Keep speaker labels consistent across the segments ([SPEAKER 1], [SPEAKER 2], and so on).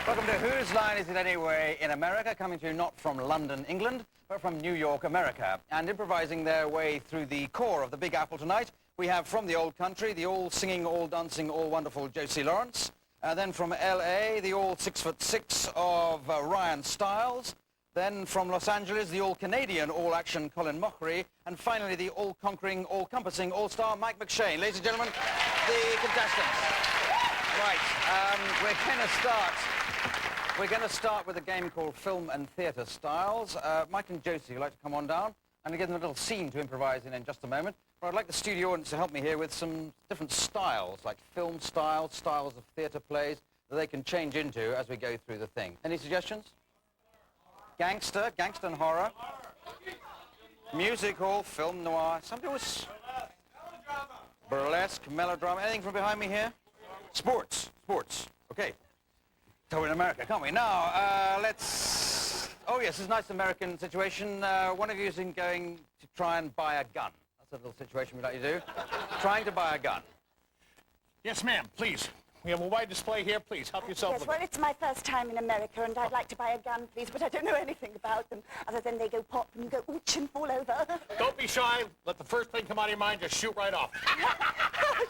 [SPEAKER 1] welcome to Whose Line Is It Anyway in America, coming to you not from London, England, but from New York, America. And improvising their way through the core of the Big Apple tonight, we have from the old country, the all-singing, all-dancing, all-wonderful Josie Lawrence. Then from L.A., the all-6'6" of Ryan Stiles. Then from Los Angeles, the all-Canadian, all-action Colin Mochrie. And finally, the all-conquering, all-compassing, all-star Mike McShane. Ladies and gentlemen, the contestants. Right, we're going to start with a game called Film and Theatre Styles. Mike and Josie would like to come on down and give them a little scene to improvise in just a moment. But I'd like the studio audience to help me here with some different styles, like film styles, styles of theatre plays, that they can change into as we go through the thing. Any suggestions? Gangster and horror. Musical, film noir. Somebody was... Burlesque, melodrama. Anything from behind me here? Sports. Okay. So we're in America, can't we? Now, let's... Oh, yes, it's a nice American situation. One of you is going to try and buy a gun. That's a little situation we'd like you to do. Trying to buy a gun.
[SPEAKER 2] Yes, ma'am, please. We have a wide display here. Please, help yourself.
[SPEAKER 3] Yes, well, it's my first time in America, and I'd like to buy a gun, please, but I don't know anything about them, other than they go pop and go ooch and fall over.
[SPEAKER 2] Don't be shy. Let the first thing come out of your mind. Just shoot right off.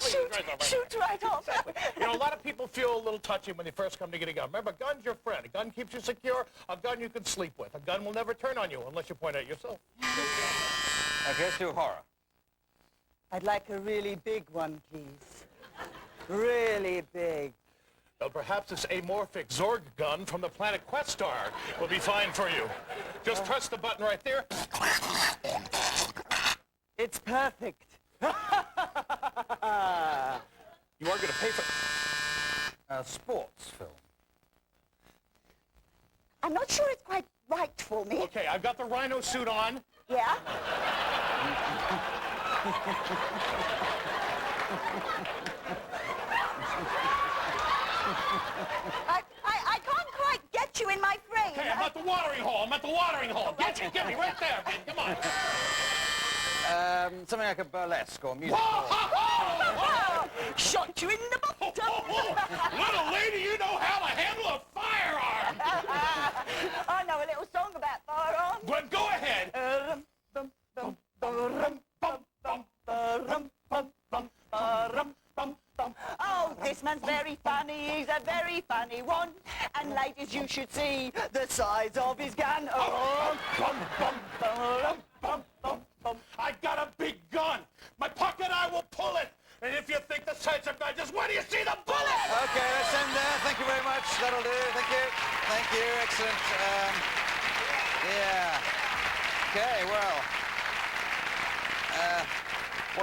[SPEAKER 3] Shoot right off.
[SPEAKER 2] Exactly. You know, a lot of people feel a little touchy when they first come to get a gun. Remember, a gun's your friend. A gun keeps you secure. A gun you can sleep with. A gun will never turn on you unless you point at yourself.
[SPEAKER 1] Okay, let's do horror.
[SPEAKER 3] I'd like a really big one, please. Really big.
[SPEAKER 2] Well, perhaps this amorphic Zorg gun from the planet Questar will be fine for you. Just press the button right there.
[SPEAKER 3] It's perfect.
[SPEAKER 2] You are going to pay for...
[SPEAKER 1] A sports film.
[SPEAKER 3] I'm not sure it's quite right for me.
[SPEAKER 2] Okay, I've got the rhino suit on.
[SPEAKER 3] Yeah? I can't quite get you in my frame.
[SPEAKER 2] Okay, I'm at the watering hole. Get me right there, man. Come on.
[SPEAKER 1] Something like a burlesque or musical.
[SPEAKER 3] Shot you in the butt.
[SPEAKER 2] Little lady, you know how to handle a firearm.
[SPEAKER 3] I know a little song about firearms.
[SPEAKER 2] Well, go ahead.
[SPEAKER 3] Oh, this man's very funny, he's a very funny one. And ladies, you should see the size of his gun.
[SPEAKER 2] I got a big gun. My pocket, I will pull it. And if you think the size of gun, just wait till you see the bullet.
[SPEAKER 1] Okay, let's end there. Thank you very much. That'll do. Thank you. Thank you. Excellent. Yeah. Okay, well,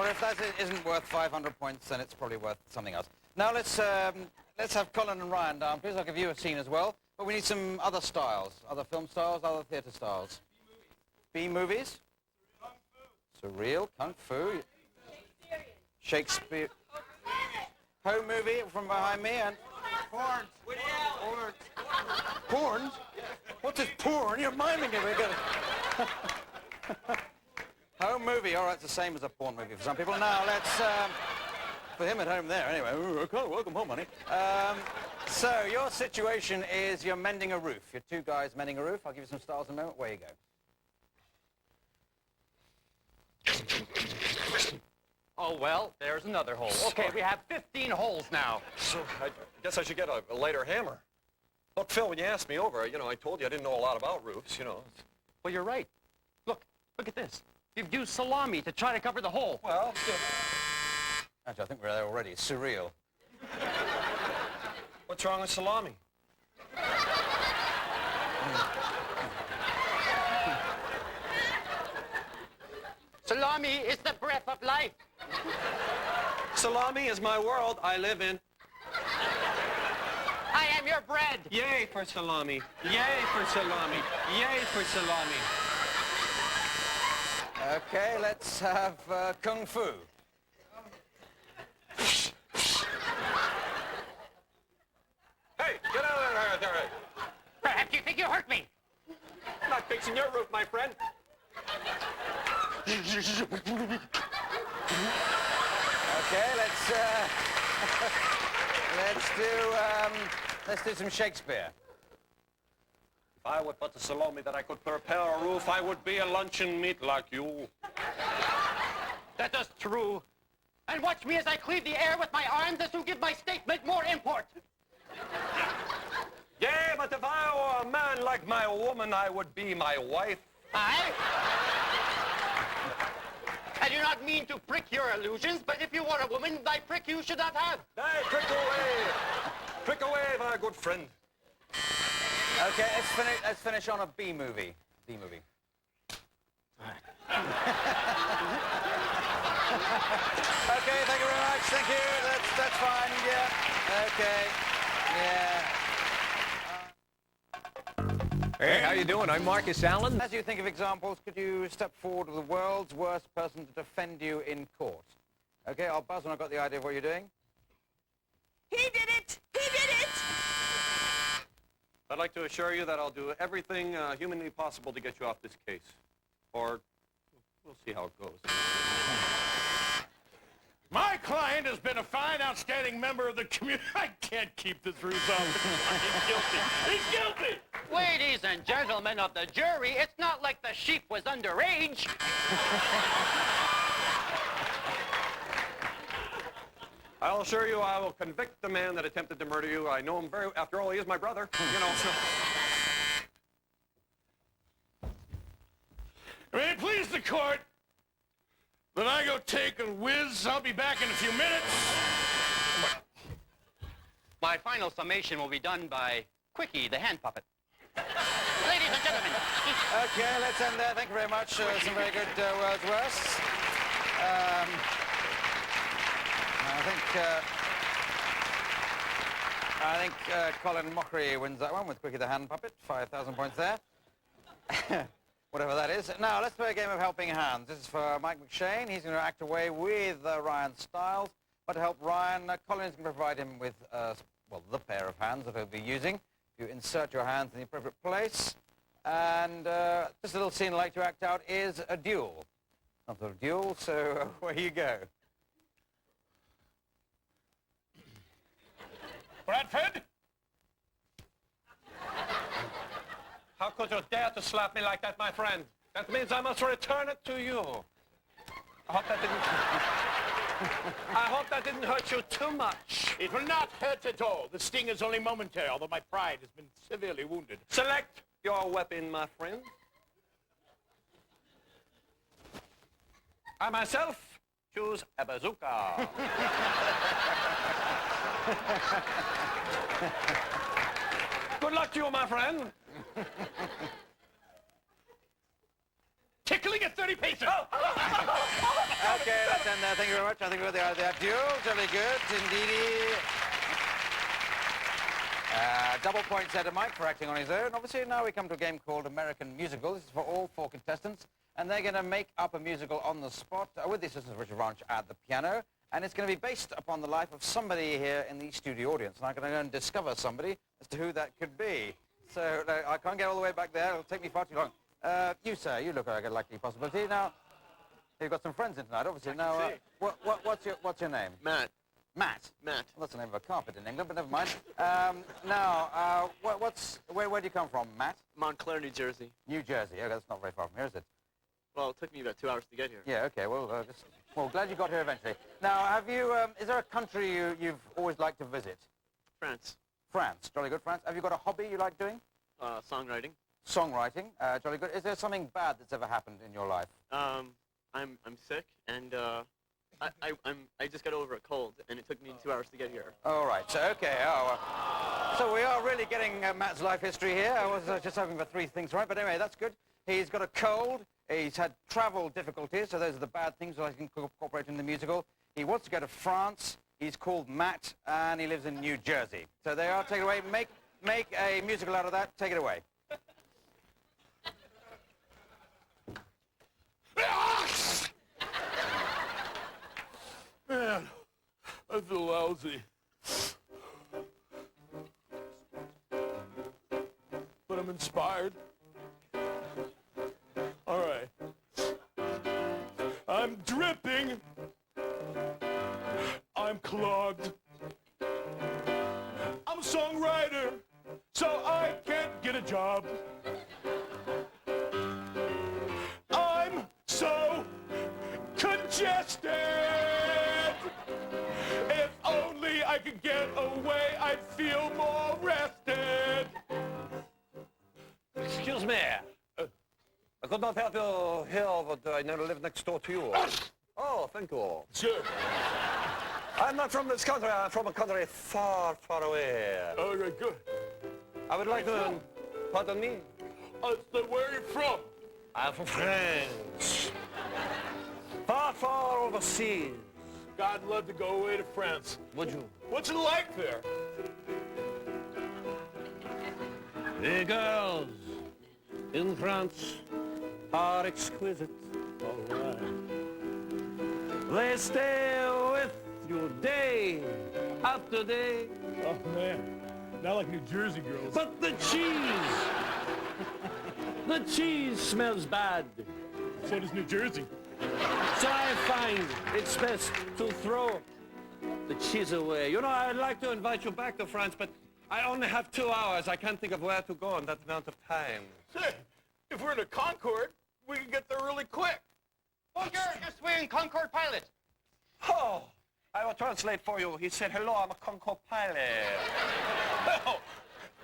[SPEAKER 1] if that isn't worth 500 points, then it's probably worth something else. Now let's have Colin and Ryan down, please. I'll give you a scene as well. But we need some other styles, other film styles, other theatre styles. B-movies? Surreal, Kung Fu. Shakespeare. Home movie from behind me and... Porn. Porn? What's this porn? You're miming it. We're gonna... Home movie. All right, it's the same as a porn movie for some people. Now, let's... for him at home there, anyway. Ooh, okay, welcome home, honey. So, your situation is you're mending a roof. You're two guys mending a roof. I'll give you some styles in a moment. Where you go.
[SPEAKER 4] Oh, well, there's another hole. Okay, we have 15 holes now.
[SPEAKER 5] So I guess I should get a lighter hammer. Look, Phil, when you asked me over, you know, I told you I didn't know a lot about roofs, you know.
[SPEAKER 4] Well, you're right. Look at this. You've used salami to try to cover the hole.
[SPEAKER 5] Well,
[SPEAKER 1] Actually, I think we're there already. Surreal.
[SPEAKER 5] what's wrong with salami?
[SPEAKER 4] Salami is the breath of life.
[SPEAKER 5] Salami is my world I live in.
[SPEAKER 4] I am your bread.
[SPEAKER 5] Yay for salami. Yay for salami. Yay for salami.
[SPEAKER 1] Okay, let's have Kung Fu.
[SPEAKER 5] Hey, get out of there.
[SPEAKER 4] Perhaps you think you hurt me.
[SPEAKER 5] I'm not fixing your roof, my friend.
[SPEAKER 1] Okay, let's let's do some Shakespeare.
[SPEAKER 5] If I would but the salami that I could prepare a roof, I would be a luncheon meat like you.
[SPEAKER 4] That is true. And watch me as I cleave the air with my arms, as to give my statement more import.
[SPEAKER 5] Yeah, but if I were a man like my woman, I would be my wife.
[SPEAKER 4] I do not mean to prick your illusions, but if you were a woman, thy prick you should not have.
[SPEAKER 5] Hey, prick away. Prick away, my good friend.
[SPEAKER 1] Okay, let's finish on a B movie. B movie. Okay, thank you very much. Thank you. That's fine. Yeah. Okay. Yeah.
[SPEAKER 5] Hey, how you doing? I'm Marcus Allen.
[SPEAKER 1] As you think of examples, could you step forward to the world's worst person to defend you in court? Okay, I'll buzz when I've got the idea of what you're doing.
[SPEAKER 3] He did it! He did it!
[SPEAKER 5] I'd like to assure you that I'll do everything humanly possible to get you off this case. Or we'll see how it goes.
[SPEAKER 2] My client has been a fine, outstanding member of the community. I can't keep this ruse up. He's guilty. He's guilty!
[SPEAKER 4] Ladies and gentlemen of the jury, it's not like the sheep was underage.
[SPEAKER 5] I'll assure you I will convict the man that attempted to murder you. I know him very... After all, he is my brother, you know, so...
[SPEAKER 2] May it please the court that I go take a whiz. I'll be back in a few minutes.
[SPEAKER 4] My final summation will be done by Quickie, the hand puppet. Ladies and gentlemen.
[SPEAKER 1] Okay, let's end there. Thank you very much. Some very good words, Wes. I think Colin Mockery wins that one with Quickie the Hand Puppet. 5,000 points there. Whatever that is. Now, let's play a game of Helping Hands. This is for Mike McShane. He's going to act away with Ryan Stiles. But to help Ryan, Colin is going to provide him with, well, the pair of hands that he'll be using. You insert your hands in the appropriate place. And just a little scene I'd like to act out is a duel. Not a duel, so away you go.
[SPEAKER 2] Bradford?
[SPEAKER 5] How could you dare to slap me like that, my friend? That means I must return it to you. I hope that didn't hurt you too much.
[SPEAKER 2] It will not hurt at all. The sting is only momentary, although my pride has been severely wounded.
[SPEAKER 5] Select your weapon, my friend. I myself choose a bazooka. Good luck to you, my friend.
[SPEAKER 2] Tickling at 30 paces.
[SPEAKER 1] Okay, let's end there. Thank you very much. I think we're the idea. Duel, jolly good, indeedy. Double points there to Mike for acting on his own. Obviously, now we come to a game called American Musical. This is for all 4 contestants, and they're going to make up a musical on the spot with the assistance of Richard Ranch at the piano, and it's going to be based upon the life of somebody here in the studio audience, and I'm going to go and discover somebody as to who that could be. So I can't get all the way back there. It'll take me far too long. You, sir, you look like a likely possibility. Now, you've got some friends in tonight, obviously. Now, what's your name?
[SPEAKER 6] Matt.
[SPEAKER 1] Matt.
[SPEAKER 6] Matt.
[SPEAKER 1] Well, that's the name of a carpet in England, but never mind. Where do you come from, Matt?
[SPEAKER 6] Montclair, New Jersey.
[SPEAKER 1] New Jersey. Okay, that's not very far from here, is it?
[SPEAKER 6] Well, it took me about 2 hours to get here.
[SPEAKER 1] Yeah. Okay. Well, glad you got here eventually. Now, have you? Is there a country you've always liked to visit?
[SPEAKER 6] France.
[SPEAKER 1] France. Jolly good, France. Have you got a hobby you like doing?
[SPEAKER 6] Songwriting.
[SPEAKER 1] Songwriting. Jolly good. Is there something bad that's ever happened in your life?
[SPEAKER 6] I'm sick, and I just got over a cold, and it took me 2 hours to get here.
[SPEAKER 1] All right. So okay. So we are really getting Matt's life history here. I was just hoping for 3 things right, but anyway, that's good. He's got a cold. He's had travel difficulties, so those are the bad things that I can incorporate in the musical. He wants to go to France. He's called Matt, and he lives in New Jersey. So they are. Take it away. Make a musical out of that. Take it away.
[SPEAKER 2] Man, I feel lousy. But I'm inspired. All right. I'm dripping. I'm clogged. job. I'm so congested. If only I could get away, I'd feel more rested.
[SPEAKER 5] Excuse me. I could not help you here, but I never lived next door to you. Oh, thank you.
[SPEAKER 2] Sure.
[SPEAKER 5] I'm not from this country. I'm from a country far, far away.
[SPEAKER 2] Okay, good.
[SPEAKER 5] I would like to... Pardon me?
[SPEAKER 2] So where are you from?
[SPEAKER 5] I'm from France. Far, far overseas.
[SPEAKER 2] God, I'd love to go away to France.
[SPEAKER 5] Would you?
[SPEAKER 2] What's it like there?
[SPEAKER 5] The girls in France are exquisite.
[SPEAKER 2] All right.
[SPEAKER 5] They stay with you day after day.
[SPEAKER 2] Oh, man. Not like New Jersey girls.
[SPEAKER 5] But the cheese smells bad.
[SPEAKER 2] So does New Jersey.
[SPEAKER 5] So I find it's best to throw the cheese away. You know, I'd like to invite you back to France, but I only have 2 hours. I can't think of where to go in that amount of time.
[SPEAKER 2] Say, if we're in a Concorde, we can get there really quick.
[SPEAKER 4] Bonjour, je suis un Concorde pilot.
[SPEAKER 5] Oh, I will translate for you. He said, hello, I'm a Concorde pilot.
[SPEAKER 2] Oh,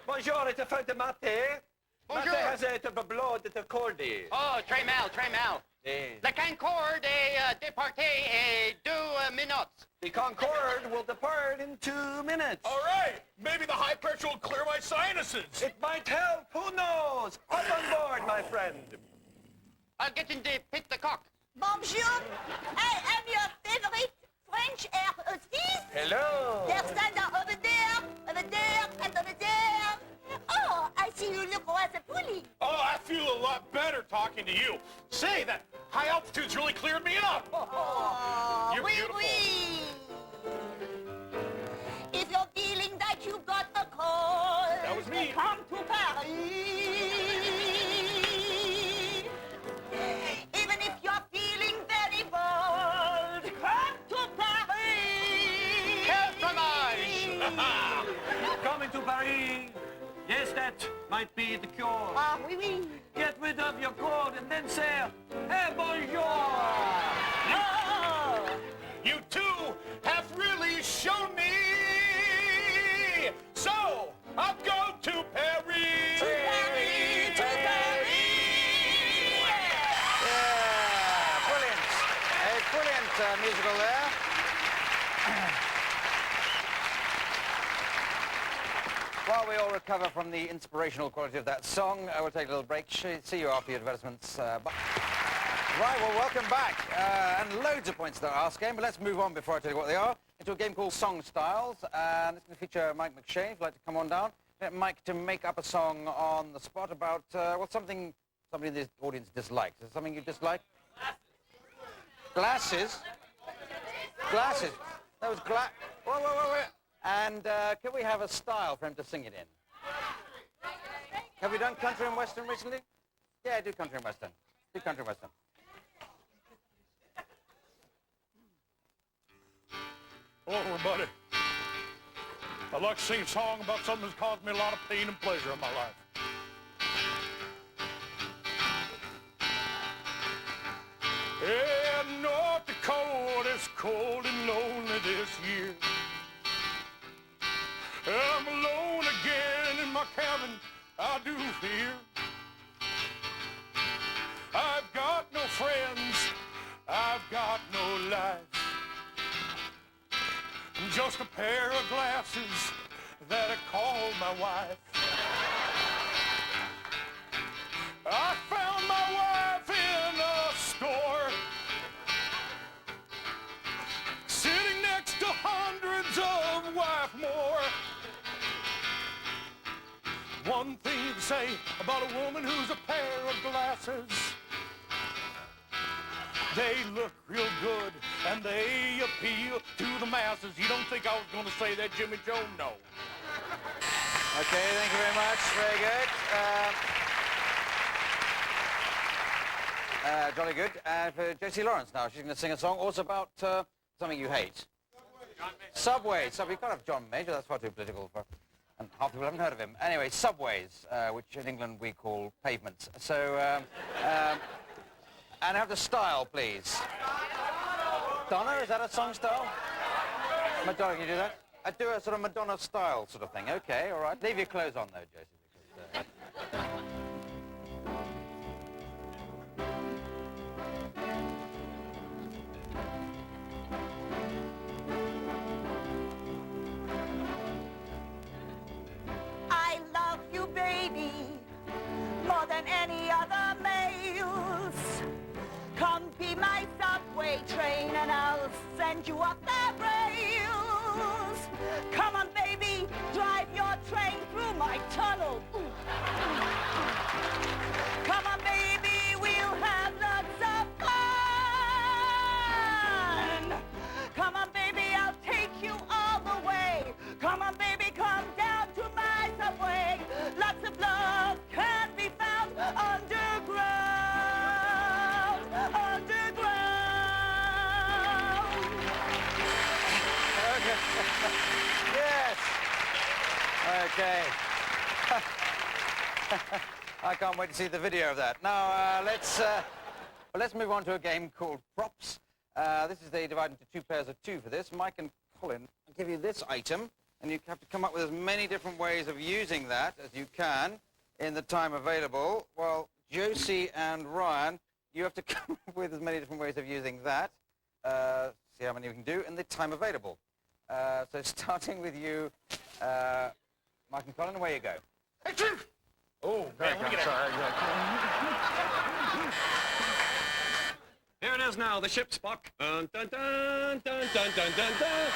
[SPEAKER 5] Bonjour, it's a fin de matin.
[SPEAKER 4] Bonjour.
[SPEAKER 5] Matin has a tableau de Concorde.
[SPEAKER 4] Oh, très mal, très mal.
[SPEAKER 5] Eh.
[SPEAKER 4] Le Concorde est départé et 2 minutes.
[SPEAKER 5] The Concorde will depart in 2 minutes.
[SPEAKER 2] all right. Maybe the high pressure will clear my sinuses.
[SPEAKER 5] It might help. Who knows? Hop on board, my friend.
[SPEAKER 4] I'll get in the pit the cock.
[SPEAKER 3] Bonjour. I am your favorite French air hostess.
[SPEAKER 5] Hello.
[SPEAKER 3] There's stand over there, and over there. Oh, I see you look rather bully.
[SPEAKER 2] Oh, I feel a lot better talking to you. Say, that high altitude's really cleared me up.
[SPEAKER 3] Oh,
[SPEAKER 2] You're
[SPEAKER 3] oui,
[SPEAKER 2] beautiful.
[SPEAKER 3] oui. If you're feeling that you got a cold,
[SPEAKER 2] That was me.
[SPEAKER 3] come to Paris. Even if you're feeling very bold, come to Paris.
[SPEAKER 4] Quel fromage!
[SPEAKER 5] Coming to Paris. Yes, that might be the cure.
[SPEAKER 3] Ah, oui, oui.
[SPEAKER 5] Get rid of your cold and then say, hey, bonjour.
[SPEAKER 3] Oh.
[SPEAKER 2] You two have really shown me. So, I'll go to Paris.
[SPEAKER 3] Paris, to Paris.
[SPEAKER 1] Yeah, brilliant. A brilliant musical there. While we all recover from the inspirational quality of that song, we'll take a little break. See you after the advertisements. Right, well, welcome back. And loads of points to our Ask Game, but let's move on before I tell you what they are, into a game called Song Styles. And it's going to feature Mike McShane, if you'd like to come on down. Get Mike to make up a song on the spot about, well, something somebody in the audience dislikes. Is there something you dislike? Glasses? Glasses. That was glass. Whoa. And can we have a style for him to sing it in? Have we done country and western recently? Yeah, do country and western. Do country and western.
[SPEAKER 2] Hello, everybody. I'd like to sing a song about something that's caused me a lot of pain and pleasure in my life. Yeah, North Dakota is cold and lonely this year. I'm alone again in my cabin, I do fear. I've got no friends, I've got no life. Just a pair of glasses that I call my wife. I found my wife in a store, sitting next to hundreds of wife more. One thing to say about a woman who's a pair of glasses: they look real good and they appeal to the masses. You don't think I was going to say that, Jimmy Joe? No.
[SPEAKER 1] Okay, thank you very much. Very good. Jolly good. For J.C. Lawrence now, she's going to sing a song also about something you hate. Subway. You can't have John Major, that's far too political for... And half the people haven't heard of him. Anyway, subways, which in England we call pavements. So, and have the style, please. Donna, is that a song style? Madonna, can you do that? I do a sort of Madonna style sort of thing. Okay, all right. Leave your clothes on, though, Josie. Because,
[SPEAKER 3] I love you, baby, more than any other males. Come be my subway train and I'll send you up the rails. Come on, baby, drive your train through my tunnel. Ooh. Come on, baby, we'll have lots of fun. Come on, baby, I'll take you all the way. Come on, baby, come down to my subway. Lots of love can be found underground. Underground.
[SPEAKER 1] okay. Yes. Okay. I can't wait to see the video of that. Now, let's move on to a game called Props. This is divided into two pairs of two for this. Mike and Colin, I'll give you this item, and you have to come up with as many different ways of using that as you can in the time available. Well, Josie and Ryan, you have to come up with as many different ways of using that. See how many you can do in the time available. So starting with you, Mike and Colin, away you go.
[SPEAKER 2] Oh, man, let me get
[SPEAKER 5] Here it is now, the ship Spock. Dun, dun, dun, dun, dun, dun, dun, dun.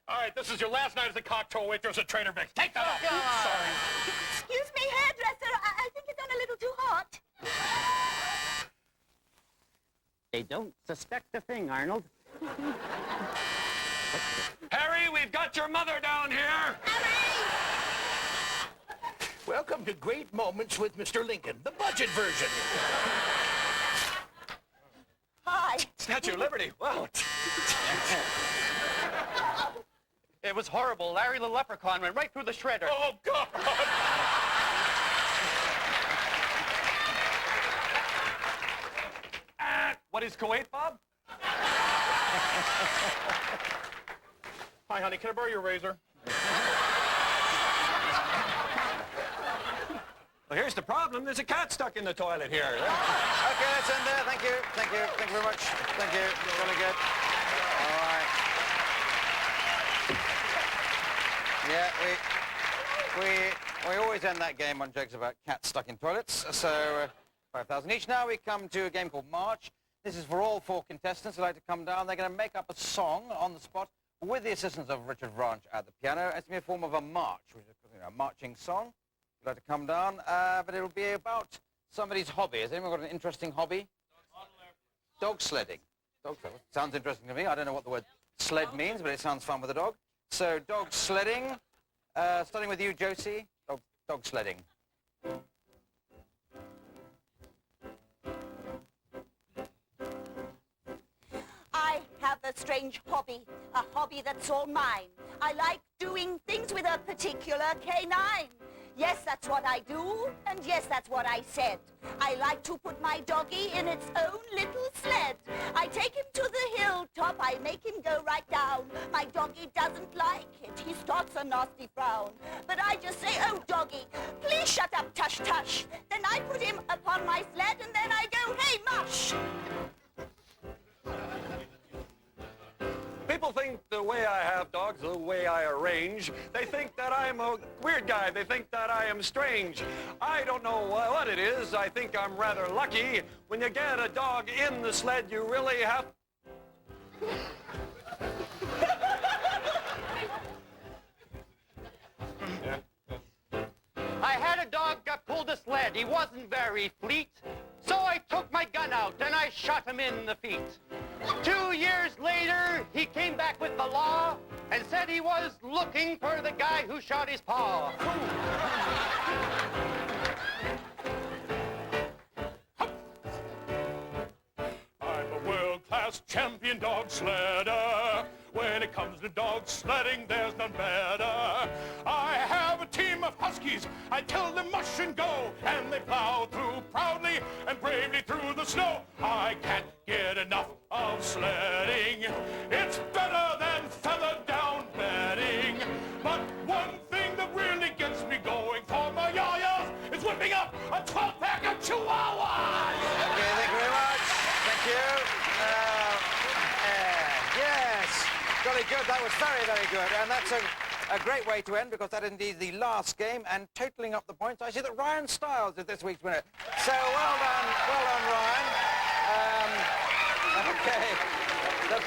[SPEAKER 2] All right, this is your last night as a cocktail waitress at Trader Vic's. Take that off. Sorry.
[SPEAKER 3] Excuse me, hairdresser, I think it's done a little too hot.
[SPEAKER 4] They don't suspect a thing, Arnold.
[SPEAKER 5] Harry, we've got your mother down here.
[SPEAKER 2] Welcome to Great Moments with Mr. Lincoln, the budget version.
[SPEAKER 3] Hi.
[SPEAKER 5] Statue of Liberty. Wow.
[SPEAKER 4] It was horrible. Larry the Leprechaun went right through the shredder.
[SPEAKER 2] Oh, God.
[SPEAKER 5] What is Kuwait, Bob?
[SPEAKER 2] Hi, honey, can I borrow your razor?
[SPEAKER 5] Well, here's the problem. There's a cat stuck in the toilet here.
[SPEAKER 1] Okay, that's in there. Thank you. Thank you. Thank you very much. Thank you. Really good. All right. Yeah, we always end that game on jokes about cats stuck in toilets. So 5,000 each. Now we come to a game called March. This is for all four contestants who'd like to come down. They're going to make up a song on the spot with the assistance of Richard Branch at the piano. It's going to be a form of a march, which is a marching song. You'd like to come down, but it'll be about somebody's hobby. Has anyone got an interesting hobby? Dog sledding. Dog sledding. Sounds interesting to me. I don't know what the word sled means, but it sounds fun with a dog. So dog sledding. Starting with you, Josie. Dog sledding.
[SPEAKER 3] I have a strange hobby, a hobby that's all mine. I like doing things with a particular canine. Yes, that's what I do, and yes, that's what I said. I like to put my doggy in its own little sled. I take him to the hilltop, I make him go right down. My doggy doesn't like it, he starts a nasty frown. But I just say, oh doggy, please shut up, tush tush. Then I put him upon my sled, and then I go, hey mush.
[SPEAKER 5] People think the way I have dogs, the way I arrange, they think that I'm a weird guy. They think that I am strange. I don't know what it is. I think I'm rather lucky. When you get a dog in the sled, you really have...
[SPEAKER 4] I had a dog that pulled a sled. He wasn't very fleet. So I took my gun out and I shot him in the feet. 2 years later, he came back with the law and said he was looking for the guy who shot his paw.
[SPEAKER 2] I'm a world-class champion dog sledder. When it comes to dog sledding, there's none better. I of huskies until the mush and go, and they plow through proudly and bravely through the snow. I can't get enough of sledding. It's better than feather-down bedding. But one thing that really gets me going for my yayas is whipping up a 12-pack of Chihuahuas.
[SPEAKER 1] Okay, thank you very much. Thank you. Yes, jolly good. That was very, very good. And that's a great way to end, because that is indeed the last game, and totaling up the points, I see that Ryan Stiles is this week's winner. So well done, Ryan. Okay, the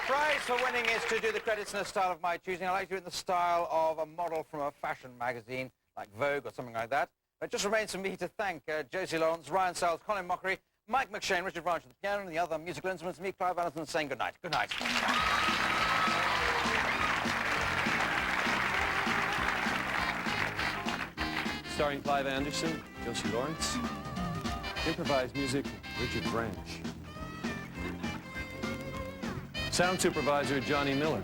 [SPEAKER 1] prize for winning is to do the credits in a style of my choosing. I like to do it in the style of a model from a fashion magazine, like Vogue or something like that. It just remains for me to thank Josie Lawrence, Ryan Stiles, Colin Mockery, Mike McShane, Richard Branch at the piano, and the other musical instruments, me, Clive Allison, saying good night. Good night.
[SPEAKER 5] Starring Clive Anderson, Josie Lawrence. Improvised music, Richard Branch. Sound supervisor, Johnny Miller.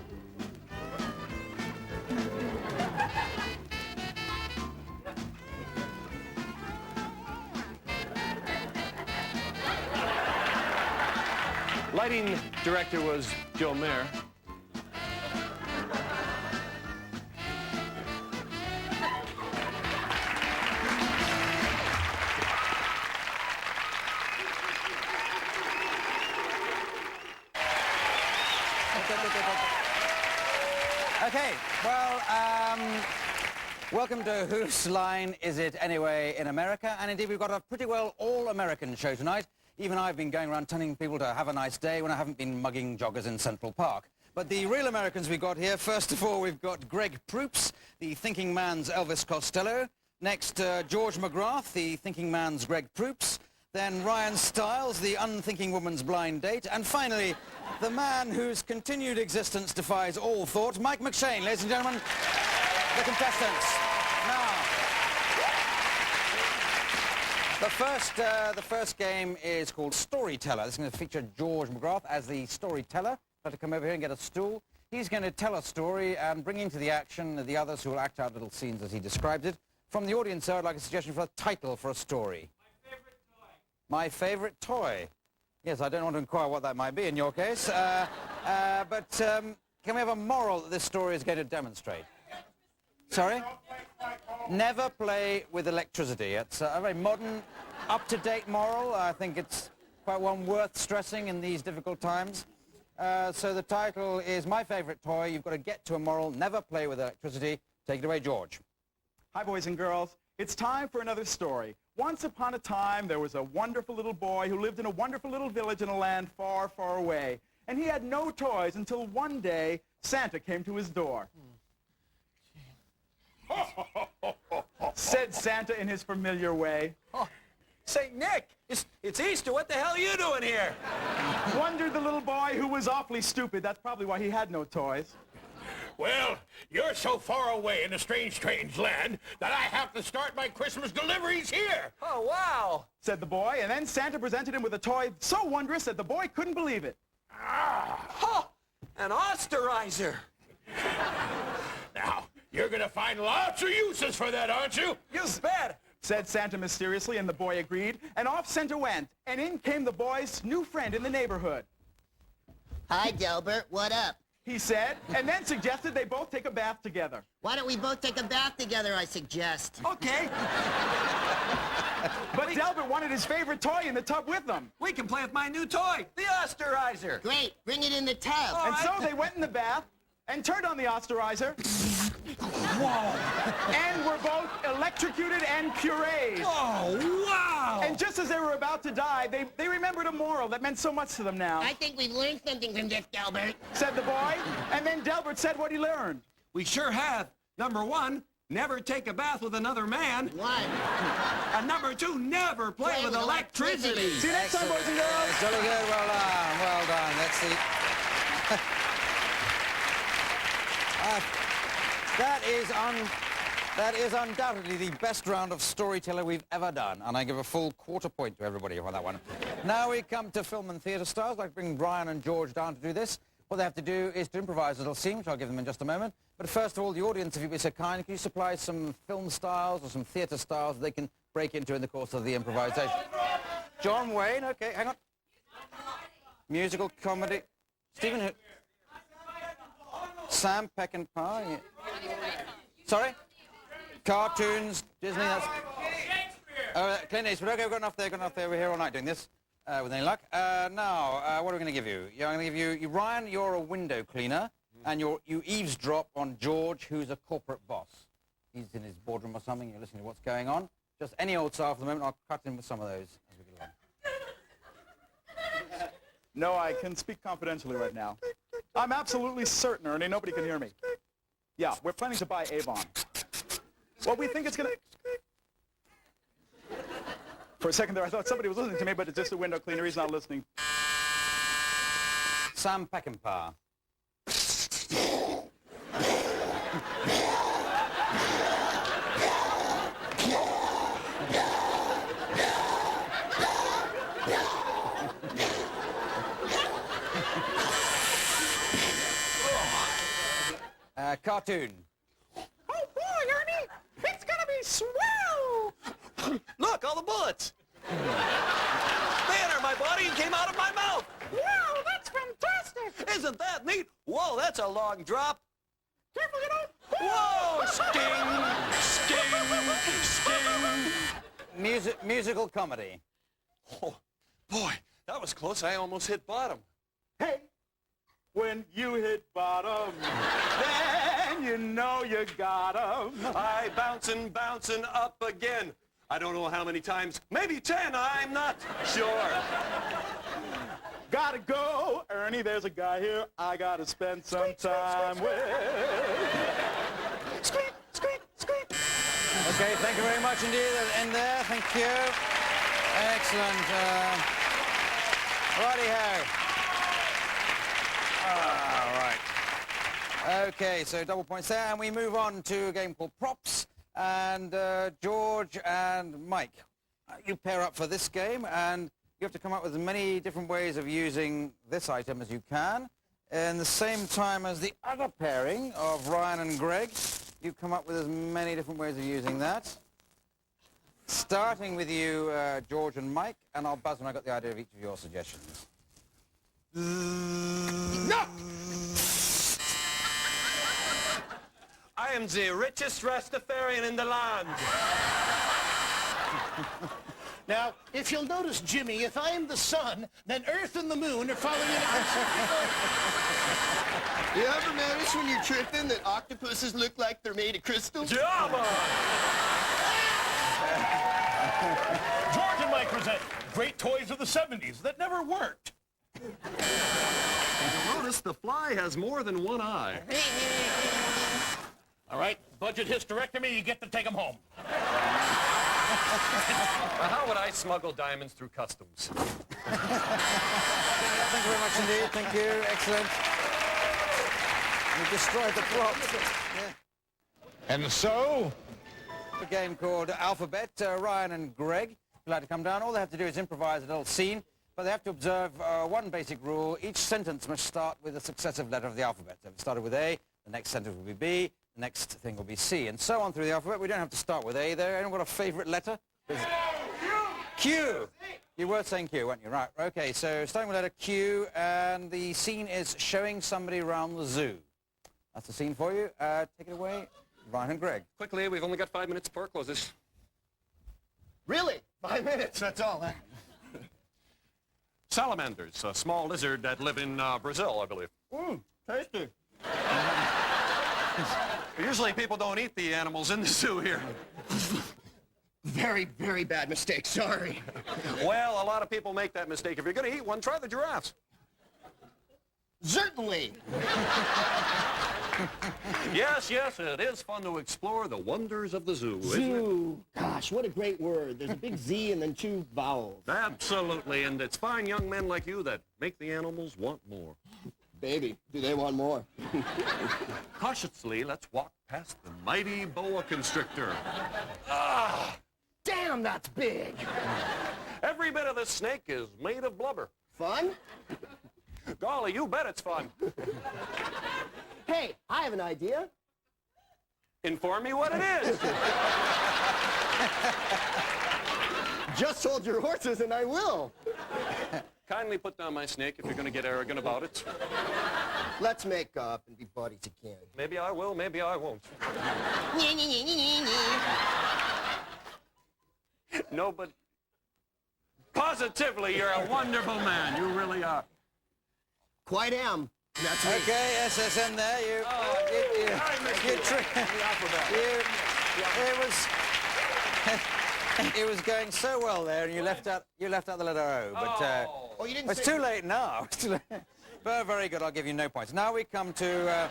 [SPEAKER 5] Lighting director was Joe Mayer.
[SPEAKER 1] Okay, well, welcome to Whose Line Is It Anyway in America? And indeed, we've got a pretty well all-American show tonight. Even I've been going around telling people to have a nice day when I haven't been mugging joggers in Central Park. But the real Americans we've got here, first of all, we've got Greg Proops, the thinking man's Elvis Costello. Next, George McGrath, the thinking man's Greg Proops. Then Ryan Stiles, the unthinking woman's blind date. And finally, the man whose continued existence defies all thought, Mike McShane. Ladies and gentlemen, the contestants. Now, the first game is called Storyteller. This is going to feature George McGrath as the storyteller. Try to come over here and get a stool. He's going to tell a story and bring into the action the others who will act out little scenes as he describes it. From the audience, sir, I'd like a suggestion for a title for a story. My favorite toy. Yes, I don't want to inquire what that might be in your case. But can we have a moral that this story is going to demonstrate? Sorry? Never play with electricity. It's a very modern, up-to-date moral. I think it's quite one worth stressing in these difficult times. So the title is My Favorite Toy. You've got to get to a moral. Never play with electricity. Take it away, George.
[SPEAKER 7] Hi, boys and girls. It's time for another story. Once upon a time, there was a wonderful little boy who lived in a wonderful little village in a land far, far away. And he had no toys until one day Santa came to his door. Said Santa in his familiar way.
[SPEAKER 8] Oh, St. Nick, it's Easter. What the hell are you doing here?
[SPEAKER 7] Wondered the little boy, who was awfully stupid. That's probably why he had no toys.
[SPEAKER 2] Well, you're so far away in a strange, strange land that I have to start my Christmas deliveries here.
[SPEAKER 8] Oh, wow.
[SPEAKER 7] Said the boy, and then Santa presented him with a toy so wondrous that the boy couldn't believe it.
[SPEAKER 8] Oh, an osterizer.
[SPEAKER 2] Now, you're going to find lots of uses for that, aren't you?
[SPEAKER 8] You bet.
[SPEAKER 7] Said Santa mysteriously, and the boy agreed, and off Santa went, and in came the boy's new friend in the neighborhood.
[SPEAKER 9] Hi, Delbert. What up?
[SPEAKER 7] He said, and then suggested they both take a bath together.
[SPEAKER 9] Why don't we both take a bath together, I suggest.
[SPEAKER 8] Okay.
[SPEAKER 7] But Delbert wanted his favorite toy in the tub with them.
[SPEAKER 8] We can play with my new toy, the osterizer.
[SPEAKER 9] Great. Bring it in the tub.
[SPEAKER 7] And so they went in the bath and turned on the osterizer. Whoa. And were both electrocuted and pureed.
[SPEAKER 8] Oh, wow.
[SPEAKER 7] And just as they were about to die, they remembered a moral that meant so much to them now.
[SPEAKER 9] I think we've learned something from this, Delbert.
[SPEAKER 7] Said the boy. And then Delbert said what he learned.
[SPEAKER 8] We sure have. Number one, never take a bath with another man.
[SPEAKER 9] One.
[SPEAKER 8] And number two, never play with electricity.
[SPEAKER 7] See you next time, boys and girls.
[SPEAKER 1] Jolly good. Well done. Well done. That's the... That is undoubtedly the best round of Storyteller we've ever done, and I give a full quarter point to everybody on that one. Now we come to film and theatre stars. I'd like to bring Brian and George down to do this. What they have to do is to improvise a little scene, which I'll give them in just a moment. But first of all, the audience, if you'd be so kind, can you supply some film styles or some theatre styles they can break into in the course of the improvisation? John Wayne, okay, hang on. Musical comedy. Stephen who? Sam Peckinpah. Yeah. Sorry? Cartoons, Disney, that's... Clint Eastwood. Okay, we've got enough there. We're here all night doing this, with any luck. Now, what are we going to give you? Yeah, I'm going to give you, Ryan, you're a window cleaner, and you eavesdrop on George, who's a corporate boss. He's in his boardroom or something, you're listening to what's going on. Just any old style for the moment, I'll cut in with some of those as we get along.
[SPEAKER 7] No, I can speak confidentially right now. I'm absolutely certain, Ernie, nobody can hear me. Yeah, we're planning to buy Avon. Well, we think it's going to... For a second there, I thought somebody was listening to me, but it's just a window cleaner. He's not listening.
[SPEAKER 1] Sam Peckinpah. Cartoon.
[SPEAKER 5] Oh, boy, Ernie! It's gonna be swell! Look, all the bullets! They entered my body and came out of my mouth! Wow, that's fantastic! Isn't that neat? Whoa, that's a long drop! Careful, you know! Whoa! Sting!
[SPEAKER 1] Musical comedy.
[SPEAKER 5] Oh, boy, that was close. I almost hit bottom.
[SPEAKER 7] Hey, when you hit bottom, then you know you got 'em.
[SPEAKER 5] I bouncing up again. I don't know how many times. Maybe 10, I'm not sure.
[SPEAKER 7] Gotta go, Ernie, there's a guy here I gotta spend some time with.
[SPEAKER 2] Squeak, squeak, squeak.
[SPEAKER 1] Okay, thank you very much indeed. That'll end there. Thank you. Excellent. Righty-ho. All right. Okay, so double points there, and we move on to a game called Props. And George and Mike, you pair up for this game, and you have to come up with as many different ways of using this item as you can. In the same time as the other pairing of Ryan and Greg, you come up with as many different ways of using that. Starting with you, George and Mike, and I'll buzz when I got the idea of each of your suggestions.
[SPEAKER 2] No!
[SPEAKER 5] I am the richest Rastafarian in the land.
[SPEAKER 9] Now, if you'll notice, Jimmy, if I am the sun, then Earth and the moon are following in.
[SPEAKER 6] You ever notice when you're tripping that octopuses look like they're made of crystal?
[SPEAKER 5] Jama!
[SPEAKER 2] George and Mike present great toys of the 70s that never worked.
[SPEAKER 8] Notice the fly has more than one eye.
[SPEAKER 2] All right, budget hysterectomy, you get to take them home.
[SPEAKER 5] How would I smuggle diamonds through customs?
[SPEAKER 1] Thank you very much indeed. Thank you. Excellent. You destroyed the plot. Yeah.
[SPEAKER 2] And so?
[SPEAKER 1] A game called Alphabet. Ryan and Greg, if you'd like to come down, all they have to do is improvise a little scene, but they have to observe one basic rule. Each sentence must start with a successive letter of the alphabet. So if it started with A, the next sentence will be B, the next thing will be C, and so on through the alphabet. We don't have to start with A there. Anyone got a favorite letter? Q! You were saying Q, weren't you? Right, okay, so starting with letter Q, and the scene is showing somebody around the zoo. That's the scene for you. Take it away, Ryan and Greg.
[SPEAKER 5] Quickly, we've only got 5 minutes before it closes.
[SPEAKER 9] Really? 5 minutes, that's all, huh?
[SPEAKER 5] Salamanders, a small lizard that live in Brazil, I believe.
[SPEAKER 9] Tasty.
[SPEAKER 5] Usually people don't eat the animals in the zoo here.
[SPEAKER 9] Very, very bad mistake, sorry.
[SPEAKER 5] Well, a lot of people make that mistake. If you're going to eat one, try the giraffes.
[SPEAKER 9] Certainly.
[SPEAKER 5] Yes, it is fun to explore the wonders of the zoo, isn't it?
[SPEAKER 9] Zoo. Gosh, what a great word. There's a big Z and then 2 vowels.
[SPEAKER 5] Absolutely, and it's fine young men like you that make the animals want more.
[SPEAKER 9] Baby, do they want more?
[SPEAKER 5] Cautiously, let's walk past the mighty boa constrictor.
[SPEAKER 9] Damn, that's big.
[SPEAKER 5] Every bit of this snake is made of blubber.
[SPEAKER 9] Fun?
[SPEAKER 5] Golly, you bet it's fun.
[SPEAKER 10] Hey, I have an idea.
[SPEAKER 5] Inform me what it is.
[SPEAKER 10] Just hold your horses and I will.
[SPEAKER 5] Kindly put down my snake if you're going to get arrogant about it.
[SPEAKER 10] Let's make up and be buddies again.
[SPEAKER 5] Maybe I will, maybe I won't. No, but positively, you're a wonderful man. You really are.
[SPEAKER 10] Quite am. That's me.
[SPEAKER 1] Okay, SSM there. It was going so well there, and you left out the letter O. But
[SPEAKER 10] Oh, you didn't
[SPEAKER 1] it's
[SPEAKER 10] say
[SPEAKER 1] too late now. It's too late. But very good. I'll give you no points. Now we come to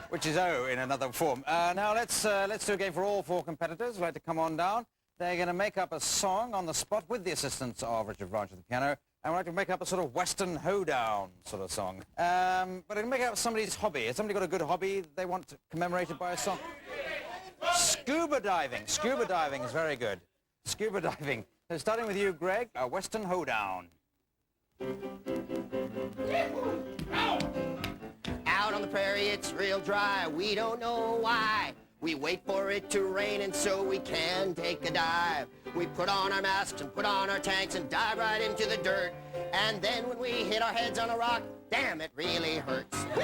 [SPEAKER 1] which is O in another form. Now let's do a game for all four competitors who'd like to come on down. They're going to make up a song on the spot with the assistance of Richard Branch at the piano, and we'd like to make up a sort of Western hoedown sort of song. But to make up somebody's hobby. Has somebody got a good hobby they want commemorated by a song? Scuba diving. Scuba diving is very good. Scuba diving. So starting with you, Greg, a Western hoedown.
[SPEAKER 10] Out on the prairie, it's real dry. We don't know why. We wait for it to rain and so we can take a dive. We put on our masks and put on our tanks and dive right into the dirt. And then when we hit our heads on a rock, damn, it really hurts. Woo!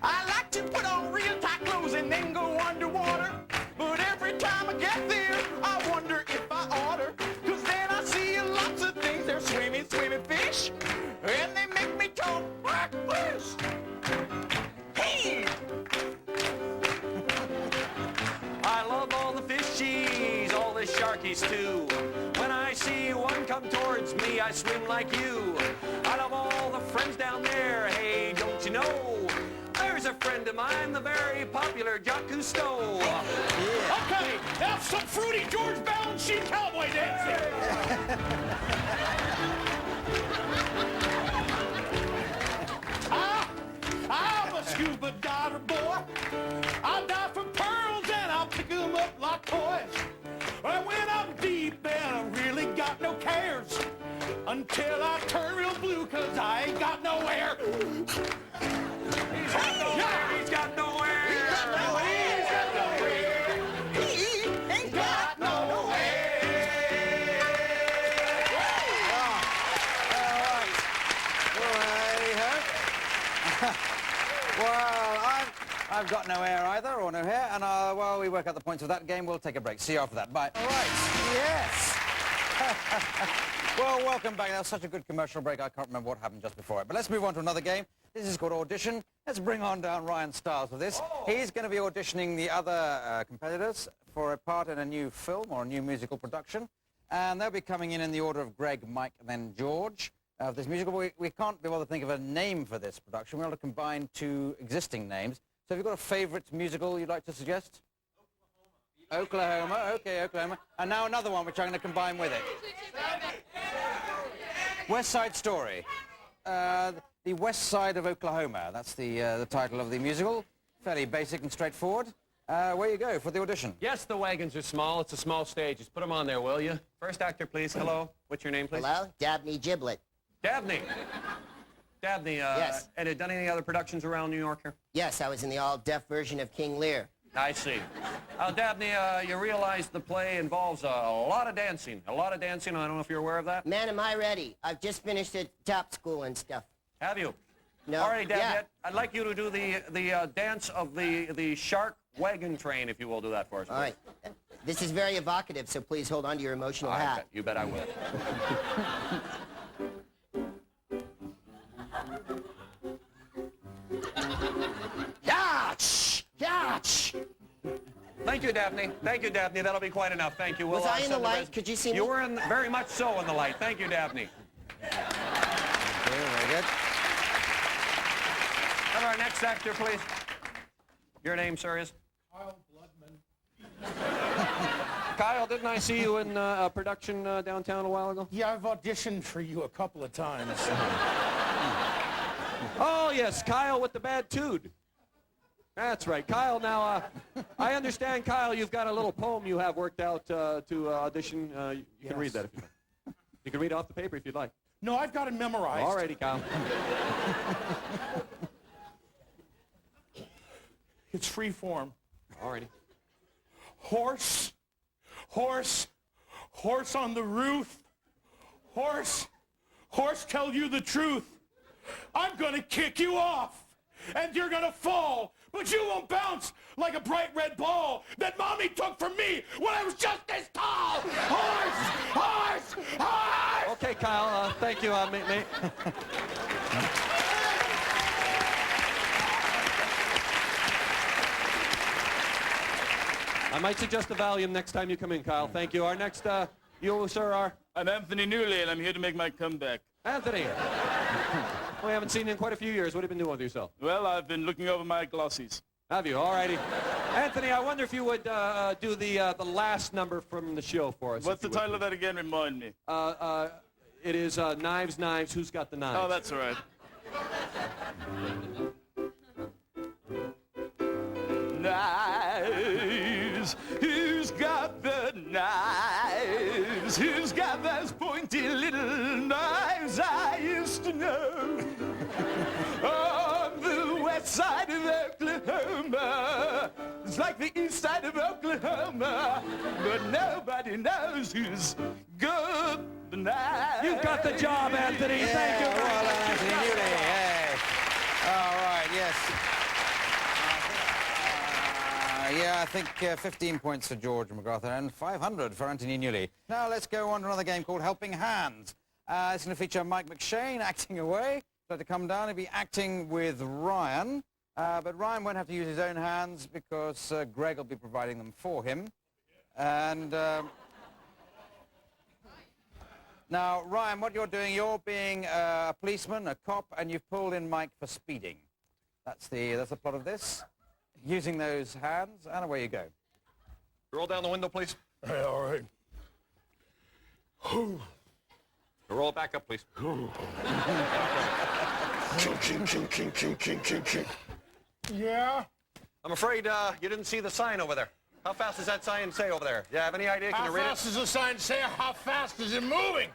[SPEAKER 10] I like to put on real tight clothes and then go underwater. But every time I get there, I wonder if I oughter. 'Cause then I see lots of things. They're swimming fish. And they make me talk like this. Hey!
[SPEAKER 5] I love all the fishies, all the sharkies too. When I see one come towards me, I swim like you. I love all the friends down there. Hey, don't you know? There's a friend of mine, the very popular Jacques Cousteau.
[SPEAKER 2] Okay, have some fruity George Balanchine cowboy dancing. I'm a scuba diver, boy. I'll dive for pearls and I'll pick them up like toys. And when I'm deep and I really got no cares, until I turn real blue 'cause I ain't got no air.
[SPEAKER 5] He's got no air, he's got no air.
[SPEAKER 10] He's got no air.
[SPEAKER 2] He's got no air.
[SPEAKER 10] He ain't got no
[SPEAKER 1] Well, I've got no air either, or no hair, and while we work out the points of that game, we'll take a break. See you after that. Bye. All right. Yes. Well, welcome back. That was such a good commercial break, I can't remember what happened just before it. But let's move on to another game. This is called Audition. Let's bring on down Ryan Stiles for this. He's going to be auditioning the other competitors for a part in a new film or a new musical production. And they'll be coming in the order of Greg, Mike, and then George. Of this musical, we can't be able to think of a name for this production. We're able to combine two existing names. So have you got a favourite musical you'd like to suggest? Oklahoma. Okay, Oklahoma. And now another one which I'm going to combine with it. West Side Story. The West Side of Oklahoma. That's the title of the musical. Fairly basic and straightforward. Where you go for the audition?
[SPEAKER 5] Yes, the wagons are small. It's a small stage. Just put them on there, will you? First actor, please. Hello. What's your name, please?
[SPEAKER 10] Hello? Dabney Giblet.
[SPEAKER 5] Dabney. Dabney,
[SPEAKER 10] Yes.
[SPEAKER 5] And have done any other productions around New York here?
[SPEAKER 10] Yes, I was in the all-deaf version of King Lear.
[SPEAKER 5] I see. Dabney, you realize the play involves a lot of dancing. A lot of dancing. I don't know if you're aware of that.
[SPEAKER 10] Man, am I ready. I've just finished at top school and stuff.
[SPEAKER 5] Have you?
[SPEAKER 10] No.
[SPEAKER 5] All right, Dabney,
[SPEAKER 10] Yeah.
[SPEAKER 5] I'd like you to do the dance of the shark wagon train, if you will do that for us.
[SPEAKER 10] All right. This is very evocative, so please hold on to your emotional hat.
[SPEAKER 5] You bet I will.
[SPEAKER 10] Yatch! Yatch!
[SPEAKER 5] Thank you, Dabney. Thank you, Dabney. That'll be quite enough. Thank you.
[SPEAKER 10] Was I in the
[SPEAKER 5] send
[SPEAKER 10] light?
[SPEAKER 5] rest-
[SPEAKER 10] Could you see me?
[SPEAKER 5] You were very much so in the light. Thank you, Dabney.
[SPEAKER 1] Very good.
[SPEAKER 5] Have our next actor, please. Your name, sir, is?
[SPEAKER 9] Kyle Bloodman.
[SPEAKER 5] Kyle, didn't I see you in a production downtown a while ago?
[SPEAKER 9] Yeah, I've auditioned for you a couple of times.
[SPEAKER 5] Oh, yes, Kyle with the bad toot. That's right. Kyle, now, I understand, Kyle, you've got a little poem you have worked out to audition. You can read that if you like.
[SPEAKER 8] You can read off the paper if you'd like.
[SPEAKER 9] No, I've got it memorized.
[SPEAKER 8] All righty, Kyle.
[SPEAKER 9] It's free form.
[SPEAKER 8] All righty.
[SPEAKER 9] Horse, horse, horse on the roof. Horse, horse, tell you the truth. I'm gonna kick you off, and you're gonna fall, but you won't bounce like a bright red ball that Mommy took from me when I was just this tall. Horse, horse, horse!
[SPEAKER 8] Okay, Kyle. Thank you, mate. I might suggest a Valium next time you come in, Kyle. Thank you. Our next, you, sir, are?
[SPEAKER 7] I'm Anthony Newley, and I'm here to make my comeback.
[SPEAKER 8] Anthony. We haven't seen you in quite a few years. What have you been doing with yourself?
[SPEAKER 7] Well, I've been looking over my glossies.
[SPEAKER 8] Have you? All righty. Anthony, I wonder if you would do the last number from the show for us.
[SPEAKER 7] What's the title of that again? Remind me.
[SPEAKER 8] It is Knives, Knives, Who's Got the Knives?
[SPEAKER 7] Oh, that's all right. Knives, who's got the knives? Who's got those pointy little knives I used to know? On the west side of Oklahoma, it's like the east side of Oklahoma, but nobody knows who's got the knives.
[SPEAKER 8] You've got the job, Anthony.
[SPEAKER 1] Yeah,
[SPEAKER 8] Thank you very
[SPEAKER 1] well
[SPEAKER 8] much.
[SPEAKER 1] done, Anthony Newley. Hey. All right, yes. Yeah, I think 15 points for George MacArthur and 500 for Anthony Newley. Now let's go on to another game called Helping Hands. It's going to feature Mike McShane acting away. So to come down, he'll be acting with Ryan. But Ryan won't have to use his own hands because Greg will be providing them for him. And now, Ryan, what you're doing, you're being a policeman, a cop, and you've pulled in Mike for speeding. That's the plot of this. Using those hands, and away you go.
[SPEAKER 8] Roll down the window, please.
[SPEAKER 9] Hey, all right.
[SPEAKER 8] Roll it back up, please.
[SPEAKER 9] Ching, ching, ching, ching, ching, ching, ching. Yeah?
[SPEAKER 8] I'm afraid you didn't see the sign over there. How fast does that sign say over there? Do you have any idea? Can
[SPEAKER 9] How
[SPEAKER 8] you read
[SPEAKER 9] fast
[SPEAKER 8] it?
[SPEAKER 9] does the sign say? How fast is it moving?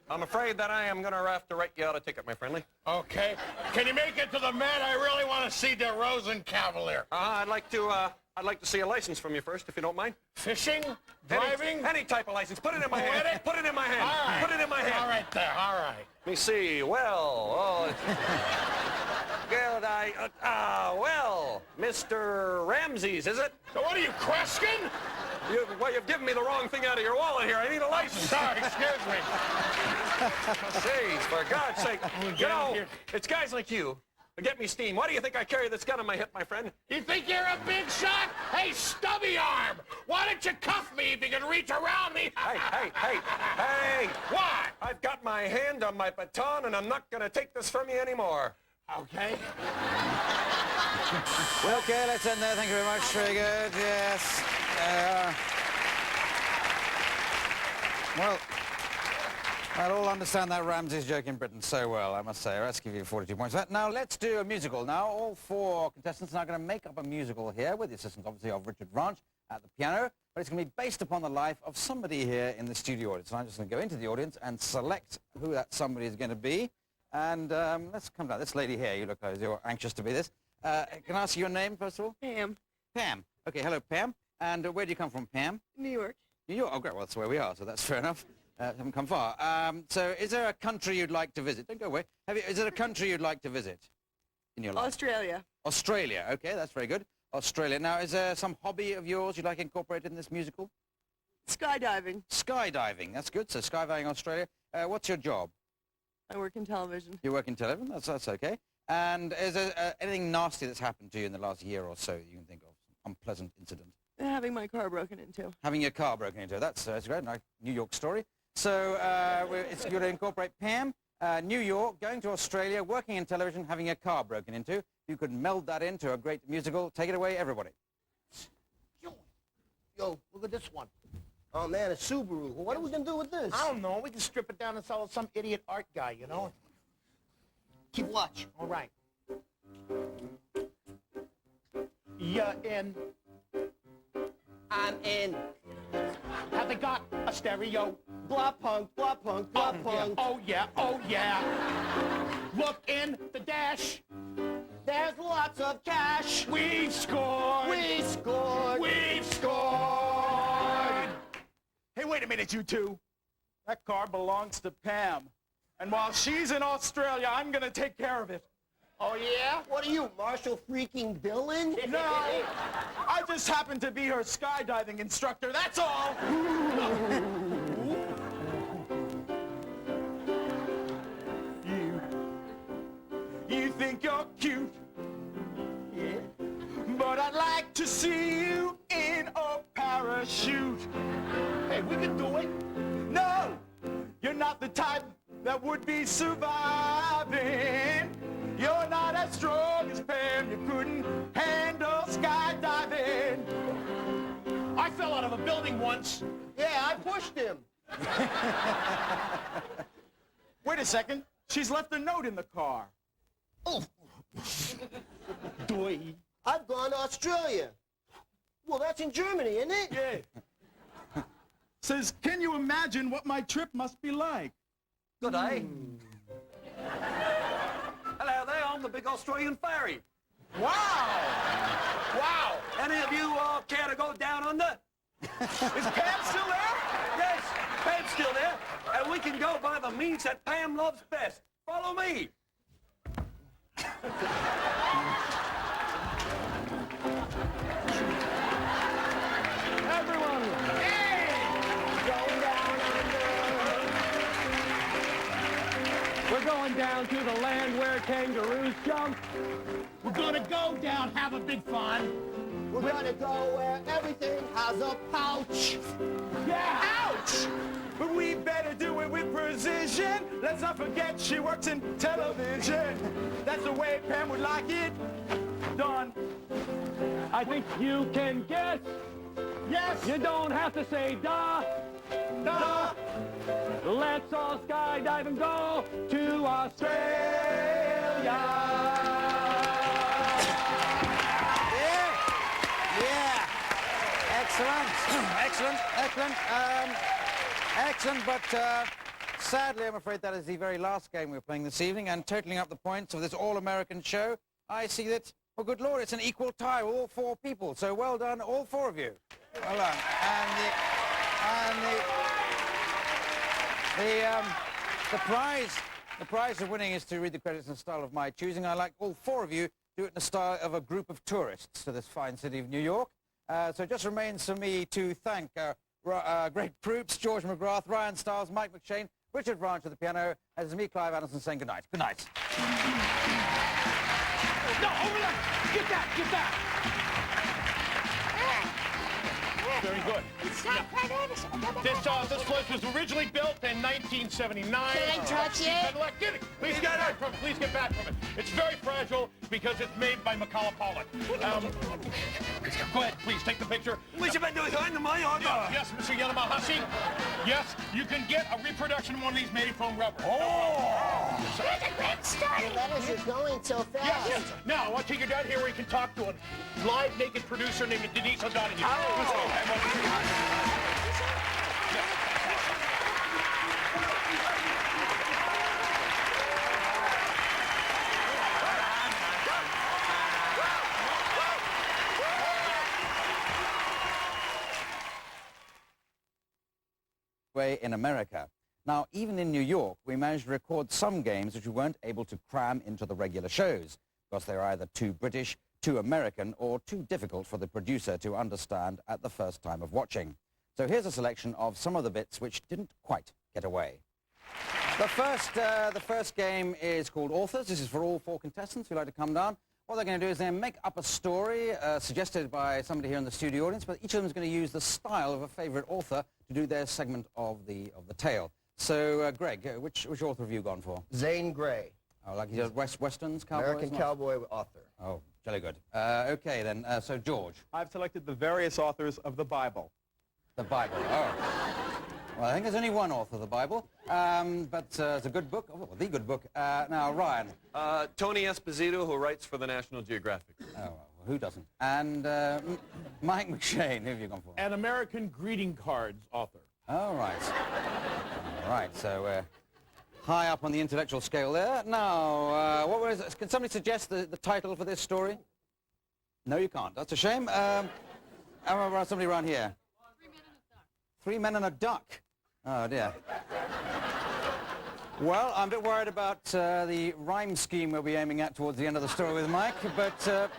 [SPEAKER 8] I'm afraid that I am going to have to write you out a ticket, my friendly.
[SPEAKER 9] Okay. Can you make it to the Met? I really want to see the Rosencavalier.
[SPEAKER 8] I'd like to see a license from you first, if you don't mind.
[SPEAKER 9] Fishing? Driving?
[SPEAKER 8] Any type of license. Put it in my hand.
[SPEAKER 9] Poetic?
[SPEAKER 8] Put it in my hand.
[SPEAKER 9] All right.
[SPEAKER 8] Put it in my hand.
[SPEAKER 9] All right there. All right.
[SPEAKER 8] Let me see. Well, good. Well, Mr. Ramses, is it?
[SPEAKER 9] So what are you, Kreskin?
[SPEAKER 8] You've given me the wrong thing out of your wallet here. I need a license.
[SPEAKER 9] Sorry, excuse me.
[SPEAKER 8] Jeez, for God's sake. You know,
[SPEAKER 9] here.
[SPEAKER 8] it's guys like you who get me steam. Why do you think I carry this gun on my hip, my friend?
[SPEAKER 9] You think you're a big shot? Hey, stubby arm! Why don't you cuff me if you can reach around me?
[SPEAKER 8] Hey!
[SPEAKER 9] What?
[SPEAKER 8] I've got my hand on my baton, and I'm not going to take this from you anymore.
[SPEAKER 9] Okay.
[SPEAKER 1] Well, okay, let's end there. Thank you very much. Very good. Yes. Well, I'll all understand that Ramses joke in Britain so well, I must say. Let's give you 42 points for that. Now, let's do a musical. Now, all four contestants are now going to make up a musical here with the assistance, obviously, of Richard Branch at the piano. But it's going to be based upon the life of somebody here in the studio audience. And I'm just going to go into the audience and select who that somebody is going to be. And let's come down. This lady here, you look like you're anxious to be this. Can I ask you your name, first of all?
[SPEAKER 11] Pam,
[SPEAKER 1] Pam. Okay, hello, Pam. And where do you come from, Pam?
[SPEAKER 11] New York.
[SPEAKER 1] New York. Oh, great. Well, that's where we are, so that's fair enough. Haven't come far. So is there a country you'd like to visit? Don't go away. Is there a country you'd like to visit in your life?
[SPEAKER 11] Australia.
[SPEAKER 1] Australia. Okay, that's very good. Australia. Now, is there some hobby of yours you'd like incorporated in this musical?
[SPEAKER 11] Skydiving.
[SPEAKER 1] Skydiving. That's good. So skydiving Australia. What's your job?
[SPEAKER 11] I work in television.
[SPEAKER 1] You work in television? That's okay. And is there anything nasty that's happened to you in the last year or so that you can think of? Unpleasant incident?
[SPEAKER 11] Having my car broken into.
[SPEAKER 1] Having your car broken into. That's great. Nice New York story. So you're going to incorporate Pam, New York, going to Australia, working in television, having your car broken into. You could meld that into a great musical. Take it away, everybody.
[SPEAKER 10] Yo, look at this one. Oh, man, a Subaru. Well, what are we going to do with this?
[SPEAKER 9] I don't know. We can strip it down and sell it to some idiot art guy, you know?
[SPEAKER 10] Keep watch.
[SPEAKER 9] All right. You're in.
[SPEAKER 10] I'm in.
[SPEAKER 9] Have they got a stereo?
[SPEAKER 10] Blah punk, blah punk, blah punk.
[SPEAKER 2] Oh yeah, oh yeah. Look in the dash.
[SPEAKER 10] There's lots of cash.
[SPEAKER 2] We've scored.
[SPEAKER 10] We scored.
[SPEAKER 2] We've scored.
[SPEAKER 7] Hey, wait a minute, you two. That car belongs to Pam. And while she's in Australia, I'm going to take care of it.
[SPEAKER 10] Oh, yeah? What are you, Marshall freaking Dillon?
[SPEAKER 7] No, I just happen to be her skydiving instructor, that's all. You think you're cute. Yeah. But I'd like to see you in a parachute.
[SPEAKER 2] Hey, we can do it.
[SPEAKER 7] No, you're not the type that would be surviving. You're not as strong as Pam. You couldn't handle skydiving.
[SPEAKER 2] I fell out of a building once.
[SPEAKER 10] Yeah, I pushed him.
[SPEAKER 7] Wait a second. She's left a note in the car.
[SPEAKER 10] Oh. I've gone to Australia. Well, that's in Germany, isn't it?
[SPEAKER 7] Yeah. Says, can you imagine what my trip must be like?
[SPEAKER 5] Good day. Hello there, I'm the big Australian fairy.
[SPEAKER 7] Wow!
[SPEAKER 2] Wow.
[SPEAKER 5] Any of you care to go down under?
[SPEAKER 7] Is Pam still there?
[SPEAKER 5] Yes, Pam's still there, and we can go by the means that Pam loves best. Follow me.
[SPEAKER 7] Everyone!
[SPEAKER 8] We're going down to the land where kangaroos jump.
[SPEAKER 2] We're gonna go down, have a big fun.
[SPEAKER 10] We're gonna go where everything has a pouch.
[SPEAKER 7] Yeah! Ouch! But we better do it with precision. Let's not forget she works in television. That's the way Pam would like it done.
[SPEAKER 8] I think you can guess.
[SPEAKER 7] Yes!
[SPEAKER 8] You don't have to say duh.
[SPEAKER 7] Duh.
[SPEAKER 8] Let's all skydive and go to Australia.
[SPEAKER 1] Yeah. Excellent. Excellent, but sadly, I'm afraid that is the very last game we're playing this evening, and totaling up the points of this all-American show, I see that, oh, good Lord, it's an equal tie with all four people, so well done, all four of you. Well done. The prize of winning is to read the credits in the style of my choosing. I like all four of you do it in the style of a group of tourists to this fine city of New York. So it just remains for me to thank Greg Proops, George McGrath, Ryan Stiles, Mike McShane, Richard Branch at the piano. This is me, Clive Anderson, saying good night. Good night.
[SPEAKER 2] No, over there. Get that. Very good. This place was originally built in 1979.
[SPEAKER 3] Can I touch it?
[SPEAKER 2] Get it. Please get back from it. Please get back from it. It's very fragile because it's made by Macaulay Pollock. Go ahead, please take the picture.
[SPEAKER 5] Yes,
[SPEAKER 2] Mr. Yanamahasi. Yes, you can get a reproduction of one of these made from rubber.
[SPEAKER 3] Here's a great story.
[SPEAKER 10] The letters are going so fast.
[SPEAKER 2] Yes. Now, I want to take you down here where you can talk to a live naked producer named Denise O'Donoghue. Let's go.
[SPEAKER 1] Way in America. Now, even in New York, we managed to record some games which we weren't able to cram into the regular shows because they're either too British, too American, or too difficult for the producer to understand at the first time of watching. So here's a selection of some of the bits which didn't quite get away. The first game is called Authors. This is for all four contestants who'd like to come down. What they're going to do is then make up a story suggested by somebody here in the studio audience, but each of them is going to use the style of a favorite author to do their segment of the tale. So, Greg, which author have you gone for?
[SPEAKER 10] Zane Grey.
[SPEAKER 1] Oh, like he does westerns, cowboys?
[SPEAKER 10] American cowboy author.
[SPEAKER 1] Oh, jolly good. Okay, then, so George.
[SPEAKER 7] I've selected the various authors of the Bible.
[SPEAKER 1] The Bible, oh. Well, I think there's only one author of the Bible, but it's a good book. Oh, the good book. Now, Ryan.
[SPEAKER 5] Tony Esposito, who writes for the National Geographic.
[SPEAKER 1] Oh, well, who doesn't? And Mike McShane, who have you gone for?
[SPEAKER 2] An American greeting cards author.
[SPEAKER 1] All right. Right, so high up on the intellectual scale there. Now, what was it? Can somebody suggest the title for this story? No, you can't. That's a shame. How about somebody around here? 3 Men and a Duck. 3 Men and a Duck. Oh, dear. Well, I'm a bit worried about the rhyme scheme we'll be aiming at towards the end of the story with Mike, but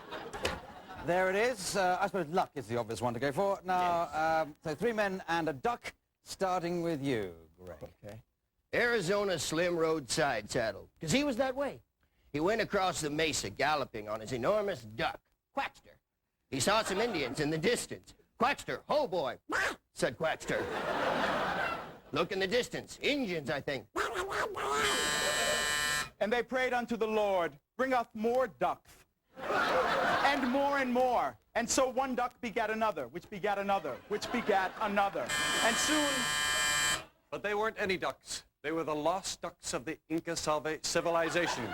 [SPEAKER 1] there it is. I suppose luck is the obvious one to go for. Now, so 3 Men and a Duck, starting with you, Greg.
[SPEAKER 12] Okay. Arizona Slim rode side saddle, because he was that way. He went across the mesa galloping on his enormous duck, Quackster. He saw some Indians in the distance. Quackster, ho boy, said Quackster. Look in the distance. Indians, I think.
[SPEAKER 7] And they prayed unto the Lord, bring us more ducks. And more. And so one duck begat another, which begat another, which begat another. And soon...
[SPEAKER 5] But they weren't any ducks. They were the lost ducks of the Inca civilization.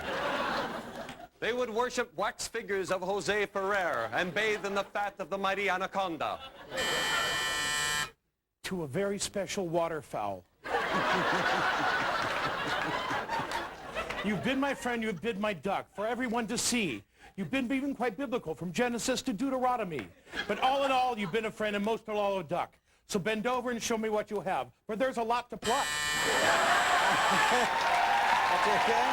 [SPEAKER 5] They would worship wax figures of Jose Ferrer and bathe in the fat of the mighty anaconda.
[SPEAKER 9] To a very special waterfowl. You've been my friend, you've been my duck, for everyone to see. You've been even quite biblical, from Genesis to Deuteronomy. But all in all, you've been a friend, and most of all, a duck. So bend over and show me what you have, for there's a lot to pluck.
[SPEAKER 1] That's okay.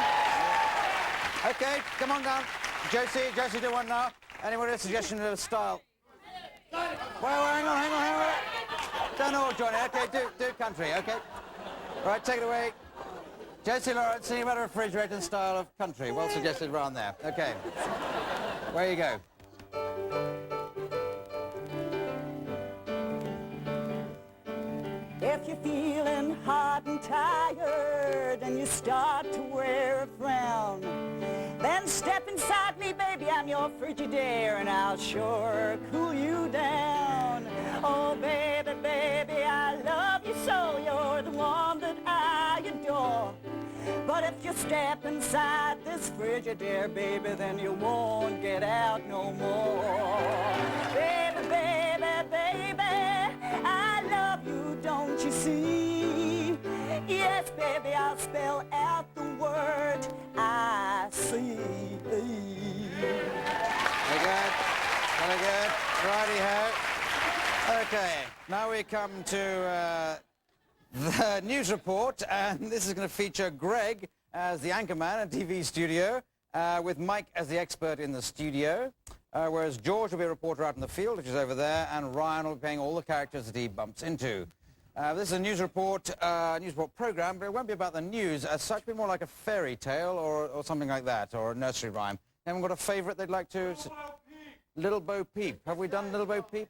[SPEAKER 1] Okay, come on down. Josie, do one now. Anyone a suggestion of style? Well, hang on. Don't all join it. Okay, do country, okay? Right, take it away. Josie Lawrence, singing about a refrigerator style of country. Well suggested around there. Okay. Where you go.
[SPEAKER 3] If you're feeling hot and tired and you start to wear a frown, then step inside me, baby, I'm your Frigidaire, and I'll sure cool you down. Oh, baby, I love you so, you're the one that I adore. But if you step inside this Frigidaire, baby, then you won't get out no more. Baby, I love you, don't you see? Yes, baby, I'll spell out the word I see.
[SPEAKER 1] Very good. Righty-ho. Okay, now we come to the news report, and this is going to feature Greg as the anchorman at TV studio, with Mike as the expert in the studio, whereas George will be a reporter out in the field, which is over there, and Ryan will be playing all the characters that he bumps into. This is a news report program, but it won't be about the news as such. It'll be more like a fairy tale or something like that, or a nursery rhyme. Anyone got a favourite they'd like to? Little Bo Peep. Have we done Little Bo Peep?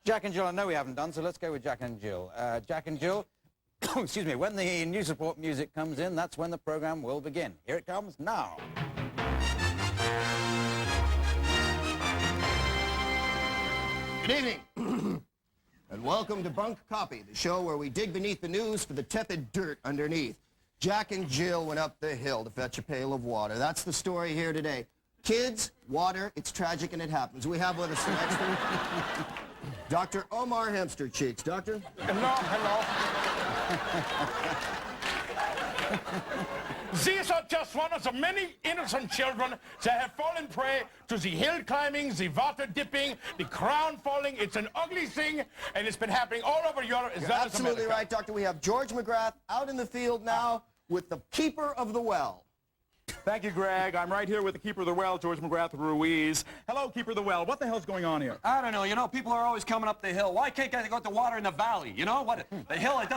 [SPEAKER 1] Jack and Jill, I know we haven't done, so let's go with Jack and Jill. Jack and Jill, excuse me, when the news report music comes in, that's when the program will begin. Here it comes now.
[SPEAKER 12] Good evening. And welcome to Bunk Copy, the show where we dig beneath the news for the tepid dirt underneath. Jack and Jill went up the hill to fetch a pail of water. That's the story here today. Kids, water, it's tragic and it happens. We have with us the expert, Dr. Omar Hamster Cheeks. Doctor?
[SPEAKER 2] Hello. These are just one of the many innocent children that have fallen prey to the hill climbing, the water dipping, the crown falling. It's an ugly thing, and it's been happening all over Europe.
[SPEAKER 12] You're absolutely right, Doctor. We have George McGrath out in the field now with the keeper of the well.
[SPEAKER 7] Thank you, Greg. I'm right here with the keeper of the well, George McGrath Ruiz. Hello, keeper of the well. What the hell's going on here?
[SPEAKER 8] I don't know. You know, people are always coming up the hill. Why can't they go to water in the valley? You know what? The hill, it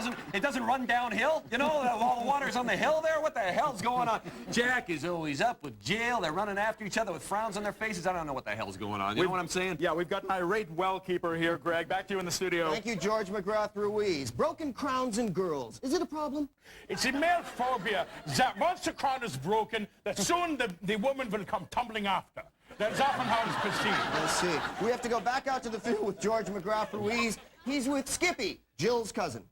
[SPEAKER 8] doesn't run downhill. You know, all the water's on the hill there. What the hell's going on? Jack is always up with Jill. They're running after each other with frowns on their faces. I don't know what the hell's going on. You know what I'm saying?
[SPEAKER 7] Yeah, we've got an irate well keeper here, Greg. Back to you in the studio.
[SPEAKER 12] Thank you, George McGrath Ruiz. Broken crowns and girls. Is it a problem?
[SPEAKER 2] It's a male phobia that once the crown is broken, that soon the woman will come tumbling after. That's often how it's perceived.
[SPEAKER 12] Let's see. We have to go back out to the field with George McGrath Ruiz. He's with Skippy, Jill's cousin.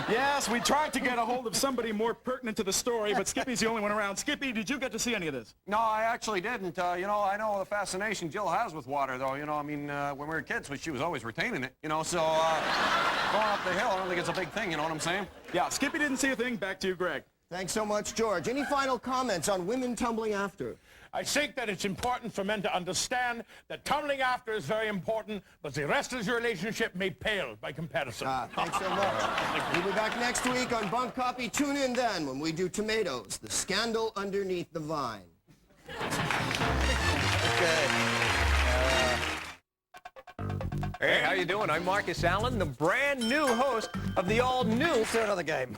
[SPEAKER 7] Yes, we tried to get a hold of somebody more pertinent to the story, but Skippy's the only one around. Skippy, did you get to see any of this?
[SPEAKER 8] No, I actually didn't. You know, I know the fascination Jill has with water, though. You know, I mean, when we were kids, she was always retaining it, you know, so going up the hill, I don't think it's a big thing, you know what I'm saying?
[SPEAKER 7] Yeah, Skippy didn't see a thing. Back to you, Greg.
[SPEAKER 12] Thanks so much, George. Any final comments on women tumbling after?
[SPEAKER 2] I think that it's important for men to understand that tumbling after is very important, but the rest of the relationship may pale by comparison.
[SPEAKER 12] Thanks so much. We'll be back next week on Bunk Copy. Tune in then when we do Tomatoes, the scandal underneath the vine.
[SPEAKER 13] Hey, how you doing? I'm Marcus Allen, the brand new host of the all-new...
[SPEAKER 1] Let's do another game.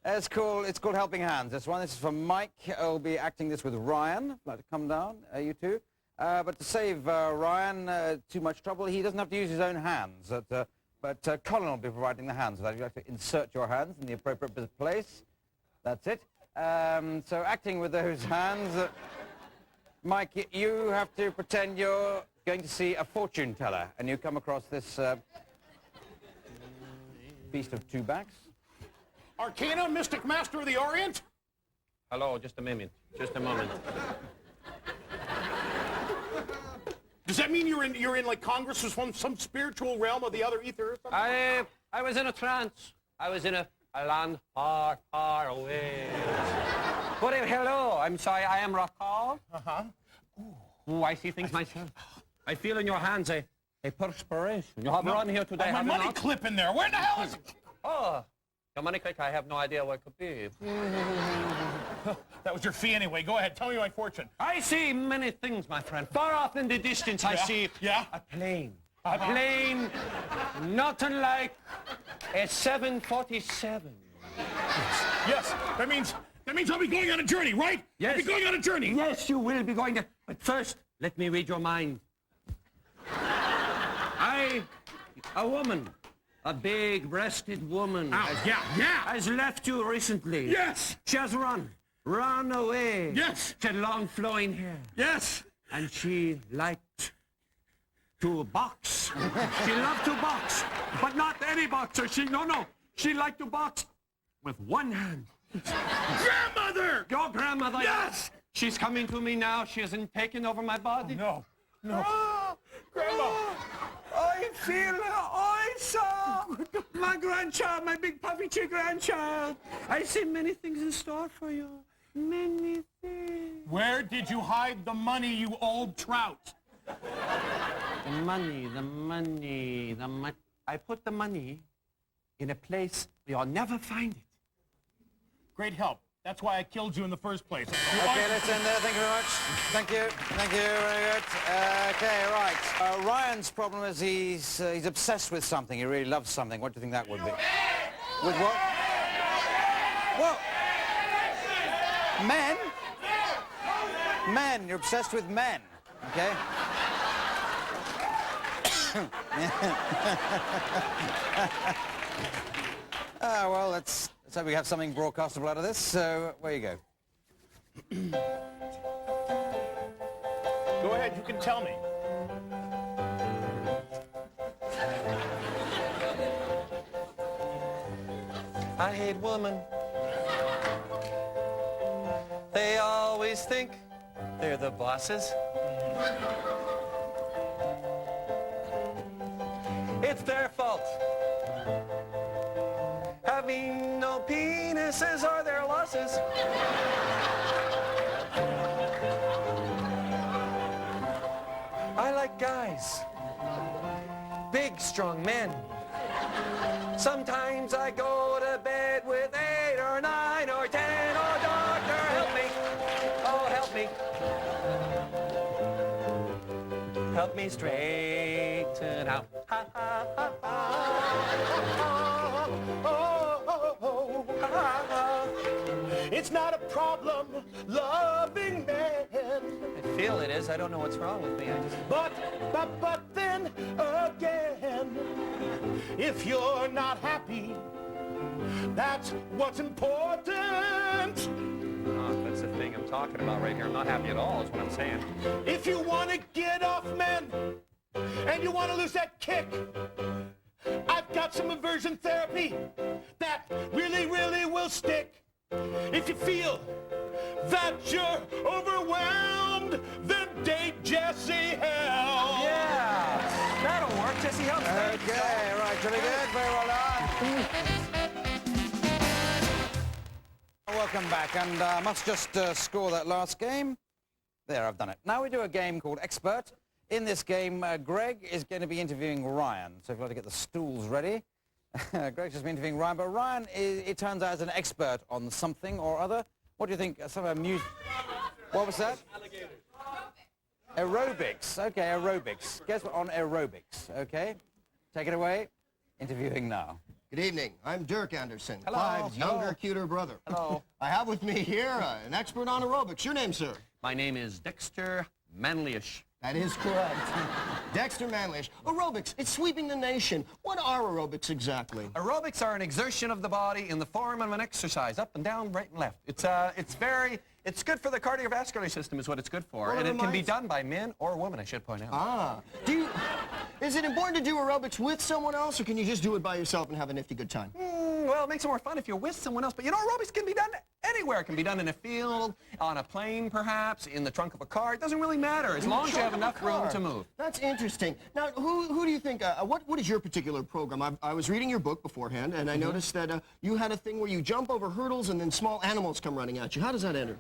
[SPEAKER 1] It's called Helping Hands. This is from Mike. I'll be acting this with Ryan. Like to come down, you two. But to save Ryan too much trouble, he doesn't have to use his own hands. But Colin will be providing the hands. You have to insert your hands in the appropriate place. That's it. So acting with those hands, Mike, you have to pretend you're going to see a fortune teller, and you come across this beast of two backs.
[SPEAKER 2] Arcana, Mystic Master of the Orient?
[SPEAKER 8] Hello, just a moment. Just a moment.
[SPEAKER 2] Does that mean you're in like Congress was from some spiritual realm of the other ether or something?
[SPEAKER 8] I was in a trance. I was in a land far, far away. But hello, I'm sorry, I am Rakal.
[SPEAKER 2] Uh-huh.
[SPEAKER 8] Ooh, I see things myself. I feel in your hands a perspiration. You have run here today,
[SPEAKER 2] my
[SPEAKER 8] have you
[SPEAKER 2] money
[SPEAKER 8] not?
[SPEAKER 2] clip in there. Where the hell is it?
[SPEAKER 8] Oh, your money click, I have no idea what it could be.
[SPEAKER 2] That was your fee anyway. Go ahead, tell me my fortune.
[SPEAKER 8] I see many things, my friend. Far off in the distance, I see a plane. A plane not unlike a 747.
[SPEAKER 2] Yes, that means I'll be going on a journey, right?
[SPEAKER 8] Yes.
[SPEAKER 2] I'll be going on a journey.
[SPEAKER 8] Yes, you will be going to... But first, let me read your mind. A woman, a big-breasted woman, has left you recently.
[SPEAKER 2] Yes.
[SPEAKER 8] She has run away.
[SPEAKER 2] Yes.
[SPEAKER 8] She had long flowing hair.
[SPEAKER 2] Yes.
[SPEAKER 8] And she liked to box. She loved to box, but not any boxer. She liked to box with one hand.
[SPEAKER 2] Grandmother!
[SPEAKER 8] Your grandmother.
[SPEAKER 2] Yes.
[SPEAKER 8] She's coming to me now. She hasn't taken over my body.
[SPEAKER 2] No. Grandma.
[SPEAKER 8] I feel awesome. My grandchild, my big puffy cheek grandchild. I see many things in store for you. Many things.
[SPEAKER 2] Where did you hide the money, you old trout?
[SPEAKER 8] The money. I put the money in a place where you'll never find it.
[SPEAKER 2] Great help. That's why I killed you in the first place.
[SPEAKER 1] Okay, let's end there. Thank you very much. Thank you. Very good. Okay, right. Ryan's problem is he's obsessed with something. He really loves something. What do you think that would be? With what? What? Men? Men. You're obsessed with men. Okay? Well, let's hope we have something broadcastable out of this. So, where you go.
[SPEAKER 2] Go ahead, you can tell me.
[SPEAKER 13] I hate women. They always think they're the bosses. It's their fault. Having no penises are their losses. I like guys. Big, strong men. Sometimes I go to bed with 8 or 9 or 10. Oh, doctor, help me. Oh, help me. Help me straighten out. Ha, ha, ha, ha.
[SPEAKER 2] It's not a problem loving men.
[SPEAKER 13] I feel it is. I don't know what's wrong with me.
[SPEAKER 2] But then again, if you're not happy, that's what's important.
[SPEAKER 8] Oh, that's the thing I'm talking about right here. I'm not happy at all, is what I'm saying.
[SPEAKER 2] If you want to get off men, and you want to lose that kick, I've got some aversion therapy that really, really will stick. If you feel that you're overwhelmed, then date Jesse Helms.
[SPEAKER 8] Yeah, that'll work. Jesse Helms.
[SPEAKER 1] Okay, right, jolly good. Very well done. Welcome back, and I must just score that last game. There, I've done it. Now we do a game called Expert. In this game, Greg is going to be interviewing Ryan. So if you'd like to get the stools ready. Greg's just been interviewing Ryan, but Ryan, it turns out, is an expert on something or other. What do you think? Some music. What was that? Aerobics. Okay, aerobics. Guess what? On aerobics. Okay. Take it away. Interviewing now.
[SPEAKER 12] Good evening. I'm Dirk Anderson,
[SPEAKER 1] Hello.
[SPEAKER 12] Clive's younger,
[SPEAKER 1] Hello.
[SPEAKER 12] cuter brother.
[SPEAKER 1] Hello.
[SPEAKER 12] I have with me here an expert on aerobics. Your name, sir?
[SPEAKER 8] My name is Dexter Manlyish.
[SPEAKER 12] That is correct. Dexter Manlyish. Aerobics, it's sweeping the nation. What are aerobics exactly?
[SPEAKER 8] Aerobics are an exertion of the body in the form of an exercise, up and down, right and left. It's good for the cardiovascular system is what it's good for.
[SPEAKER 12] Well,
[SPEAKER 8] and
[SPEAKER 12] it
[SPEAKER 8] it can be
[SPEAKER 12] reminds-
[SPEAKER 8] done by men or women, I should point out.
[SPEAKER 12] Ah. Is it important to do aerobics with someone else, or can you just do it by yourself and have a nifty good time?
[SPEAKER 8] Well, it makes it more fun if you're with someone else. But, you know, aerobics can be done anywhere. It can be done in a field, on a plane, perhaps, in the trunk of a car. It doesn't really matter, as long as you have enough room to move.
[SPEAKER 12] That's interesting. Now, who do you think, what is your particular program? I was reading your book beforehand, and I noticed that you had a thing where you jump over hurdles and then small animals come running at you. How does that enter?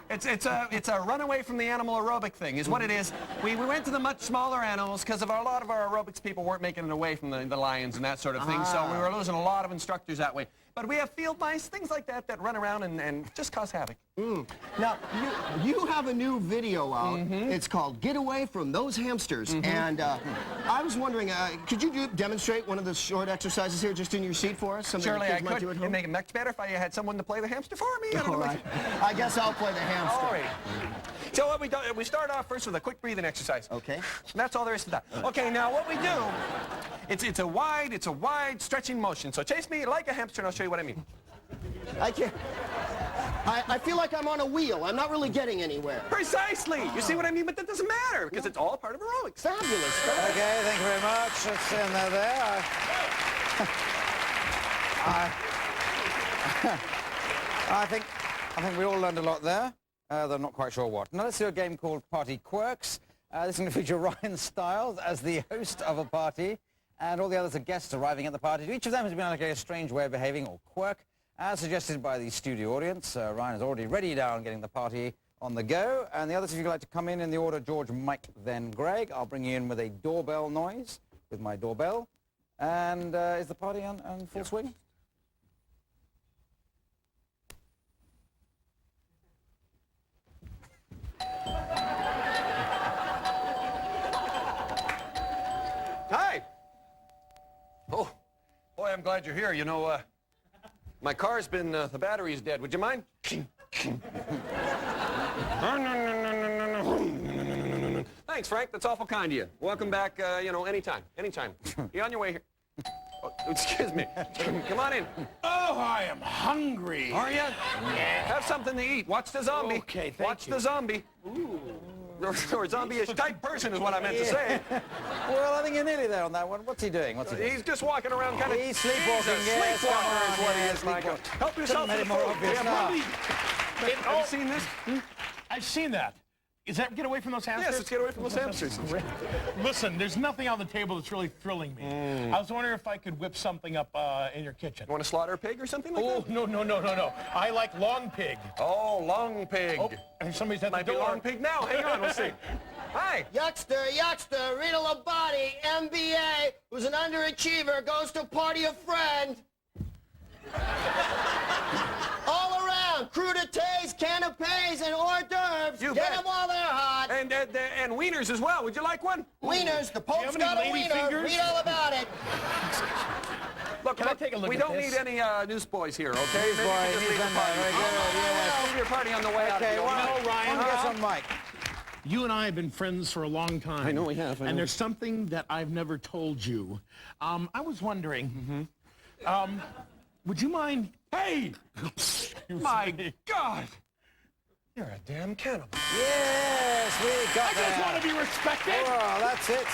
[SPEAKER 8] It's a run away from the animal aerobic thing, is what it is. We went to the much smaller animals because a lot of our aerobics people weren't making it away from the lions and that sort of thing, so we were losing a lot of instructors that way. But we have field mice, things like that, that run around and just cause havoc.
[SPEAKER 12] Now, you have a new video out. It's called Get Away from Those Hamsters. And I was wondering, could you demonstrate one of the short exercises here just in your seat for us? Something
[SPEAKER 8] Surely
[SPEAKER 12] the
[SPEAKER 8] I
[SPEAKER 12] kids might
[SPEAKER 8] could.
[SPEAKER 12] do at home?
[SPEAKER 8] It'd make it much better if I had someone to play the hamster for me.
[SPEAKER 12] All right. I guess I'll play the hamster.
[SPEAKER 8] All right. So what we start off first with a quick breathing exercise.
[SPEAKER 12] Okay.
[SPEAKER 8] That's all there is to that. Okay, now what we do, it's a wide stretching motion. So chase me like a hamster and I'll show you what I mean.
[SPEAKER 12] I can't. I feel like I'm on a wheel. I'm not really getting anywhere.
[SPEAKER 8] Precisely. You see what I mean? But that doesn't matter because it's all part of aerobics.
[SPEAKER 12] Fabulous.
[SPEAKER 1] Okay, thank you very much. Let's end there. I think we all learned a lot there, though I'm not quite sure what. Now let's do a game called Party Quirks. This is going to feature Ryan Stiles as the host of a party, and all the others are guests arriving at the party. Each of them has been like a strange way of behaving, or quirk, as suggested by the studio audience. Ryan is already ready down, getting the party on the go. And the others, if you'd like to come in the order George, Mike, then Greg, I'll bring you in with a doorbell noise, with my doorbell. And is the party on full swing?
[SPEAKER 8] Hi. Oh, boy, I'm glad you're here. You know, my car's been, the battery's dead. Would you mind? Thanks, Frank. That's awful kind of you. Welcome back, you know, anytime. Anytime. You on your way here? Oh, excuse me. Come on in.
[SPEAKER 2] Oh, I am hungry.
[SPEAKER 8] Are you? Have something to eat. Watch the zombie.
[SPEAKER 2] Okay, thank
[SPEAKER 8] Watch
[SPEAKER 2] you.
[SPEAKER 8] the zombie. Ooh. Or zombie-ish type person is what I meant to say.
[SPEAKER 1] Well, I think you're nearly there on that one. What's he doing? What's he doing?
[SPEAKER 8] He's just walking around kind of...
[SPEAKER 1] He's sleepwalking,
[SPEAKER 8] He's a
[SPEAKER 1] yes,
[SPEAKER 8] sleepwalker
[SPEAKER 1] come
[SPEAKER 8] is
[SPEAKER 1] on,
[SPEAKER 8] what he
[SPEAKER 1] yeah,
[SPEAKER 8] is, Michael.
[SPEAKER 1] sleepwalk.
[SPEAKER 8] Help yourself
[SPEAKER 1] Couldn't
[SPEAKER 8] to the
[SPEAKER 1] have made it more
[SPEAKER 8] food.
[SPEAKER 1] obvious
[SPEAKER 8] Yeah,
[SPEAKER 1] now.
[SPEAKER 8] Bobby. Have you seen this?
[SPEAKER 2] I've seen that. Is that Get Away from Those Hamsters?
[SPEAKER 8] Yes, let's get away from those hamsters.
[SPEAKER 2] Listen, there's nothing on the table that's really thrilling me. I was wondering if I could whip something up in your kitchen.
[SPEAKER 8] You want to slaughter a pig or something like
[SPEAKER 2] Oh,
[SPEAKER 8] that?
[SPEAKER 2] no. I like long pig.
[SPEAKER 8] Oh, long pig.
[SPEAKER 2] Oh, and somebody's at
[SPEAKER 8] Might
[SPEAKER 2] the
[SPEAKER 8] be
[SPEAKER 2] door.
[SPEAKER 8] long pig now. Hang on, we'll see. Hi.
[SPEAKER 12] Youngster, Rita Labonte, MBA, who's an underachiever, goes to party a friend. All around, crudités, canapes, and hors d'oeuvres.
[SPEAKER 8] You
[SPEAKER 12] Get
[SPEAKER 8] bet.
[SPEAKER 12] them while they're hot.
[SPEAKER 8] And wieners as well. Would you like one?
[SPEAKER 12] Wieners, the
[SPEAKER 2] you
[SPEAKER 12] Pope's
[SPEAKER 2] have
[SPEAKER 12] got
[SPEAKER 2] any
[SPEAKER 12] a
[SPEAKER 2] lady
[SPEAKER 12] wiener.
[SPEAKER 2] fingers?
[SPEAKER 12] Read all about it.
[SPEAKER 8] Look,
[SPEAKER 2] Can I take a look
[SPEAKER 8] we
[SPEAKER 2] at
[SPEAKER 8] don't
[SPEAKER 2] this?
[SPEAKER 8] need any newsboys here, okay? Maybe you
[SPEAKER 1] Boy,
[SPEAKER 8] can just
[SPEAKER 1] he's
[SPEAKER 8] leave the
[SPEAKER 1] done that.
[SPEAKER 8] party.
[SPEAKER 1] Very good. Yes.
[SPEAKER 8] Leave your party on the way out.
[SPEAKER 1] Okay,
[SPEAKER 8] if you don't
[SPEAKER 1] well,
[SPEAKER 8] mind.
[SPEAKER 2] Ryan.
[SPEAKER 1] I'll get some Mike.
[SPEAKER 2] You and I have been friends for a long time.
[SPEAKER 8] I know we have, I know.
[SPEAKER 2] And there's something that I've never told you. I was wondering, would you mind... Hey!
[SPEAKER 8] My God! You're a damn cannibal.
[SPEAKER 1] Yes, we got
[SPEAKER 2] I just
[SPEAKER 1] that.
[SPEAKER 2] want to be respected.
[SPEAKER 1] Oh, that's it.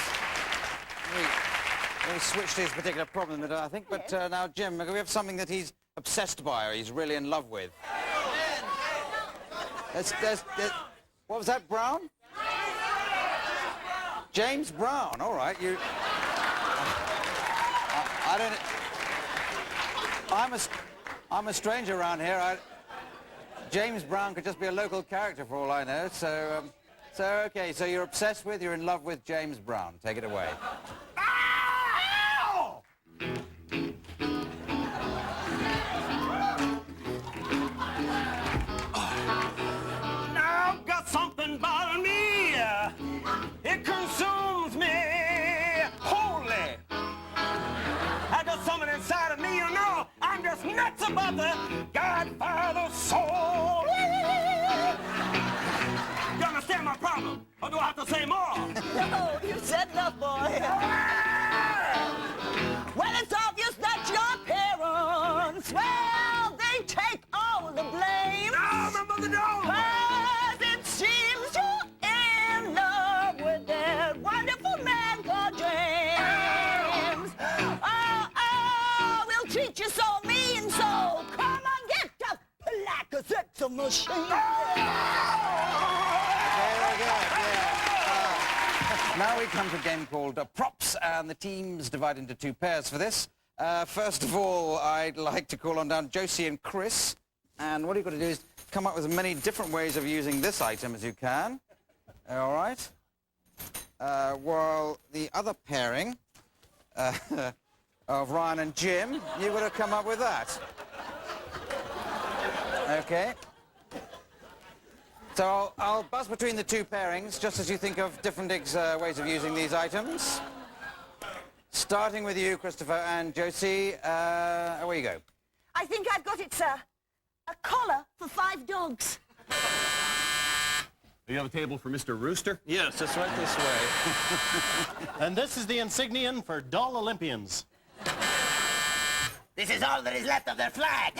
[SPEAKER 1] He switched his particular problem, I think. But now, Jim, we have something that he's obsessed by or he's really in love with. What was that, Brown? James Brown. All right, you... I don't... I'm a stranger around here. James Brown could just be a local character for all I know. So, okay, so you're obsessed with, you're in love with James Brown. Take it away.
[SPEAKER 10] Now I've got something bothering me. It consumes me wholly. I got something inside of me, you know. I'm just nuts about the Godfather soul. You understand my problem? Or do I have to say more?
[SPEAKER 3] No, you said enough, boy. Well, it's obvious that your parents, well, they take all the blame.
[SPEAKER 10] No, my mother don't.
[SPEAKER 3] 'Cause it seems you're in love with that wonderful man called James. Oh, we'll treat you so mean, so come on, get the Percocet machine.
[SPEAKER 1] Very good, yeah. Now we come to a game called Props, and the team's divided into two pairs for this. First of all, I'd like to call on down Josie and Chris. And what you've got to do is come up with as many different ways of using this item as you can. All right? While the other pairing of Ryan and Jim, you've got to come up with that. Okay. So I'll buzz between the two pairings, just as you think of different ways of using these items. Starting with you, Christopher and Josie, away you go.
[SPEAKER 3] I think I've got it, sir. A collar for 5 dogs.
[SPEAKER 8] You have a table for Mr. Rooster?
[SPEAKER 5] Yes, it's right this way.
[SPEAKER 10] And this is the insignium for dull Olympians.
[SPEAKER 3] This is all that is left of their flag.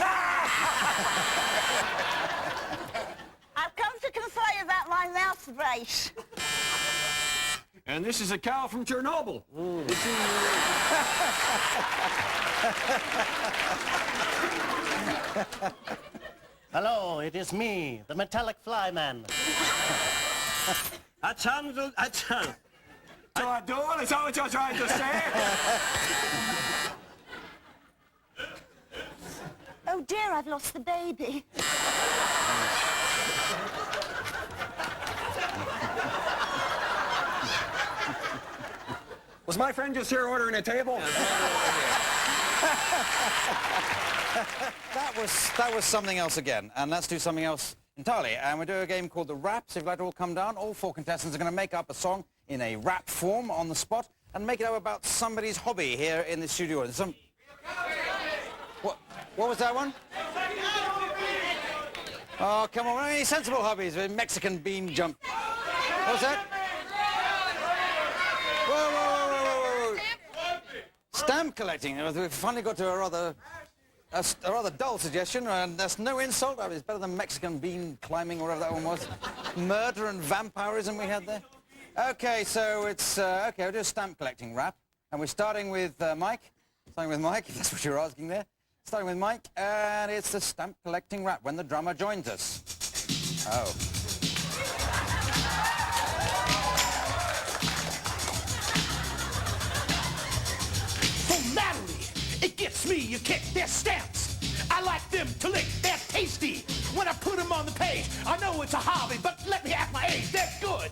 [SPEAKER 3] I've come to confer that my mouth's brace.
[SPEAKER 8] And this is a cow from Chernobyl.
[SPEAKER 10] Hello, it is me, the metallic flyman.
[SPEAKER 5] So I do it? Is that what you're trying to say?
[SPEAKER 3] Oh dear, I've lost the baby.
[SPEAKER 8] Was my friend just here ordering a table?
[SPEAKER 1] That was something else again, and let's do something else entirely. And we'll do a game called the Rap. So if you'd like to all come down, all 4 contestants are going to make up a song in a rap form on the spot and make it up about somebody's hobby here in the studio. What was that one? Oh, come on, any sensible hobbies? Mexican bean jump. What was that? Whoa. Stamp collecting. We've finally got to a rather dull suggestion, and that's no insult. I mean, it's better than Mexican bean climbing, or whatever that one was. Murder and vampirism we had there. Okay, so it's, okay, we'll do a stamp collecting rap. And we're starting with Mike. Starting with Mike, if that's what you're asking there. Starting with Mike, and it's the stamp collecting rap when the drummer joins us. Oh.
[SPEAKER 2] Formality, it gets me, you kick their stamps. I like them to lick, they're tasty. When I put them on the page, I know it's a hobby, but let me have my age, they're good.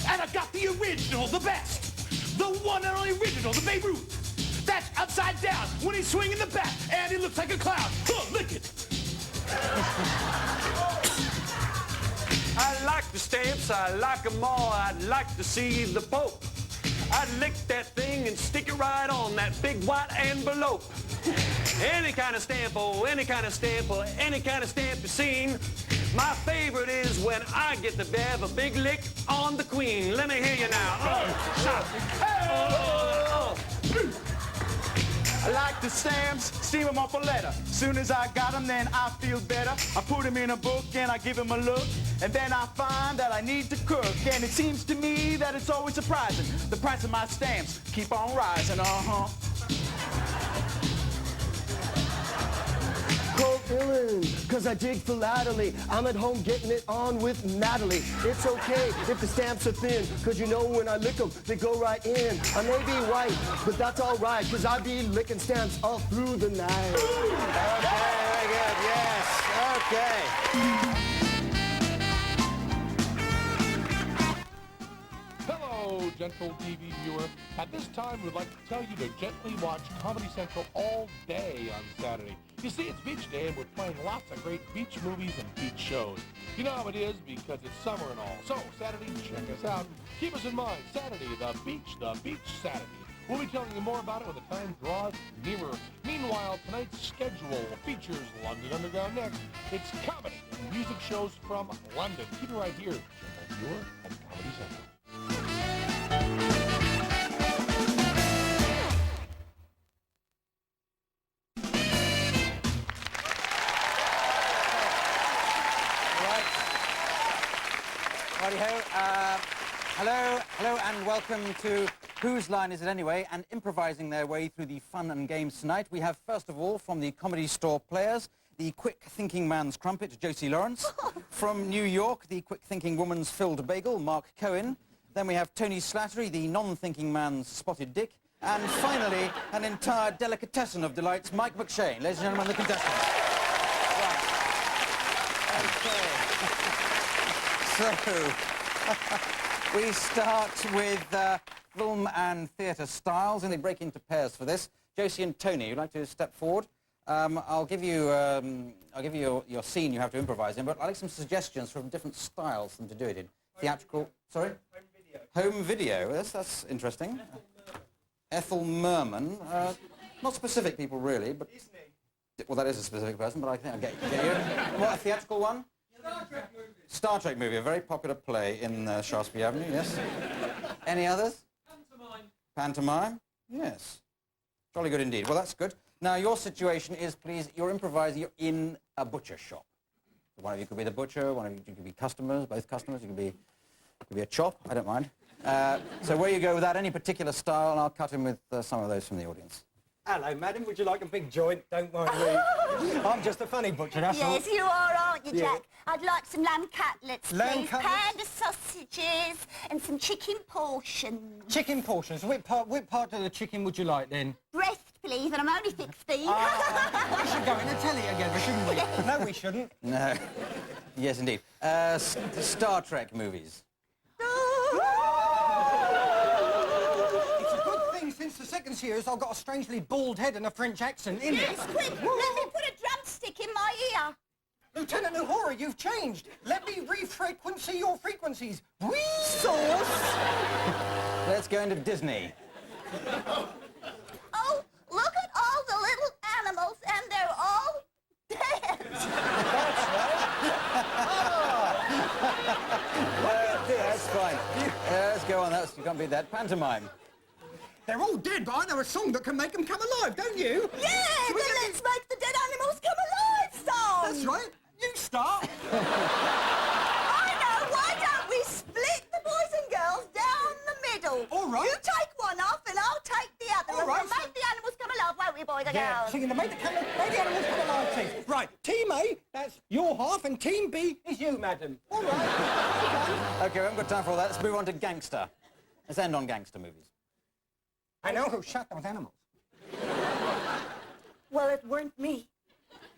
[SPEAKER 2] And I got the original, the best. The one and only original, the Babe Ruth. That's upside down when he's swinging the bat, and he looks like a clown. Lick it.
[SPEAKER 5] I like the stamps, I like them all. I'd like to see the Pope. I'd lick that thing and stick it right on that big white envelope. Any kind of stamp, oh, any kind of stamp, or any kind of stamp you've seen. My favorite is when I get to bev a big lick on the Queen. Let me hear you now.
[SPEAKER 7] I like the stamps, steam them off a letter. Soon as I got them, then I feel better. I put them in a book and I give them a look. And then I find that I need to cook. And it seems to me that it's always surprising. The price of my stamps keep on rising,
[SPEAKER 12] Co-filling, cause I dig philately. I'm at home getting it on with Natalie. It's okay if the stamps are thin, cause you know when I lick them, they go right in. I may be white, but that's alright, cause I be licking stamps all through the night.
[SPEAKER 1] Okay, very good, yes, okay.
[SPEAKER 2] Hello, gentle TV viewer. At this time, we'd like to tell you to gently watch Comedy Central all day on Saturday. You see, it's beach day, and we're playing lots of great beach movies and beach shows. You know how it is because it's summer and all. So, Saturday, check us out. Keep us in mind. Saturday, the beach Saturday. We'll be telling you more about it when the time draws nearer. Meanwhile, tonight's schedule features London Underground next. It's comedy and music shows from London. Keep it right here, gentle viewer, at Comedy Central.
[SPEAKER 1] Hello, and welcome to Whose Line Is It Anyway? And improvising their way through the fun and games tonight, we have, first of all, from the Comedy Store Players, the quick-thinking man's crumpet, Josie Lawrence. From New York, the quick-thinking woman's filled bagel, Mark Cohen. Then we have Tony Slattery, the non-thinking man's spotted dick. And finally, an entire delicatessen of delights, Mike McShane. Ladies and gentlemen, the contestants. Right. Okay. So, we start with film and theatre styles, and they break into pairs for this. Josie and Tony, you'd like to step forward? I'll give you your scene you have to improvise in, but I'd like some suggestions from different styles for them to do it in. Theatrical, sorry? Home video. Home video, that's interesting. Ethel Merman, not specific people really, but... Disney. Well, that is a specific person, but I think I'll get you. What, a theatrical one? Star Trek movie. Star Trek movie, a very popular play in Shaftesbury Avenue, yes. Any others? Pantomime. Pantomime? Yes. Jolly good indeed. Well, that's good. Now, your situation is, please, you're improvising, you're in a butcher shop. One of you could be the butcher, one of you could be customers, both customers, you could be a chop, I don't mind. So where you go without any particular style, and I'll cut in with some of those from the audience.
[SPEAKER 13] Hello, madam. Would you like a big joint? Don't mind me. I'm just a funny butcher, that's all.
[SPEAKER 3] Yes, you are, aren't you, Jack?
[SPEAKER 13] Yeah.
[SPEAKER 3] I'd like some lamb cutlets,
[SPEAKER 13] Lamb
[SPEAKER 3] please.
[SPEAKER 13] cutlets?
[SPEAKER 3] Pound of sausages and some chicken portions.
[SPEAKER 13] Chicken portions. Which part of the chicken would you like, then?
[SPEAKER 3] Breast, please, and I'm only 16.
[SPEAKER 13] We should go in the telly together, shouldn't we? No, we shouldn't.
[SPEAKER 1] No. Yes, indeed. Star Trek movies.
[SPEAKER 13] Since the second series, I've got a strangely bald head and a French accent, innit?
[SPEAKER 3] Yes, quick, let me put a drumstick in my ear.
[SPEAKER 13] Lieutenant Uhura, you've changed. Let me re-frequency your frequencies. Whee!
[SPEAKER 3] Sauce.
[SPEAKER 1] Let's go into Disney.
[SPEAKER 3] Oh, look at all the little animals, and they're all dead.
[SPEAKER 1] That's fine. Let's go on. You can't beat that. Pantomime.
[SPEAKER 13] They're all dead, but I know a song that can make them come alive, don't you?
[SPEAKER 3] Yeah, then let's make the dead animals come alive song.
[SPEAKER 13] That's right. You start.
[SPEAKER 3] I know. Why don't we split the boys and girls down the middle?
[SPEAKER 13] All right.
[SPEAKER 3] You take one off and I'll take the other.
[SPEAKER 13] All
[SPEAKER 3] and
[SPEAKER 13] right.
[SPEAKER 3] we'll make the animals come alive, won't we, boys and girls?
[SPEAKER 13] Singing to make the animals come alive, team. Right, Team A, that's your half, and Team B is you, madam. All right.
[SPEAKER 1] Okay, we haven't got time for all that. Let's move on to gangster. Let's end on gangster movies.
[SPEAKER 13] I know who shot those animals.
[SPEAKER 3] Well, it weren't me.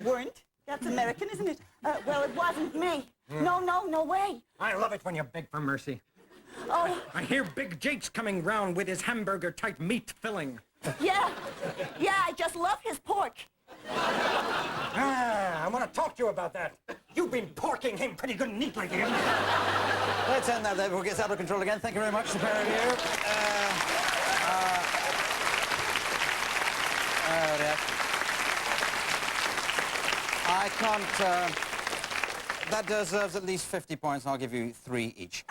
[SPEAKER 3] Weren't? That's American, isn't it? Well, it wasn't me. No way.
[SPEAKER 13] I love it when you beg for mercy.
[SPEAKER 3] Oh.
[SPEAKER 13] I hear Big Jake's coming round with his hamburger-type meat filling.
[SPEAKER 3] Yeah, I just love his pork.
[SPEAKER 13] I want to talk to you about that. You've been porking him pretty good and neat lately, haven't you?
[SPEAKER 1] Let's end that there before it gets out of control again. Thank you very much, the pair of you. Oh, dear. I can't... that deserves at least 50 points, and I'll give you 3 each.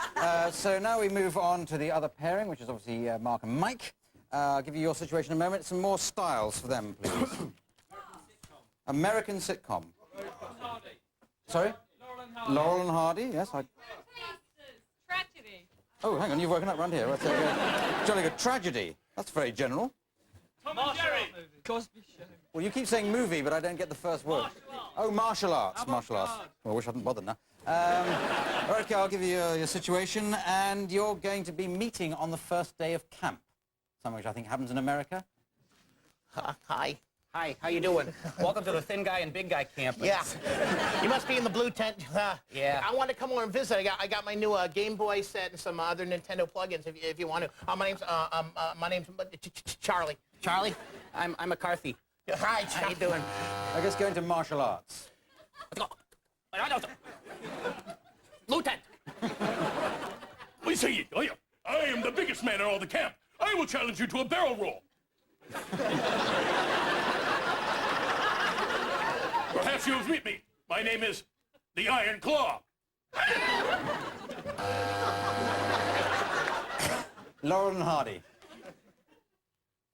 [SPEAKER 1] So now we move on to the other pairing, which is obviously Mark and Mike. I'll give you your situation in a moment. Some more styles for them, please. American sitcom. Sorry? Laurel and Hardy, yes.
[SPEAKER 14] Tragedy.
[SPEAKER 1] Oh, hang on, you've woken up round here. What's that? Jolly good. Tragedy. That's very general.
[SPEAKER 14] Tom and Jerry. Cosby Show.
[SPEAKER 1] Well, you keep saying movie, but I don't get the first word. Oh, martial arts. Martial arts. Well, I wish I hadn't bothered now. Okay, I'll give you your situation, and you're going to be meeting on the first day of camp, something which I think happens in America.
[SPEAKER 15] Hi.
[SPEAKER 16] Hi, how you doing? Welcome to the thin guy and big guy camp.
[SPEAKER 15] Yeah. You must be in the blue tent.
[SPEAKER 16] Yeah.
[SPEAKER 15] I want to come over and visit. I got my new Game Boy set and some other Nintendo plugins if you want to. My name's Charlie. Charlie?
[SPEAKER 16] I'm McCarthy.
[SPEAKER 15] Hi,
[SPEAKER 16] How you doing?
[SPEAKER 1] I guess go into martial arts.
[SPEAKER 15] Lieutenant.
[SPEAKER 2] We say, I am the biggest man in all the camp. I will challenge you to a barrel roll. Perhaps you have met me. My name is the Iron Claw.
[SPEAKER 1] Laurel and Hardy.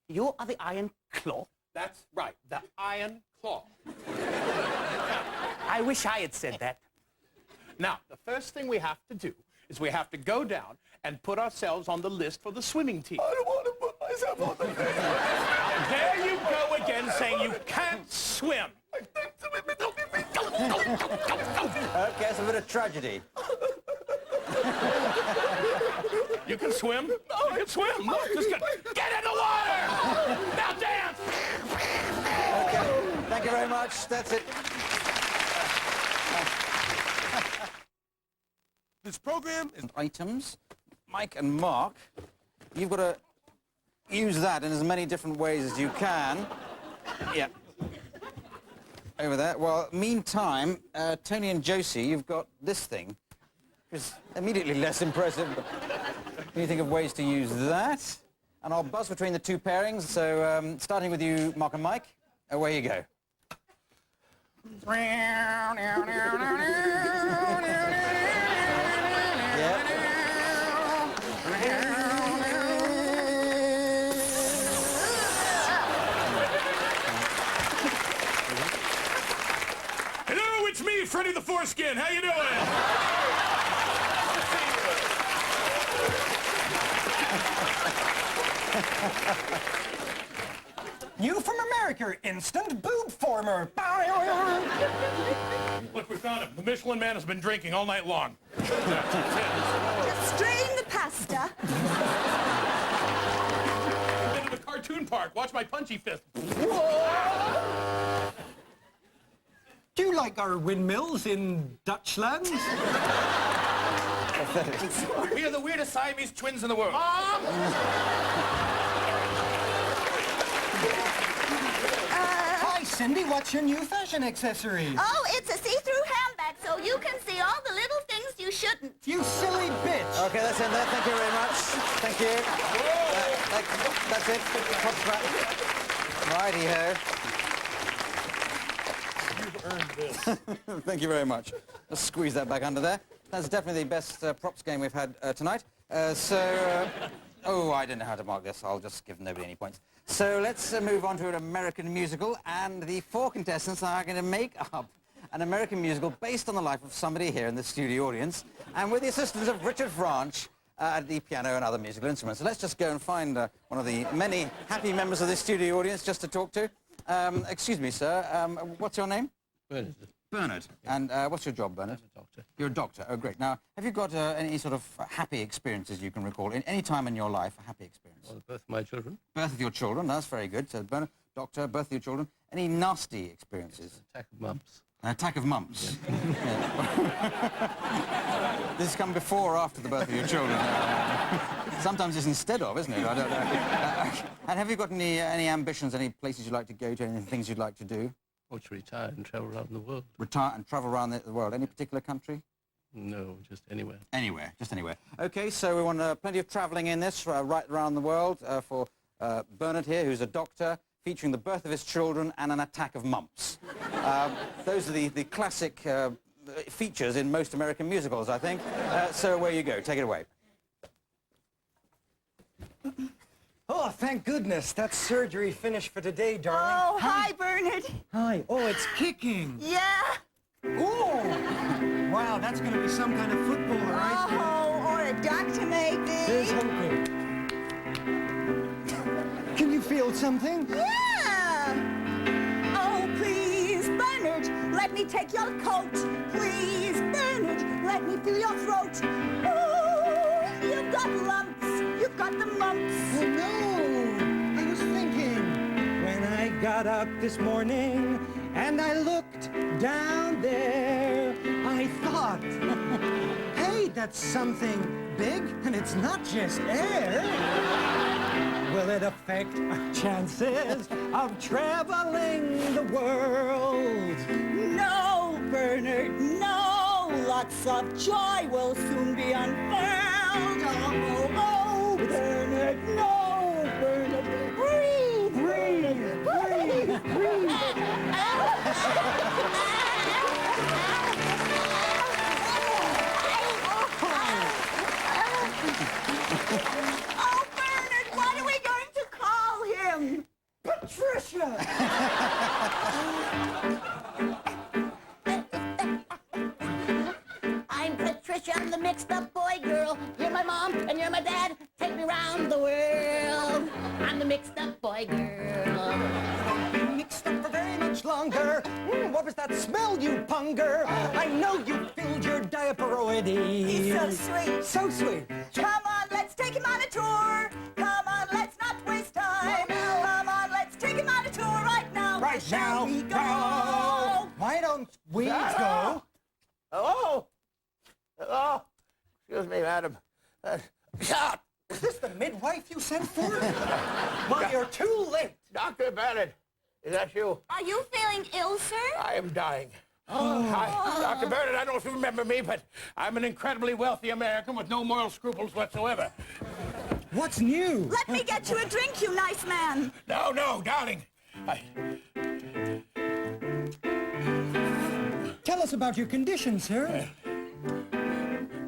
[SPEAKER 16] You are the Iron Claw?
[SPEAKER 8] That's right, the Iron Claw.
[SPEAKER 16] I wish I had said that.
[SPEAKER 9] Now, the first thing we have to do is we have to go down and put ourselves on the list for the swimming team. I don't want to put myself on the list. Now, there you go again saying you can't swim.
[SPEAKER 1] Okay, it's a bit of tragedy.
[SPEAKER 2] You can swim? You can swim. Look, just get in the water! Now dance!
[SPEAKER 1] Okay, thank you very much. That's it.
[SPEAKER 2] This program is...
[SPEAKER 1] Items. Mike and Mark, you've got to use that in as many different ways as you can. Yeah. Over there. Well, meantime, Tony and Josie, you've got this thing. It's immediately less impressive. But you think of ways to use that. And I'll buzz between the two pairings. So, starting with you, Mark and Mike, away you go.
[SPEAKER 2] Hello, it's me, Freddy the Foreskin. How you doing?
[SPEAKER 13] You from America, instant boob former.
[SPEAKER 2] Look, we found him. The Michelin Man has been drinking all night long.
[SPEAKER 3] Just strain the pasta.
[SPEAKER 2] I've been to the cartoon park. Watch my punchy fist.
[SPEAKER 13] Do you like our windmills in Dutchland?
[SPEAKER 15] We are the weirdest Siamese twins in the world.
[SPEAKER 13] Hi, Cindy. What's your new fashion accessory?
[SPEAKER 3] Oh, it's a see-through handbag, so you can see all the little things you shouldn't.
[SPEAKER 13] You silly bitch.
[SPEAKER 1] Okay, that's it there. Thank you very much. Thank you. That's it. Righty-ho.
[SPEAKER 2] You've earned this.
[SPEAKER 1] Thank you very much. Let's squeeze that back under there. That's definitely the best props game we've had tonight. Oh, I don't know how to mark this. I'll just give nobody any points. So let's move on to an American musical, and the four contestants are going to make up an American musical based on the life of somebody here in the studio audience, and with the assistance of Richard Franch at the piano and other musical instruments. So let's just go and find one of the many happy members of this studio audience just to talk to. Excuse me, sir. What's your name?
[SPEAKER 5] Bernard.
[SPEAKER 1] Bernard. And what's your job, Bernard?
[SPEAKER 5] I'm a doctor.
[SPEAKER 1] You're a doctor. Oh, great. Now, have you got any sort of happy experiences you can recall in any time in your life? A happy experience?
[SPEAKER 5] Well, the birth of my children.
[SPEAKER 1] Birth of your children. That's very good. So, Bernard, doctor, birth of your children. Any nasty experiences?
[SPEAKER 5] Attack of mumps.
[SPEAKER 1] An attack of mumps. Yeah. This has come before or after the birth of your children? Sometimes it's instead of, isn't it? I don't know. And have you got any ambitions, any places you'd like to go to, any things you'd like to do?
[SPEAKER 5] Or to retire and travel around the world.
[SPEAKER 1] Retire and travel around the world. Any particular country?
[SPEAKER 5] No, just anywhere.
[SPEAKER 1] Anywhere, just anywhere. Okay, so we want plenty of travelling in this right around the world for Bernard here, who's a doctor, featuring the birth of his children and an attack of mumps. Those are the classic features in most American musicals, I think. So away you go. Take it away.
[SPEAKER 13] Oh, thank goodness. That's surgery finished for today, darling.
[SPEAKER 3] Oh, hi, Bernard.
[SPEAKER 13] Hi. Oh, it's kicking.
[SPEAKER 3] Yeah.
[SPEAKER 13] Oh! Wow, that's going to be some kind of footballer, right?
[SPEAKER 3] Oh, or a doctor, maybe.
[SPEAKER 13] Here's hoping. Can you feel something?
[SPEAKER 3] Yeah. Oh, please, Bernard, let me take your coat. Please, Bernard, let me feel your throat. Oh, you've got lumps. You've got the mumps.
[SPEAKER 13] Oh, no. I was thinking. When I got up this morning and I looked down there, I thought, hey, that's something big and it's not just air. Will it affect our chances of traveling the world?
[SPEAKER 3] No, Bernard, no. Lots of joy will soon be unfurled. Oh, oh, Bernard, no, Bernard. Breathe, breathe, breathe, breathe. Oh, Bernard, what are we going to call him?
[SPEAKER 13] Patricia!
[SPEAKER 3] I'm Patricia, I'm the mixed-up boy girl. You're my mom and you're my dad. Take me round the world. I'm the mixed-up boy girl.
[SPEAKER 13] Don't be mixed up for very much longer. What was that smell, you punger? I know you filled your diaper already.
[SPEAKER 3] He's so sweet.
[SPEAKER 13] So sweet.
[SPEAKER 3] Come on, let's take him on a tour. Come on, let's not waste time. Come on, let's take him on a tour right now. Where
[SPEAKER 13] Right
[SPEAKER 3] shall
[SPEAKER 13] now.
[SPEAKER 3] we go?
[SPEAKER 13] Why don't we go?
[SPEAKER 15] Hello? Hello? Excuse me, madam.
[SPEAKER 13] Is this the midwife you sent for? Well, you're too late.
[SPEAKER 15] Dr. Bennett, is that you?
[SPEAKER 3] Are you feeling ill, sir?
[SPEAKER 15] I am dying. Hi, Dr. Bernard, I don't know if you remember me, but I'm an incredibly wealthy American with no moral scruples whatsoever.
[SPEAKER 13] What's new?
[SPEAKER 3] Let me get you a drink, you nice man.
[SPEAKER 15] No, no, darling.
[SPEAKER 13] Tell us about your condition, sir.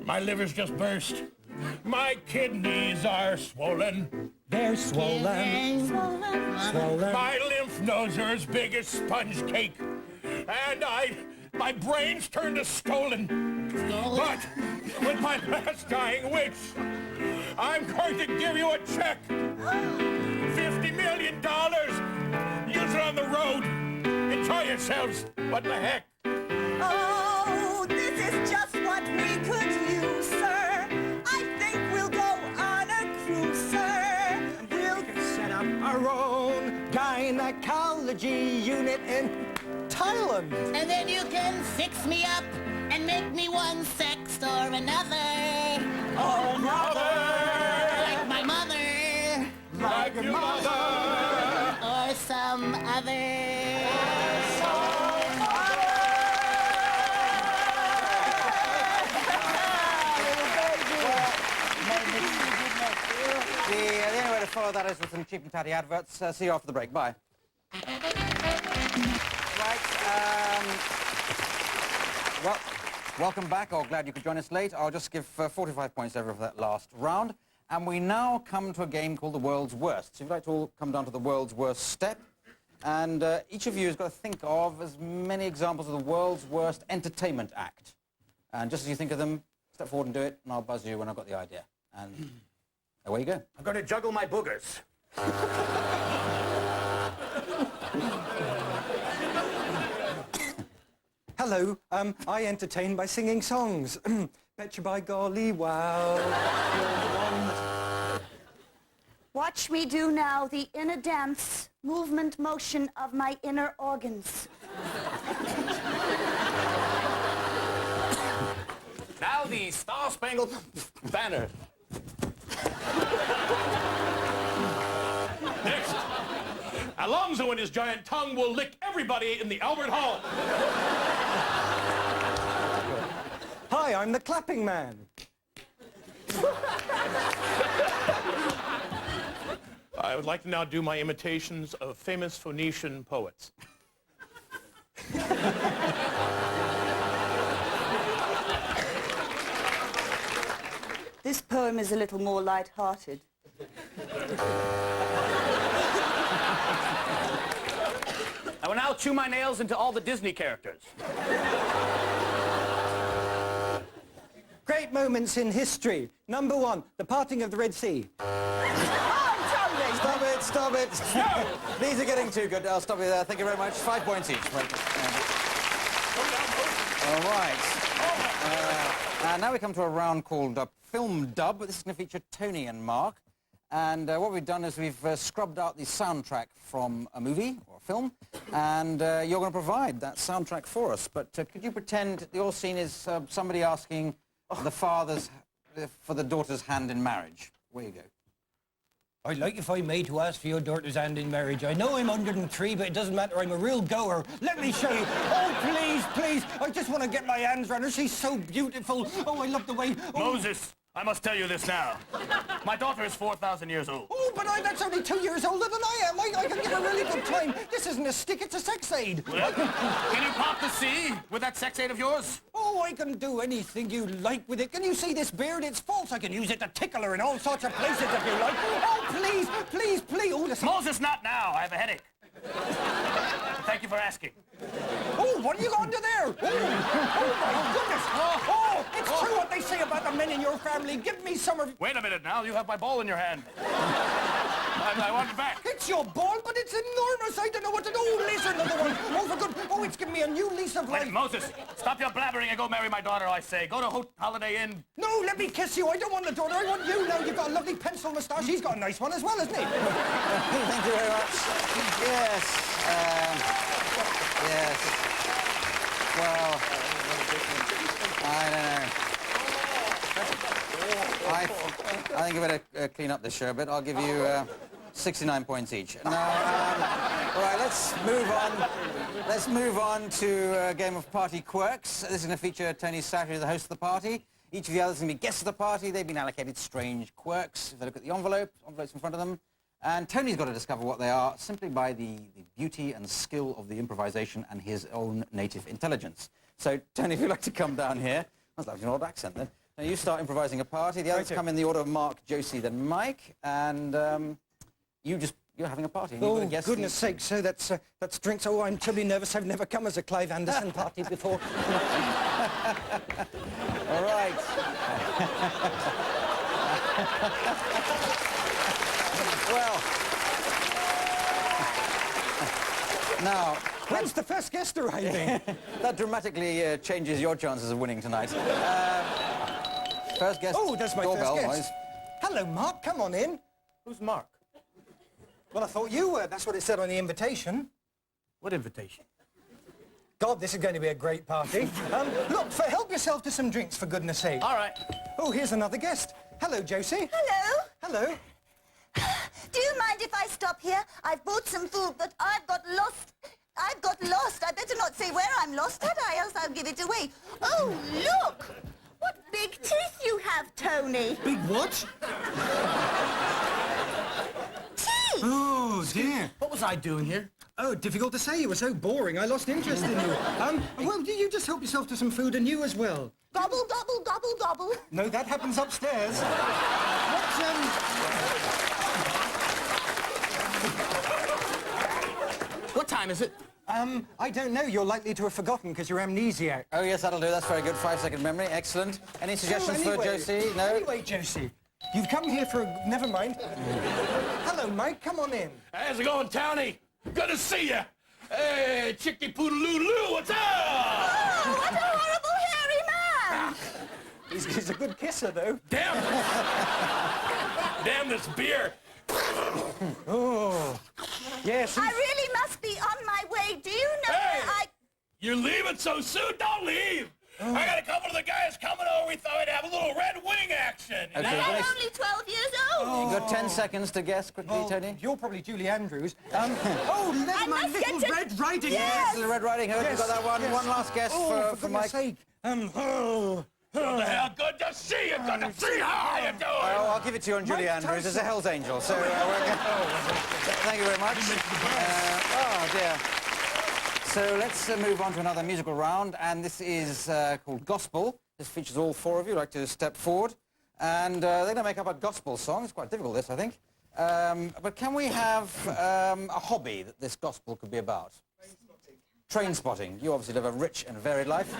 [SPEAKER 2] My liver's just burst. My kidneys are swollen.
[SPEAKER 13] They're swollen. Swollen.
[SPEAKER 2] My lymph nodes are as big as sponge cake. And my brain's turned to stolen. But with my last dying wish, I'm going to give you a check. $50 million. Use it on the road. Enjoy yourselves. What the heck?
[SPEAKER 3] Oh, this is just what we could use, sir. I think we'll go on a cruise, sir.
[SPEAKER 13] We'll set up our own gynecology unit in Thailand.
[SPEAKER 3] And then you can fix me up and make me one sex or another.
[SPEAKER 2] Oh, mother!
[SPEAKER 3] Like my mother.
[SPEAKER 2] Like your mother!
[SPEAKER 3] Or some other.
[SPEAKER 1] The only way to follow that is with some cheap and tatty adverts. See you after the break. Bye. Right. Well, welcome back. Oh, glad you could join us late. I'll just give 45 points over for that last round. And we now come to a game called the World's Worst. So if you'd like to all come down to the World's Worst step. And each of you has got to think of as many examples of the world's worst entertainment act. And just as you think of them, step forward and do it, and I'll buzz you when I've got the idea. And away you go.
[SPEAKER 15] I'm going to juggle my boogers.
[SPEAKER 13] Hello, I entertain by singing songs. Betcha by golly, wow.
[SPEAKER 3] Watch me do now the inner dance, movement, motion of my inner organs.
[SPEAKER 15] Now the Star-Spangled Banner.
[SPEAKER 2] Next, Alonzo and his giant tongue will lick everybody in the Albert Hall.
[SPEAKER 13] Hi, I'm the clapping man.
[SPEAKER 2] I would like to now do my imitations of famous Phoenician poets.
[SPEAKER 3] This poem is a little more light-hearted.
[SPEAKER 16] will now chew my nails into all the Disney characters.
[SPEAKER 13] Great moments in history. Number 1, the parting of the Red Sea.
[SPEAKER 1] Stop it, stop it. No. These are getting too good. I'll stop you there. Thank you very much. 5 points each. All right. And now we come to a round called Film Dub. This is going to feature Tony and Mark. And what we've done is we've scrubbed out the soundtrack from a movie or a film, and you're going to provide that soundtrack for us. But could you pretend that your scene is somebody asking the father's for the daughter's hand in marriage? Where you go.
[SPEAKER 13] I'd like if I may to ask for your daughter's hand in marriage. I know I'm 103, but it doesn't matter. I'm a real goer. Let me show you. Oh, please, please. I just want to get my hands around her. She's so beautiful. Oh, I love the way... Oh.
[SPEAKER 2] Moses, I must tell you this now. My daughter is 4,000 years old.
[SPEAKER 13] Oh, but that's only 2 years older than I am. I can get a really good time. This isn't a stick, it's a sex aid.
[SPEAKER 2] Well, can you pop the sea with that sex aid of yours?
[SPEAKER 13] Oh, I can do anything you like with it. Can you see this beard? It's false. I can use it to tickle her in all sorts of places if you like. Oh, please, please, please. Oh, listen.
[SPEAKER 2] Moses, not now. I have a headache. Thank you for asking.
[SPEAKER 13] Oh, what are you going to there? Oh, my goodness. Oh, it's true what they say about the men in your family. Give me some of...
[SPEAKER 2] Wait a minute now. You have my ball in your hand. I want it back.
[SPEAKER 13] It's your ball, but it's enormous. I don't know what to do. Oh, there's another one. Oh, for good. Oh, it's given me a new lease of life.
[SPEAKER 2] Wait, Moses, stop your blabbering and go marry my daughter, I say. Go to Holiday Inn.
[SPEAKER 13] No, let me kiss you. I don't want the daughter. I want you now. You've got a lovely pencil moustache. He's got a nice one as well, hasn't he?
[SPEAKER 1] Thank you very much. Yes. Yes. Well, I don't know. I think you better clean up this show a bit. I'll give you 69 points each. Now, all right, let's move on. Let's move on to a game of party quirks. This is going to feature Tony Sattery, the host of the party. Each of the others is going to be guests of the party. They've been allocated strange quirks. If they look at the envelope's in front of them. And Tony's got to discover what they are simply by the beauty and skill of the improvisation and his own native intelligence. So, Tony, if you'd like to come down here. That's like an old accent, then. Now, you start improvising a party. The others come in the order of Mark, Josie, then Mike. And you're having a party. And
[SPEAKER 13] oh, goodness sake, so that's drinks. Oh, I'm terribly nervous. I've never come as a Clive Anderson party before.
[SPEAKER 1] All right. Well, now...
[SPEAKER 13] When's the first guest arriving?
[SPEAKER 1] That dramatically changes your chances of winning tonight. First guest...
[SPEAKER 13] Oh, there's my
[SPEAKER 1] doorbell
[SPEAKER 13] first guest.
[SPEAKER 1] noise.
[SPEAKER 13] Hello, Mark. Come on in.
[SPEAKER 15] Who's Mark?
[SPEAKER 13] Well, I thought you were. That's what it said on the invitation.
[SPEAKER 15] What invitation?
[SPEAKER 13] God, this is going to be a great party. Look, help yourself to some drinks, for goodness sake.
[SPEAKER 15] All right.
[SPEAKER 13] Oh, here's another guest. Hello, Josie.
[SPEAKER 3] Hello.
[SPEAKER 13] Hello.
[SPEAKER 3] Do you mind if I stop here? I've bought some food, but I've got lost. I better not say where I'm lost, had I? Else I'll give it away. Oh, look! What big teeth you have, Tony.
[SPEAKER 13] Big what?
[SPEAKER 3] Teeth!
[SPEAKER 13] Oh, dear.
[SPEAKER 15] What was I doing here?
[SPEAKER 13] Oh, difficult to say. You were so boring. I lost interest in you. Well, you just help yourself to some food and you as well.
[SPEAKER 3] Gobble, gobble, gobble, gobble.
[SPEAKER 13] No, that happens upstairs.
[SPEAKER 15] What time is it?
[SPEAKER 13] I don't know. You're likely to have forgotten because you're amnesiac.
[SPEAKER 1] Oh, yes, that'll do. That's very good. 5-second memory. Excellent. Any suggestions for Josie? No?
[SPEAKER 13] Anyway, Josie, you've come here for a... Never mind. Hello, Mike. Come on in.
[SPEAKER 2] How's it going, Townie? Good to see you. Hey, Chicky Poodaloo, what's up?
[SPEAKER 3] Oh, what a horrible hairy man!
[SPEAKER 13] He's a good kisser, though.
[SPEAKER 2] Damn! Damn this beer!
[SPEAKER 13] Oh, yes.
[SPEAKER 3] I really must be on my way. Do you know where
[SPEAKER 2] You're leaving so soon? Don't leave! I got a couple of the guys coming over. We thought we'd have a little Red Wing action.
[SPEAKER 1] Okay,
[SPEAKER 3] I'm only 12 years old.
[SPEAKER 1] You've got 10 seconds to guess quickly, Tony.
[SPEAKER 13] You're probably Julie Andrews. Oh, let my little Red Riding Hood.
[SPEAKER 1] Yes, the Red Riding Hood. You've got that one. One last guess for Mike.
[SPEAKER 13] Sake.
[SPEAKER 2] What the hell? Good to see you. Good to see you. How you doing?
[SPEAKER 1] Oh, I'll give it to you on Julie Andrews as a Hell's Angel. So, thank you very much. Oh, dear. So let's move on to another musical round, and this is called Gospel. This features all four of you. I'd like to step forward. And they're going to make up a gospel song. It's quite difficult, this, I think. But can we have a hobby that this gospel could be about? train spotting. You obviously live a rich and varied life.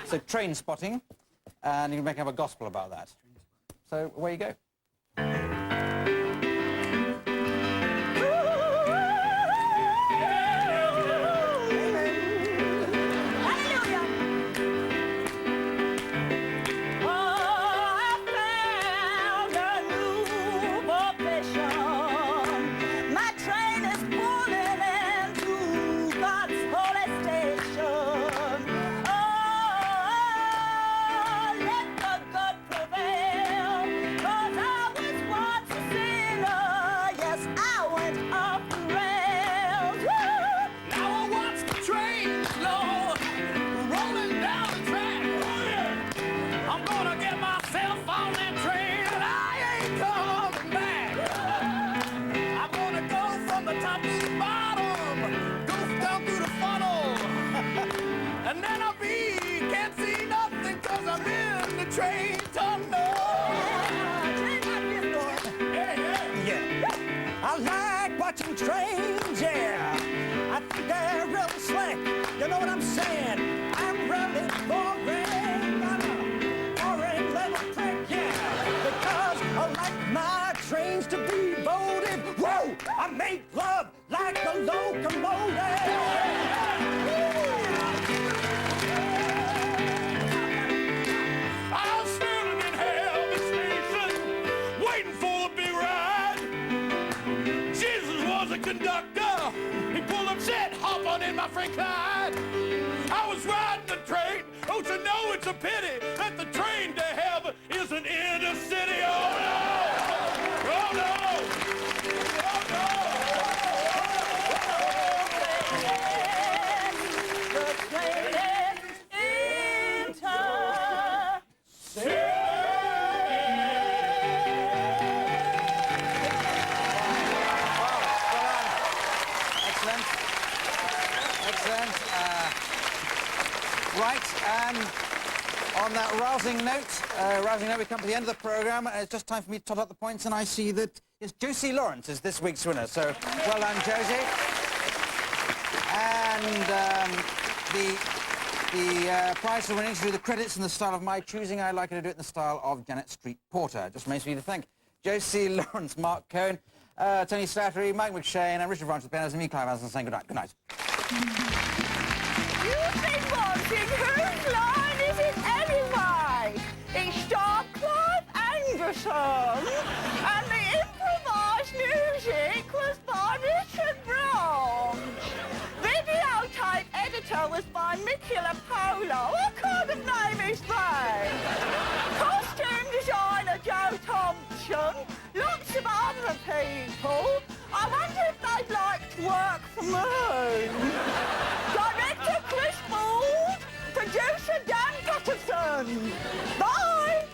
[SPEAKER 1] So train spotting, and you can make up a gospel about that. So away you go.
[SPEAKER 10] Train tunnel.
[SPEAKER 13] Yeah. I like watching trains, yeah. I think they're real slick. You know what I'm saying? I'm really boring. I'm a boring little prick, yeah. Because I like my trains to be voted. Whoa! I make love like a locomotive.
[SPEAKER 2] Conductor, he pulled up, said, hop on in, my friend Clyde. I was riding the train. Don't you know it's a pity that the train to heaven isn't in the city? Oh no! Oh no! Oh
[SPEAKER 3] The train is intercity.
[SPEAKER 1] Excellent. Right, and on that rousing note, we come to the end of the programme. It's just time for me to tot up the points, and I see that Josie Lawrence is this week's winner. So, well done, Josie. And the prize for winning to do the credits in the style of my choosing. I'd like her to do it in the style of Janet Street Porter. It just remains for you to thank Josie Lawrence, Mark Cohen, Tony Slattery, Mike McShane, and Richard Branch with the pianos, and me, Clive Anderson, saying good night. Good night.
[SPEAKER 3] You've been watching Whose Line Is It Anyway? It starred Clive Anderson, and the improvised music was by Richard Branch. Videotape editor was by Mickey Lapolo. What kind of name is that? Costume designer Joe Thompson. Lots of other people. I wonder if they'd like to work for me. Director Chris Ball, producer Dan Patterson. Bye.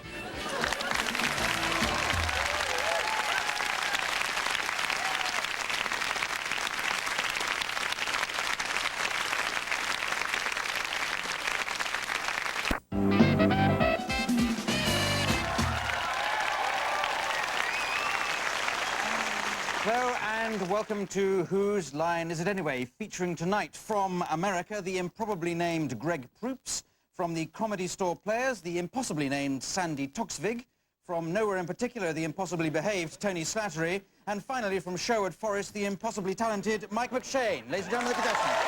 [SPEAKER 1] Hello and welcome to Whose Line Is It Anyway? Featuring tonight from America, the improbably named Greg Proops, from the Comedy Store Players, the impossibly named Sandy Toksvig, from Nowhere in Particular, the impossibly behaved Tony Slattery, and finally from Sherwood Forest, the impossibly talented Mike McShane. Ladies and gentlemen, the contestants.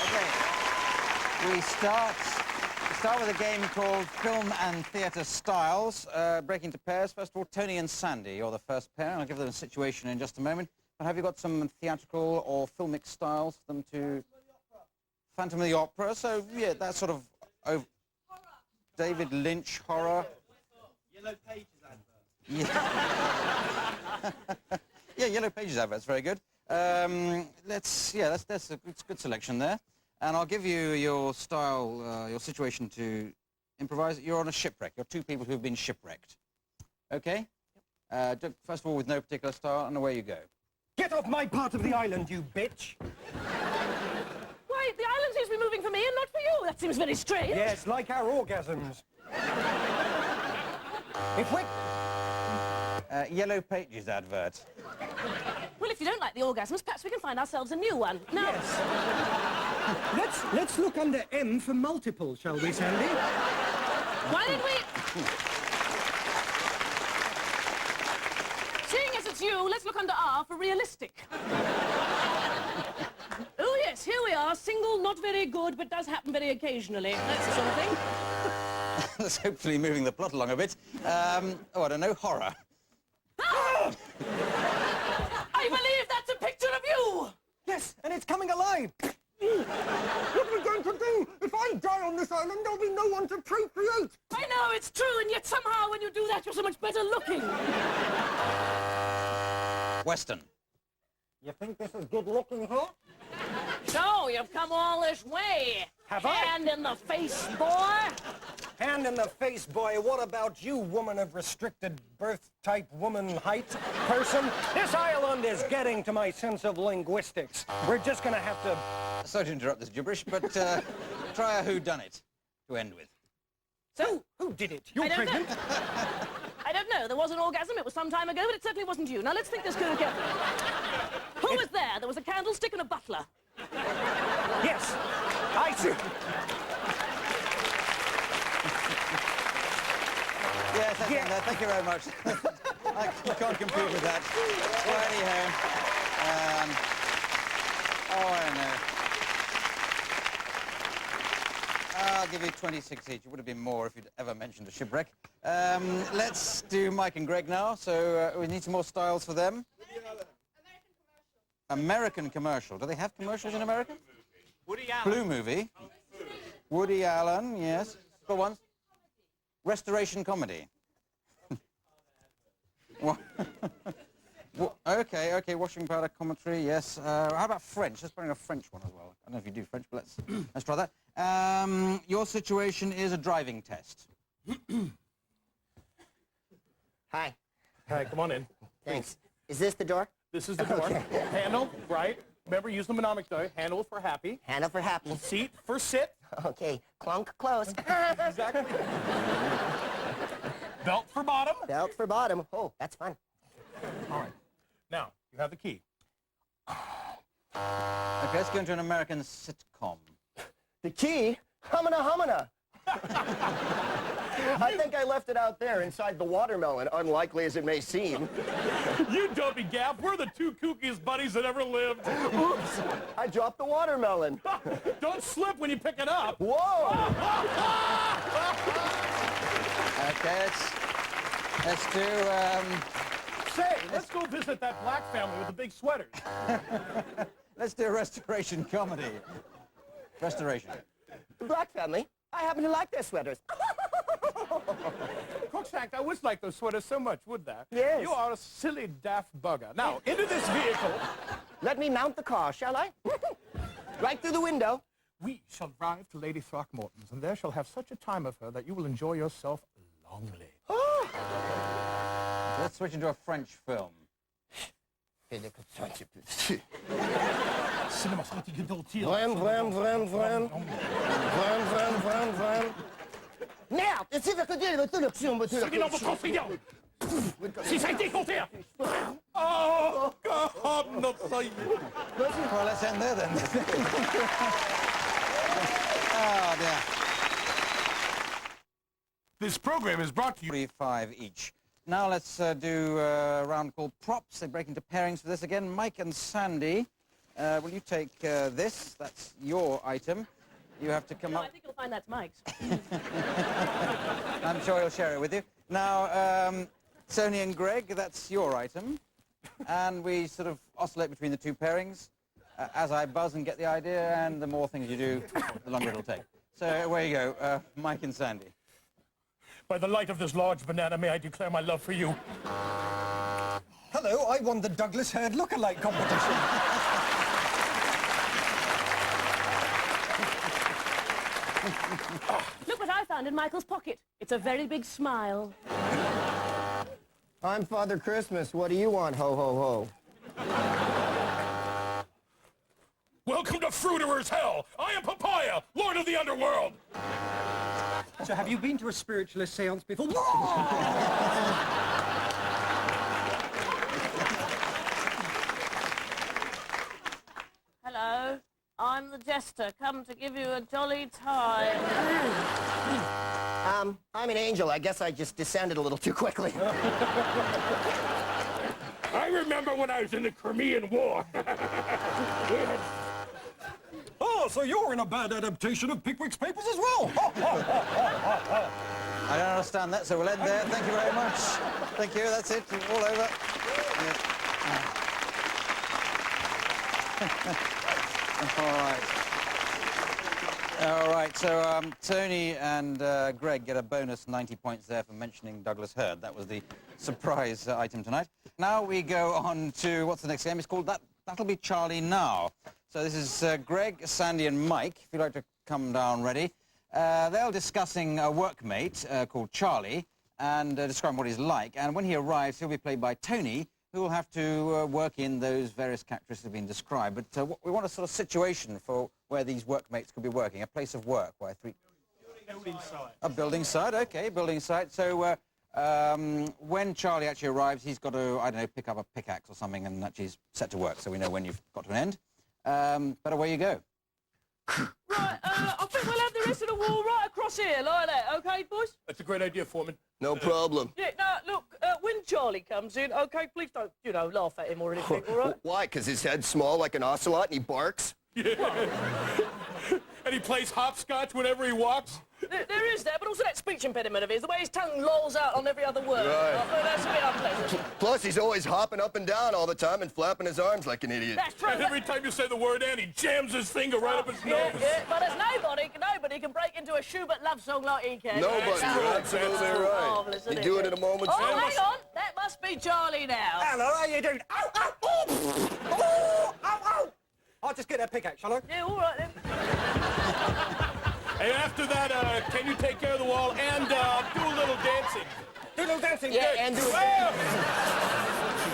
[SPEAKER 1] Okay. We start with a game called Film and Theatre Styles, breaking to pairs. First of all, Tony and Sandy, you're the first pair. I'll give them a situation in just a moment. But have you got some theatrical or filmic styles for them to... Phantom of the Opera. So, yeah, that sort of... David Lynch horror.
[SPEAKER 14] Yellow Pages advert.
[SPEAKER 1] Yeah. Yeah, Yellow Pages advert's very good. That's a good selection there. And I'll give you your style, your situation to improvise. You're on a shipwreck. You're two people who've been shipwrecked. Okay? First of all, with no particular style, and away you go.
[SPEAKER 13] Get off my part of the island, you bitch!
[SPEAKER 17] Why, the island seems to be moving for me and not for you. That seems very strange.
[SPEAKER 13] Yes, like our orgasms. If we...
[SPEAKER 1] Yellow Pages advert.
[SPEAKER 17] Well, if if you don't like the orgasms, perhaps we can find ourselves a new one. Now,
[SPEAKER 13] Let's look under M for multiple, shall we, Sandy?
[SPEAKER 17] why don't we... Seeing as it's you, let's look under R for realistic. Oh, yes, here we are. Single, not very good, but does happen very occasionally. That's the sort of thing.
[SPEAKER 1] That's hopefully moving the plot along a bit. Oh, I don't know, horror.
[SPEAKER 17] Ah! I believe that's a picture of you!
[SPEAKER 13] Yes, and it's coming alive. What are we going to do? If I die on this island, there'll be no one to procreate.
[SPEAKER 17] I know, it's true, and yet somehow when you do that, you're so much better looking.
[SPEAKER 1] Western.
[SPEAKER 13] You think this is good looking, huh?
[SPEAKER 17] So, you've come all this way.
[SPEAKER 13] Have I?
[SPEAKER 17] Hand in the face, boy.
[SPEAKER 13] Hand in the face, boy. What about you, woman of restricted birth type, woman height person? This island is getting to my sense of linguistics. We're just gonna have to...
[SPEAKER 1] Sorry to interrupt this gibberish, but try a whodunit to end with.
[SPEAKER 17] So,
[SPEAKER 13] who did it? You're pregnant?
[SPEAKER 17] I don't know. There was an orgasm. It was some time ago, but it certainly wasn't you. Now, let's think this through together. Who was there? There was a candlestick and a butler.
[SPEAKER 13] Yes, I see.
[SPEAKER 1] Yes, that's in there. Thank you very much. I can't compute with that. Well, anyhow, oh, I don't know. I'll give you 26 each. It would have been more if you'd ever mentioned a shipwreck. Let's do Mike and Greg now. So we need some more styles for them. American commercial. Do they have commercials in America?
[SPEAKER 15] Woody Allen.
[SPEAKER 1] Blue movie. Woody Allen, yes. Go on. Restoration comedy. Okay, washing powder commentary, yes. How about French? Let's bring a French one as well. I don't know if you do French, but let's try that. Your situation is a driving test.
[SPEAKER 15] Hi. Hi, come on in.
[SPEAKER 18] Thanks. Is this the door?
[SPEAKER 15] This is the door.
[SPEAKER 18] Okay.
[SPEAKER 15] Handle, right. Remember, use the mnemonic though. Handle for happy.
[SPEAKER 18] Handle for happy.
[SPEAKER 15] Seat for sit.
[SPEAKER 18] Okay. Clunk close.
[SPEAKER 15] Exactly. Belt for bottom.
[SPEAKER 18] Belt for bottom. Oh, that's fun.
[SPEAKER 15] All right. Now, you have the key.
[SPEAKER 1] Okay, let's go into an American sitcom.
[SPEAKER 12] The key? Humana humana. I think I left it out there inside the watermelon, unlikely as it may seem.
[SPEAKER 2] You dopey gap. We're the two kookiest buddies that ever lived.
[SPEAKER 12] Oops, I dropped the watermelon.
[SPEAKER 2] Don't slip when you pick it up.
[SPEAKER 12] Whoa!
[SPEAKER 1] Okay, let's do,
[SPEAKER 2] Say, let's go visit that black family with the big sweaters.
[SPEAKER 1] let's do a restoration comedy. Restoration.
[SPEAKER 12] The black family? I happen to like their sweaters.
[SPEAKER 2] Crookshank, I would like those sweaters so much, would that?
[SPEAKER 12] Yes.
[SPEAKER 2] You are a silly daft bugger. Now, into this vehicle.
[SPEAKER 12] Let me mount the car, shall I? Right through the window.
[SPEAKER 2] We shall drive to Lady Throckmorton's, and there shall have such a time of her that you will enjoy yourself longly.
[SPEAKER 1] Let's switch into a French film.
[SPEAKER 12] Vram, vram, vram, vram. Vram, vram, vram, vram. Merde! Et c'est que dire votre option, votre
[SPEAKER 2] C'est dans votre confiant. Si ça a été compté. Oh, God, not so.
[SPEAKER 1] Well, let's end there then. Oh, dear.
[SPEAKER 2] This program is brought to you.
[SPEAKER 1] 3-5 each. Now let's do a round called props. They break into pairings for this again. Mike and Sandy, will you take this? That's your item. You have to come up.
[SPEAKER 17] I think you'll find that's Mike's.
[SPEAKER 1] I'm sure he'll share it with you. Now, Sony and Greg, that's your item. And we sort of oscillate between the two pairings as I buzz and get the idea, and the more things you do, the longer it'll take. So away you go, Mike and Sandy.
[SPEAKER 2] By the light of this large banana, may I declare my love for you.
[SPEAKER 13] Hello, I won the Douglas Hurd look-alike competition.
[SPEAKER 17] Look what I found in Michael's pocket. It's a very big smile.
[SPEAKER 12] I'm Father Christmas. What do you want, ho, ho, ho?
[SPEAKER 2] Welcome to Fruiterer's Hell. I am Papaya, Lord of the Underworld.
[SPEAKER 13] So have you been to a spiritualist seance before?
[SPEAKER 17] Look jester come to give you a jolly time.
[SPEAKER 18] I'm an angel. I guess I just descended a little too quickly.
[SPEAKER 9] I remember when I was in the Crimean War.
[SPEAKER 8] Oh, so you're in a bad adaptation of Pickwick's Papers as well?
[SPEAKER 1] I don't understand that, so we'll end there. Thank you very much. Thank you, that's it, all over. All right, so Tony and Greg get a bonus 90 points there for mentioning Douglas Hurd. That was the surprise item tonight. Now we go on to, what's the next game? It's called That'll Be Charlie Now. So this is Greg, Sandy and Mike, if you'd like to come down ready. They're discussing a workmate called Charlie and describing what he's like. And when he arrives, he'll be played by Tony, who will have to work in those various characteristics that have been described. But we want a sort of situation for where these workmates could be working, a place of work where three...
[SPEAKER 9] Building site.
[SPEAKER 1] A building site, okay, building site. So when Charlie actually arrives, he's got to, I don't know, pick up a pickaxe or something and actually he's set to work, so we know when you've got to an end. But away you go.
[SPEAKER 17] Right, I think we'll have the rest of the wall right across here, like that, okay, boys?
[SPEAKER 9] That's a great idea, Foreman.
[SPEAKER 12] No problem.
[SPEAKER 17] Yeah, now, look, when Charlie comes in, okay, please don't, you know, laugh at him or anything, all right?
[SPEAKER 12] Why? Because his head's small like an ocelot and he barks?
[SPEAKER 9] Yeah. And he plays hopscotch whenever he walks?
[SPEAKER 17] There is that, but also that speech impediment of his, the way his tongue lolls out on every other word.
[SPEAKER 12] Right.
[SPEAKER 17] That's a bit unpleasant.
[SPEAKER 12] Plus, he's always hopping up and down all the time and flapping his arms like an idiot.
[SPEAKER 17] That's true.
[SPEAKER 9] And every time you say the word "and," he jams his finger right up his nose.
[SPEAKER 17] Yeah, but there's nobody can break into a Schubert love song like he can.
[SPEAKER 12] Nobody. You're absolutely right.
[SPEAKER 17] Marvellous,
[SPEAKER 12] You
[SPEAKER 17] isn't
[SPEAKER 12] do
[SPEAKER 17] it?
[SPEAKER 12] it in a moment's
[SPEAKER 17] Oh,
[SPEAKER 12] notice.
[SPEAKER 17] hang on. That must be Charlie now.
[SPEAKER 13] Hello, how you doing? Ow, ow, oh! Oh, ow, ow! I'll just get a pickaxe, shall I?
[SPEAKER 17] Yeah, all right then.
[SPEAKER 9] And after that, can you take care of the wall and do a little dancing?
[SPEAKER 13] Do a little dancing?
[SPEAKER 18] Yeah, and do it.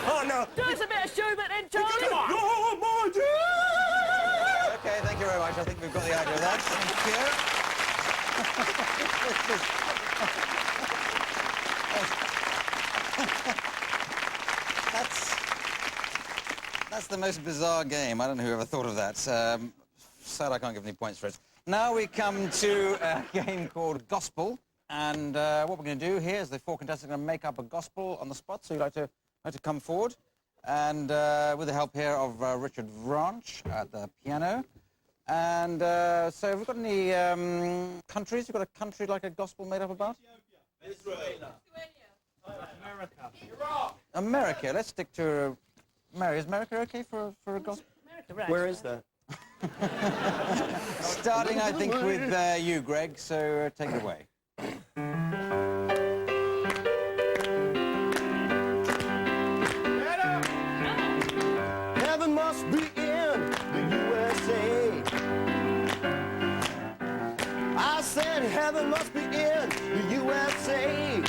[SPEAKER 13] Oh, no.
[SPEAKER 17] Do us a bit of Schubert then, Charlie.
[SPEAKER 9] Come on.
[SPEAKER 13] Oh, my dear!
[SPEAKER 1] Okay, thank you very much. I think we've got the idea of that. Thank you. That's the most bizarre game. I don't know who ever thought of that. Sad I can't give any points for it. Now we come to a game called Gospel. And what we're going to do here is the four contestants are going to make up a gospel on the spot. So you'd like to come forward. And with the help here of Richard Ranch at the piano. And so have we got any countries? You've got a country like a gospel made up about?
[SPEAKER 14] Venezuela.
[SPEAKER 9] America.
[SPEAKER 1] America. Let's stick to America. Is America okay for a gospel?
[SPEAKER 17] America, right.
[SPEAKER 12] Where is that?
[SPEAKER 1] Starting, I think, with you, Greg. So take it away.
[SPEAKER 12] Heaven must be in the USA. I said heaven must be in the USA.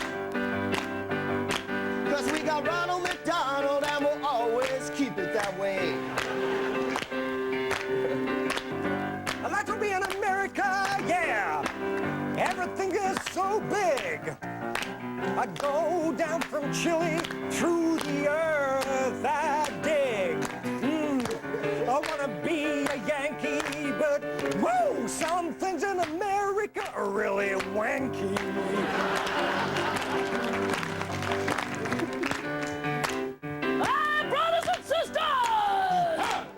[SPEAKER 12] 'Cause we got Ronald McDonald and we'll always keep it that way.
[SPEAKER 13] I'd like to be in America, yeah. Everything is so big. I go down from Chile through the earth I dig. I want to be a Yankee, but whoa, some things in America are really wanky.
[SPEAKER 17] Ah, brothers and sisters!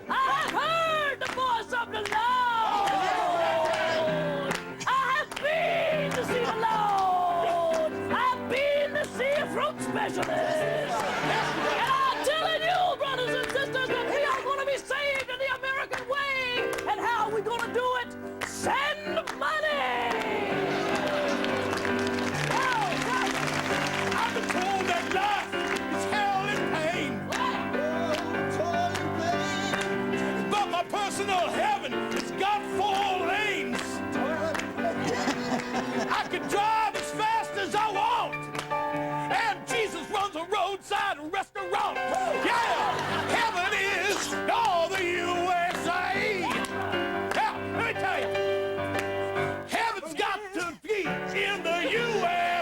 [SPEAKER 17] I have heard the voice of the Lord! I have been to see the Lord! I've been to see a fruit specialist! And I'm telling you, brothers and sisters, that we are going to be saved in the American way! And how are we going to do it? Send money!
[SPEAKER 9] I've been told that life is hell and pain. But my personal heaven has got 4 lanes. I can drive as fast as I want. And Jesus runs a roadside restaurant. Yeah, heaven is all the USA. Now, let me tell you, heaven's got to be in the USA.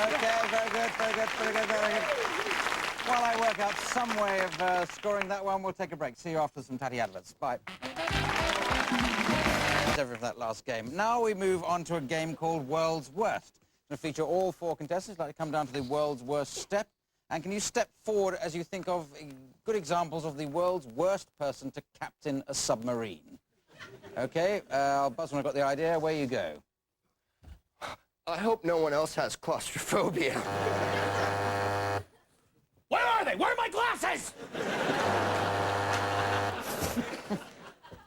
[SPEAKER 1] Okay, very good, very That's pretty good, very good. While I work out some way of scoring that one, we'll take a break. See you after some tatty adverts. Bye. That's everything for that last game. Now we move on to a game called World's Worst. It's going to feature all 4 contestants. Like to come down to the world's worst step. And can you step forward as you think of good examples of the world's worst person to captain a submarine? Okay, I'll buzz when I've got the idea. Away you go.
[SPEAKER 12] I hope no one else has claustrophobia.
[SPEAKER 2] Where are they? Where are my glasses?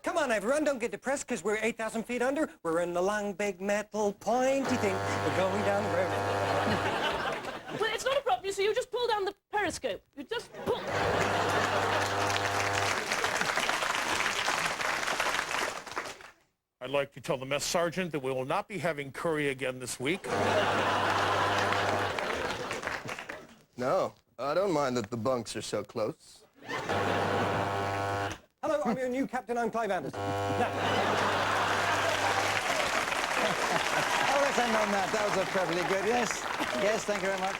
[SPEAKER 13] Come on, everyone, don't get depressed because we're 8,000 feet under. We're in the long, big, metal, pointy thing. We're going down the road.
[SPEAKER 17] Well, it's not a problem, you see. You just pull down the periscope. You just pull...
[SPEAKER 2] I'd like to tell the mess sergeant that we will not be having curry again this week.
[SPEAKER 12] No, I don't mind that the bunks are so close.
[SPEAKER 13] Hello, I'm your new captain. I'm Clive Anderson. Now,
[SPEAKER 1] Oh, let's end on that. That was perfectly good. Yes. Yes, thank you very much.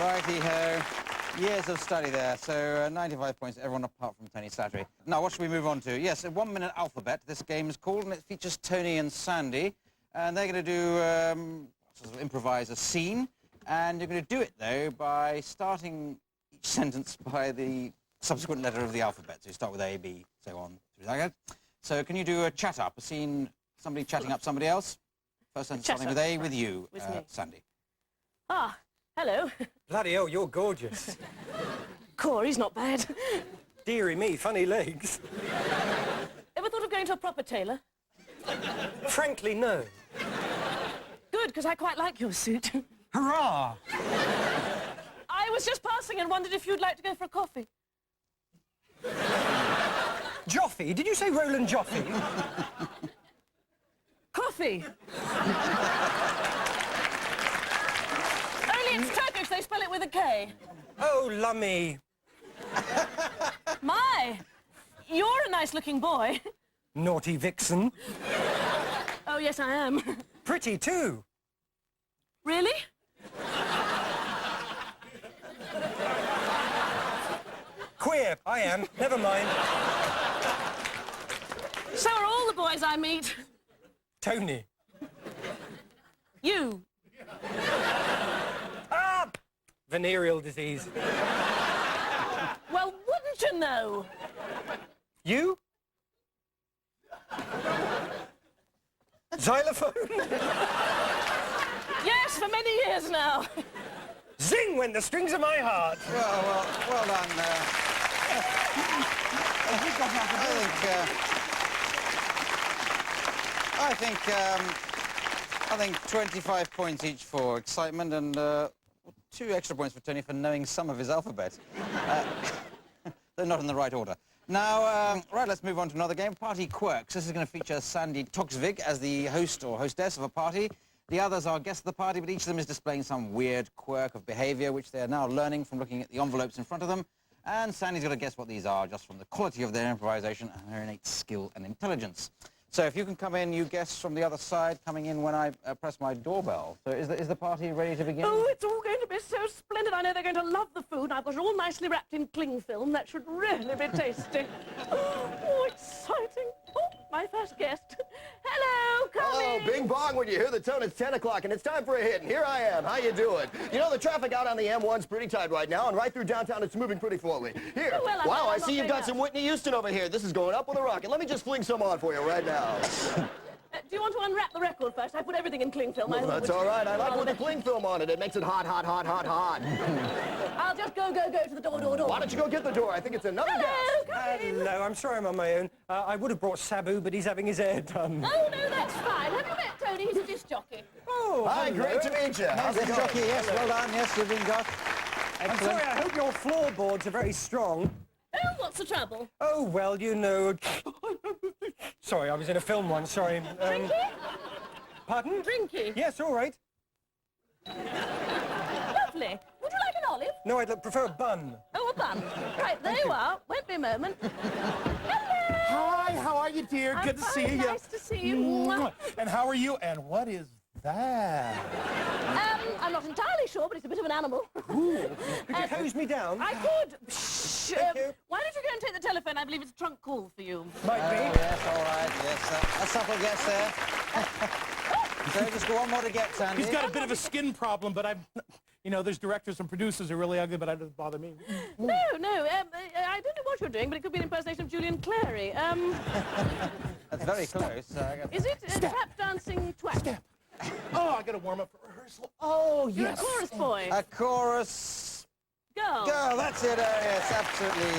[SPEAKER 1] Righty-ho. Years of study there. So 95 points, everyone apart from Tony Slattery. Now, what should we move on to? Yes, a 1-minute alphabet, this game is called, and it features Tony and Sandy. And they're going to do, sort of improvise a scene. And you're going to do it, though, by starting each sentence by the subsequent letter of the alphabet. So you start with A, B, so on. So can you do a chat up, a scene, somebody chatting up somebody else? First sentence starting with A, with you, Sandy.
[SPEAKER 17] Ah, hello.
[SPEAKER 13] bloody hell, you're gorgeous.
[SPEAKER 17] Corey's not bad.
[SPEAKER 13] Dearie me, funny legs.
[SPEAKER 17] Ever thought of going to a proper tailor?
[SPEAKER 13] Frankly, no.
[SPEAKER 17] Good, because I quite like your suit.
[SPEAKER 13] Hurrah!
[SPEAKER 17] I was just passing and wondered if you'd like to go for a coffee.
[SPEAKER 13] Joffy? Did you say Roland Joffy?
[SPEAKER 17] Coffee! Only it's Turkish, they spell it with a K.
[SPEAKER 13] Oh, lummy.
[SPEAKER 17] My! You're a nice-looking boy.
[SPEAKER 13] Naughty vixen.
[SPEAKER 17] Oh, yes, I am.
[SPEAKER 13] Pretty, too.
[SPEAKER 17] Really?
[SPEAKER 13] Queer, I am. Never mind.
[SPEAKER 17] So are all the boys I meet.
[SPEAKER 13] Tony.
[SPEAKER 17] You.
[SPEAKER 13] Ah! Venereal disease.
[SPEAKER 17] Well, wouldn't you know?
[SPEAKER 13] You? Xylophone?
[SPEAKER 17] Yes, for many years now.
[SPEAKER 13] Zing when the strings of my heart.
[SPEAKER 1] Well done. I think 25 points each for excitement and 2 extra points for Tony for knowing some of his alphabet. They're not in the right order. Now, right, let's move on to another game, Party Quirks. This is going to feature Sandy Toksvig as the host or hostess of a party. The others are guests of the party, but each of them is displaying some weird quirk of behaviour, which they are now learning from looking at the envelopes in front of them. And Sandy's got to guess what these are, just from the quality of their improvisation and their innate skill and intelligence. So if you can come in, you guess from the other side, coming in when I press my doorbell. So is the party ready to begin?
[SPEAKER 17] Oh, it's all going to be so splendid. I know they're going to love the food. I've got it all nicely wrapped in cling film. That should really be tasty. Oh, exciting. Oh, my first guest. Hello, come
[SPEAKER 12] Hello,
[SPEAKER 17] in.
[SPEAKER 12] bing bong when you hear the tone. It's 10 o'clock and it's time for a hit. And here I am. How you doing? You know, the traffic out on the M1's pretty tight right now, and right through downtown it's moving pretty slowly. Here.
[SPEAKER 17] Well,
[SPEAKER 12] wow, I
[SPEAKER 17] I'm
[SPEAKER 12] see you've
[SPEAKER 17] not
[SPEAKER 12] got some Whitney Houston over here. This is going up with a rocket. Let me just fling some on for you right now.
[SPEAKER 17] Do you want to unwrap the record first? I put everything in cling film.
[SPEAKER 12] Well, that's all right. I like with the cling film on it. It makes it hot, hot, hot, hot, hot.
[SPEAKER 17] I'll just go to the door.
[SPEAKER 12] Why don't you go get the door? I think it's another guest.
[SPEAKER 13] Hello, I'm sorry I'm on my own. I would have brought Sabu, but he's having his hair done.
[SPEAKER 17] Oh, no, that's fine. Have you met Tony? He's a disc jockey.
[SPEAKER 13] Oh,
[SPEAKER 12] hi, great to meet you. How's it going?
[SPEAKER 1] Jockey, yes, well done. Yes, you've been got.
[SPEAKER 13] I'm sorry, I hope your floorboards are very strong.
[SPEAKER 17] Oh, what's the trouble?
[SPEAKER 13] Oh, well, you know... Sorry, I was in a film once, sorry.
[SPEAKER 17] Drinky?
[SPEAKER 13] Pardon?
[SPEAKER 17] Drinky?
[SPEAKER 13] Yes, all right.
[SPEAKER 17] Lovely. Would you like an olive?
[SPEAKER 13] No, I'd prefer a bun.
[SPEAKER 17] Oh, a bun. Right, there you are. Won't be a moment. Hello!
[SPEAKER 2] Hi, how are you, dear?
[SPEAKER 17] I'm
[SPEAKER 2] Good to see
[SPEAKER 17] fine,
[SPEAKER 2] you.
[SPEAKER 17] Nice to see you.
[SPEAKER 2] And how are you? And what is that?
[SPEAKER 17] I'm not entirely sure, but it's a bit of an animal.
[SPEAKER 13] Ooh, could you hose me down?
[SPEAKER 17] I could. Shh.
[SPEAKER 13] Thank you.
[SPEAKER 17] Why don't you go and take the telephone? I believe it's a trunk call for you.
[SPEAKER 13] Might be.
[SPEAKER 1] Yes, all right, yes. A subtle guess there. So just go one more to get, Sandy.
[SPEAKER 15] He's got a bit of a skin problem, but I'm... You know, there's directors and producers who are really ugly, but that doesn't bother me.
[SPEAKER 17] No, I don't know what you're doing, but it could be an impersonation of Julian Clary.
[SPEAKER 1] That's very close.
[SPEAKER 17] Is it a tap dancing twat?
[SPEAKER 15] Step. Oh, I got to warm up for rehearsal. Oh,
[SPEAKER 17] You're
[SPEAKER 15] yes.
[SPEAKER 17] a chorus boy.
[SPEAKER 1] A chorus...
[SPEAKER 17] Girl.
[SPEAKER 1] Girl, that's it. Yes, absolutely.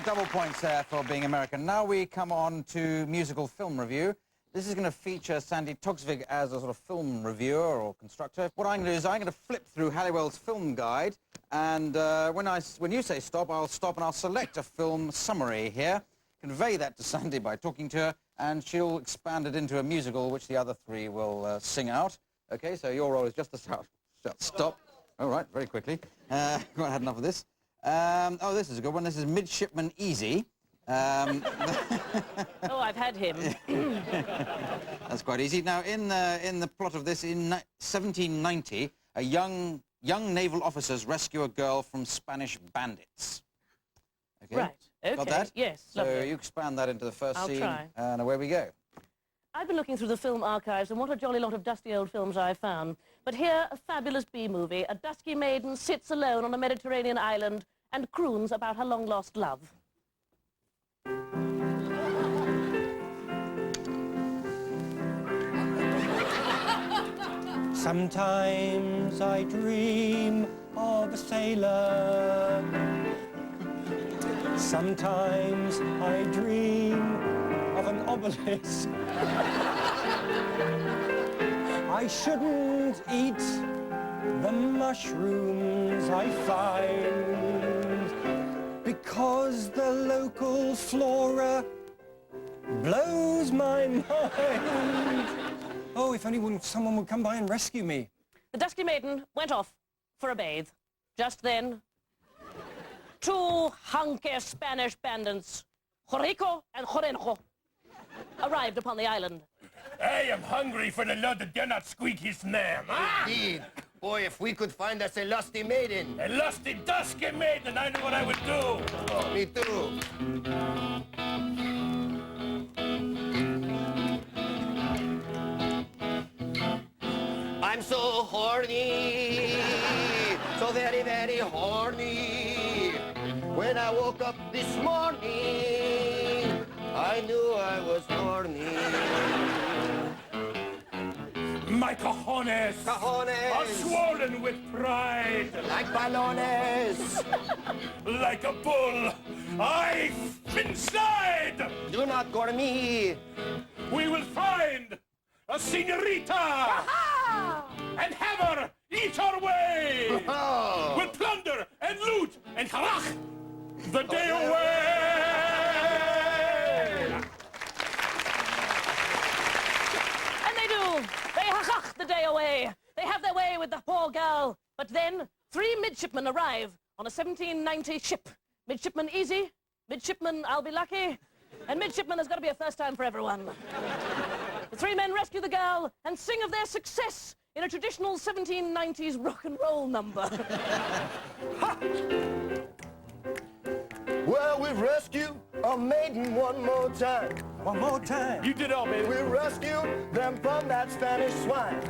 [SPEAKER 1] Double points there for being American. Now we come on to musical film review. This is going to feature Sandy Toksvig as a sort of film reviewer or constructor. What I'm going to do is I'm going to flip through Halliwell's film guide, and when you say stop, I'll stop and I'll select a film summary here, convey that to Sandy by talking to her, and she'll expand it into a musical, which the other three will sing out. Okay, so your role is just to stop. All right, very quickly. I had enough of this. Oh, this is a good one. This is Midshipman Easy.
[SPEAKER 17] Oh, I've had him.
[SPEAKER 1] That's quite easy. Now, in the plot of this, in 1790, young naval officers rescue a girl from Spanish bandits. Okay?
[SPEAKER 17] Right. Okay.
[SPEAKER 1] Got that?
[SPEAKER 17] Yes.
[SPEAKER 1] So
[SPEAKER 17] lovely.
[SPEAKER 1] you expand that into the first
[SPEAKER 17] I'll
[SPEAKER 1] scene,
[SPEAKER 17] try.
[SPEAKER 1] and away we go.
[SPEAKER 17] I've been looking through the film archives, and what a jolly lot of dusty old films I've found. But here, a fabulous B-movie. A dusky maiden sits alone on a Mediterranean island and croons about her long-lost love.
[SPEAKER 13] Sometimes I dream of a sailor. Sometimes I dream of an obelisk. I shouldn't eat the mushrooms I find because the local flora blows my mind. Oh, if only someone would come by and rescue me.
[SPEAKER 17] The dusky maiden went off for a bathe. Just then, two hunky Spanish bandits, Jorico and Jorenjo, arrived upon the island.
[SPEAKER 2] I am hungry for the Lord that dare not squeak his name. Ah!
[SPEAKER 12] Indeed. Boy, if we could find us a lusty maiden.
[SPEAKER 2] A lusty, dusky maiden, I know what I would do.
[SPEAKER 12] Oh, me too. I'm so horny, so very, very horny. When I woke up this morning, I knew I was horny.
[SPEAKER 2] My cojones are swollen with pride.
[SPEAKER 12] Like balones.
[SPEAKER 2] Like a bull, I've inside.
[SPEAKER 12] Do not gore me.
[SPEAKER 2] We will find a senorita and have her eat our way.
[SPEAKER 12] Oh.
[SPEAKER 2] We'll plunder and loot and harach the day away.
[SPEAKER 17] And they do. They harach the day away. They have their way with the poor girl. But then, three midshipmen arrive on a 1790 ship. Midshipman Easy, Midshipman I'll Be Lucky, and Midshipman has got to be a first time for everyone. The three men rescue the girl and sing of their success in a traditional 1790s rock and roll number.
[SPEAKER 12] Well, we rescued a maiden one more time.
[SPEAKER 13] One more time.
[SPEAKER 2] You did all, baby.
[SPEAKER 12] We rescued them from that Spanish swine.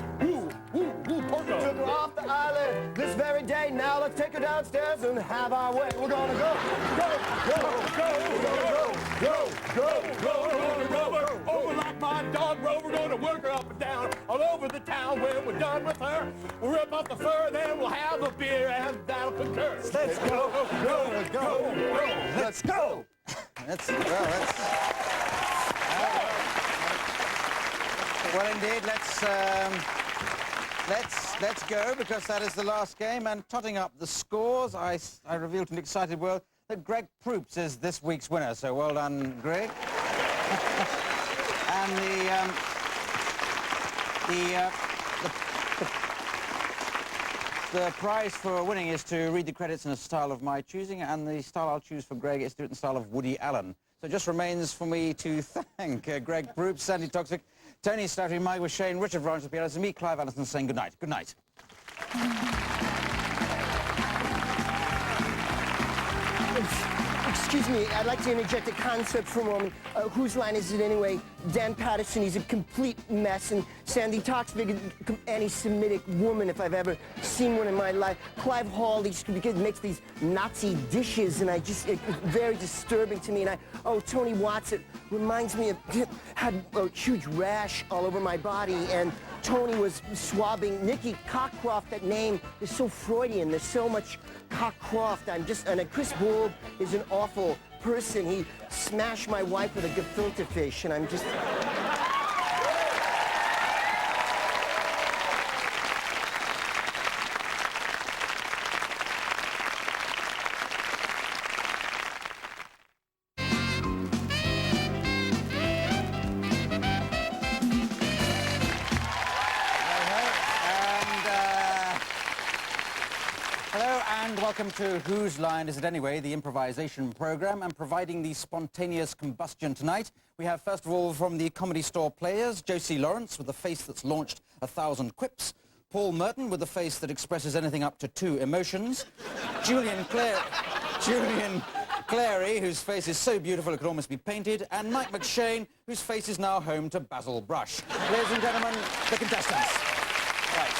[SPEAKER 2] Porco.
[SPEAKER 12] Took her off the island this very day. Now let's take her downstairs and have our way. We're gonna go,
[SPEAKER 2] Rover, over like my dog Rover. We're gonna work her up and down all over the town. When we're done with her, we'll rip off the fur, then we'll have a beer and that'll concur.
[SPEAKER 12] Let's go.
[SPEAKER 1] Let's go. Well, indeed, let's go, because that is the last game. And totting up the scores, I revealed to an excited world that Greg Proops is this week's winner. So well done, Greg. And the prize for winning is to read the credits in a style of my choosing, and the style I'll choose for Greg is to do it in the style of Woody Allen. So it just remains for me to thank Greg Proops, Sandy Toksvig, Tony Slattery, Mike with Shane, Richard Rogers, the pianist, and me, Clive Allison, saying good night. Good night.
[SPEAKER 18] Excuse me, I'd like to interject a concept for a moment. Whose line is it anyway? Dan Patterson, he's a complete mess, and Sandy Toksvig, an anti-Semitic woman, if I've ever seen one in my life. Clive Hall, he makes these Nazi dishes, and it's very disturbing to me. And Tony Watts, it reminds me of, had a huge rash all over my body, and Tony was swabbing Nikki Cockcroft. That name is so Freudian. There's so much Cockcroft. And Chris Bulb is an awful person. He smashed my wife with a gefilte fish, and I'm just...
[SPEAKER 1] Hello and welcome to Whose Line Is It Anyway, the improvisation program, and providing the spontaneous combustion tonight. We have, first of all, from the Comedy Store Players, Josie Lawrence with a face that's launched 1,000 quips, Paul Merton with a face that expresses anything up to 2 emotions, Julian Clary, whose face is so beautiful it could almost be painted, and Mike McShane, whose face is now home to Basil Brush. Ladies and gentlemen, the contestants. Right.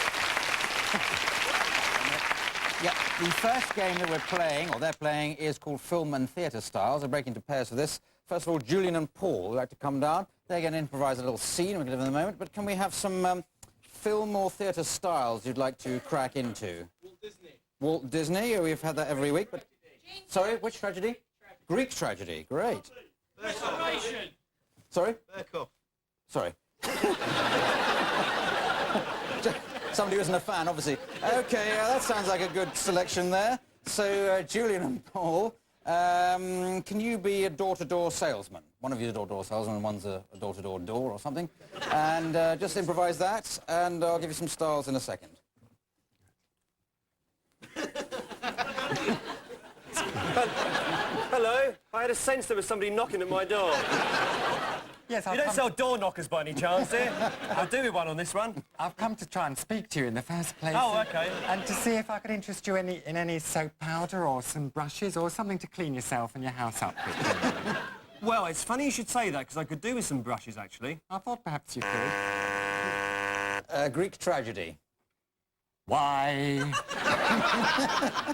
[SPEAKER 1] Yeah, the first game that we're playing, or they're playing, is called Film and Theatre Styles. I'll break into pairs for this. First of all, Julian and Paul would like to come down. They're going to improvise a little scene we're going to live in a moment, but can we have some film or theatre styles you'd like to crack into? Walt Disney. Walt Disney? Oh, we've had that every week, but... Sorry, which tragedy? Greek tragedy, great.
[SPEAKER 14] Restoration.
[SPEAKER 1] Sorry?
[SPEAKER 14] Berkoff.
[SPEAKER 1] Sorry. Somebody who isn't a fan, obviously. Okay, that sounds like a good selection there. So, Julian and Paul, can you be a door-to-door salesman? One of you is a door-to-door salesman and one's a door-to-door door or something. And just improvise that, and I'll give you some styles in a second.
[SPEAKER 8] Hello. I had a sense there was somebody knocking at my door.
[SPEAKER 19] Yes,
[SPEAKER 8] you don't sell door knockers by any chance, do you? I'll do with one on this one.
[SPEAKER 19] I've come to try and speak to you in the first place.
[SPEAKER 8] Oh, okay.
[SPEAKER 19] And to see if I could interest you in any soap powder or some brushes or something to clean yourself and your house up with.
[SPEAKER 8] Well, it's funny you should say that, because I could do with some brushes, actually.
[SPEAKER 19] I thought perhaps you could.
[SPEAKER 1] Greek tragedy.
[SPEAKER 19] Why?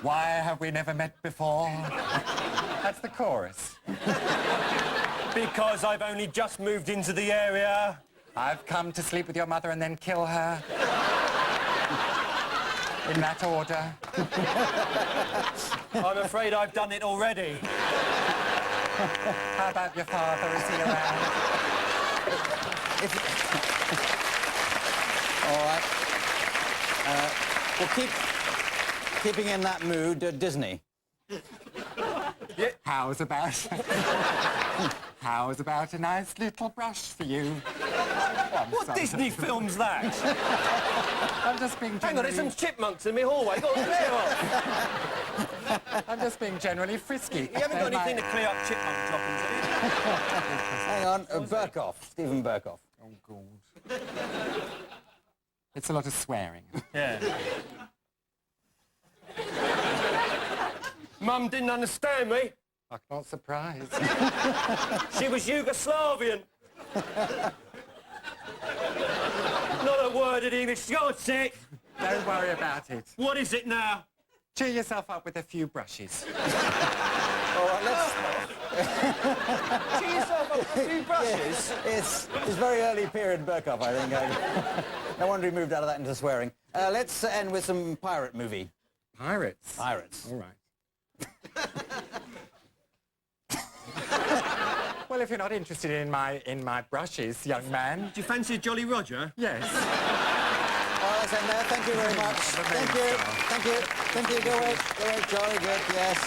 [SPEAKER 19] Why have we never met before? That's the chorus.
[SPEAKER 8] Because I've only just moved into the area.
[SPEAKER 19] I've come to sleep with your mother and then kill her. In that order.
[SPEAKER 8] I'm afraid I've done it already.
[SPEAKER 19] How about your father? Is he around?
[SPEAKER 1] All right. Well, keeping in that mood, Disney.
[SPEAKER 19] Yeah. How's about a nice little brush for you?
[SPEAKER 8] What Disney film's that?
[SPEAKER 19] I'm just being
[SPEAKER 8] Hang on, there's some chipmunks in my hallway. Go on, clear off.
[SPEAKER 19] I'm just being generally frisky.
[SPEAKER 8] You haven't got anything to clear up chipmunk droppings, have you?
[SPEAKER 1] Hang on, Berkoff, Stephen Berkoff.
[SPEAKER 19] Oh, God. It's a lot of swearing.
[SPEAKER 8] Yeah. Mum didn't understand me.
[SPEAKER 19] I'm not surprised.
[SPEAKER 8] She was Yugoslavian. Not a word of English. Go on, sick.
[SPEAKER 19] Don't worry about it.
[SPEAKER 8] What is it now?
[SPEAKER 19] Cheer yourself up with a few brushes.
[SPEAKER 1] All right, let's...
[SPEAKER 8] Cheer yourself up with a few brushes?
[SPEAKER 1] Yeah, it's very early period Berkoff, I think. No wonder he moved out of that into swearing. Let's end with some pirate movie.
[SPEAKER 19] Pirates?
[SPEAKER 1] Pirates.
[SPEAKER 19] All right. Well, if you're not interested in my brushes, young man.
[SPEAKER 8] Do you fancy a Jolly Roger?
[SPEAKER 19] Yes.
[SPEAKER 1] All right, let's end there. Thank you very much. Thank you. Thank you. Thank you. Go away. Go away. Jolly good. Yes.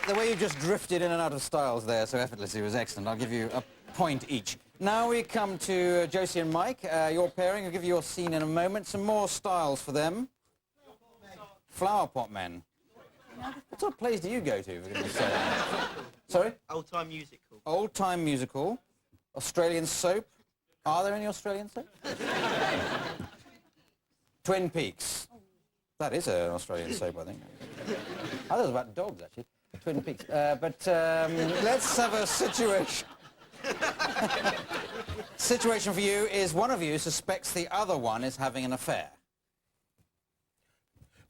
[SPEAKER 1] The way you just drifted in and out of styles there so effortlessly was excellent. I'll give you a point each. Now we come to Josie and Mike. Your pairing. I'll give you your scene in a moment. Some more styles for them. Flower pot men. What sort of plays do you go to, for goodness sake? Sorry?
[SPEAKER 14] Old-time musical.
[SPEAKER 1] Old-time musical. Australian soap. Are there any Australian soap? Twin Peaks. That is an Australian soap, I think. I thought it was about dogs, actually. Twin Peaks. Let's have a situation. Situation for you is one of you suspects the other one is having an affair.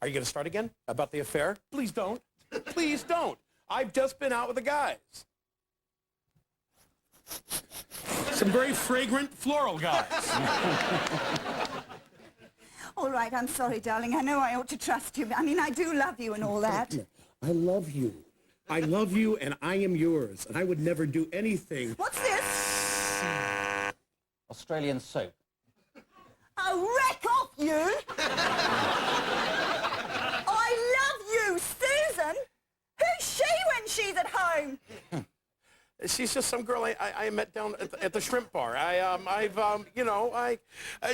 [SPEAKER 9] Are you going to start again about the affair? Please don't. Please don't. I've just been out with the guys. Some very fragrant floral guys.
[SPEAKER 3] All right, I'm sorry, darling. I know I ought to trust you. I mean, I do love you and all that.
[SPEAKER 9] I love you. I love you, and I am yours. And I would never do anything.
[SPEAKER 3] What's this?
[SPEAKER 1] Australian soap.
[SPEAKER 3] Oh, wreck off, you! I love you, Susan! Who's she when she's at home?
[SPEAKER 9] She's just some girl I met down at the shrimp bar.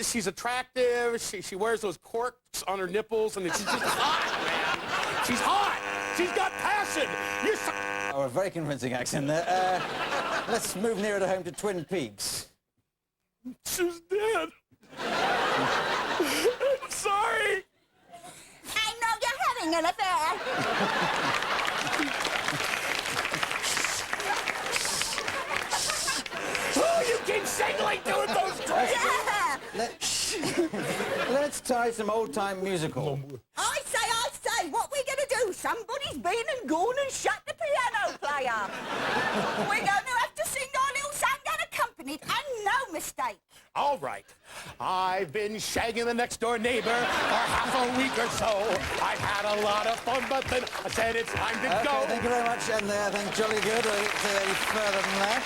[SPEAKER 9] She's attractive. She wears those corks on her nipples, and she's just hot, man. She's hot. She's got passion.
[SPEAKER 1] Oh, a very convincing accent there. Let's move nearer to home to Twin Peaks.
[SPEAKER 9] She's dead. I'm sorry.
[SPEAKER 3] I know you're having an affair.
[SPEAKER 9] Oh, you keep signaling to it, those
[SPEAKER 3] Yeah.
[SPEAKER 1] Let's try some old-time musical.
[SPEAKER 3] I say, what we gonna do? Somebody's been and gone and shut the piano player. We're gonna have to sing our little song unaccompanied and no mistake.
[SPEAKER 9] All right. I've been shagging the next-door neighbor for half a week or so. I've had a lot of fun, but then I said it's time to go.
[SPEAKER 1] Thank you very much, and I think jolly good. We'll get to any further than that.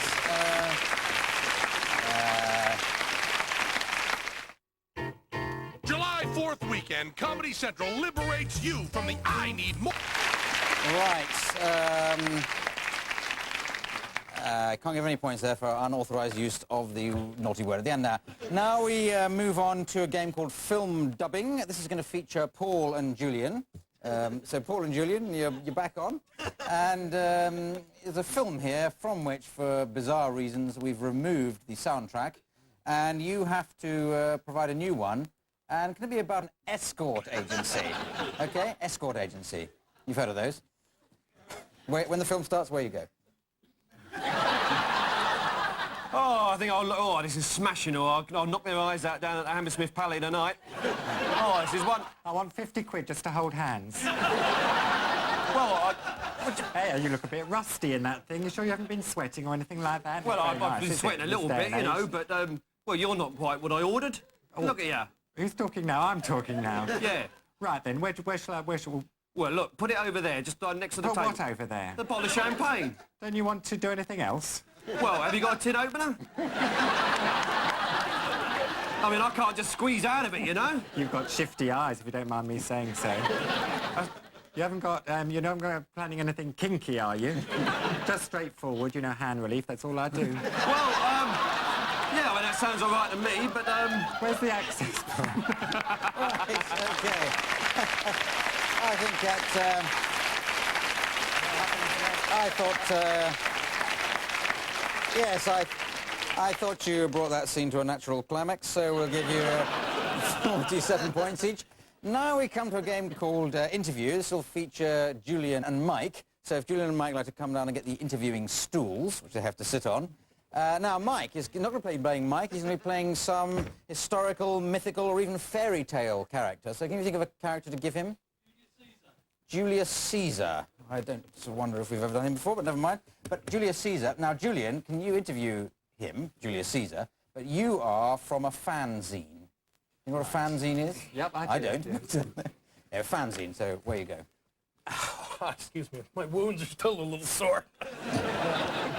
[SPEAKER 2] July 4th weekend, Comedy Central liberates you from the I need more.
[SPEAKER 1] Right. I can't give any points there for unauthorized use of the naughty word at the end there. Now we move on to a game called Film Dubbing. This is going to feature Paul and Julian. So Paul and Julian, you're back on. And there's a film here from which, for bizarre reasons, we've removed the soundtrack. And you have to provide a new one. And can it be about an escort agency? Okay, escort agency. You've heard of those? When the film starts, where you go?
[SPEAKER 8] Oh, I think this is smashing. I'll knock their eyes out down at the Hammersmith Palais tonight. Oh, this is one.
[SPEAKER 19] I want 50 quid just to hold hands.
[SPEAKER 8] Well,
[SPEAKER 19] Hey, you look a bit rusty in that thing. You sure you haven't been sweating or anything like that?
[SPEAKER 8] Well,
[SPEAKER 19] Not very
[SPEAKER 8] I've
[SPEAKER 19] nice,
[SPEAKER 8] been
[SPEAKER 19] is it,
[SPEAKER 8] sweating a
[SPEAKER 19] this
[SPEAKER 8] little
[SPEAKER 19] day
[SPEAKER 8] bit,
[SPEAKER 19] and
[SPEAKER 8] you know,
[SPEAKER 19] age?
[SPEAKER 8] but, well, you're not quite what I ordered.
[SPEAKER 19] Oh.
[SPEAKER 8] Look at you.
[SPEAKER 19] Who's talking now? I'm talking now.
[SPEAKER 8] Yeah.
[SPEAKER 19] Right then, where shall we...
[SPEAKER 8] Well, look, put it over there, just next to the
[SPEAKER 19] Put
[SPEAKER 8] table.
[SPEAKER 19] what over there?
[SPEAKER 8] The bottle of champagne.
[SPEAKER 19] Don't you want to do anything else?
[SPEAKER 8] Well, have you got a tin opener? I mean, I can't just squeeze out of it, you know?
[SPEAKER 19] You've got shifty eyes, if you don't mind me saying so. You haven't got, you're not planning anything kinky, are you? Just straightforward, you know, hand relief, that's all I do.
[SPEAKER 8] Well, yeah, I mean, that sounds all right to me, but,
[SPEAKER 19] Where's the access point?
[SPEAKER 1] Right, okay. I think that, I thought, yes, I thought you brought that scene to a natural climax, so we'll give you 47 points each. Now we come to a game called Interview. This will feature Julian and Mike. So if Julian and Mike like to come down and get the interviewing stools, which they have to sit on. Now Mike is not going to be playing Mike, he's going to be playing some historical, mythical, or even fairy tale character. So can you think of a character to give him? Julius Caesar. I don't wonder if we've ever done him before, but never mind. But Julius Caesar. Now, Julian, can you interview him, Julius Caesar, but you are from a fanzine. You know what a fanzine is?
[SPEAKER 19] Yep,
[SPEAKER 1] I don't. Yeah, a fanzine, so where you go.
[SPEAKER 9] Excuse me, my wounds are still a little sore.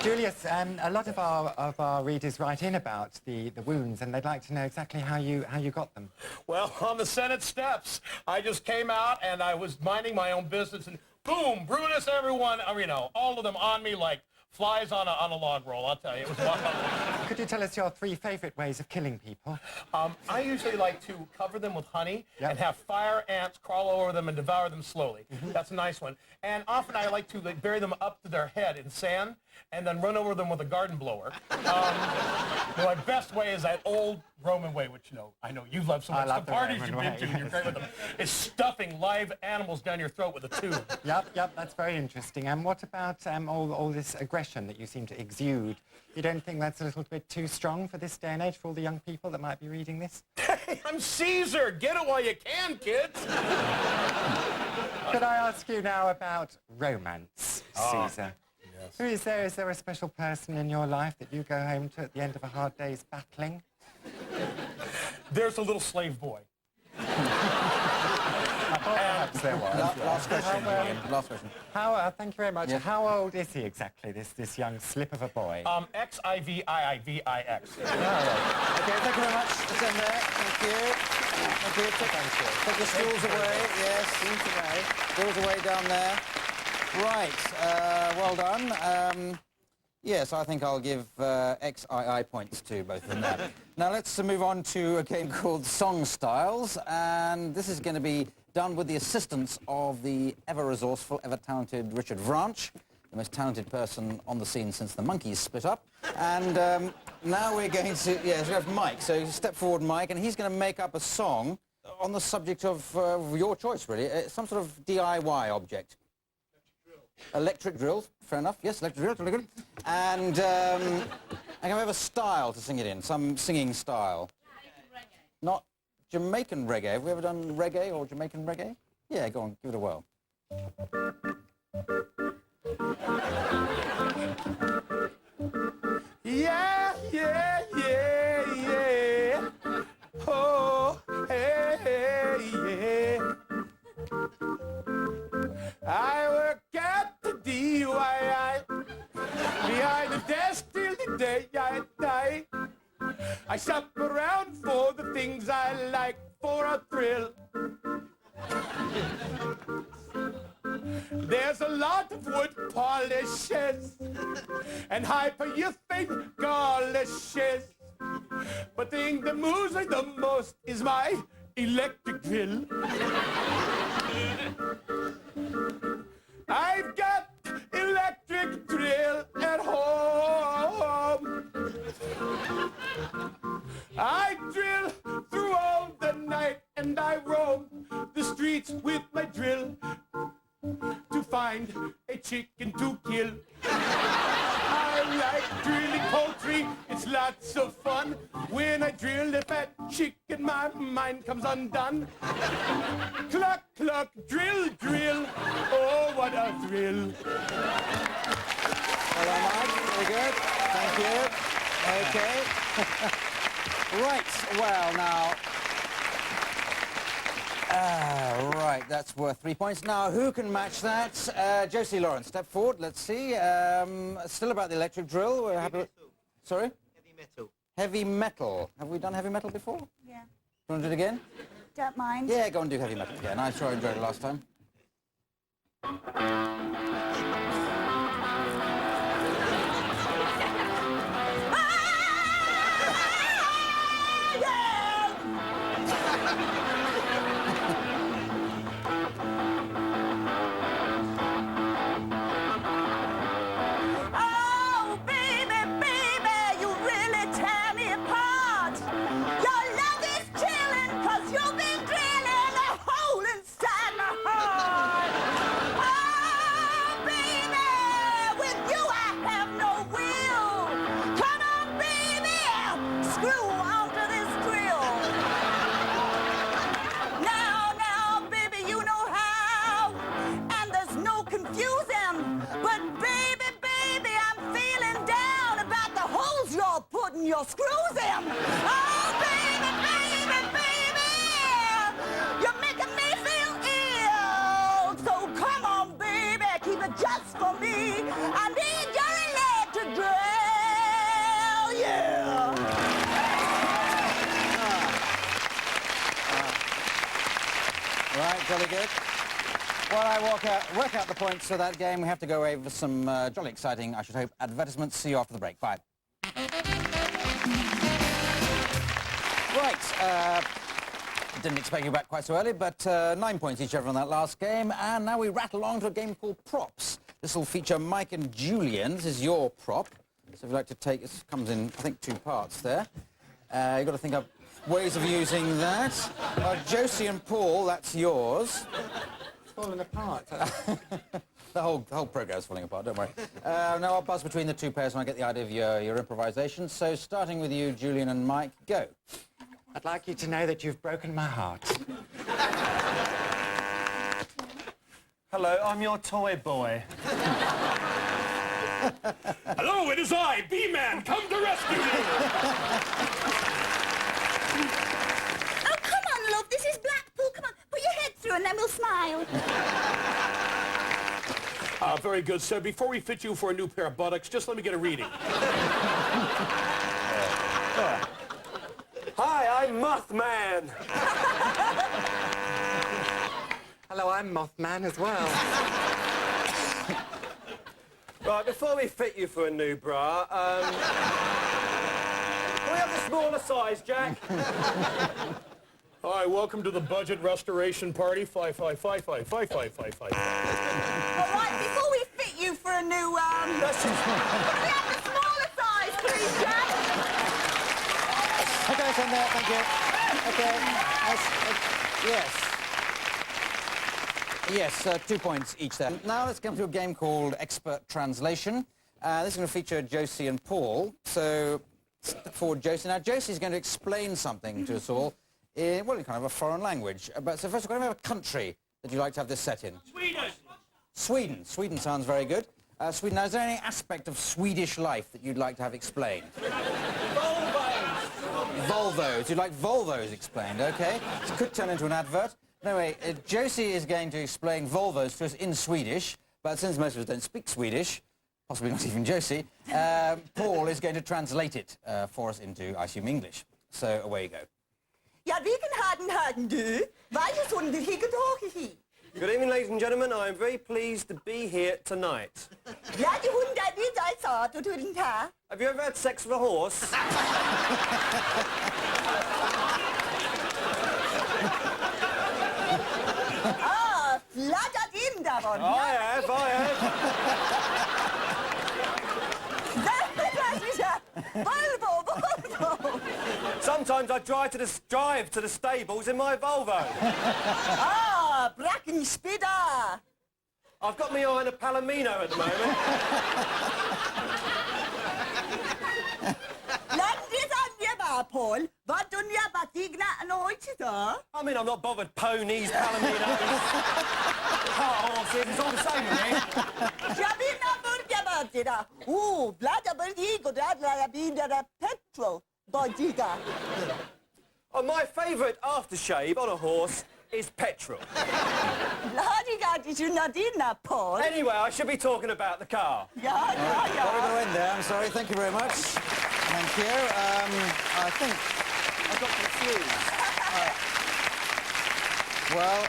[SPEAKER 19] Julius, a lot of our readers write in about the wounds, and they'd like to know exactly how you got them.
[SPEAKER 9] Well, on the Senate steps, I just came out and I was minding my own business, and boom, Brutus, everyone, you know, all of them on me like
[SPEAKER 15] flies on a log roll, I'll tell you. It was wild.
[SPEAKER 19] Could you tell us your 3 favorite ways of killing people?
[SPEAKER 15] I usually like to cover them with honey and have fire ants crawl over them and devour them slowly. That's a nice one. And often I like to bury them up to their head in sand and then run over them with a garden blower. My best way is that old Roman way, which I know you've loved so much. The parties you've been to, you're great with them. It's stuffing live animals down your throat with a tube.
[SPEAKER 19] Yep, that's very interesting. And what about all this aggression that you seem to exude? You don't think that's a little bit too strong for this day and age for all the young people that might be reading this?
[SPEAKER 15] Hey, I'm Caesar. Get it while you can, kids.
[SPEAKER 19] Could I ask you now about romance, Caesar? Yes. Is there a special person in your life that you go home to at the end of a hard day's battling?
[SPEAKER 15] There's a little slave boy.
[SPEAKER 19] Perhaps there was.
[SPEAKER 1] Last question. Last question.
[SPEAKER 19] Thank you very much.
[SPEAKER 1] Yes.
[SPEAKER 19] How old is he exactly, this young slip of a boy?
[SPEAKER 15] X-I-V-I-I-V-I-X.
[SPEAKER 1] Okay, thank you very much. Let's end there. Thank you. Thank you. Take the stools away. Yes, stools away down there. Right. Well done. Yes, I think I'll give XII points to both of them there. Now let's move on to a game called Song Styles, and this is going to be done with the assistance of the ever-resourceful, ever-talented Richard Vranch, the most talented person on the scene since the Monkees split up. And now we're going to, we have Mike. So step forward, Mike, and he's going to make up a song on the subject of your choice, really, some sort of DIY object. Electric drill, fair enough. Yes, electric drill, really good. And I'm going to have a style to sing it in, some singing style. Not Jamaican reggae. Have we ever done reggae or Jamaican reggae? Yeah, go on, give it a whirl.
[SPEAKER 10] Yeah, yeah, yeah, yeah. Oh, hey, hey, yeah. I work at the DIY behind the desk till the day I die. I shop around for the things I like for a thrill. There's a lot of wood polishes and hyper-urethane garnishes. But the thing that moves me the most is my electric drill. I've got electric drill at home. I drill through all the night and I roam the streets with my drill to find a chicken to kill. I like drilling poultry, it's lots of fun. When I drill the fat chicken, my mind comes undone. Cluck, cluck, drill, drill, oh, what a thrill.
[SPEAKER 1] Hello, Mike. Very good. Thank you. Okay. Right. Well, now... right, that's worth 3 points. Now, who can match that? Josie Lawrence, step forward. Let's see. Still about the electric drill. We're happy. Sorry?
[SPEAKER 14] Heavy metal.
[SPEAKER 1] Heavy metal. Have we done heavy metal before?
[SPEAKER 3] Yeah.
[SPEAKER 1] You want to do it again?
[SPEAKER 3] Don't mind.
[SPEAKER 1] Yeah, go and do heavy metal again. I'm sure I enjoyed it last time.
[SPEAKER 3] Oh, baby, baby, you really tear me apart. Your love is chilling 'cause you've been drilling a hole inside my heart. Oh, baby, with you I have no will. Come on, baby, screw onto this drill. Now, baby, you know how, and there's no confusing. But baby, I'm feeling down about the holes you're putting your screws in. Oh, baby, you're making me feel ill. So come on, baby, keep it just for me. I need your electric drill, yeah.
[SPEAKER 1] Right, jolly good. While I work out the points for that game, we have to go over some jolly exciting, I should hope, advertisements. See you after the break. Bye. Right. Didn't expect you back quite so early, but 9 points each over on that last game. And now we rattle on to a game called Props. This will feature Mike and Julian. This is your prop. So if you'd like to take, this comes in, I think, 2 parts there. You've got to think of ways of using that. Josie and Paul, that's yours.
[SPEAKER 19] It's falling apart.
[SPEAKER 1] The whole program's falling apart, don't worry. Now I'll buzz between the 2 pairs when I get the idea of your improvisation. So starting with you, Julian and Mike, go.
[SPEAKER 19] I'd like you to know that you've broken my heart.
[SPEAKER 8] Hello, I'm your toy boy.
[SPEAKER 2] Hello, it is I, B-Man, come to rescue you!
[SPEAKER 3] Oh, come on, love, this is Blackpool. Come on, put your head through and then we'll smile.
[SPEAKER 2] Very good, sir. Before we fit you for a new pair of buttocks, just let me get a reading.
[SPEAKER 8] Hi, I'm Mothman.
[SPEAKER 19] Hello, I'm Mothman as well.
[SPEAKER 8] Right, before we fit you for a new bra, can we have the smaller size, Jack?
[SPEAKER 2] All right, welcome to the budget restoration party. 5, 5, 5, 5, 5, 5, 5, 5.
[SPEAKER 3] All right, before we fit you for a new, can we have the smaller size, please, Jack?
[SPEAKER 1] Okay, from there, thank you. Okay, yes. Yes, 2 points each there. Now let's come to a game called Expert Translation. This is going to feature Josie and Paul. So, step forward, Josie. Now, Josie's going to explain something to us all in, well, in kind of a foreign language. But so first, we're going to have a country that you'd like to have this set in.
[SPEAKER 2] Sweden!
[SPEAKER 1] Sweden. Sweden sounds very good. Sweden. Now, is there any aspect of Swedish life that you'd like to have explained? Volvos. You'd like Volvos explained, okay. This could turn into an advert. Anyway, Josie is going to explain Volvos to us in Swedish, but since most of us don't speak Swedish, possibly not even Josie, Paul is going to translate it for us into, I assume, English. So away you go.
[SPEAKER 18] Ja, vilken hade du? Varje sån higgedahi.
[SPEAKER 8] Good evening, ladies and gentlemen. I am very pleased to be here tonight.
[SPEAKER 18] Ja, die Hunde, die sei sa, du turin ta.
[SPEAKER 8] Have you ever had sex with a horse?
[SPEAKER 18] Ah, fladdrat in där var.
[SPEAKER 8] I have.
[SPEAKER 18] Volvo.
[SPEAKER 8] Sometimes I drive to the stables in my Volvo.
[SPEAKER 18] Ah, bracken spidda.
[SPEAKER 8] I've got my eye on a Palomino at the moment.
[SPEAKER 18] Paul, vad dunja batigna anoitida?
[SPEAKER 8] I mean, I'm not bothered ponies, Palominos, car horses, it's all the same with me.
[SPEAKER 18] Jabina burja batida. Ooh, blada burdigo dadla bidara petrol bodida.
[SPEAKER 8] Oh, my favourite aftershave on a horse is petrol.
[SPEAKER 18] Bladiga did you not Paul?
[SPEAKER 8] Anyway, I should be talking about the car.
[SPEAKER 18] Yeah.
[SPEAKER 1] Got to go in there, I'm sorry. Thank you very much. Thank you. I think I've got confused. Well,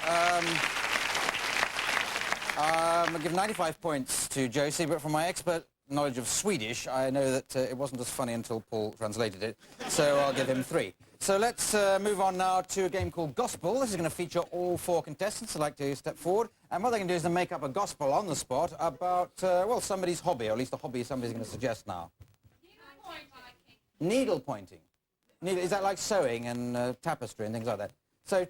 [SPEAKER 1] I'll give 95 points to Josie, but from my expert knowledge of Swedish, I know that it wasn't as funny until Paul translated it, so I'll give him 3. So let's move on now to a game called Gospel. This is going to feature all 4 contestants. I'd like to step forward, and what they can do is to make up a gospel on the spot about, well, somebody's hobby, or at least a hobby somebody's going to suggest now. Needle pointing. Is that like sewing and tapestry and things like that? So,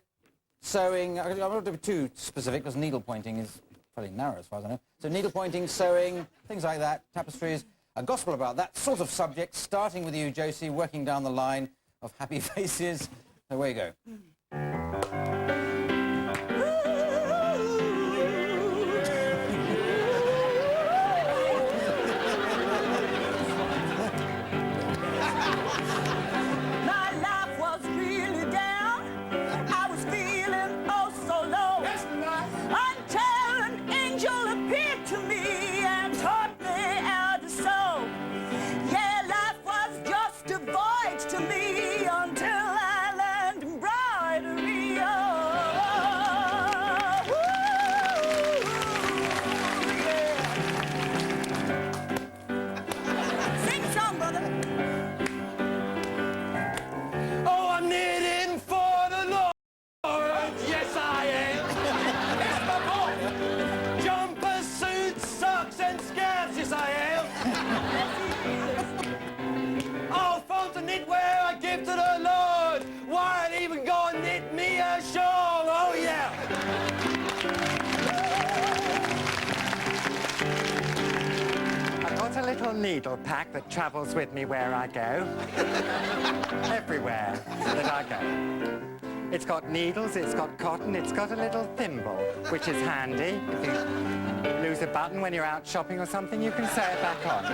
[SPEAKER 1] sewing, I'm not going to be too specific because needle pointing is fairly narrow as far as I know. So needle pointing, sewing, things like that, tapestries, a gospel about that sort of subject, starting with you, Josie, working down the line of happy faces. Away you go.
[SPEAKER 19] little needle pack that travels with me where I go. Everywhere that I go. It's got needles, it's got cotton, it's got a little thimble, which is handy. If you lose a button when you're out shopping or something, you can sew it back on.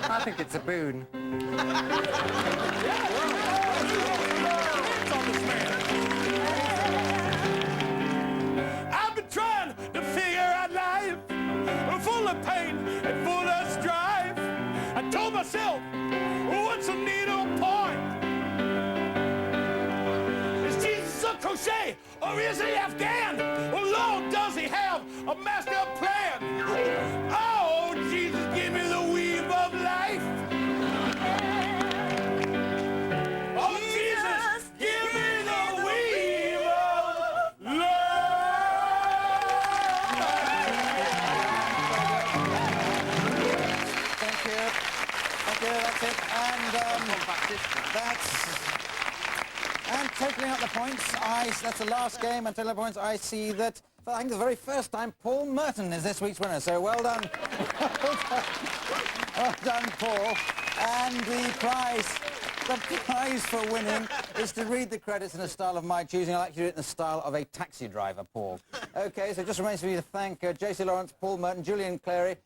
[SPEAKER 19] I think it's a boon.
[SPEAKER 2] I've been trying to figure out life, full of pain and full of strife. I told myself, what's the needle point? Is Jesus a crochet or is he Afghan? Or Lord, does he have a master plan? Oh, Jesus, give me the weave of life. Oh, Jesus, give me the weave of
[SPEAKER 1] Thank you. Thank you, that's it. And totaling up the points, that's the last game, and totaling up the points, I see that, for I think the very first time, Paul Merton is this week's winner, so well done. Well done, Paul. And the prize for winning is to read the credits in a style of my choosing. I'll actually do it in the style of a taxi driver, Paul. OK, so it just remains for you to thank J.C. Lawrence, Paul Merton, Julian Clary,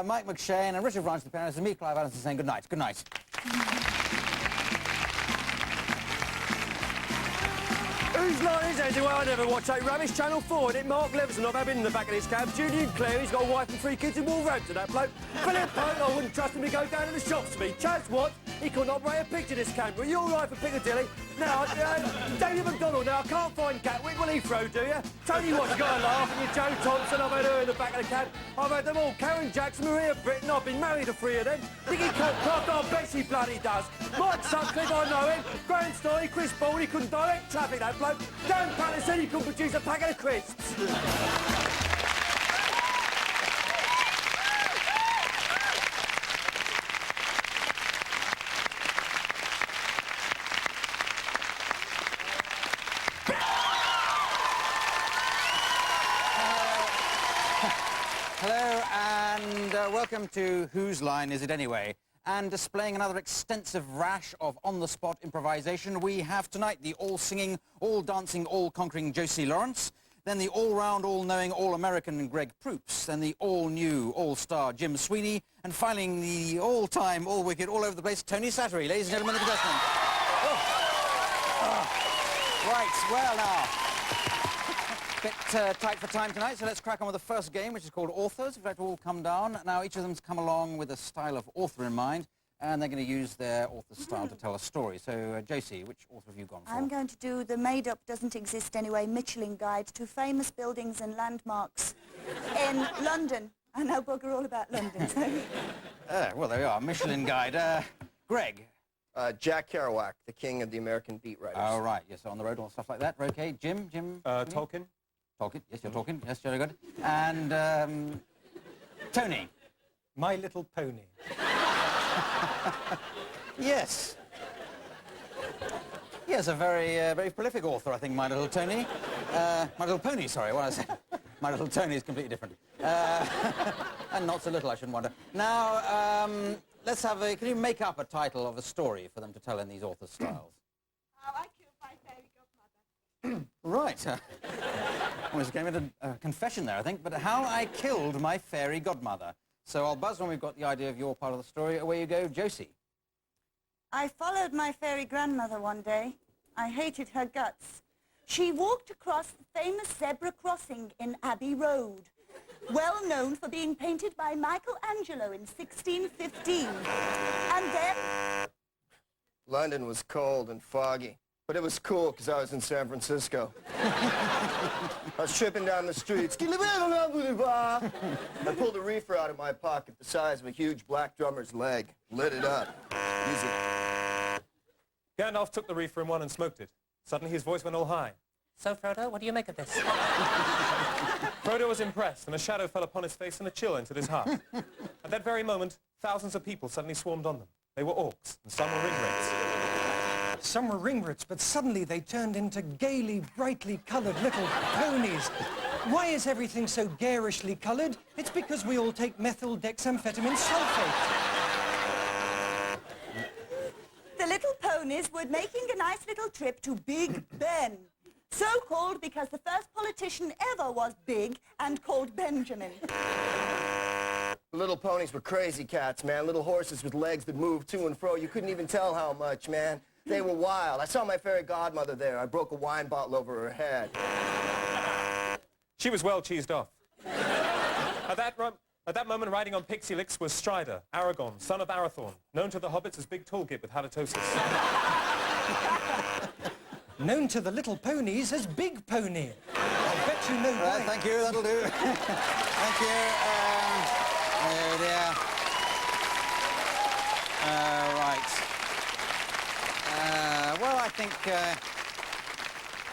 [SPEAKER 1] Mike McShane and Richard Branch, the pianist, and me, Clive Allenson, saying good night. Good night.
[SPEAKER 10] Whose line is it? Well, I never watch that rubbish. Channel 4, and it Mark Leveson. I've been in the back of his cab. Julian Clare, he's got a wife and 3 kids in Wolverhampton, that bloke. Philip Pope, I wouldn't trust him to go down to the shops for me. Chaz Watts, he couldn't operate a picture this camera. You're right for Piccadilly. Now, David McDonald, now, I can't find Gatwick. Will he throw, do you? Tony Watts, you got to laugh. And your Joe Thompson, I've had her in the back of the cab. I've had them all. Karen Jackson, Maria Britton, I've been married to 3 of them. Nicky Cockcroft, I bet she bloody does. Mike Sutcliffe, I know him. Grant Story, Chris Ball, he couldn't direct traffic, that bloke. Dan Patterson, he couldn't produce a packet of crisps.
[SPEAKER 1] Hello and welcome to Whose Line Is It Anyway? And displaying another extensive rash of on-the-spot improvisation, we have tonight the all-singing, all-dancing, all-conquering J.C. Lawrence, then the all-round, all-knowing, all-American Greg Proops, then the all-new, all-star Jim Sweeney, and finally the all-time, all-wicked, all-over-the-place Tony Sattery. Ladies and gentlemen, the contestants. Right, well now, bit tight for time tonight, so let's crack on with the first game, which is called Authors. If you'd like to all come down. Now, each of them's come along with a style of author in mind, and they're going to use their author style to tell a story. So, Josie, which author have you gone for?
[SPEAKER 3] I'm going to do the made-up, doesn't exist anyway, Michelin Guide to famous buildings and landmarks in London. I know bugger all about London, so...
[SPEAKER 1] well, there we are, Michelin Guide. Greg?
[SPEAKER 12] Jack Kerouac, the king of the American beat writers.
[SPEAKER 1] Oh, right, yes, on the road, all stuff like that. Okay, Jim?
[SPEAKER 8] Tolkien.
[SPEAKER 1] Tolkien, yes, you're talking. Yes, very good. And, Tony?
[SPEAKER 14] My Little Pony.
[SPEAKER 1] Yes. Yes, a very prolific author, I think, My Little Tony. My Little Pony, sorry, what did I say? My Little Tony is completely different. And not so little, I shouldn't wonder. Now, let's have a... Can you make up a title of a story for them to tell in these author styles?
[SPEAKER 3] How I Killed My Fairy Godmother.
[SPEAKER 1] Right. Almost came into a confession there, I think. But How I Killed My Fairy Godmother. So I'll buzz when we've got the idea of your part of the story. Away you go, Josie.
[SPEAKER 3] I followed my fairy grandmother one day. I hated her guts. She walked across the famous zebra crossing in Abbey Road, well known for being painted by Michelangelo in 1615. And then...
[SPEAKER 12] London was cold and foggy, but it was cool because I was in San Francisco. I was tripping down the streets. I pulled a reefer out of my pocket the size of a huge black drummer's leg, lit it up. Easy.
[SPEAKER 14] Gandalf took the reefer in one and smoked it. Suddenly his voice went all high. So, Frodo, what do you make of this? Frodo was impressed, and a shadow fell upon his face and a chill entered his heart. At that very moment, thousands of people suddenly swarmed on them. They were orcs, and some were ringrats.
[SPEAKER 13] Some were ringrats, but suddenly they turned into gaily, brightly coloured little ponies. Why is everything so garishly coloured? It's because we all take methyl dexamphetamine sulfate.
[SPEAKER 3] ponies were making a nice little trip to Big Ben. So called because the first politician ever was big and called Benjamin.
[SPEAKER 12] Little ponies were crazy cats, man. Little horses with legs that moved to and fro. You couldn't even tell how much, man. They were wild. I saw my fairy godmother there. I broke a wine bottle over her head.
[SPEAKER 14] She was well cheesed off. At that moment, riding on Pixie Licks was Strider, Aragorn, son of Arathorn, known to the hobbits as Big Tallgit with halitosis.
[SPEAKER 13] Known to the little ponies as Big Pony. I bet you know why.
[SPEAKER 1] Thank you, that'll do. Thank you. Oh dear. Right. Well, I think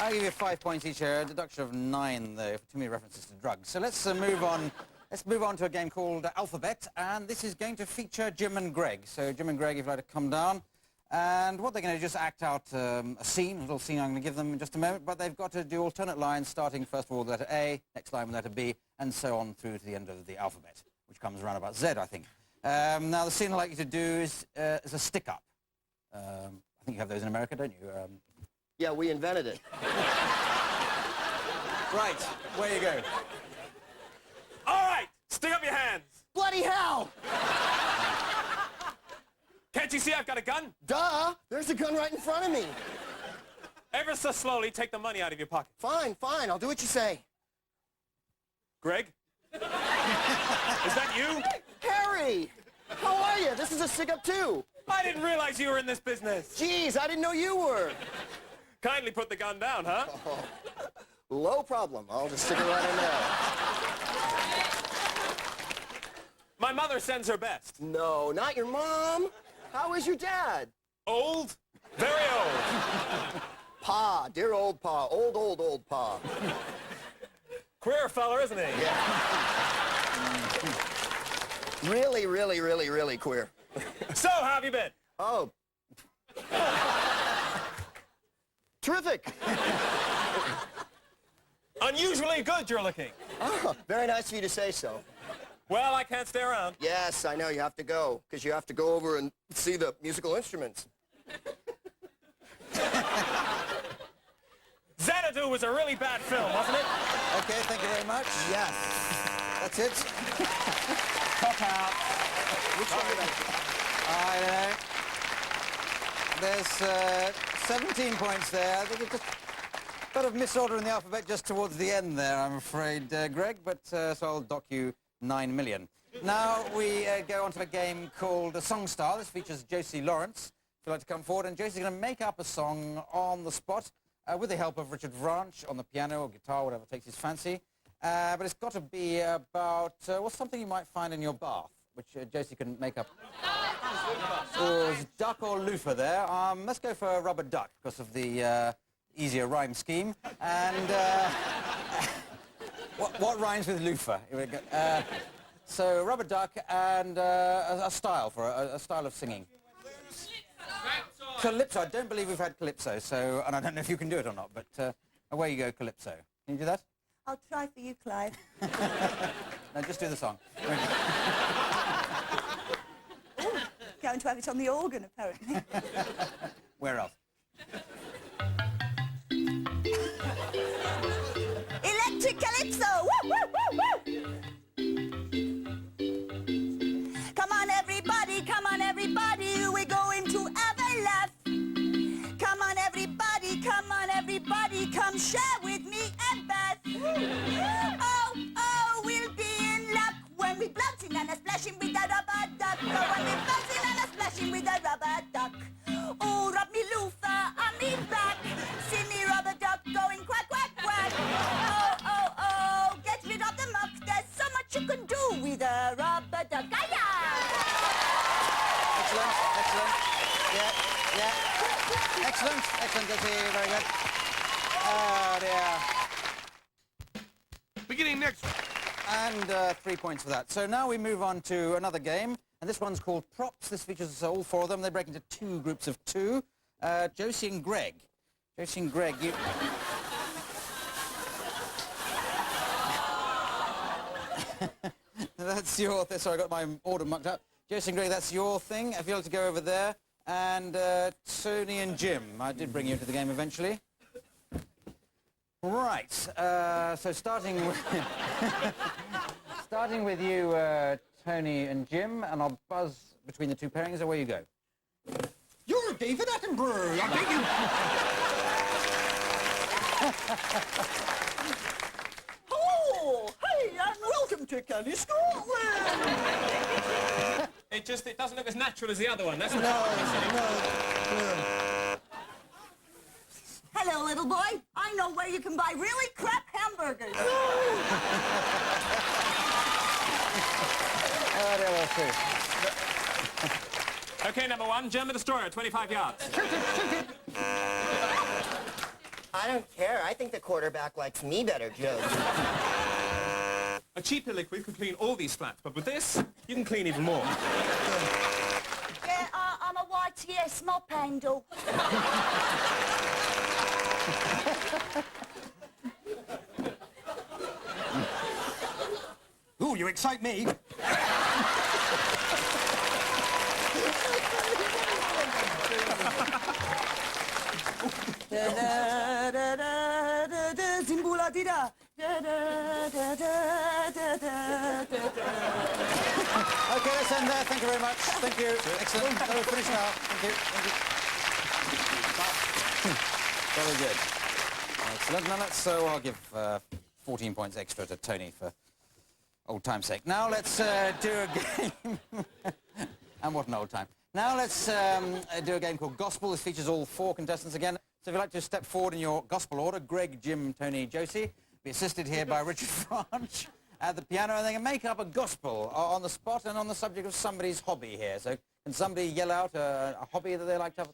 [SPEAKER 1] I'll give you 5 points each here, a deduction of 9, though, for too many references to drugs. So let's move on. Let's move on to a game called Alphabet, and this is going to feature Jim and Greg. So Jim and Greg, if you'd like to come down. And what they're going to do is just act out a scene, a little scene I'm going to give them in just a moment, but they've got to do alternate lines, starting first of all with the letter A, next line with letter B, and so on through to the end of the alphabet, which comes around about Z, I think. Now, the scene I'd like you to do is a stick-up. I think you have those in America, don't you?
[SPEAKER 12] Yeah, we invented it.
[SPEAKER 1] Right, where you go.
[SPEAKER 14] All right, stick up your hands.
[SPEAKER 12] Bloody hell!
[SPEAKER 14] Can't you see I've got a gun?
[SPEAKER 12] Duh! There's a gun right in front of me.
[SPEAKER 14] Ever so slowly, take the money out of your pocket.
[SPEAKER 12] Fine, fine. I'll do what you say.
[SPEAKER 14] Greg? Is that you?
[SPEAKER 12] Harry! How are you? This is a stick-up, too.
[SPEAKER 14] I didn't realize you were in this business.
[SPEAKER 12] Jeez, I didn't know you were.
[SPEAKER 14] Kindly put the gun down, huh?
[SPEAKER 12] Oh, low problem. I'll just stick it right in there.
[SPEAKER 14] My mother sends her best.
[SPEAKER 12] No, not your mom. How is your dad?
[SPEAKER 14] Old? Very old.
[SPEAKER 12] Pa, dear old Pa. Old, old, old Pa.
[SPEAKER 14] Queer fella, isn't he?
[SPEAKER 12] Yeah. Really, really, really, really queer.
[SPEAKER 14] So, how have you been?
[SPEAKER 12] Oh. Terrific.
[SPEAKER 14] Unusually good, you're looking.
[SPEAKER 12] Oh, very nice of you to say so.
[SPEAKER 14] Well, I can't stay around.
[SPEAKER 12] Yes, I know. You have to go, because you have to go over and see the musical instruments.
[SPEAKER 14] Xanadu was a really bad film, wasn't it?
[SPEAKER 1] Okay, thank you very much.
[SPEAKER 12] Yes.
[SPEAKER 1] That's it.
[SPEAKER 14] Cop out.
[SPEAKER 12] Which one did
[SPEAKER 1] I don't know. There's 17 points there. I think it's just a bit of misorder in the alphabet just towards the end there, I'm afraid, Greg, but so I'll dock you 9 million. Now we go on to a game called Song Star. This features Josie Lawrence, if you'd like to come forward, and Josie's going to make up a song on the spot with the help of Richard Vranch on the piano or guitar, whatever takes his fancy. But it's got to be about, what's something you might find in your bath, which Josie can make up. Or is duck or loofah there? Let's go for a rubber duck because of the easier rhyme scheme. And what rhymes with loofah? So rubber duck and a style for a style of singing. Calypso. I don't believe we've had calypso, so, and I don't know if you can do it or not, but away you go, calypso. Can you do that?
[SPEAKER 3] I'll try for you, Clive.
[SPEAKER 1] No, just do the song.
[SPEAKER 3] Going to have it on the organ, apparently.
[SPEAKER 1] Where else?
[SPEAKER 3] Electric Calypso! Woo, woo, woo, woo! Come on, everybody, we're going to have a laugh. Come on, everybody, come share with me a bath. Oh, we'll be in luck when we bouncing and a splashing with a rubber duck. Oh, when we bouncing and a splashing with a rubber duck. Oh, rub me loofah on me back. See me rubber duck going quack, quack, quack. Oh, get rid of the muck. There's so much you can do with a rubber duck.
[SPEAKER 1] Excellent. Yeah. Excellent, Josie. Very good. Oh, dear.
[SPEAKER 2] Beginning next.
[SPEAKER 1] And 3 points for that. So now we move on to another game, and this one's called Props. This features all four of them. They break into two groups of two. Josie and Greg. Josie and Greg, you... That's your thing. Sorry, I got my order mucked up. Josie and Greg, that's your thing. If you'd like to go over there And Tony and Jim. I did bring you into the game eventually. Right, so starting with you, Tony and Jim, and I'll buzz between the two pairings. Away you go.
[SPEAKER 10] You're David Attenborough. I bet you...
[SPEAKER 17] Oh, hey, and welcome to Candy Scotland.
[SPEAKER 14] It doesn't look as natural as the other one. That's
[SPEAKER 3] Hello, little boy. I know where you can buy really crap hamburgers.
[SPEAKER 14] Okay, number one, German destroyer, 25 yards.
[SPEAKER 18] I don't care. I think the quarterback likes me better, Joe.
[SPEAKER 14] A cheaper liquid could clean all these flats, but with this, you can clean even more.
[SPEAKER 3] Yeah, I'm a YTS mop handle.
[SPEAKER 10] Ooh, you excite me.
[SPEAKER 17] Zimbula-dida.
[SPEAKER 1] Okay, let's end there. Thank you very much. Thank you. Excellent. So we're finished now. Thank you. Very good. Excellent. Now so I'll give 14 points extra to Tony for old time's sake. Now let's do a game. And what an old time. Now let's do a game called Gospel. This features all 4 contestants again. So if you'd like to step forward in your gospel order, Greg, Jim, Tony, Josie, be assisted here by Richard Franch at the piano, and they can make up a gospel on the spot and on the subject of somebody's hobby here. So can somebody yell out a hobby that they like to have?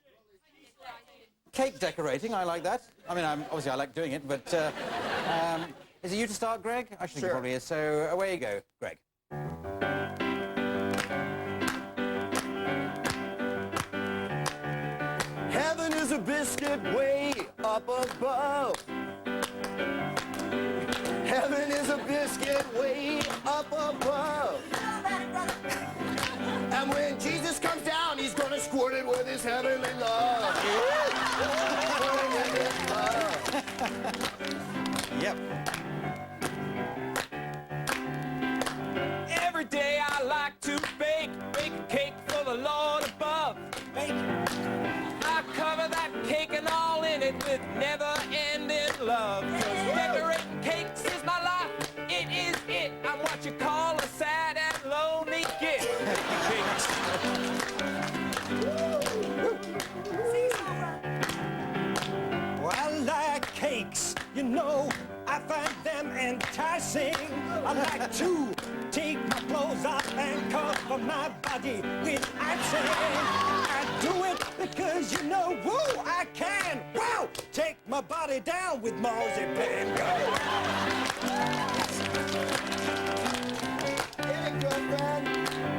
[SPEAKER 1] Cake decorating, I like that. I mean, obviously I like doing it, but is it you to start, Greg? I think it probably is. So away you go, Greg.
[SPEAKER 10] Heaven is a biscuit way up above. Heaven is a biscuit way up above. And when Jesus comes down, he's gonna squirt it with his heavenly love.
[SPEAKER 1] Yep.
[SPEAKER 5] Every day I like to bake a cake for the Lord above. I cover that cake and all in it with never-ending love. 'Cause decorating cakes is my life. It is it. I'm what you call a sad and lonely git.
[SPEAKER 13] Well, I like cakes, you know, I find them enticing. I like to take my clothes off and cover my body with icing. I do it because, you know, woo, I can, wow, take my body down with marzipan.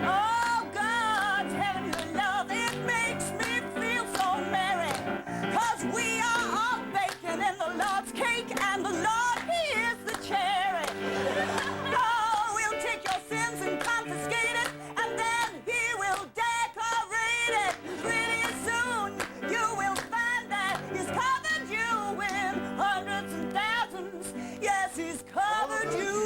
[SPEAKER 17] Oh, God's heavenly love, it makes me feel so merry. 'Cause we are all baking in the Lord's cake, and the Lord, He is the cherry. Oh, we'll take your sins and confiscate it, and then He will decorate it. Pretty soon, you will find that He's covered you with hundreds and thousands. Yes, He's covered you.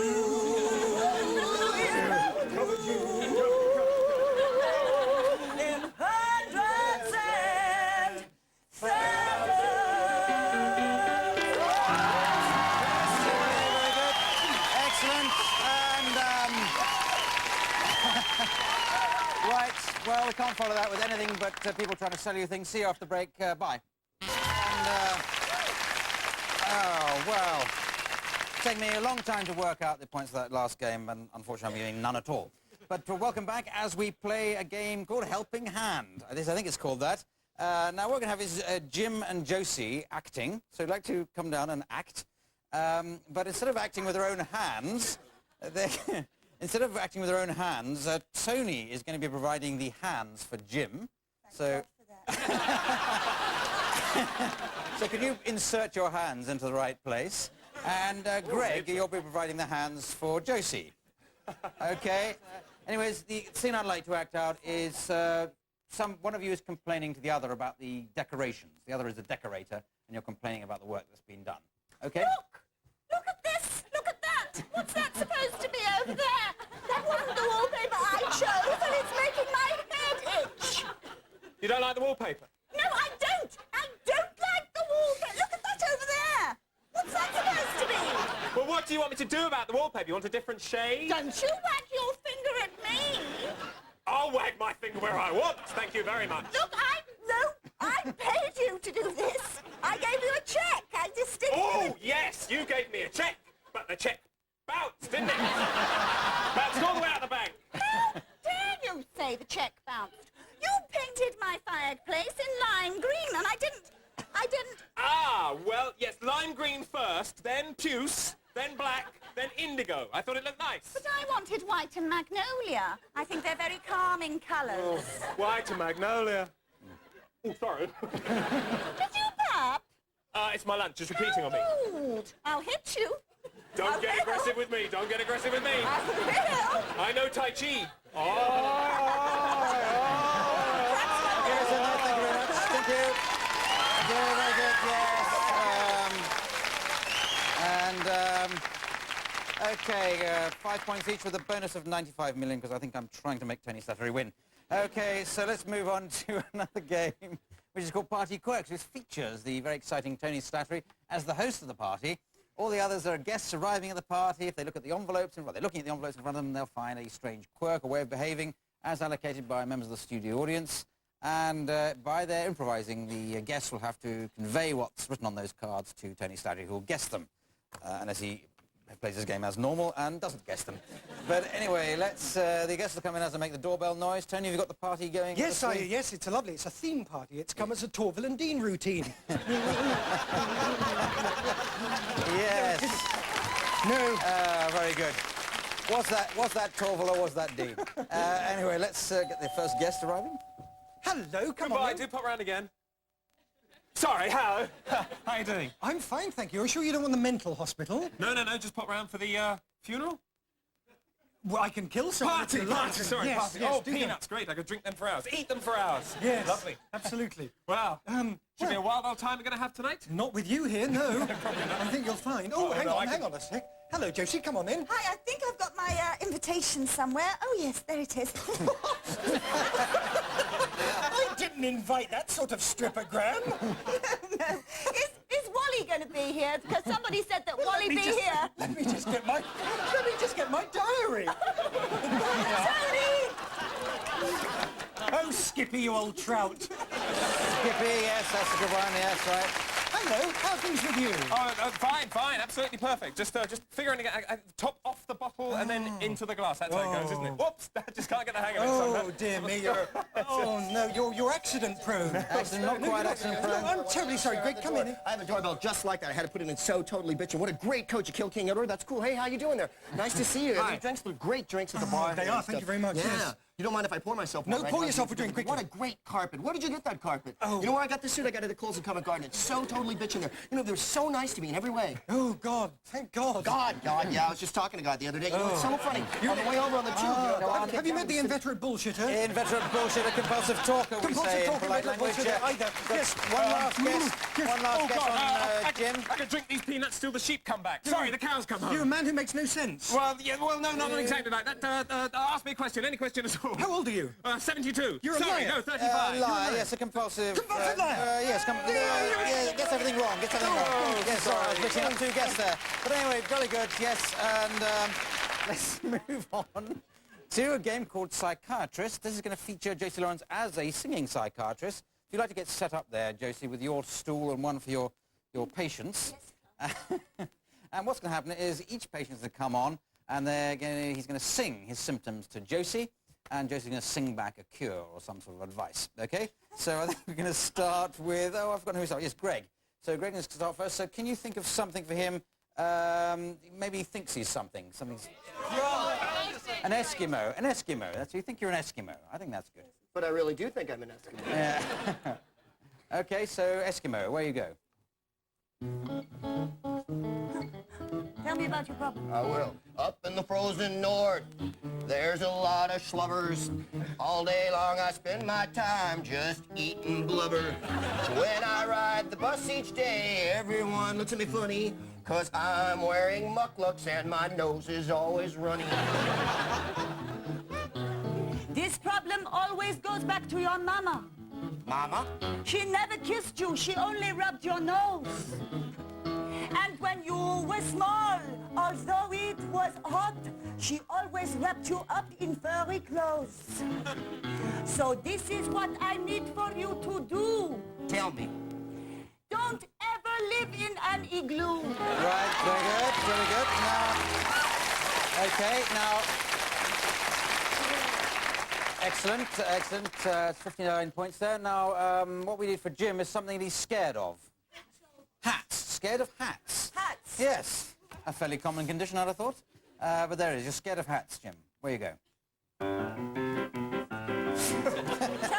[SPEAKER 1] Right, well, we can't follow that with anything but people trying to sell you things. See you after the break. Bye. And, oh, well, it's taken me a long time to work out the points of that last game, and unfortunately I'm getting none at all. But welcome back as we play a game called Helping Hand. I think it's called that. Now, what we're going to have is Jim and Josie acting. So I'd like to come down and act. But instead of acting with their own hands, Tony is going to be providing the hands for Jim. So can you insert your hands into the right place? And Greg, you'll be providing the hands for Josie. Okay. Anyways, the scene I'd like to act out is one of you is complaining to the other about the decorations. The other is a decorator, and you're complaining about the work that's been done. Okay?
[SPEAKER 3] Look at this! Look at that! What's that supposed to be over there? That wasn't the wallpaper I chose, and it's making my head itch.
[SPEAKER 14] You don't like the wallpaper?
[SPEAKER 3] No, I don't! I don't like the wallpaper. Look at that over there! What's that supposed to be?
[SPEAKER 14] Well, what do you want me to do about the wallpaper? You want a different shade?
[SPEAKER 3] Don't you wag your finger at me!
[SPEAKER 14] I'll wag my finger where I want. Thank you very much.
[SPEAKER 3] Look, I paid you to do this. I gave you a check. I distinctly...
[SPEAKER 14] Oh, yes, you gave me a check, but the check bounced, didn't it? Bounced all the way out of the bank.
[SPEAKER 3] How dare you say the check bounced? You painted my fireplace in lime green, and I didn't...
[SPEAKER 14] Ah, well, yes, lime green first, then puce, then black, then indigo. I thought it looked nice.
[SPEAKER 3] But I wanted white and magnolia. I think they're very calming colours.
[SPEAKER 14] Oh, white and magnolia. Oh, sorry.
[SPEAKER 3] Did you burp?
[SPEAKER 14] It's my lunch. It's repeating on me.
[SPEAKER 3] Rude. I'll hit you.
[SPEAKER 14] Don't get aggressive with me. Don't get aggressive with me.
[SPEAKER 3] I will.
[SPEAKER 14] I know Tai Chi.
[SPEAKER 1] Thank you. Very, very good, yes. Okay, 5 points each with a bonus of 95 million, because I think I'm trying to make Tony Slattery win. Okay, so let's move on to another game, which is called Party Quirks, which features the very exciting Tony Slattery as the host of the party. All the others are guests arriving at the party. If they look at the envelopes, they're looking at the envelopes in front of them, they'll find a strange quirk or way of behaving as allocated by members of the studio audience. And by their improvising, the guests will have to convey what's written on those cards to Tony Slattery, who will guess them, unless he plays his game as normal and doesn't guess them. But anyway, the guests will come in as they make the doorbell noise. Tony, have you got the party going?
[SPEAKER 13] Yes, yes, it's lovely. It's a theme party. It's come as a Torval and Dean routine.
[SPEAKER 1] Yes.
[SPEAKER 13] No.
[SPEAKER 1] Very good. Was that Torval or was that Dean? Anyway, let's get the first guest arriving.
[SPEAKER 13] Hello, come
[SPEAKER 14] Goodbye,
[SPEAKER 13] on.
[SPEAKER 14] do pop round again. Sorry, hello. How are you doing?
[SPEAKER 13] I'm fine, thank you. Are you sure you don't want the mental hospital?
[SPEAKER 14] No, just pop round for the funeral.
[SPEAKER 13] Well, I can kill someone.
[SPEAKER 14] Party, sorry,
[SPEAKER 13] yes,
[SPEAKER 14] party.
[SPEAKER 13] Yes,
[SPEAKER 14] Oh,
[SPEAKER 13] do
[SPEAKER 14] peanuts, great. I could drink them for hours. Eat them for hours.
[SPEAKER 13] Yes.
[SPEAKER 14] Lovely.
[SPEAKER 13] Absolutely.
[SPEAKER 14] Wow. Should be a wild old time we're going to have tonight?
[SPEAKER 13] Not with you here, no.
[SPEAKER 14] Probably not.
[SPEAKER 13] I think you'll find. Oh, hang on a sec. Hello, Josie, come on in.
[SPEAKER 3] Hi, I think I've got my invitation somewhere. Oh, yes, there it is.
[SPEAKER 13] I didn't invite that sort of strippergram.
[SPEAKER 3] No. Is Wally going to be here? Because somebody said that Wally be here.
[SPEAKER 13] Let me just get my diary.
[SPEAKER 3] Tony!
[SPEAKER 13] Oh, Skippy, you old trout.
[SPEAKER 1] Skippy, yes, that's a good one, yes, right.
[SPEAKER 13] Hello, how are things with you?
[SPEAKER 14] Fine, absolutely perfect. Just figuring to get top off the bottle and then into the glass. That's how it goes, isn't it? Whoops, I just can't get the hang of it.
[SPEAKER 13] Oh, dear me, you're accident prone.
[SPEAKER 1] Not quite accident prone.
[SPEAKER 13] No, I'm terribly sorry. Greg, come in.
[SPEAKER 12] I have a doorbell just like that. I had to put it in so totally bitchin'. What a great coach at Kill King Edward. That's cool. Hey, how you doing there? Nice to see you.
[SPEAKER 13] Hi.
[SPEAKER 12] These drinks look great drinks at the bar.
[SPEAKER 13] They are, thank you very much.
[SPEAKER 12] Yeah.
[SPEAKER 13] Yes.
[SPEAKER 12] You don't mind if I pour myself
[SPEAKER 13] No,
[SPEAKER 12] one, right?
[SPEAKER 13] pour yourself a drink, quickly.
[SPEAKER 12] What a great carpet. Where did you get that carpet?
[SPEAKER 13] Oh.
[SPEAKER 12] You know where I got this suit? I got it at Coles and Covent Garden. It's so totally bitchin' there. You know, they were so nice to me in every way.
[SPEAKER 13] Oh, God. Thank God.
[SPEAKER 12] God, yeah. I was just talking to God the other day. You know, it's so funny. On the way over on the tube,
[SPEAKER 13] have you met the inveterate bullshitter?
[SPEAKER 1] Inveterate bullshitter, compulsive talker, we say in polite language.
[SPEAKER 13] Yes.
[SPEAKER 1] One last guess on Jim.
[SPEAKER 14] I could drink these peanuts till the sheep come back. Sorry, the cows come home.
[SPEAKER 13] You're a man who makes no sense.
[SPEAKER 14] Well, no, not exactly like that. Ask me a question, any question at all.
[SPEAKER 13] How old are you?
[SPEAKER 14] 72.
[SPEAKER 13] You're a
[SPEAKER 14] Sorry,
[SPEAKER 13] liar.
[SPEAKER 14] no, 35.
[SPEAKER 1] Liar, yes, a compulsive...
[SPEAKER 13] Compulsive liar.
[SPEAKER 1] Yes, gets everything wrong, Yes, sorry, I was mixing up two guests there. But anyway, very good, yes, and let's move on to a game called Psychiatrist. This is going to feature Josie Lawrence as a singing psychiatrist. If you'd like to get set up there, Josie, with your stool and one for your patients. Yes. And what's going to happen is each patient's going to come on, and he's going to sing his symptoms to Josie, and Josie's going to sing back a cure or some sort of advice, okay? So I think we're going to start with, I've forgotten who started. Yes, Greg. So Greg is going to start first. So can you think of something for him? Maybe he thinks he's something. An Eskimo. An Eskimo. You think you're an Eskimo. I think that's good.
[SPEAKER 12] But I really do think I'm an Eskimo.
[SPEAKER 1] Yeah. Okay, so Eskimo, away you go.
[SPEAKER 3] Tell me about your problem.
[SPEAKER 12] I will. Up in the frozen north, there's a lot of schlubbers. All day long I spend my time just eating blubber. When I ride the bus each day, everyone looks at me funny, 'cause I'm wearing mucklucks and my nose is always running.
[SPEAKER 3] This problem always goes back to your mama.
[SPEAKER 12] Mama?
[SPEAKER 3] She never kissed you, she only rubbed your nose. And when you were small, although it was hot, she always wrapped you up in furry clothes. So this is what I need for you to do.
[SPEAKER 12] Tell me.
[SPEAKER 3] Don't ever live in an igloo.
[SPEAKER 1] Right, very good, very good. Now, okay, now, excellent, excellent. 59 points there. Now, what we need for Jim is something he's scared of. Hats. Scared of hats.
[SPEAKER 3] Hats?
[SPEAKER 1] Yes. A fairly common condition, I'd have thought. But there it is. You're scared of hats, Jim. Where you go?
[SPEAKER 3] Tell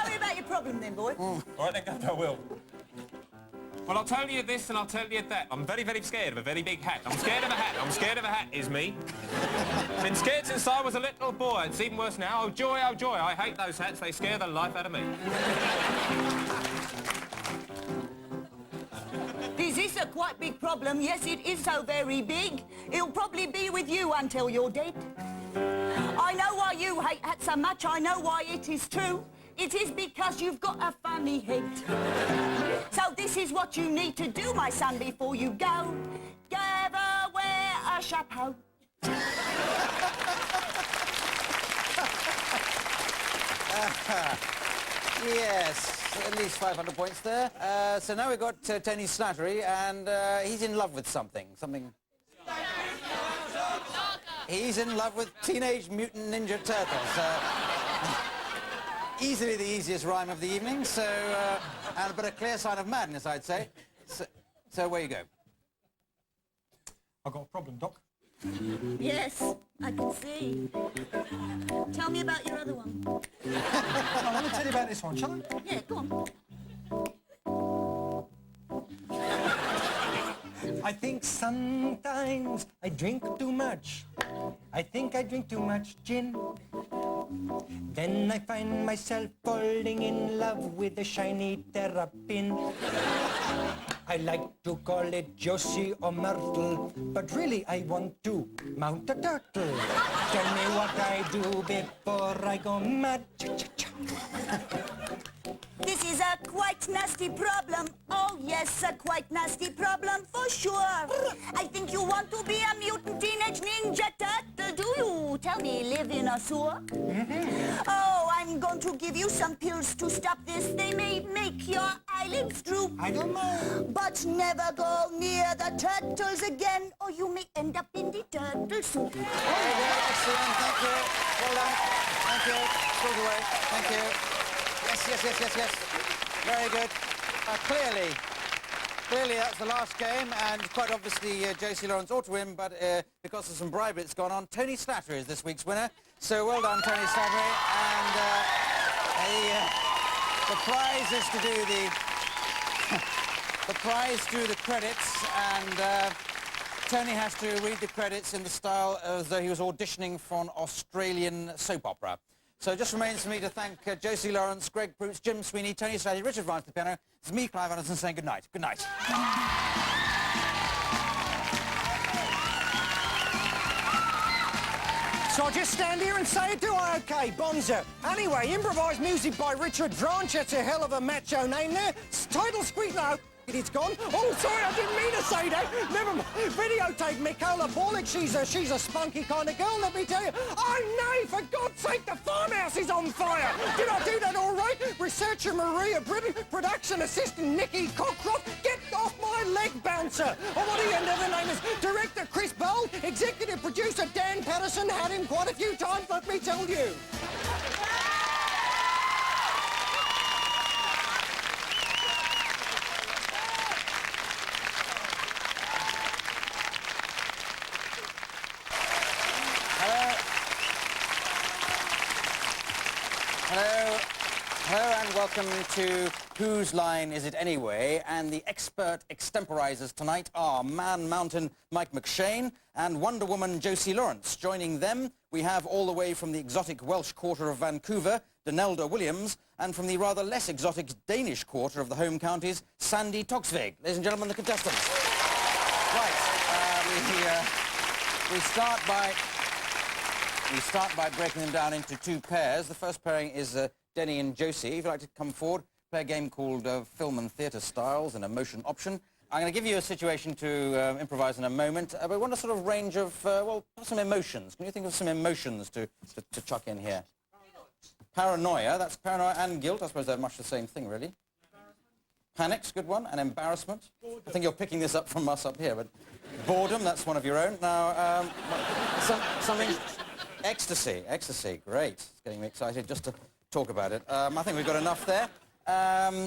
[SPEAKER 3] me about your problem then, boy.
[SPEAKER 14] All right, then, Governor, I will. Well, I'll tell you this and I'll tell you that. I'm very, very scared of a very big hat. I'm scared of a hat. I'm scared of a hat, is me. Been scared since I was a little boy. It's even worse now. Oh, joy, oh, joy. I hate those hats. They scare the life out of me.
[SPEAKER 3] Is this a quite big problem? Yes, it is so very big. It'll probably be with you until you're dead. I know why you hate hats so much. I know why it is true. It is because you've got a funny head. So this is what you need to do, my son, before you go. Never wear a chapeau.
[SPEAKER 1] Yes, at least 500 points there. So now we've got Tony Slattery, and he's in love with something. He's in love with Teenage Mutant Ninja Turtles. Easily the easiest rhyme of the evening, so, but a clear sign of madness, I'd say. So where you go?
[SPEAKER 14] I've got a problem, Doc.
[SPEAKER 3] Yes, I can see. Tell me about your other one.
[SPEAKER 13] I want to tell you about this one, shall I?
[SPEAKER 3] Yeah, go on.
[SPEAKER 13] I think sometimes I drink too much. I think I drink too much gin. Then I find myself falling in love with a shiny terrapin. I like to call it Josie or Myrtle, but really I want to mount a turtle. Tell me what I do before I go mad.
[SPEAKER 3] This is a quite nasty problem. Oh, yes, a quite nasty problem for sure. I think you want to be a mutant teenage ninja turtle, do you? Tell me, live in a sewer? Oh, I'm going to give you some pills to stop this. They may make your eyelids droop.
[SPEAKER 13] I don't mind.
[SPEAKER 3] But never go near the turtles again, or you may end up in the turtle soup.
[SPEAKER 1] Very good, excellent, thank you. Well done. Thank you. Pulled away. Thank you. Yes. Very good. Clearly that's the last game, and quite obviously Josie Lawrence ought to win, but because of some bribery that's gone on, Tony Slattery is this week's winner. So well done, Tony Slattery. And the prize is to do the credits, and Tony has to read the credits in the style as though he was auditioning for an Australian soap opera. So it just remains for me to thank Josie Lawrence, Greg Proots, Jim Sweeney, Tony Slattery, Richard Vance at the piano. It's me, Clive Anderson, saying good night. Good night.
[SPEAKER 13] So I just stand here and say it, do I? Okay, Bonza. Anyway, improvised music by Richard Vance. That's a hell of a macho name there. Title screen now. It's gone. Oh, sorry, I didn't mean to say that. Never mind. Videotape Michaela Borlick. She's a spunky kind of girl, let me tell you. Oh, no, for God's sake, the farmhouse is on fire. Did I do that all right? Researcher Maria Britton, production assistant Nikki Cockcroft. Get off my leg, bouncer. Oh, what do you know the name is? Director Chris Bowl, executive producer Dan Patterson. Had him quite a few times, let me tell you.
[SPEAKER 1] Hello and welcome to Whose Line Is It Anyway? And the expert extemporizers tonight are Man Mountain Mike McShane and Wonder Woman Josie Lawrence. Joining them, we have all the way from the exotic Welsh quarter of Vancouver, Denelda Williams, and from the rather less exotic Danish quarter of the home counties, Sandy Toksvig. Ladies and gentlemen, the contestants. Right, we start by breaking them down into two pairs. The first pairing is Denny and Josie. If you'd like to come forward, play a game called Film and Theatre Styles and a motion option. I'm going to give you a situation to improvise in a moment, but we want a sort of range of, well, some emotions. Can you think of some emotions to chuck in here? Paranoia, that's paranoia and guilt. I suppose they're much the same thing, really. Panic's a good one, and embarrassment. I think you're picking this up from us up here, but boredom, that's one of your own. Now, something... Ecstasy, great. It's getting me excited just to talk about it. I think we've got enough there.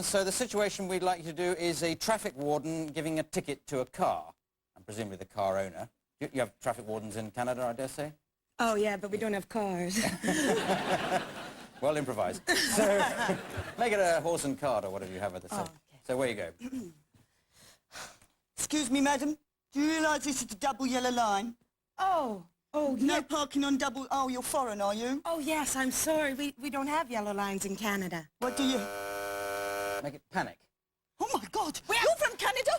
[SPEAKER 1] So the situation we'd like you to do is a traffic warden giving a ticket to a car, and presumably the car owner. You have traffic wardens in Canada, I dare say?
[SPEAKER 11] Oh, yeah, but we don't have cars.
[SPEAKER 1] Well improvised. So make it a horse and cart or whatever you have at the same.
[SPEAKER 3] Okay.
[SPEAKER 1] So where you go?
[SPEAKER 3] Excuse me, madam. Do you realise this is the double yellow line?
[SPEAKER 11] Oh,
[SPEAKER 3] No parking on double... Oh, you're foreign, are you?
[SPEAKER 11] Oh, yes, I'm sorry. We don't have yellow lines in Canada.
[SPEAKER 3] What do you...
[SPEAKER 1] Make it panic.
[SPEAKER 3] Oh, my God. You're from Canada?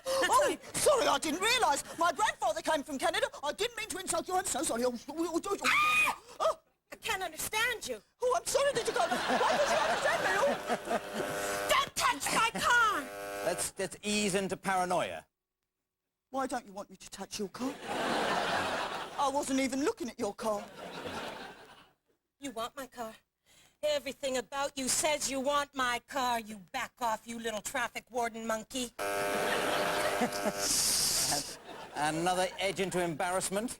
[SPEAKER 11] right.
[SPEAKER 3] Sorry, I didn't realise. My grandfather came from Canada. I didn't mean to insult you. I'm so sorry. Oh,
[SPEAKER 11] I can't understand you.
[SPEAKER 3] oh, I'm sorry. Did you go... Why did you understand me? Oh.
[SPEAKER 11] Don't touch my car!
[SPEAKER 1] Let's ease into paranoia.
[SPEAKER 3] Why don't you want me to touch your car? I wasn't even looking at your car.
[SPEAKER 11] You want my car? Everything about you says you want my car. You back off, you little traffic warden monkey.
[SPEAKER 1] Another edge into embarrassment.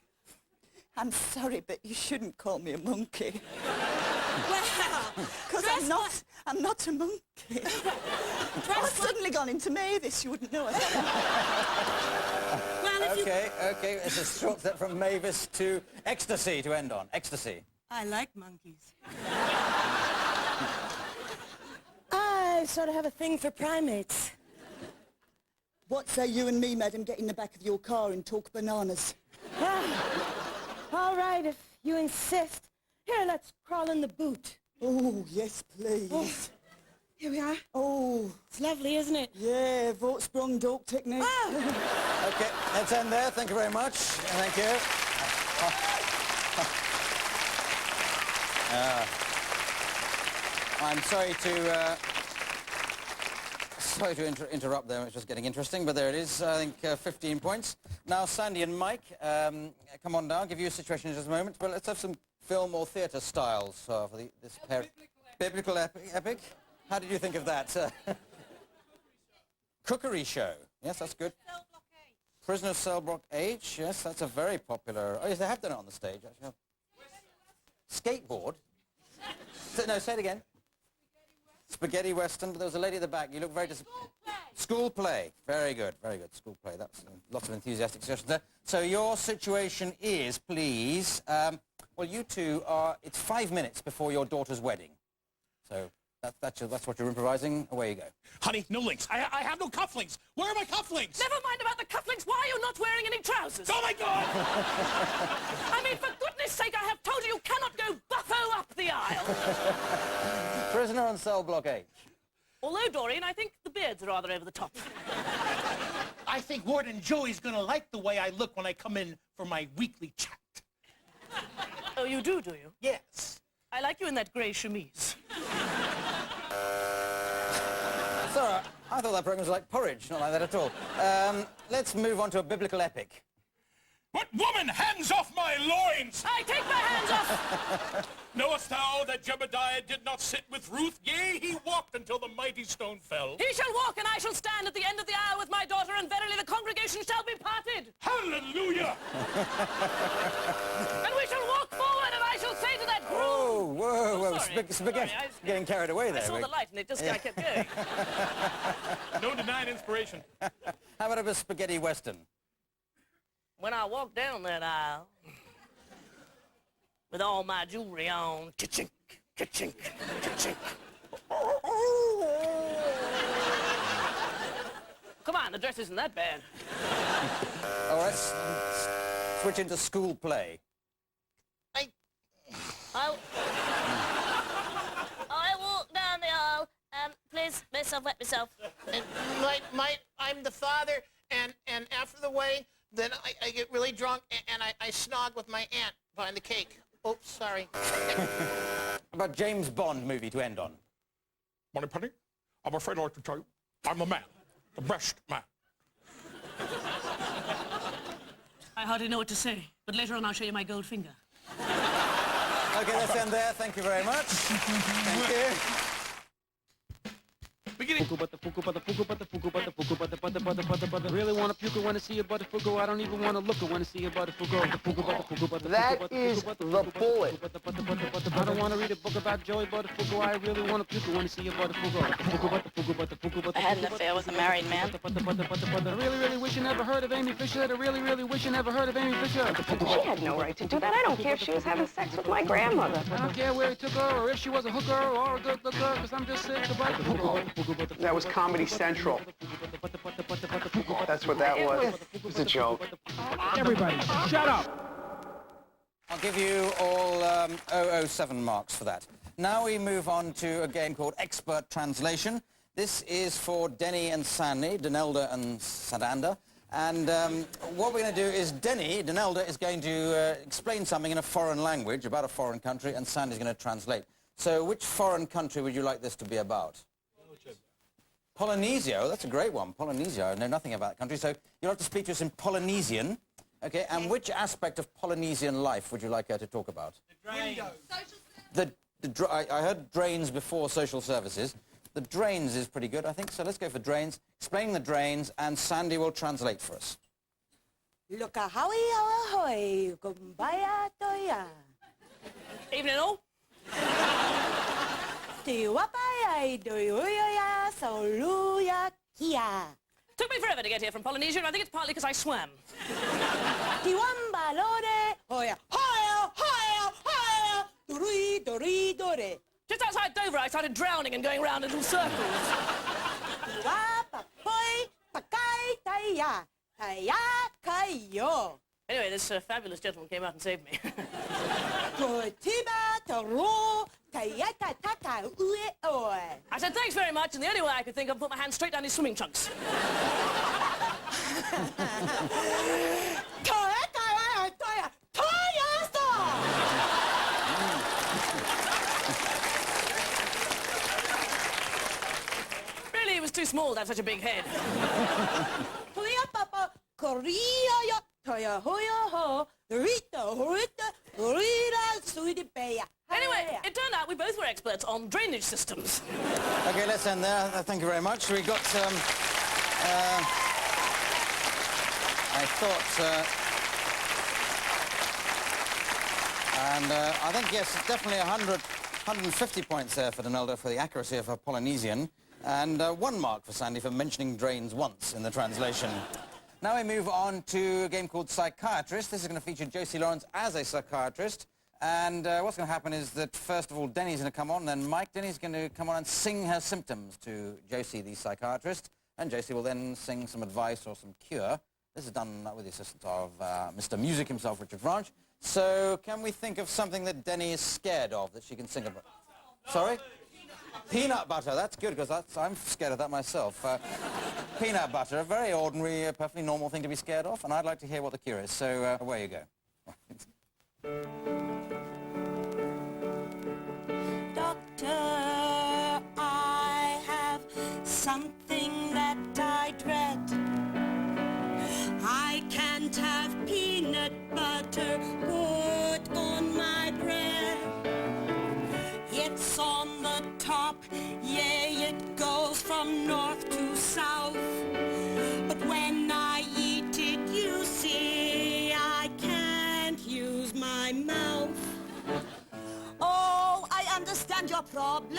[SPEAKER 3] I'm sorry, but you shouldn't call me a monkey.
[SPEAKER 11] Well,
[SPEAKER 3] Because I'm not a monkey. I've suddenly gone into Mavis, you wouldn't know it.
[SPEAKER 11] well, if
[SPEAKER 1] Okay, it's a short step from Mavis to ecstasy to end on. Ecstasy.
[SPEAKER 11] I like monkeys. I sort of have a thing for primates.
[SPEAKER 3] What say you and me, madam, get in the back of your car and talk bananas?
[SPEAKER 11] All right, if you insist. Here, let's crawl in the boot.
[SPEAKER 3] Oh, yes, please.
[SPEAKER 11] Oh, here we are.
[SPEAKER 3] Oh.
[SPEAKER 11] It's lovely, isn't it?
[SPEAKER 3] Yeah, Vortsprung dog technique.
[SPEAKER 11] Ah.
[SPEAKER 1] Okay, let's end there. Thank you very much. Thank you. I'm sorry to interrupt there. It's just getting interesting, but there it is. I think 15 points. Now, Sandy and Mike, come on down. I'll give you a situation in just a moment. But let's have some film or theatre styles for this pair. Biblical epic. How did you think of that? Cookery show. Yes, that's good. Prisoner of Cell Block H. Yes, that's a very popular... Oh, yes, they have done it on the stage, actually. Skateboard? No, say it again. Spaghetti Western, but there was a lady at the back. You look very... School play. Very good, very good. School play. That's lots of enthusiastic suggestions there. So your situation is, please... well, you two are... It's 5 minutes before your daughter's wedding. So... That's what you're improvising. Away you go.
[SPEAKER 2] Honey, no links. I have no cufflinks. Where are my cufflinks?
[SPEAKER 17] Never mind about the cufflinks. Why are you not wearing any trousers?
[SPEAKER 2] Oh, my God!
[SPEAKER 17] I mean, for goodness sake, I have told you you cannot go buffo up the aisle.
[SPEAKER 1] Prisoner on Cell Block H.
[SPEAKER 17] Although, Doreen, I think the beard's rather over the top.
[SPEAKER 2] I think Warden Joey's gonna like the way I look when I come in for my weekly chat.
[SPEAKER 17] Oh, you do you?
[SPEAKER 2] Yes.
[SPEAKER 17] I like you in that grey chemise.
[SPEAKER 1] Sarah, I thought that program was like porridge, not like that at all. Let's move on to a biblical epic.
[SPEAKER 2] What woman, hands off my loins!
[SPEAKER 17] I take my hands off!
[SPEAKER 2] Knowest thou that Jebediah did not sit with Ruth? Yea, he walked until the mighty stone fell.
[SPEAKER 17] He shall walk, and I shall stand at the end of the aisle with my daughter, and verily the congregation shall be parted.
[SPEAKER 2] Hallelujah!
[SPEAKER 17] And we shall walk forward, and I shall say to that groom...
[SPEAKER 1] Oh, whoa.
[SPEAKER 17] Sorry.
[SPEAKER 1] Spaghetti. Getting carried away there.
[SPEAKER 17] I saw the light, and it just kept going.
[SPEAKER 2] No denying inspiration.
[SPEAKER 1] How about a spaghetti western?
[SPEAKER 17] When I walk down that aisle, with all my jewelry on, ka-chink, ka-chink, ka-chink. Come on, the dress isn't that bad.
[SPEAKER 1] All right, switch into school play.
[SPEAKER 17] I wet myself.
[SPEAKER 15] And I'm the father, and after the wedding, then I get really drunk, and I snog with my aunt behind the cake. Oops, sorry.
[SPEAKER 1] About James Bond movie to end on.
[SPEAKER 2] Moneypenny, I'm afraid I'd like to tell you, I'm the man. The best man.
[SPEAKER 17] I hardly know what to say, but later on I'll show you my gold finger.
[SPEAKER 1] Okay, let's end there. Thank you very much. Thank you.
[SPEAKER 20] Really want to puke, want to see your butterfugo. I don't even want to look, want to see your butterfugo.
[SPEAKER 12] That is the bullet.
[SPEAKER 20] I don't want to read a book about Joey Butterfugo. I really want to puke, want to see your butterfugo.
[SPEAKER 17] I had an affair with a married man.
[SPEAKER 20] I really, really wish you never heard of Amy Fisher. I really, really wish you never heard of Amy Fisher.
[SPEAKER 21] She had no right to do that. I don't care if she was having sex with my grandmother.
[SPEAKER 20] I don't care where he took her or if she was a hooker or a good looker, because I'm just sick of Butterfugo.
[SPEAKER 22] That was Comedy Central. That's what that was. It was a joke.
[SPEAKER 20] Everybody, shut up!
[SPEAKER 1] I'll give you all 007 marks for that. Now we move on to a game called Expert Translation. This is for Denny and Sandy, Denelda and Sadanda. And what we're going to do is Denelda is going to explain something in a foreign language about a foreign country, and Sandy's going to translate. So which foreign country would you like this to be about? Polynesia, oh, that's a great one. Polynesia, I know nothing about that country, so you'll have to speak to us in Polynesian. Okay, and which aspect of Polynesian life would you like her to talk about? The drains. I heard drains before social services. The drains is pretty good, I think, so let's go for drains. Explain the drains, and Sandy will translate for us.
[SPEAKER 17] Evening all. Took me forever to get here from Polynesia, and I think it's partly because I swam. Just outside Dover, I started drowning and going round in little circles. Anyway, this fabulous gentleman came out and saved me. I said thanks very much, and the only way I could think of put my hand straight down his swimming trunks. Really, he was too small to have such a big head. Anyway, it turned out we both were experts on drainage systems.
[SPEAKER 1] Okay, let's end there. Thank you very much. We got I thought, and I think, yes, definitely 150 points there for Denelda for the accuracy of her Polynesian, and 1 mark for Sandy for mentioning drains once in the translation. Now we move on to a game called Psychiatrist. This is going to feature Josie Lawrence as a psychiatrist. And what's going to happen is that, first of all, Denny's going to come on, then Mike Denny's going to come on and sing her symptoms to Josie, the psychiatrist, and Josie will then sing some advice or some cure. This is done with the assistance of Mr. Music himself, Richard Branch. So can we think of something that Denny is scared of that she can sing about? Sorry? Peanut butter, that's good, because I'm scared of that myself. Peanut butter, a very ordinary, perfectly normal thing to be scared of, and I'd like to hear what the cure is. So away you go.
[SPEAKER 11] Doctor, I have something that I dread. I can't have peanut butter put on my bread. It's on the top, yeah, it goes from north to south. But when I eat it, you see, I can't use my mouth.
[SPEAKER 3] Oh, I understand your problem.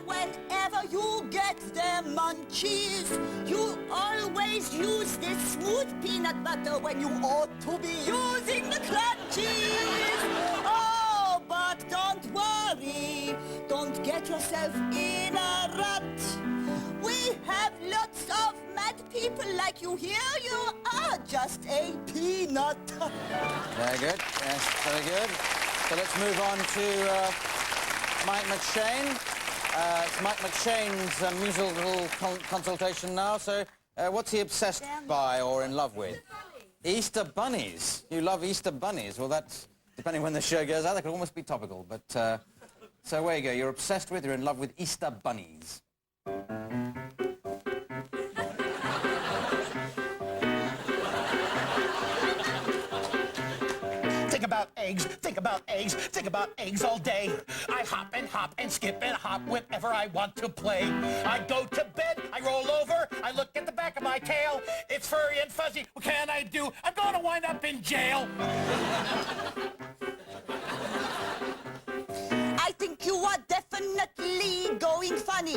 [SPEAKER 3] Whenever you get the munchies, you always use this smooth peanut butter when you ought to be using the crunchies. Oh, but don't worry. Don't get yourself in a rut. We have lots of mad people like you here. You are just a peanut.
[SPEAKER 1] Very good. Yes, very good. So let's move on to Mike McShane. It's Mike McShane's musical consultation now. So, what's he obsessed by or in love with? Easter bunnies. You love Easter bunnies. Well, that's, depending when the show goes out, that could almost be topical. But, so where you go. You're obsessed with, you're in love with Easter bunnies.
[SPEAKER 10] Think about eggs, think about eggs, think about eggs all day. I hop and skip and hop whenever I want to play. I go to bed, I roll over, I look at the back of my tail. It's furry and fuzzy, what can I do? I'm gonna wind up in jail.
[SPEAKER 3] I think you are definitely going funny.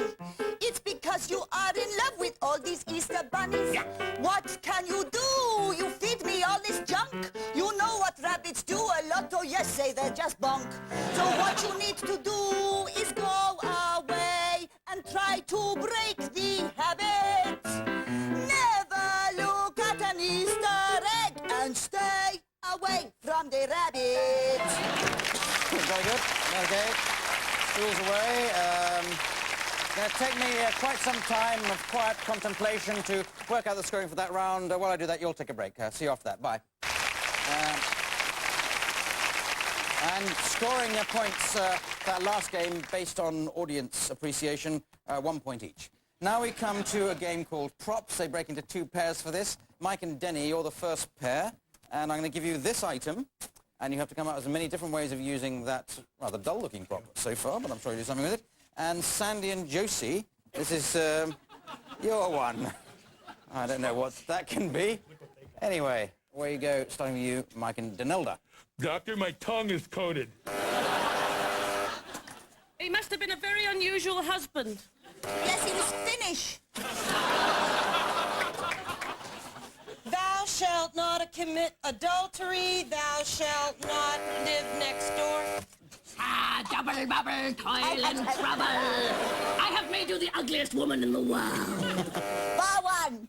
[SPEAKER 3] It's because you are in love with all these Easter bunnies.
[SPEAKER 10] Yeah.
[SPEAKER 3] What can you do? You feed me all this junk. You know what rabbits do a lot, oh yes, say they're just bunk. So what you need to do is go away and try to break the habit. Never look at an Easter egg and stay away from the rabbit.
[SPEAKER 1] Very good. Okay. School's away. It's going to take me quite some time of quiet contemplation to work out the scoring for that round. While I do that, you'll take a break. See you after that. Bye. And scoring points that last game based on audience appreciation, 1 point each. Now we come to a game called Props. They break into two pairs for this. Mike and Denny, you're the first pair. And I'm going to give you this item. And you have to come up with as many different ways of using that rather dull-looking prop so far, but I'm sure you'll do something with it. And Sandy and Josie, this is your one. I don't know what that can be. Anyway, away you go, starting with you, Mike and Denilda.
[SPEAKER 9] Doctor, my tongue is coated.
[SPEAKER 17] He must have been a very unusual husband.
[SPEAKER 3] Yes, he was Finnish.
[SPEAKER 11] Thou shalt not commit adultery. Thou shalt not live next door.
[SPEAKER 17] Ah, double bubble, toil and trouble. I have made you the ugliest woman in the world.
[SPEAKER 3] Bar one.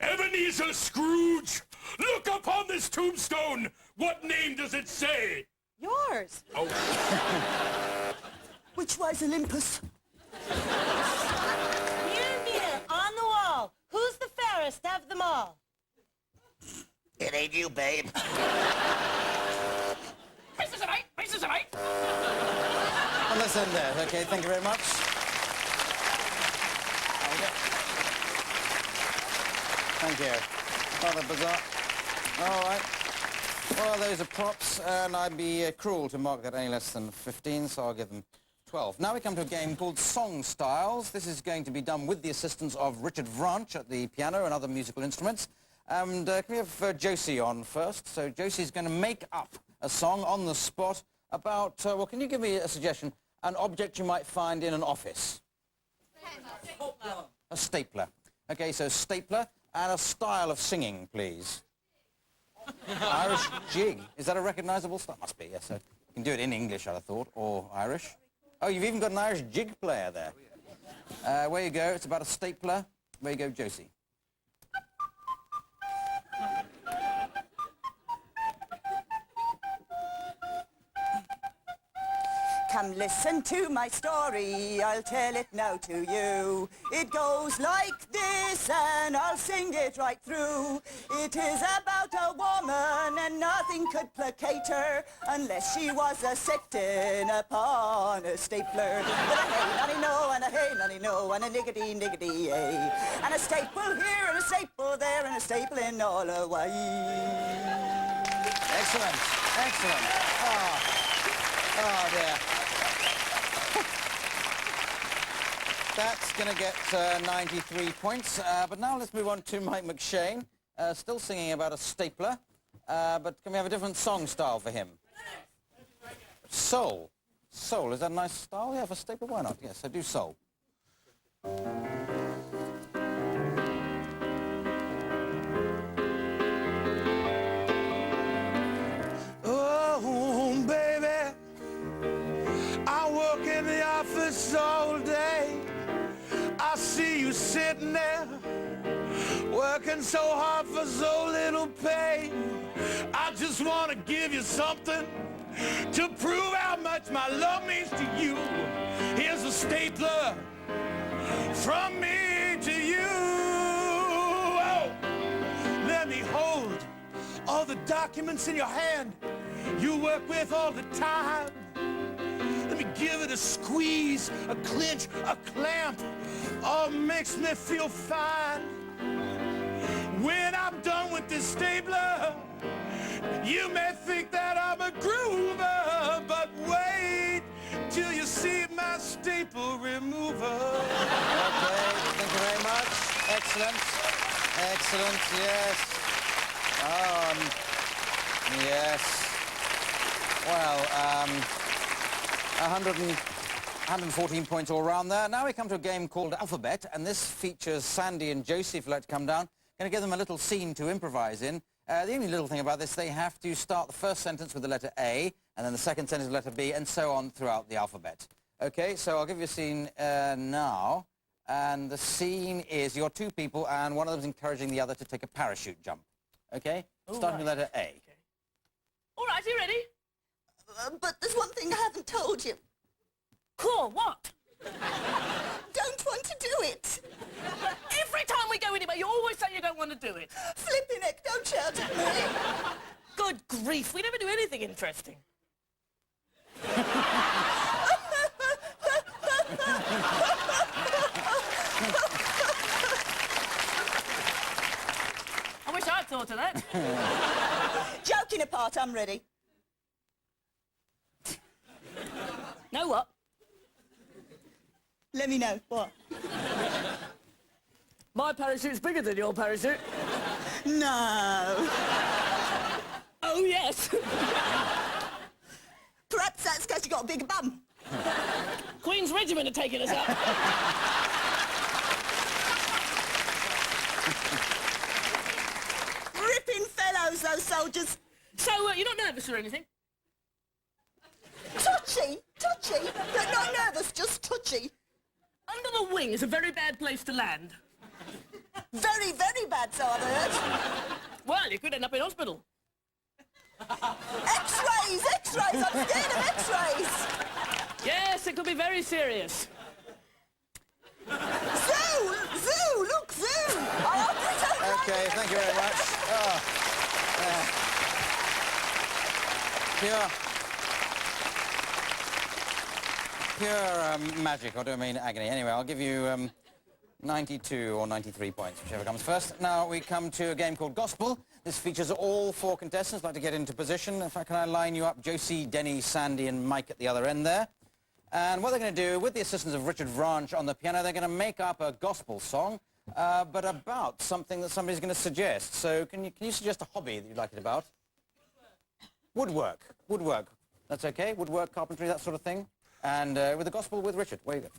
[SPEAKER 9] Ebenezer Scrooge, look upon this tombstone. What name does it say?
[SPEAKER 11] Yours.
[SPEAKER 9] Oh.
[SPEAKER 3] Which way's Olympus?
[SPEAKER 11] Here, on the wall. Who's the fairest of them all?
[SPEAKER 10] It ain't you, babe.
[SPEAKER 17] Princess of Eight, Princess of Eight.
[SPEAKER 1] On this end there. Okay, thank you very much. Thank you. Rather bizarre. All right. Well, those are props, and I'd be cruel to mark that any less than 15, so I'll give them 12. Now we come to a game called Song Styles. This is going to be done with the assistance of Richard Vranch at the piano and other musical instruments. And can we have Josie on first? So Josie's going to make up a song on the spot about, well, can you give me a suggestion? An object you might find in an office. A stapler. Okay, so stapler and a style of singing, please. Irish jig. Is that a recognisable style? Must be, yes. So you can do it in English, I'd have thought, or Irish. Oh, you've even got an Irish jig player there. Where you go, it's about a stapler. Where you go, Josie.
[SPEAKER 3] Come listen to my story, I'll tell it now to you. It goes like this and I'll sing it right through. It is about a woman and nothing could placate her unless she was a sitting upon a stapler. With a hey nonny no and a hey nonny no and a niggity niggity ay. And a staple here and a staple there and a staple in all the way.
[SPEAKER 1] Excellent, excellent. Oh dear. That's going to get 93 points. But now let's move on to Mike McShane, still singing about a stapler. But can we have a different song style for him? Soul. Soul, is that a nice style? Yeah, for stapler, why not? Yes, I do soul.
[SPEAKER 10] Oh, baby, I work in the office all day. I see you sitting there
[SPEAKER 9] Working so hard for so little pay. I just want to give you something to prove how much my love means to you. Here's a stapler from me to you. Oh, let me hold all the documents in your hand you work with all the time. Let me give it a squeeze, a clinch, a clamp. All makes me feel fine. When I'm done with this stapler, you may think that I'm a groover, but wait till you see my staple remover.
[SPEAKER 1] Okay, thank you very much. Excellent. Excellent, yes. Yes. Well, 114 points all round there. Now we come to a game called Alphabet, and this features Sandy and Josie, if you'd like to come down. Going to give them a little scene to improvise in. The only little thing about this, they have to start the first sentence with the letter A, and then the second sentence with the letter B, and so on throughout the alphabet. Okay, so I'll give you a scene now. And the scene is your two people, and one of them is encouraging the other to take a parachute jump. Okay? Starting with the letter A.
[SPEAKER 17] Okay. All right, are you ready?
[SPEAKER 3] But there's one thing I haven't told you.
[SPEAKER 17] Cool, what?
[SPEAKER 3] Don't want to do it.
[SPEAKER 17] Every time we go anywhere, you always say you don't want to do it.
[SPEAKER 3] Flipping heck, don't shout at me.
[SPEAKER 17] Good grief, we never do anything interesting. I wish I'd thought of that.
[SPEAKER 3] Joking apart, I'm ready.
[SPEAKER 17] Know what?
[SPEAKER 3] Let me know. What?
[SPEAKER 17] My parachute's bigger than your parachute.
[SPEAKER 3] No.
[SPEAKER 17] Oh, yes.
[SPEAKER 3] Perhaps that's because you got a big bum.
[SPEAKER 17] Queen's Regiment are taking us up.
[SPEAKER 3] Ripping fellows, those soldiers.
[SPEAKER 17] So, you're not nervous or anything?
[SPEAKER 3] Touchy, touchy. But not nervous, just touchy.
[SPEAKER 17] Under the wing is a very bad place to land.
[SPEAKER 3] Very, very bad, so I've heard.
[SPEAKER 17] Well, you could end up in hospital.
[SPEAKER 3] X-rays, X-rays. I'm scared of X-rays.
[SPEAKER 17] Yes, it could be very serious.
[SPEAKER 3] Zoo! Zoo! Look, zoo! I hope you don't like
[SPEAKER 1] Okay,
[SPEAKER 3] it.
[SPEAKER 1] thank you very much. Pure magic, or do I mean agony? Anyway, I'll give you 92 or 93 points, whichever comes first. Now we come to a game called Gospel. This features all four contestants. I'd like to get into position. In fact, can I line you up? Josie, Denny, Sandy, and Mike at the other end there. And what they're going to do, with the assistance of Richard Vranch on the piano, they're going to make up a gospel song, but about something that somebody's going to suggest. So can you suggest a hobby that you'd like it about? Woodwork. Woodwork. That's okay? Woodwork, carpentry, that sort of thing? And with the gospel with Richard. Where you go?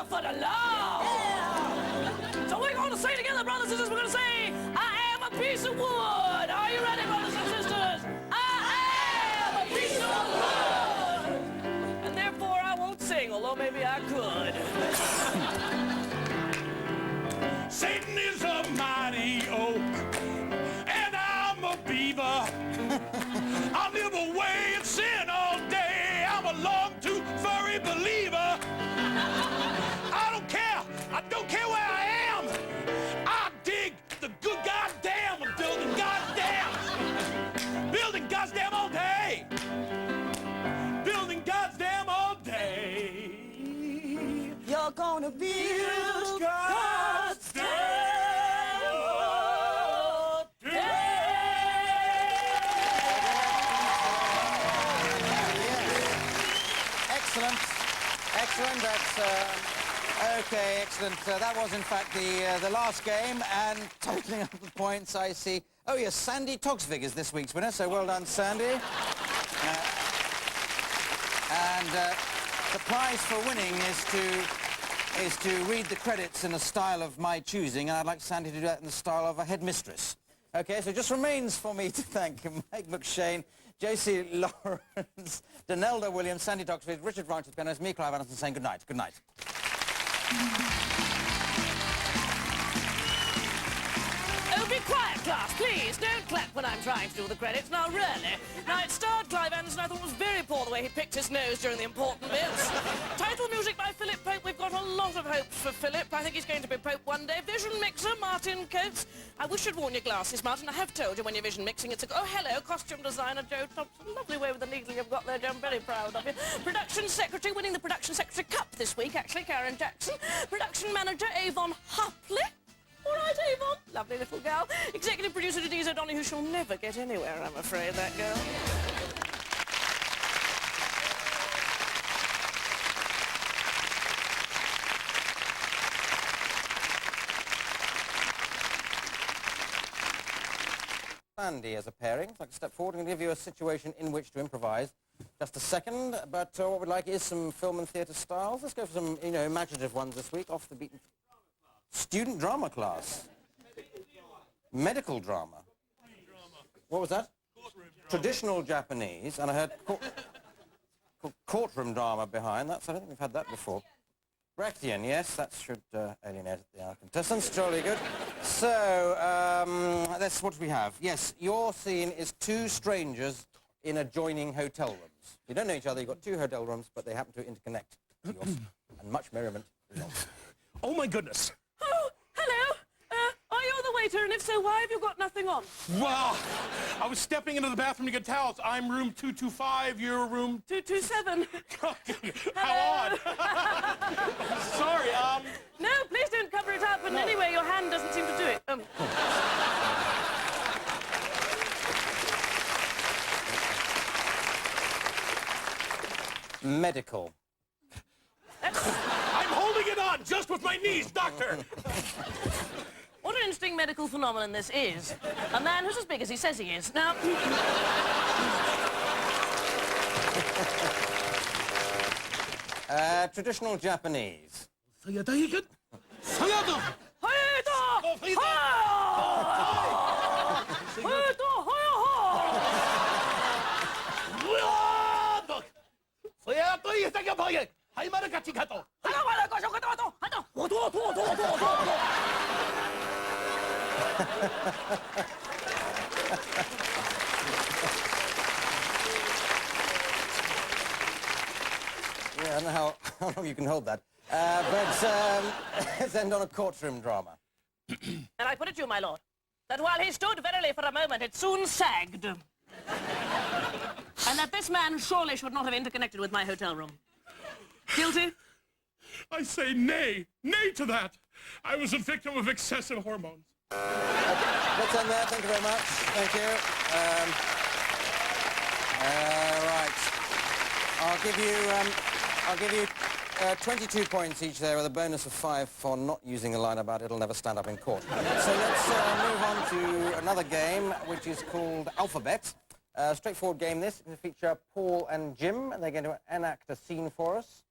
[SPEAKER 17] For the Lord. Yeah. So we're going to say together, brothers and sisters, we're going to say, I am a piece of wood. Are you ready, brothers and sisters? I am a piece of wood. And therefore I won't sing, although maybe I could.
[SPEAKER 9] Satan is a mighty oak, and I'm a beaver.
[SPEAKER 11] gonna build God's
[SPEAKER 1] Excellent. Excellent. That's okay. Excellent. That was, in fact, the last game, and totaling up the points, I see. Oh yes, Sandy Toksvig is this week's winner. So well done, Sandy. And the prize for winning is to read the credits in a style of my choosing, and I'd like Sandy to do that in the style of a headmistress. Okay, so it just remains for me to thank Mike McShane, J.C. Lawrence, Denelda Williams, Sandy Toksvig, Richard Branch with pianos, me, Clive Anderson, saying good night. Good night.
[SPEAKER 17] Oh, be quiet, class, please. Don't clap when I'm trying to do the credits. Now, really. Now, it starred Clive Anderson. I thought it was very poor the way he picked his nose during the important bits. Title music by Philip Pope. We've got a lot of hopes for Philip. I think he's going to be Pope one day. Vision mixer, Martin Coates. I wish you'd worn your glasses, Martin. I have told you when you're vision mixing, it's a... Oh, hello, costume designer Joe Thompson. Lovely way with the needle you've got there, Joe. I'm very proud of you. Production secretary, winning the Production Secretary Cup this week, actually, Karen Jackson. Production manager, Avon Hopley. All right, Avon. Lovely little girl. Executive producer, Denise O'Donoghue, who shall never get anywhere, I'm afraid, that girl.
[SPEAKER 1] Sandy as a pairing. If I can step forward and give you a situation in which to improvise. Just a second, but what we'd like is some film and theatre styles. Let's go for some, imaginative ones this week, off the beaten... Student drama class. Medical drama. What was that? Traditional Japanese, and I heard courtroom drama behind that, so I don't think we've had that before. Brechtian, yes, that should alienate the contestants. Jolly good. So, that's what we have. Yes, your scene is two strangers in adjoining hotel rooms. You don't know each other, you've got two hotel rooms, but they happen to interconnect. And much merriment results.
[SPEAKER 9] Oh, my goodness.
[SPEAKER 17] Oh, hello. Are you the waiter, and if so, why have you got nothing on?
[SPEAKER 9] Wow. I was stepping into the bathroom to get towels. I'm room 225, you're room...
[SPEAKER 17] 227.
[SPEAKER 9] How odd. Sorry,
[SPEAKER 17] No, please don't cover it up, and anyway, your hand doesn't seem to do it.
[SPEAKER 1] Medical.
[SPEAKER 9] I'm holding it on just with my knees, doctor.
[SPEAKER 17] What an interesting medical phenomenon this is. A man who's as big as he says he is. Now...
[SPEAKER 1] Traditional Japanese. Yeah, I don't know how long you can hold that. But let's end on a courtroom drama.
[SPEAKER 17] And I put it to you, my lord, that while he stood verily for a moment, it soon sagged. And that this man surely should not have interconnected with my hotel room. Guilty?
[SPEAKER 9] I say nay. Nay to that. I was a victim of excessive hormones.
[SPEAKER 1] Let's end there. Thank you very much. Thank you. Right. I'll give you 22 points each there with a bonus of 5 for not using a line about it'll never stand up in court. So let's move on to another game, which is called Alphabet. Straightforward game this. It's going to feature Paul and Jim, and they're going to enact a scene for us.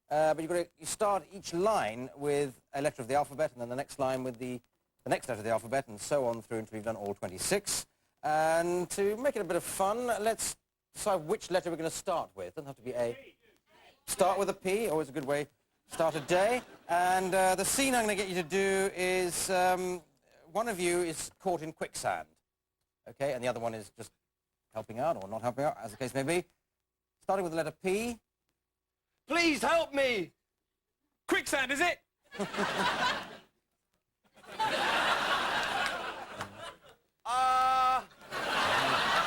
[SPEAKER 1] But you start each line with a letter of the alphabet, and then the next line with the next letter of the alphabet, and so on through until we've done all 26. And to make it a bit of fun, let's decide which letter we're going to start with. It doesn't have to be A. Start with a P, always a good way to start a day. And the scene I'm going to get you to do is one of you is caught in quicksand, okay, and the other one is just helping out or not helping out, as the case may be. Starting with the letter P.
[SPEAKER 8] Please help me! Quicksand, is it?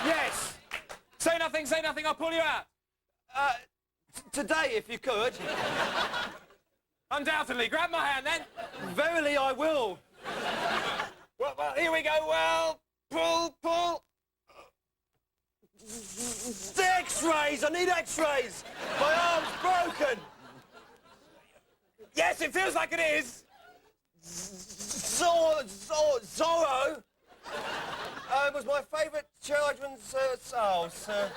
[SPEAKER 8] Yes! Say nothing, I'll pull you out. Today, if you could.
[SPEAKER 14] Undoubtedly. Grab my hand, then.
[SPEAKER 8] Verily, I will. Well, here we go. Well, pull. The X-rays! I need X-rays! My arm's broken! Yes, it feels like it is! Zorro was my favourite children's... sir.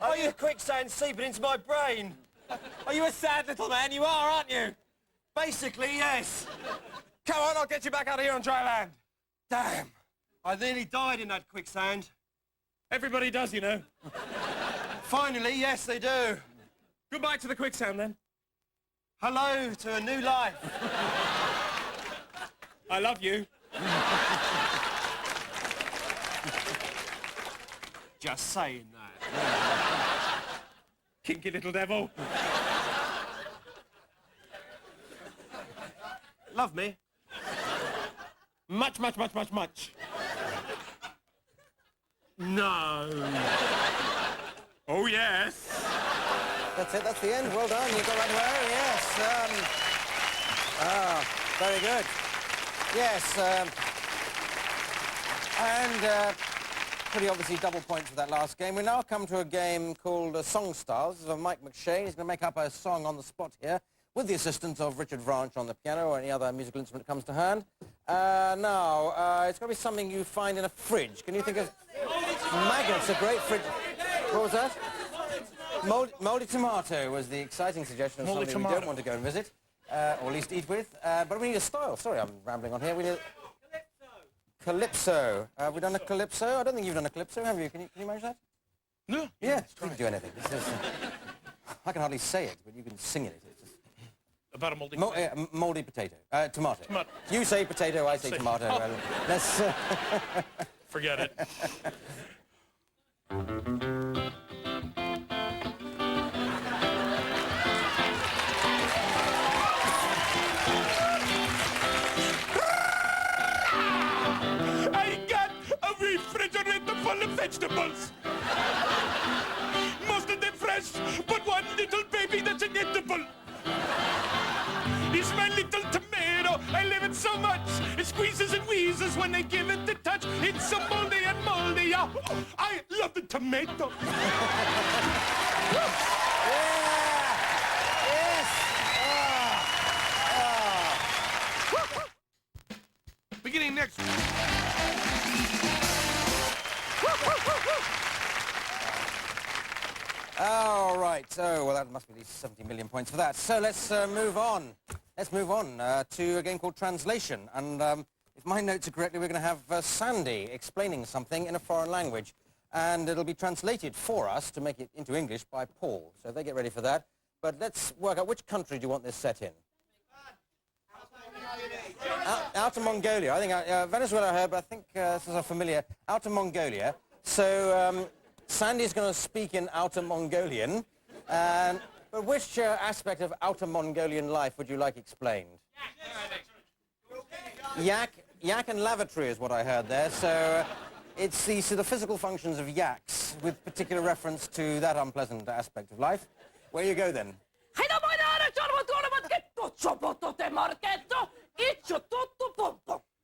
[SPEAKER 8] Are you quicksand seeping into my brain? Are you a sad little man? You are, aren't you? Basically, yes. Come on, I'll get you back out of here on dry land. Damn. I nearly died in that quicksand.
[SPEAKER 14] Everybody does, you know.
[SPEAKER 8] Finally, yes, they do.
[SPEAKER 14] Goodbye to the quicksand, then.
[SPEAKER 8] Hello to a new life.
[SPEAKER 14] I love you.
[SPEAKER 8] Just saying that.
[SPEAKER 14] Kinky little devil.
[SPEAKER 8] Love me?
[SPEAKER 14] Much. No. Oh, yes.
[SPEAKER 1] That's it, that's the end. Well done, you got right away, yes. Very good. Yes, pretty obviously double points for that last game. We now come to a game called Song Stars. This is Mike McShane. He's going to make up a song on the spot here with the assistance of Richard Vranch on the piano or any other musical instrument that comes to hand. Now, it's going to be something you find in a fridge. Can you think of... Maggots, a great fridge... What was that? Mouldy tomato was the exciting suggestion of something we don't want to go and visit, or at least eat with. But we need a style. Sorry, I'm rambling on here. We need Calypso. Have we done a Calypso? I don't think you've done a Calypso, have you? Can you manage that?
[SPEAKER 9] No.
[SPEAKER 1] Yeah, you can do anything. I can hardly say it, but you can sing it. It's just...
[SPEAKER 9] About a mouldy
[SPEAKER 1] mouldy potato. Tomato. You say potato, I say tomato.
[SPEAKER 9] Oh.
[SPEAKER 1] Well, let's...
[SPEAKER 9] Forget it. I got a refrigerator full of vegetables. Most of them fresh, but one little baby that's inedible. He's my little tomato. I love it so much. It squeezes and wheezes when I give it a touch. It's so moldy and moldy. Oh, I love the tomato. Beginning next week.
[SPEAKER 1] All right. So, well, that must be at least 70 million points for that. So let's move on. Let's move on to a game called Translation. And if my notes are correctly, we're going to have Sandy explaining something in a foreign language. And it'll be translated for us to make it into English by Paul. So they get ready for that. But let's work out which country do you want this set in? Outer Mongolia. I think Venezuela I heard, but I think this is a familiar. Outer Mongolia. So Sandy's going to speak in Outer Mongolian. But which aspect of Outer Mongolian life would you like explained? Yak and lavatory is what I heard there. So it's the sort of physical functions of yaks with particular reference to that unpleasant aspect of life. Where you go then?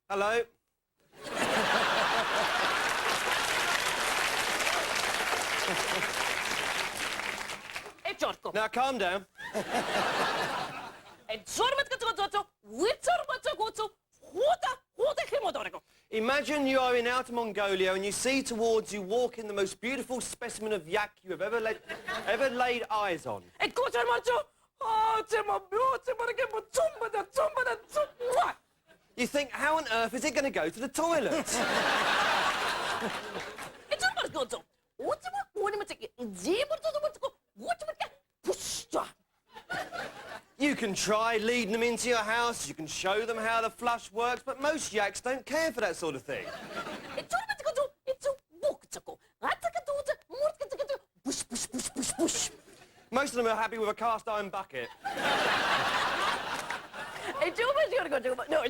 [SPEAKER 8] Hello. Now calm down. Imagine you are in Outer Mongolia and you see towards you walking the most beautiful specimen of yak you have ever laid eyes on. You think, how on earth is it going to go to the toilet? You can try leading them into your house, you can show them how the flush works, but most yaks don't care for that sort of thing. Most of them are happy with a cast iron bucket.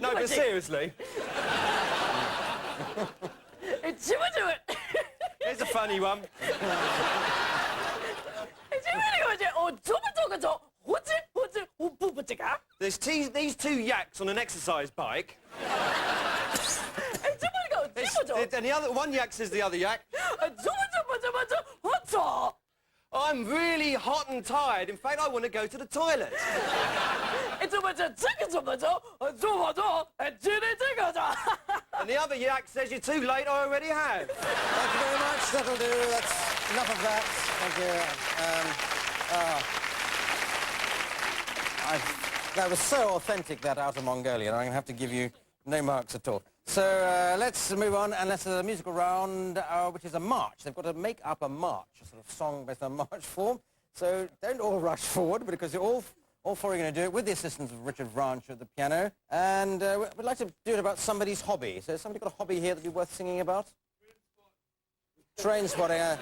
[SPEAKER 8] No, but seriously. Here's a funny one. There's these two yaks on an exercise bike. And the other one yak says the other yak, I'm really hot and tired. In fact, I want to go to the toilet. And the other yak says, you're too late, I already have.
[SPEAKER 1] Thank you very much. That'll do. That's enough of that. Thank you. That was so authentic, that Outer Mongolian. I'm going to have to give you no marks at all. So let's move on, and let's do a musical round, which is a march. They've got to make up a march, a sort of song based on march form. So don't all rush forward, because you're all four are going to do it with the assistance of Richard Branch at the piano. And we'd like to do it about somebody's hobby. So has somebody got a hobby here that would be worth singing about? Train spotting. I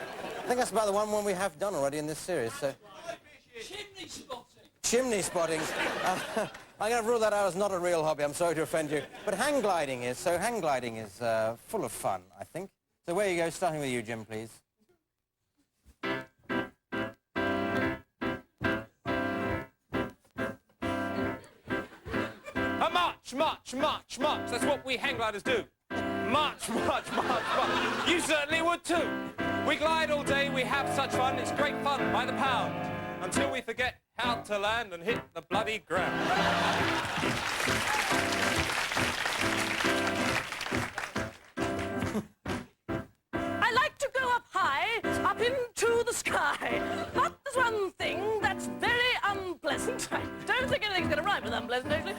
[SPEAKER 1] think that's about the one we have done already in this series. So.
[SPEAKER 17] Chimney spotting.
[SPEAKER 1] Chimney spotting. I'm going to rule that out as not a real hobby. I'm sorry to offend you. But hang gliding is. So hang gliding is full of fun, I think. So where you go, starting with you, Jim, please.
[SPEAKER 14] A march, march, march, march. That's what we hang gliders do. March, march, march, march. You certainly would too. We glide all day, we have such fun. It's great fun by the pound. Until we forget how to land and hit the bloody ground.
[SPEAKER 17] I like to go up high, up into the sky. But there's one thing that's very unpleasant. I don't think anything's going to rhyme with unpleasant, actually. It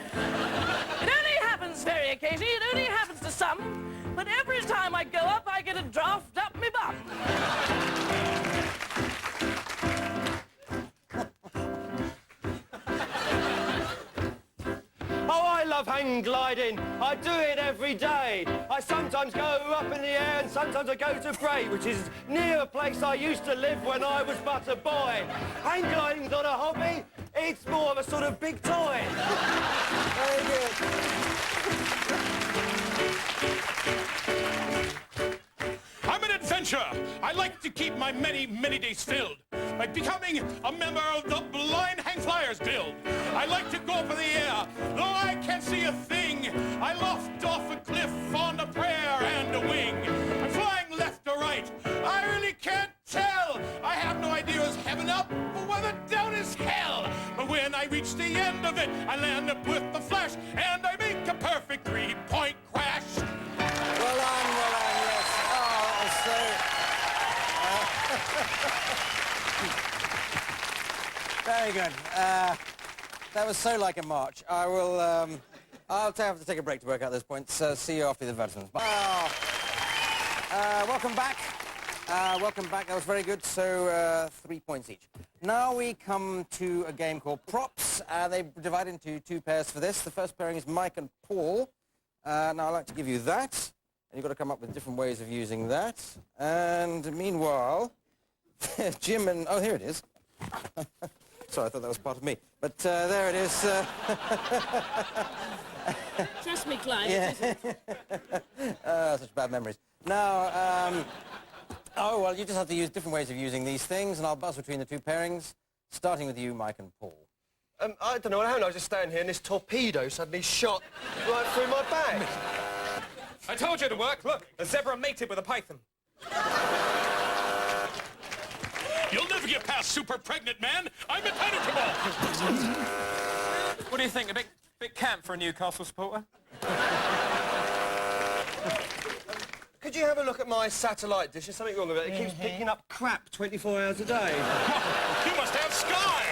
[SPEAKER 17] only happens very occasionally. It only happens to some. But every time I go up, I get a draft up me bum.
[SPEAKER 8] I love hang gliding. I do it every day. I sometimes go up in the air and sometimes I go to Bray, which is near a place I used to live when I was but a boy. Hang gliding's not a hobby. It's more of a sort of big toy. Very good.
[SPEAKER 2] I'm an adventurer. I like to keep my many, many days filled by becoming a member of the Blind Hang Flyers Guild. I like to go for the air, though I can't see a thing. I loft off a cliff on a prayer and a wing. I'm flying left or right. I really can't tell. I have no idea is heaven up or whether down is hell. But when I reach the end of it, I land up with the flash, and I make a perfect three-point crash.
[SPEAKER 1] Well done, yes. Oh, so... Very good. That was so like a march. I will, I'll have to take a break to work out those points. See you after the advertisements. Bye. Welcome back. Welcome back. That was very good. So 3 points each. Now we come to a game called Props. They divide into two pairs for this. The first pairing is Mike and Paul. Now I'd like to give you that. And you've got to come up with different ways of using that. And meanwhile, Jim and... Oh, here it is. Sorry, I thought that was part of me. But there it is.
[SPEAKER 17] Trust me, Clive.
[SPEAKER 1] Yeah. Such bad memories. Now, oh, well, you just have to use different ways of using these things, and I'll buzz between the two pairings, starting with you, Mike and Paul.
[SPEAKER 8] I don't know what happened. I was just standing here and this torpedo suddenly shot right through my back.
[SPEAKER 14] I told you it'd work. Look, a zebra mated with a python.
[SPEAKER 2] You'll never get past super pregnant, man. I'm impenetrable.
[SPEAKER 14] What do you think? A bit camp for a Newcastle supporter?
[SPEAKER 8] Could you have a look at my satellite dish? There's something wrong with it. It keeps picking up crap 24 hours a day.
[SPEAKER 2] You must have Sky.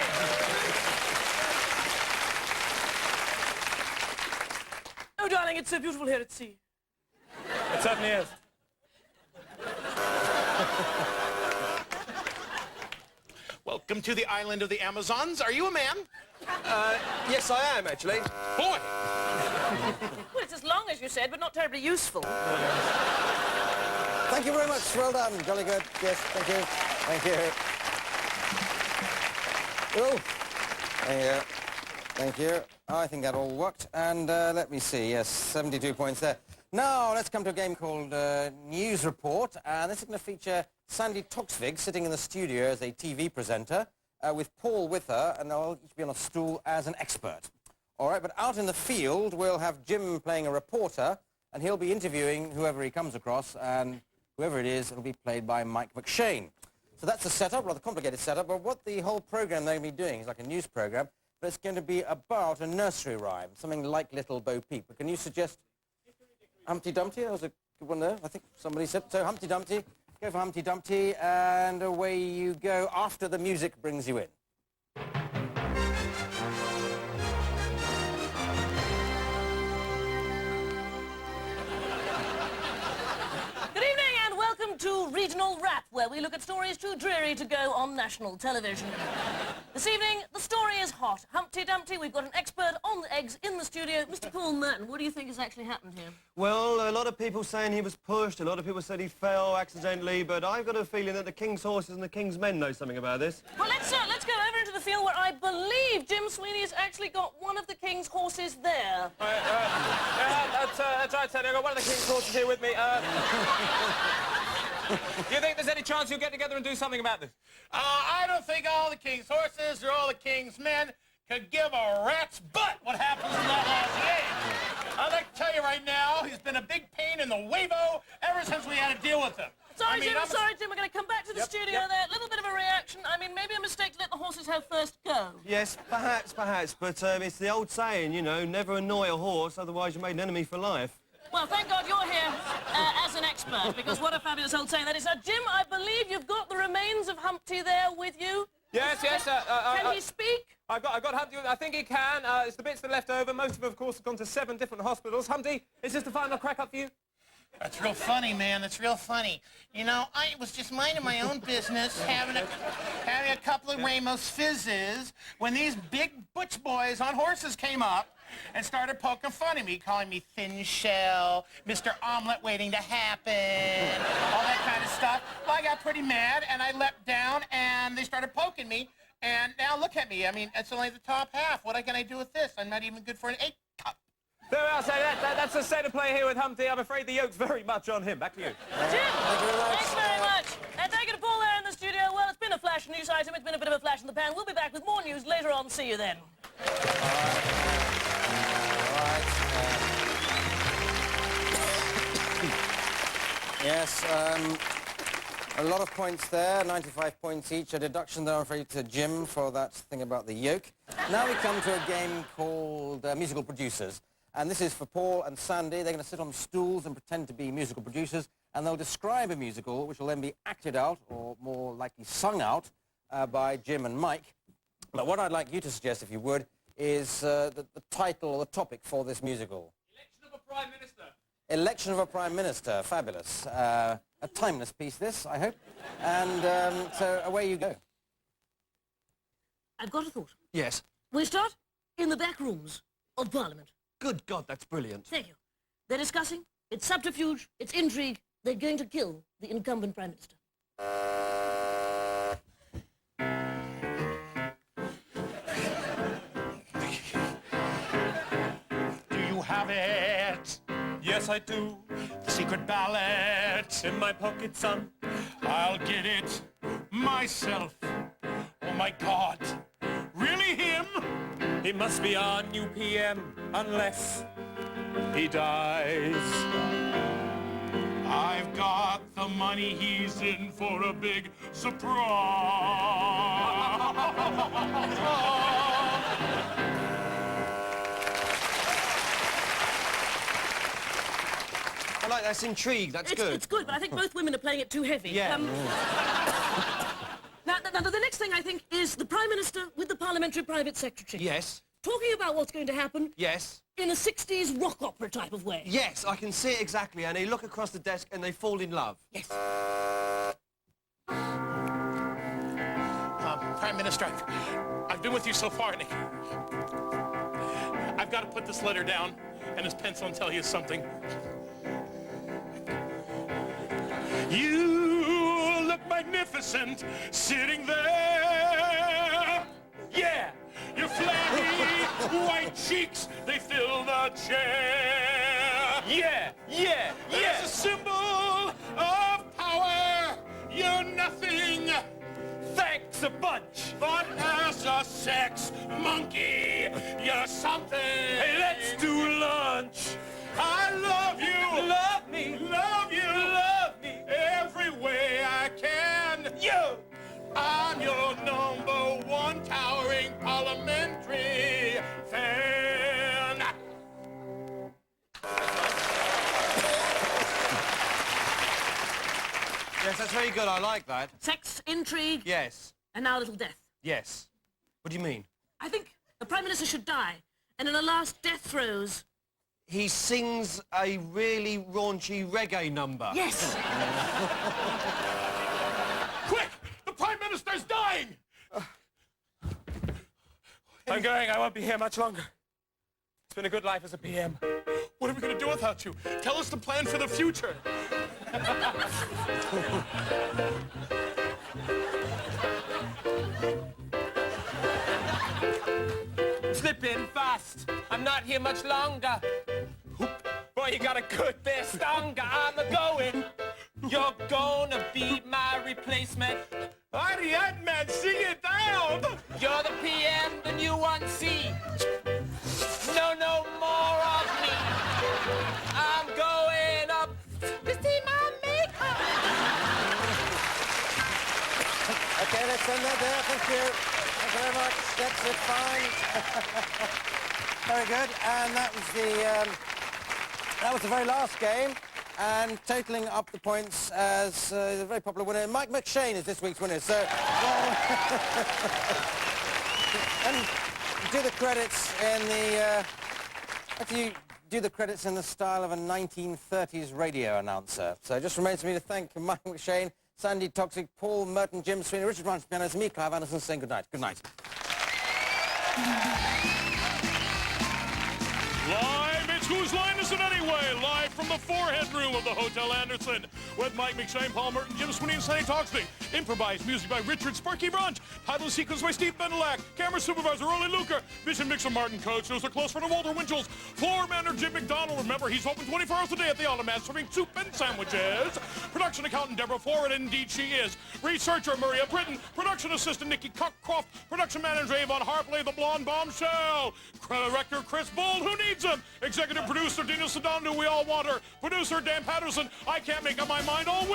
[SPEAKER 17] Oh, darling, it's so beautiful here at sea.
[SPEAKER 14] It certainly is.
[SPEAKER 2] Welcome to the island of the Amazons. Are you a man?
[SPEAKER 8] Yes, I am, actually.
[SPEAKER 2] Boy!
[SPEAKER 17] Well, it's as long as you said, but not terribly useful.
[SPEAKER 1] Thank you very much. Well done. Jolly good. Yes, thank you. Thank you. Oh, thank you. Thank you. I think that all worked. And let me see. Yes, 72 points there. Now, let's come to a game called News Report. And this is going to feature Sandy Toksvig sitting in the studio as a TV presenter with Paul with her, and they'll each be on a stool as an expert. All right, but out in the field, we'll have Jim playing a reporter, and he'll be interviewing whoever he comes across, and whoever it is, it'll be played by Mike McShane. So that's the setup, rather complicated setup, but what the whole program they're going to be doing is like a news program, but it's going to be about a nursery rhyme, something like Little Bo Peep. But can you suggest Humpty Dumpty? That was a good one there, I think somebody said. So Humpty Dumpty, go for Humpty Dumpty, and away you go after the music brings you in.
[SPEAKER 17] To Regional Rap, where we look at stories too dreary to go on national television. This evening, the story is hot. Humpty Dumpty, we've got an expert on the eggs in the studio. Mr. Paul Merton, what do you think has actually happened here?
[SPEAKER 8] Well, a lot of people saying he was pushed, a lot of people said he fell accidentally, but I've got a feeling that the King's horses and the King's men know something about this.
[SPEAKER 17] Well, let's go over into the field where I believe Jim Sweeney has actually got one of the King's horses there.
[SPEAKER 14] That's right, Tony. I've got one of the King's horses here with me. Do you think there's any chance you'll get together and do something about this?
[SPEAKER 15] I don't think all the King's horses or all the King's men could give a rat's butt what happens in that last game. I'd like to tell you right now, he's been a big pain in the wavo ever since we had to deal with him.
[SPEAKER 17] Sorry, Jim, we're going to come back to the studio there. A little bit of a reaction. I mean, maybe a mistake to let the horses have first go.
[SPEAKER 8] Yes, perhaps, but it's the old saying, you know, never annoy a horse, otherwise you made an enemy for life.
[SPEAKER 17] Well, thank God you're here as an expert, because what a fabulous old saying that is. Jim, I believe you've got the remains of Humpty there with you?
[SPEAKER 14] Yes.
[SPEAKER 17] Can he speak?
[SPEAKER 14] I got Humpty. I think he can. It's the bits that are left over. Most of them, of course, have gone to 7 different hospitals. Humpty, is this the final crack up for you?
[SPEAKER 15] That's real funny, man. That's real funny. You know, I was just minding my own business, having a couple of Ramos fizzes, when these big butch boys on horses came up and started poking fun at me, calling me thin shell, Mr. Omelet waiting to happen, all that kind of stuff. Well, I got pretty mad, and I leapt down, and they started poking me, and now look at me. I mean, it's only the top half. What can I do with this? I'm not even good for an 8 cup.
[SPEAKER 14] There we are, so that's the state of play here with Humpty. I'm afraid the yoke's very much on him. Back to you.
[SPEAKER 17] Jim, thanks very much. And thank you to Paul there in the studio. Well, it's been a flash news item. It's been a bit of a flash in the pan. We'll be back with more news later on. See you then.
[SPEAKER 1] Yes, a lot of points there, 95 points each. A deduction there, I'm afraid, to Jim for that thing about the yoke. Now we come to a game called Musical Producers. And this is for Paul and Sandy. They're going to sit on stools and pretend to be musical producers, and they'll describe a musical, which will then be acted out, or more likely sung out, by Jim and Mike. But what I'd like you to suggest, if you would, is the title or the topic for this musical.
[SPEAKER 14] Election of a Prime Minister.
[SPEAKER 1] Election of a Prime Minister. Fabulous. A timeless piece, this, I hope. And so away you go.
[SPEAKER 17] I've got a thought.
[SPEAKER 8] Yes.
[SPEAKER 17] We start in the back rooms of Parliament.
[SPEAKER 8] Good God, that's brilliant.
[SPEAKER 17] Thank you. They're discussing. It's subterfuge. It's intrigue. They're going to kill the incumbent Prime Minister.
[SPEAKER 2] Do you have it?
[SPEAKER 14] Yes, I do.
[SPEAKER 2] The secret ballot
[SPEAKER 14] in my pocket, son.
[SPEAKER 2] I'll get it myself. Oh, my God. Really him?
[SPEAKER 14] He must be our new PM, unless he dies.
[SPEAKER 2] I've got the money, he's in for a big surprise.
[SPEAKER 8] I like that's intrigue, that's good.
[SPEAKER 17] It's good, but I think both women are playing it too heavy.
[SPEAKER 8] Yeah.
[SPEAKER 17] Now, the next thing, I think, is the Prime Minister with the Parliamentary Private Secretary.
[SPEAKER 8] Yes.
[SPEAKER 17] Talking about what's going to happen.
[SPEAKER 8] Yes.
[SPEAKER 17] In a 60s rock opera type of way.
[SPEAKER 8] Yes, I can see it exactly, and they look across the desk and they fall in love.
[SPEAKER 17] Yes.
[SPEAKER 2] Prime Minister, I've been with you so far, Nick. I've got to put this letter down and this pencil and tell you something. You look magnificent sitting there. Yeah, your flabby white cheeks, they fill the chair.
[SPEAKER 14] Yeah.
[SPEAKER 2] As a symbol of power, you're nothing.
[SPEAKER 14] Thanks.
[SPEAKER 8] sex a bunch.
[SPEAKER 2] But as a sex monkey, you're something.
[SPEAKER 8] Hey, let's do lunch.
[SPEAKER 2] I love you.
[SPEAKER 8] Love me.
[SPEAKER 2] Love you.
[SPEAKER 8] Love me.
[SPEAKER 2] Every way I can.
[SPEAKER 8] You.
[SPEAKER 2] I'm your #1 towering parliamentary fan.
[SPEAKER 8] Yes, that's very good. I like that.
[SPEAKER 17] Sex, intrigue,
[SPEAKER 8] Yes.
[SPEAKER 17] and now a little death.
[SPEAKER 8] Yes. What do you mean?
[SPEAKER 17] I think the Prime Minister should die, and in the last death throes...
[SPEAKER 8] He sings a really raunchy reggae number.
[SPEAKER 17] Yes!
[SPEAKER 2] Quick! The Prime Minister's dying!
[SPEAKER 14] I'm going. I won't be here much longer. It's been a good life as a PM.
[SPEAKER 2] What are we going to do without you? Tell us the plan for the future.
[SPEAKER 14] Slip in fast. I'm not here much longer. Boy, you got a good bit stronger. I'm a-going. You're gonna be my replacement.
[SPEAKER 2] Ariadne, sing it down!
[SPEAKER 14] You're the PM, the new 1C. No more of me. I'm going up to see my makeup.
[SPEAKER 1] Okay, let's end that there. Thank you. Thank you very much. That's it, fine. Very good. And that was the very last game. And totaling up the points as a very popular winner, Mike McShane is this week's winner. So, and do the credits in the, if you do the credits in the style of a 1930s radio announcer. So it just remains for me to thank Mike McShane, Sandy Toxic, Paul Merton, Jim Sweeney, Richard Branch Pianos, me, Clive Anderson, saying good night. Good night.
[SPEAKER 2] Live, it's Whose Line Is It Anyway? Live from the forehead room of the Hotel Anderson with Mike McShane, Paul Merton, Jim Sweeney, and Sonny Toxic. Improvised music by Richard Sparky Branch. Title sequence by Steve Bendelak. Camera supervisor Rolly Luker. Vision mixer Martin Coates. Who's a close friend of Walter Winchell's. Floor manager Jim McDonald. Remember, he's open 24 hours a day at the Automat serving soup and sandwiches. Production accountant Deborah Ford, and indeed she is. Researcher Maria Britton. Production assistant Nikki Cockcroft. Production manager Avon Harpley, the blonde bombshell. Director Chris Bold, who needs him? Executive producer Dina Sedano, we all want her. Producer Dan Patterson, I can't make up my mind all week.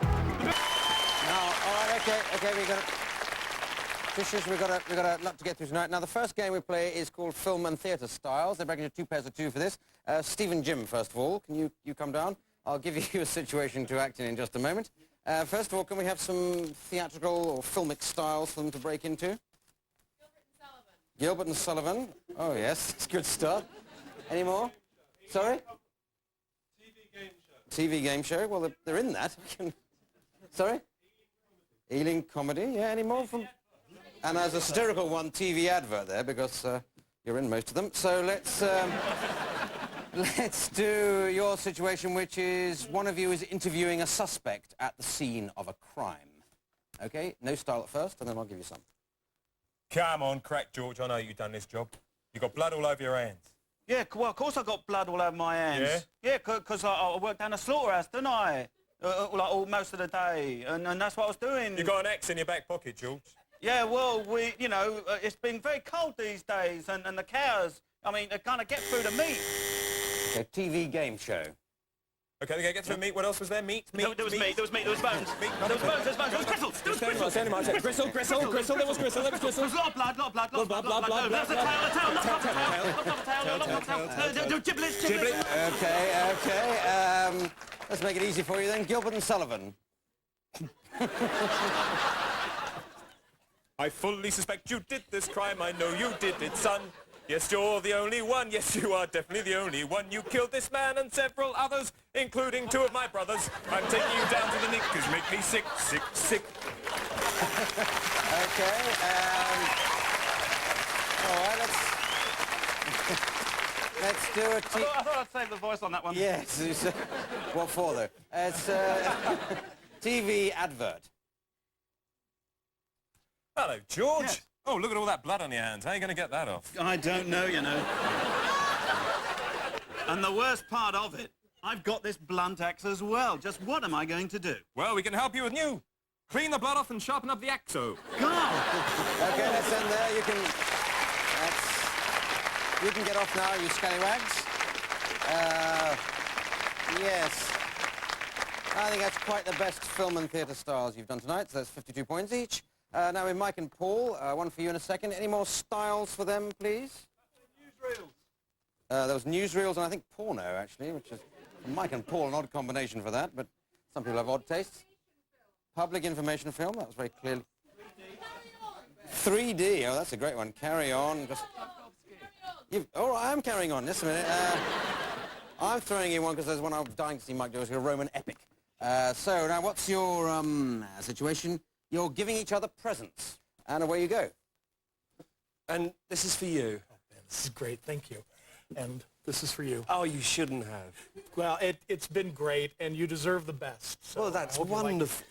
[SPEAKER 1] Now, all right, okay, we got a lot to get through tonight. Now, the first game we play is called Film and Theatre Styles. They're breaking you 2 pairs of 2 for this. Steve and Jim, first of all, can you come down? I'll give you a situation to act in just a moment. First of all, can we have some theatrical or filmic styles for them to break into? Gilbert and Sullivan. Oh, yes, that's a good start. Any more? Sorry? TV game show. Well, they're in that. Sorry? Ealing comedy. Yeah, any more from... And there's a satirical one, TV advert there, because you're in most of them. So let's do your situation, which is one of you is interviewing a suspect at the scene of a crime. Okay? No style at first, and then I'll give you some.
[SPEAKER 14] Come on, crack, George. I know you've done this job. You got blood all over your hands.
[SPEAKER 4] Yeah, well, of course I got blood all over my hands.
[SPEAKER 14] Yeah?
[SPEAKER 4] Yeah, because I worked down a slaughterhouse, didn't I? Most of the day, and that's what I was doing.
[SPEAKER 14] You got an axe in your back pocket, George.
[SPEAKER 4] Yeah, well, it's been very cold these days, and the cows, I mean, they kind of get through the meat.
[SPEAKER 1] Okay, TV game show.
[SPEAKER 14] Okay, they get through meat. What else was there? Meat?
[SPEAKER 4] There was meat, there was bones. There was bones, there was gristle. There was gristle.
[SPEAKER 14] There was gristle.
[SPEAKER 4] There was a lot of blood. There was a tail. Giblets.
[SPEAKER 1] Okay. Let's make it easy for you then. Gilbert and Sullivan.
[SPEAKER 14] I fully suspect you did this crime. I know you did it, son. Yes, you're the only one. Yes, you are definitely the only one. You killed this man and several others, including 2 of my brothers. I'm taking you down to the Nick because you make me sick.
[SPEAKER 1] Okay. All right, let's do a...
[SPEAKER 4] I thought I'd save the voice on that one.
[SPEAKER 1] Yes. What for, though? It's TV advert.
[SPEAKER 14] Hello, George.
[SPEAKER 4] Yes.
[SPEAKER 14] Oh, look at all that blood on your hands. How are you going to get that off?
[SPEAKER 4] I don't know, you know. And the worst part of it I've got this blunt axe as well. Just what am I going to do?
[SPEAKER 14] Well, we can help you with new. Clean the blood off and sharpen up the axo.
[SPEAKER 4] God!
[SPEAKER 1] Okay, let's end there. You can get off now, you scallywags. Yes. I think that's quite the best film and theatre stars you've done tonight, so that's 52 points each. Now with Mike and Paul, one for you in a second. Any more styles for them, please?
[SPEAKER 4] Newsreels.
[SPEAKER 1] There was newsreels and I think porno, actually, which is, Mike and Paul, an odd combination for that, but some people have odd tastes. Public information film, that was very clearly. 3D, oh, that's a great one. Carry on. Just... Oh, I am carrying on. Just a minute. I'm throwing in one because there's one I'm dying to see Mike do. It's a Roman epic. So, now, what's your situation? You're giving each other presents, and away you go.
[SPEAKER 14] And this is for you.
[SPEAKER 15] Oh, man, this is great. Thank you. And this is for you.
[SPEAKER 14] Oh, you shouldn't have.
[SPEAKER 15] Well, it's been great, and you deserve the best. So
[SPEAKER 14] Oh, that's
[SPEAKER 15] I hope you like it.
[SPEAKER 14] wonderful.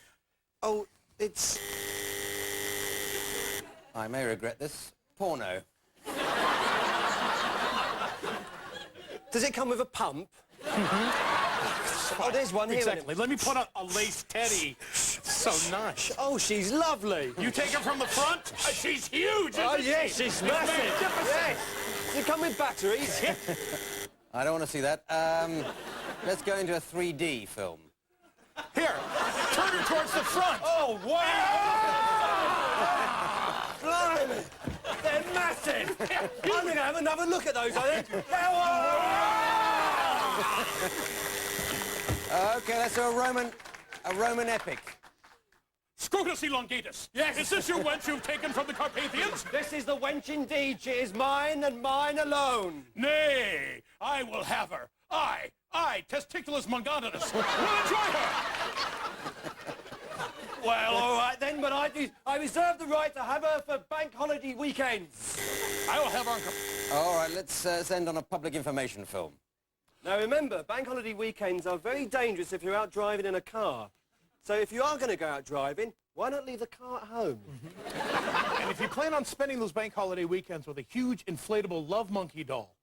[SPEAKER 14] Oh, it's...
[SPEAKER 1] I may regret this. Porno.
[SPEAKER 14] Does it come with a pump? Oh, there's one here.
[SPEAKER 15] Exactly. Let me put a lace teddy. So nice.
[SPEAKER 14] Oh, she's lovely.
[SPEAKER 15] You take her from the front? She's huge, isn't
[SPEAKER 14] Oh, yes,
[SPEAKER 15] she?
[SPEAKER 14] she's massive. Yes. Does it come with batteries?
[SPEAKER 1] I don't want to see that. Let's go into a 3D film.
[SPEAKER 15] Here, turn her towards the front.
[SPEAKER 14] Oh, wow! Blimey! They're massive! I'm going to have another look at those, I think.
[SPEAKER 1] Okay, that's a Roman epic.
[SPEAKER 2] Scrotus elongatus.
[SPEAKER 15] Yes.
[SPEAKER 2] Is this your wench you've taken from the Carpathians?
[SPEAKER 14] This is the wench indeed. She is mine and mine alone.
[SPEAKER 2] Nay, I will have her. I, Testiculus Mongodinus, will enjoy her.
[SPEAKER 14] Well, all right then, but I reserve the right to have her for bank holiday weekends.
[SPEAKER 2] I will have her.
[SPEAKER 1] All right, let's end on a public information film.
[SPEAKER 14] Now remember, bank holiday weekends are very dangerous if you're out driving in a car. So if you are going to go out driving, why not leave the car at home?
[SPEAKER 15] And if you plan on spending those bank holiday weekends with a huge inflatable love monkey doll,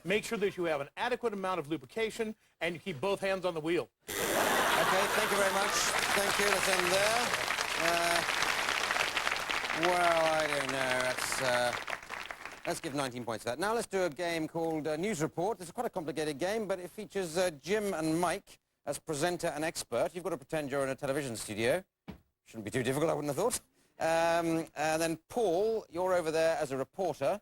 [SPEAKER 15] make sure that you have an adequate amount of lubrication and you keep both hands on the wheel.
[SPEAKER 1] Okay, thank you very much. Thank you. Let's end there. Well, I don't know. Let's give 19 points to that. Now let's do a game called News Report. It's quite a complicated game, but it features Jim and Mike as presenter and expert. You've got to pretend you're in a television studio. Shouldn't be too difficult, I wouldn't have thought. And then Paul, you're over there as a reporter.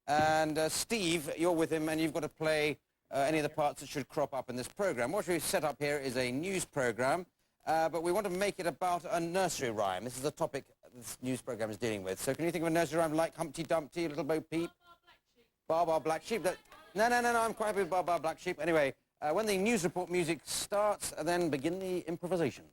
[SPEAKER 1] And Steve, you're with him, and you've got to play any of the parts that should crop up in this program. What we've set up here is a news program, but we want to make it about a nursery rhyme. This is the topic this news program is dealing with. So can you think of a nursery rhyme like Humpty Dumpty, Little Bo Peep? Bar Bar Black Sheep. No, I'm quite happy with Bar Bar Black Sheep. Anyway, when the news report music starts, then begin the improvisation.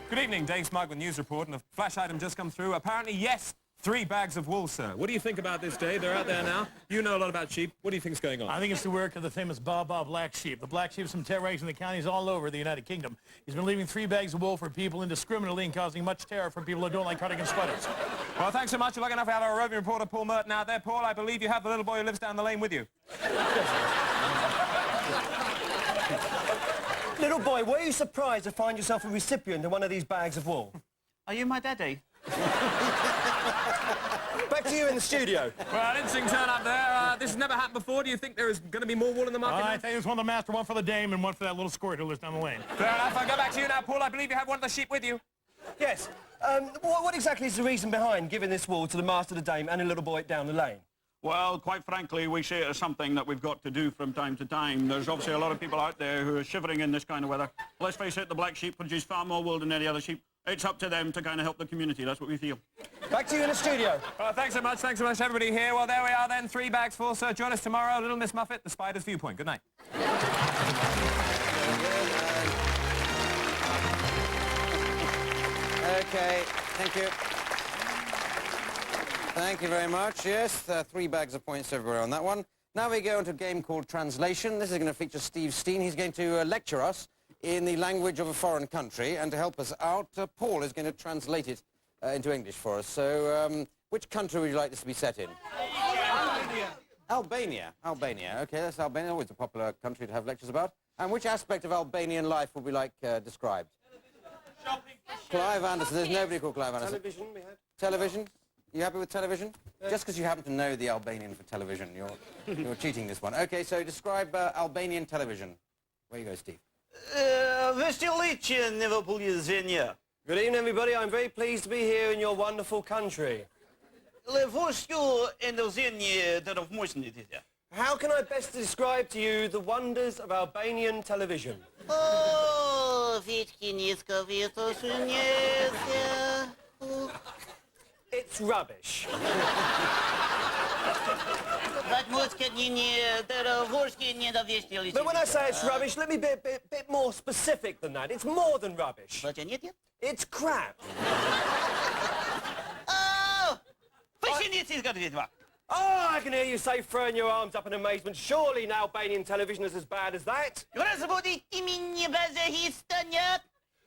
[SPEAKER 14] Good evening, Dave Smug with News Report, and a flash item just come through. Apparently, yes, 3 bags of wool, sir. What do you think about this, Dave? They're out there now. You know a lot about sheep. What do you think's going on?
[SPEAKER 15] I think it's the work of the famous Baa Black Sheep. The black sheep's been terrorizing the counties all over the United Kingdom. He's been leaving 3 bags of wool for people indiscriminately and causing much terror for people who don't like cardigan sweaters.
[SPEAKER 14] Well, thanks so much. You're lucky enough to have our roving reporter, Paul Merton, out there. Paul, I believe you have the little boy who lives down the lane with you.
[SPEAKER 6] Little boy, were you surprised to find yourself a recipient of one of these bags of wool?
[SPEAKER 4] Are you my daddy?
[SPEAKER 6] Back to you in the studio.
[SPEAKER 14] Well, interesting turn up there. This has never happened before. Do you think there is going to be more wool in the market?
[SPEAKER 15] I think there's one for the master, one for the dame, and one for that little squirt who lives down the lane.
[SPEAKER 14] Fair enough. I'll go back to you now, Paul. I believe you have one of the sheep with you.
[SPEAKER 6] Yes. What exactly is the reason behind giving this wool to the master, the dame, and a little boy down the lane?
[SPEAKER 4] Well, quite frankly, we see it as something that we've got to do from time to time. There's obviously a lot of people out there who are shivering in this kind of weather. Let's face it, the black sheep produce far more wool than any other sheep. It's up to them to kind of help the community. That's what we feel.
[SPEAKER 6] Back to you in the studio.
[SPEAKER 14] Well, thanks so much, everybody here. Well, there we are then, 3 bags full, sir. Join us tomorrow, Little Miss Muffet, The Spider's Viewpoint. Good night.
[SPEAKER 1] Okay, thank you. Thank you very much. Yes, 3 bags of points everywhere on that one. Now we go into a game called Translation. This is going to feature Steve Steen. He's going to lecture us in the language of a foreign country, and to help us out, Paul is going to translate it into English for us. So Which country would you like this to be set in? Albania. Albania. Okay, that's Albania. Always a popular country to have lectures about. And which aspect of Albanian life would we like described? Clive Anderson. There's nobody called Clive Anderson.
[SPEAKER 6] Television, we had.
[SPEAKER 1] Television? You happy with television? Just because you happen to know the Albanian for television, you're cheating this one. Okay, so describe Albanian television. Where you go, Steve?
[SPEAKER 6] Good evening, everybody. I'm very pleased to be here in your wonderful country. How can I best describe to you the wonders of Albanian television? It's rubbish. But when I say it's rubbish, let me be a bit more specific than that. It's more than rubbish. It's crap. Oh, I can hear you say throwing your arms up in amazement. Surely an Albanian television is as bad as that.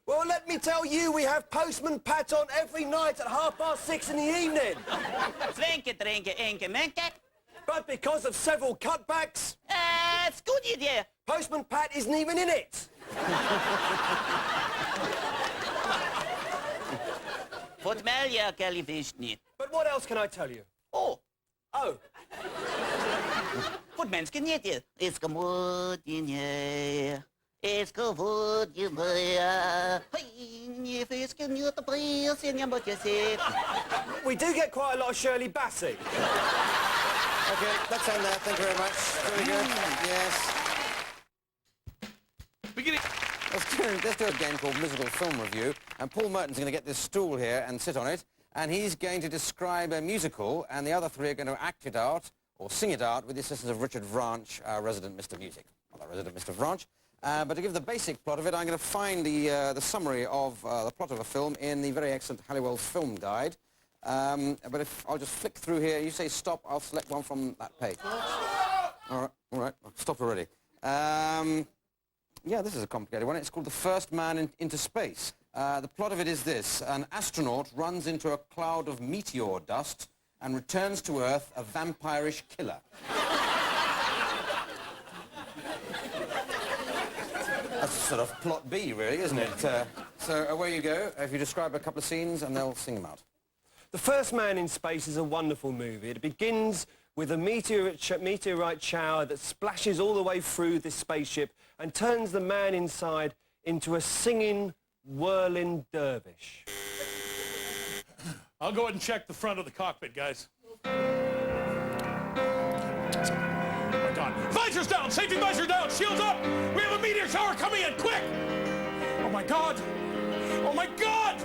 [SPEAKER 6] Well, let me tell you, we have Postman Pat on every night at 6:30 in the evening. But because of several cutbacks... Postman Pat isn't even in it. But what else can I tell you? Oh. We do get quite a lot of Shirley Bassey.
[SPEAKER 1] Okay, let's end there. Thank you very much. Very good. Yes. Let's do a game called Musical Film Review. And Paul Merton's going to get this stool here and sit on it. And he's going to describe a musical, and the other three are going to act it out, or sing it out, with the assistance of Richard Vranch, our resident Mr. Music. Well, our resident Mr. Vranch. But to give the basic plot of it, I'm going to find the summary of the plot of a film in the very excellent Halliwell Film Guide. But if I'll just flick through here, you say stop, I'll select one from that page. All right, I've stopped already. Yeah, this is a complicated one. It's called The First Man into Space. The plot of it is this. An astronaut runs into a cloud of meteor dust and returns to Earth a vampirish killer. That's sort of plot B, really, isn't it? So away you go. If you describe a couple of scenes, and they'll sing them out.
[SPEAKER 6] The First Man in Space is a wonderful movie. It begins with a meteorite shower that splashes all the way through this spaceship and turns the man inside into a singing, whirling dervish.
[SPEAKER 2] I'll go ahead and check the front of the cockpit, guys. Oh, my God. Visors down! Safety visors down! Shields up! We have a meteor shower coming in! Quick! Oh, my God! Oh, my God!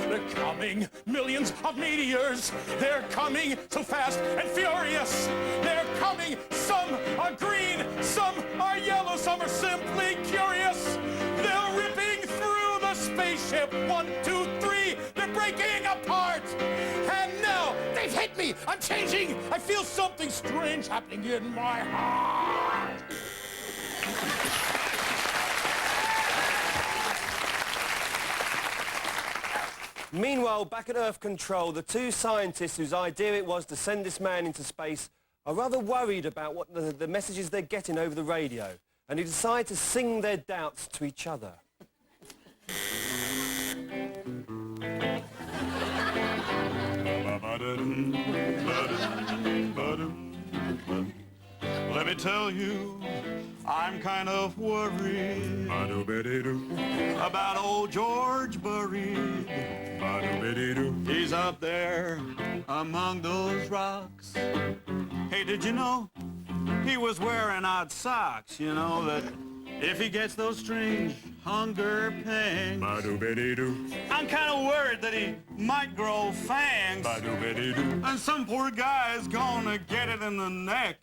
[SPEAKER 2] They're coming, millions of meteors. They're coming so fast and furious. They're coming. Some are green, some are yellow, some are simply curious. They're ripping through the spaceship. 1, 2, 3. They're breaking apart. And now they've hit me. I'm changing. I feel something strange happening in my heart.
[SPEAKER 6] Meanwhile, back at Earth Control, the two scientists whose idea it was to send this man into space are rather worried about what the messages they're getting over the radio, and they decide to sing their doubts to each other.
[SPEAKER 4] Let me tell you, I'm kind of worried about old George buried. He's up there among those rocks. Hey, did you know he was wearing odd socks? You know that if he gets those strange hunger pangs, I'm kind of worried that he might grow fangs, and some poor guy's gonna get it in the neck.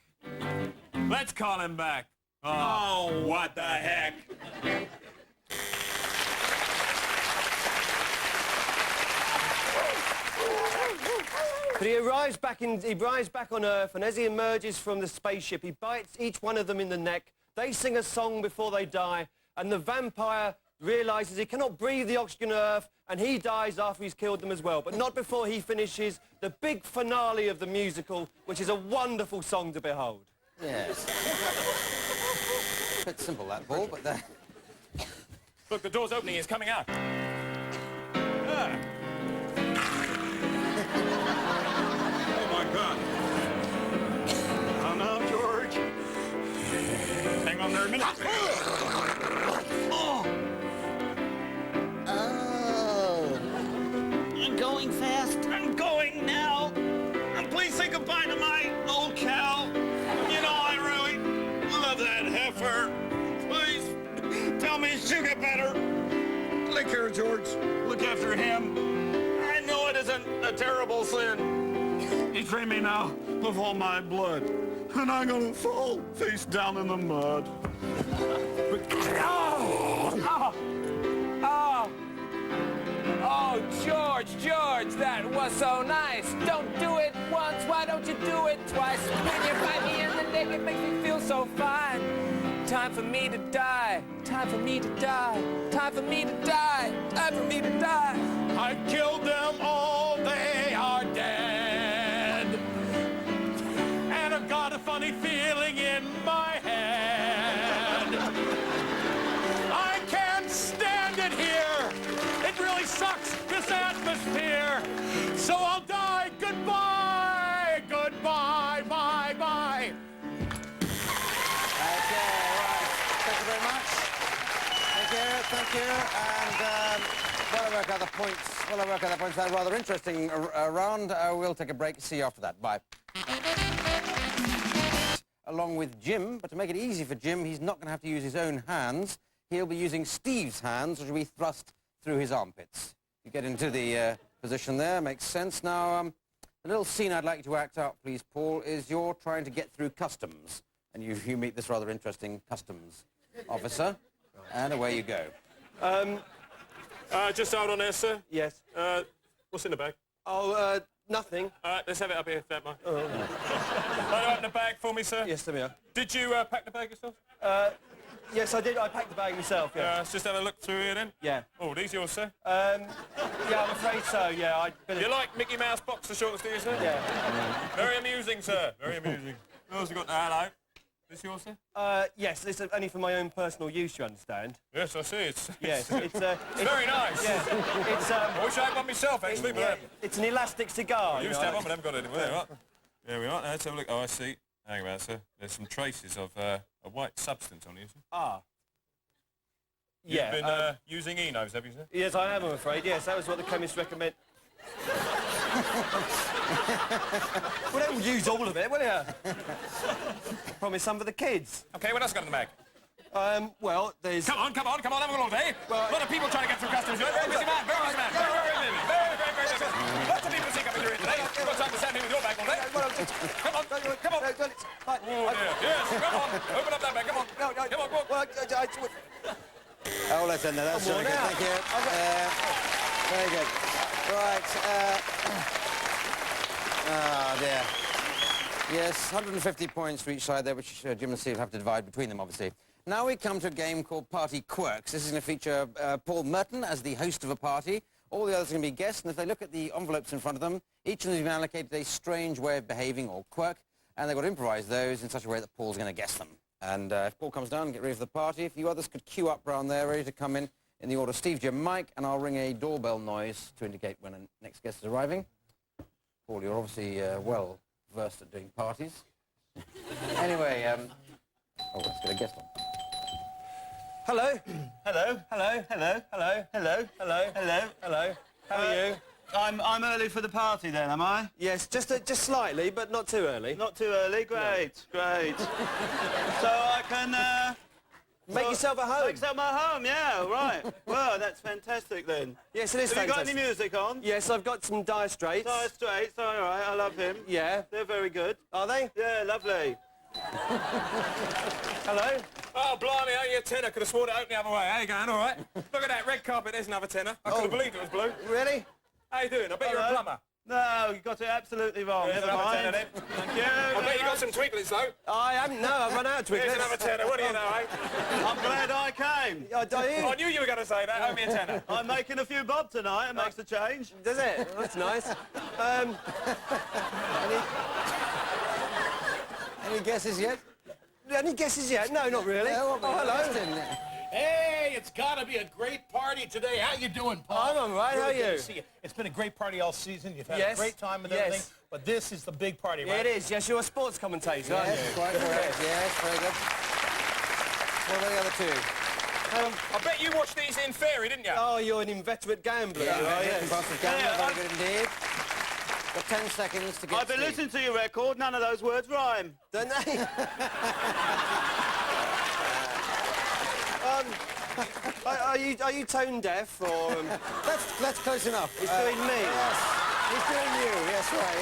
[SPEAKER 4] Let's call him back. Oh, what the heck?
[SPEAKER 6] But he arrives back on Earth, and as he emerges from the spaceship, he bites each one of them in the neck. They sing a song before they die, and the vampire realises he cannot breathe the oxygen on Earth, and he dies after he's killed them as well. But not before he finishes the big finale of the musical, which is a wonderful song to behold.
[SPEAKER 1] Yes. Bit simple, that, Paul, but...
[SPEAKER 14] Look, the door's opening. He's coming out.
[SPEAKER 4] Oh, my God.
[SPEAKER 2] Oh, no, George.
[SPEAKER 4] Hang on there a minute.
[SPEAKER 10] Oh. I'm going fast. I'm going now. And please say goodbye to my old cow. You know, I really love that heifer. Please tell me she'll get better. Take care, George. Look after him. I know it isn't a terrible sin. He drained me now of all my blood. And I'm gonna fall face down in the mud.
[SPEAKER 7] Oh, George, that was so nice. Don't do it once, why don't you do it twice? When you bite me in the neck, it makes me feel so fine. Time for me to die, time for me to die, time for me to die, time for me to die.
[SPEAKER 2] I killed them all, they are dead. And I've got a funny feeling in my head. I can't stand it here. It really sucks, this atmosphere. So I'll die. Goodbye. Goodbye. Bye. Bye.
[SPEAKER 1] Okay, right. Thank you very much. Thank you. And while I work out the points, that rather interesting round, we'll take a break. See you after that. Bye. Along with Jim, but to make it easy for Jim, he's not going to have to use his own hands. He'll be using Steve's hands, which will be thrust through his armpits. You get into the position there, makes sense. Now, the little scene I'd like you to act out, please, Paul, is you're trying to get through customs. And you meet this rather interesting customs officer, and away you go.
[SPEAKER 14] Just hold on there, sir.
[SPEAKER 6] Yes.
[SPEAKER 14] What's in the bag?
[SPEAKER 6] Oh, nothing.
[SPEAKER 14] All right, let's have it up here, if that mind. Can you open the bag for me, sir?
[SPEAKER 6] Yes, there we are.
[SPEAKER 14] Did you pack the bag yourself?
[SPEAKER 6] Yes, I did. I packed the bag myself, yeah.
[SPEAKER 14] Let's just have a look through here, then.
[SPEAKER 6] Yeah.
[SPEAKER 14] Oh, these yours, sir?
[SPEAKER 6] Yeah, I'm afraid so, yeah.
[SPEAKER 14] You like Mickey Mouse boxer shorts, do you, sir?
[SPEAKER 6] Yeah.
[SPEAKER 14] Very amusing, sir. Very amusing. Who else you got there? Hello. This yours, sir?
[SPEAKER 6] Yes, this is only for my own personal use, you understand?
[SPEAKER 14] Yes, I see. It's
[SPEAKER 6] yes,
[SPEAKER 14] it's very nice.
[SPEAKER 6] Yeah, it's
[SPEAKER 14] I wish I had one myself, actually, but
[SPEAKER 6] it's an elastic cigar.
[SPEAKER 14] I used to have one, but I haven't got it anywhere. Right. There we are. Now, let's have a look. Oh, I see. Hang about, sir. There's some traces of a white substance on here, sir.
[SPEAKER 6] Ah.
[SPEAKER 14] You've been using Enos, have you, sir?
[SPEAKER 6] Yes, I am, I'm afraid. Yes, that was what the chemist recommended. Well, don't use all of it, will you? Promise some for the kids.
[SPEAKER 14] Okay, what else got in the bag?
[SPEAKER 6] Well, there's...
[SPEAKER 14] Come on, have a look, eh? Well, a lot of people trying to get through customs. You're a very busy man, very busy. Very busy. Lots of people see coming through here today. You've got time to stand here with your bag all day. Come on. Oh, dear. Yes, come on. Open up that bag, come on. Come on, go on.
[SPEAKER 1] Oh, let's end there. That's really good. Thank you. Very good. Right. Oh, dear. Yes, 150 points for each side there, which Jim and Steve will have to divide between them, obviously. Now we come to a game called Party Quirks. This is going to feature Paul Merton as the host of a party. All the others are going to be guests, and if they look at the envelopes in front of them, each of them has been allocated a strange way of behaving, or quirk, and they've got to improvise those in such a way that Paul's going to guess them. And if Paul comes down, get ready for the party. If you others could queue up round there, ready to come in the order Steve, Jim, Mike, and I'll ring a doorbell noise to indicate when the next guest is arriving. Paul, you're obviously well versed at doing parties. Anyway, oh, let's get a guest on.
[SPEAKER 6] Hello. Hello. Hello. Hello. Hello. Hello. Hello. Hello. Hello. How are you?
[SPEAKER 16] I'm early for the party then, am I?
[SPEAKER 6] Yes, just slightly, but not too early.
[SPEAKER 16] Not too early? Great, great. So I can...
[SPEAKER 6] Make yourself at home.
[SPEAKER 16] Make yourself at home, yeah, right. Well, that's fantastic then.
[SPEAKER 6] Yes, it is
[SPEAKER 16] Have
[SPEAKER 6] fantastic.
[SPEAKER 16] you got any music on?
[SPEAKER 6] Yes, I've got some Dire Straits.
[SPEAKER 16] Dire Straits, all right, I love him.
[SPEAKER 6] Yeah.
[SPEAKER 16] They're very good.
[SPEAKER 6] Are they?
[SPEAKER 16] Yeah, lovely.
[SPEAKER 6] Hello?
[SPEAKER 14] Oh, blimey, oh, your tenner. Could have sworn it opened the other way. How you going, all right? Look at that red carpet, there's another tenner. I could have believed it was blue.
[SPEAKER 6] Really?
[SPEAKER 14] How you doing? I bet you're a plumber.
[SPEAKER 16] No, you got it absolutely wrong.
[SPEAKER 14] Here's
[SPEAKER 16] Never
[SPEAKER 14] another
[SPEAKER 16] mind.
[SPEAKER 14] tenner,
[SPEAKER 16] Thank you.
[SPEAKER 14] I bet you got some twinklies, though.
[SPEAKER 6] I haven't, no, I've run out of twinklies.
[SPEAKER 14] Here's another tenner. What do you know, eh?
[SPEAKER 16] I'm glad I came.
[SPEAKER 6] I
[SPEAKER 14] knew you were going to say that. Owe me a tenner.
[SPEAKER 16] I'm making a few bob tonight. It makes a change.
[SPEAKER 6] Does it? That's nice.
[SPEAKER 1] Any guesses yet?
[SPEAKER 6] Any guesses yet? No, not really.
[SPEAKER 1] Oh,
[SPEAKER 6] hello.
[SPEAKER 15] Hey, it's got to be a great party today. How you doing, Paul?
[SPEAKER 6] I'm all right.
[SPEAKER 15] Really
[SPEAKER 6] How are
[SPEAKER 15] good to
[SPEAKER 6] you?
[SPEAKER 15] see you? It's been a great party all season. You've had
[SPEAKER 6] Yes.
[SPEAKER 15] a great time with
[SPEAKER 6] Yes.
[SPEAKER 15] everything. But this is the big party, right?
[SPEAKER 6] It is. Yes, you're a sports commentator, aren't
[SPEAKER 1] Yes,
[SPEAKER 6] you?
[SPEAKER 1] quite correct. Yes, very good. What about the other two?
[SPEAKER 14] I bet you watched these in Fairy, didn't you?
[SPEAKER 6] Oh, you're an inveterate gambler.
[SPEAKER 1] Yeah,
[SPEAKER 6] you are,
[SPEAKER 1] very
[SPEAKER 6] yes.
[SPEAKER 1] good. Compulsive gambler, very good indeed. Got 10 seconds to get
[SPEAKER 16] I've been listening to your record. None of those words rhyme.
[SPEAKER 6] Don't they? Are you tone deaf or?
[SPEAKER 1] That's close enough.
[SPEAKER 6] He's doing me.
[SPEAKER 1] Yes, he's doing you. Yes, right.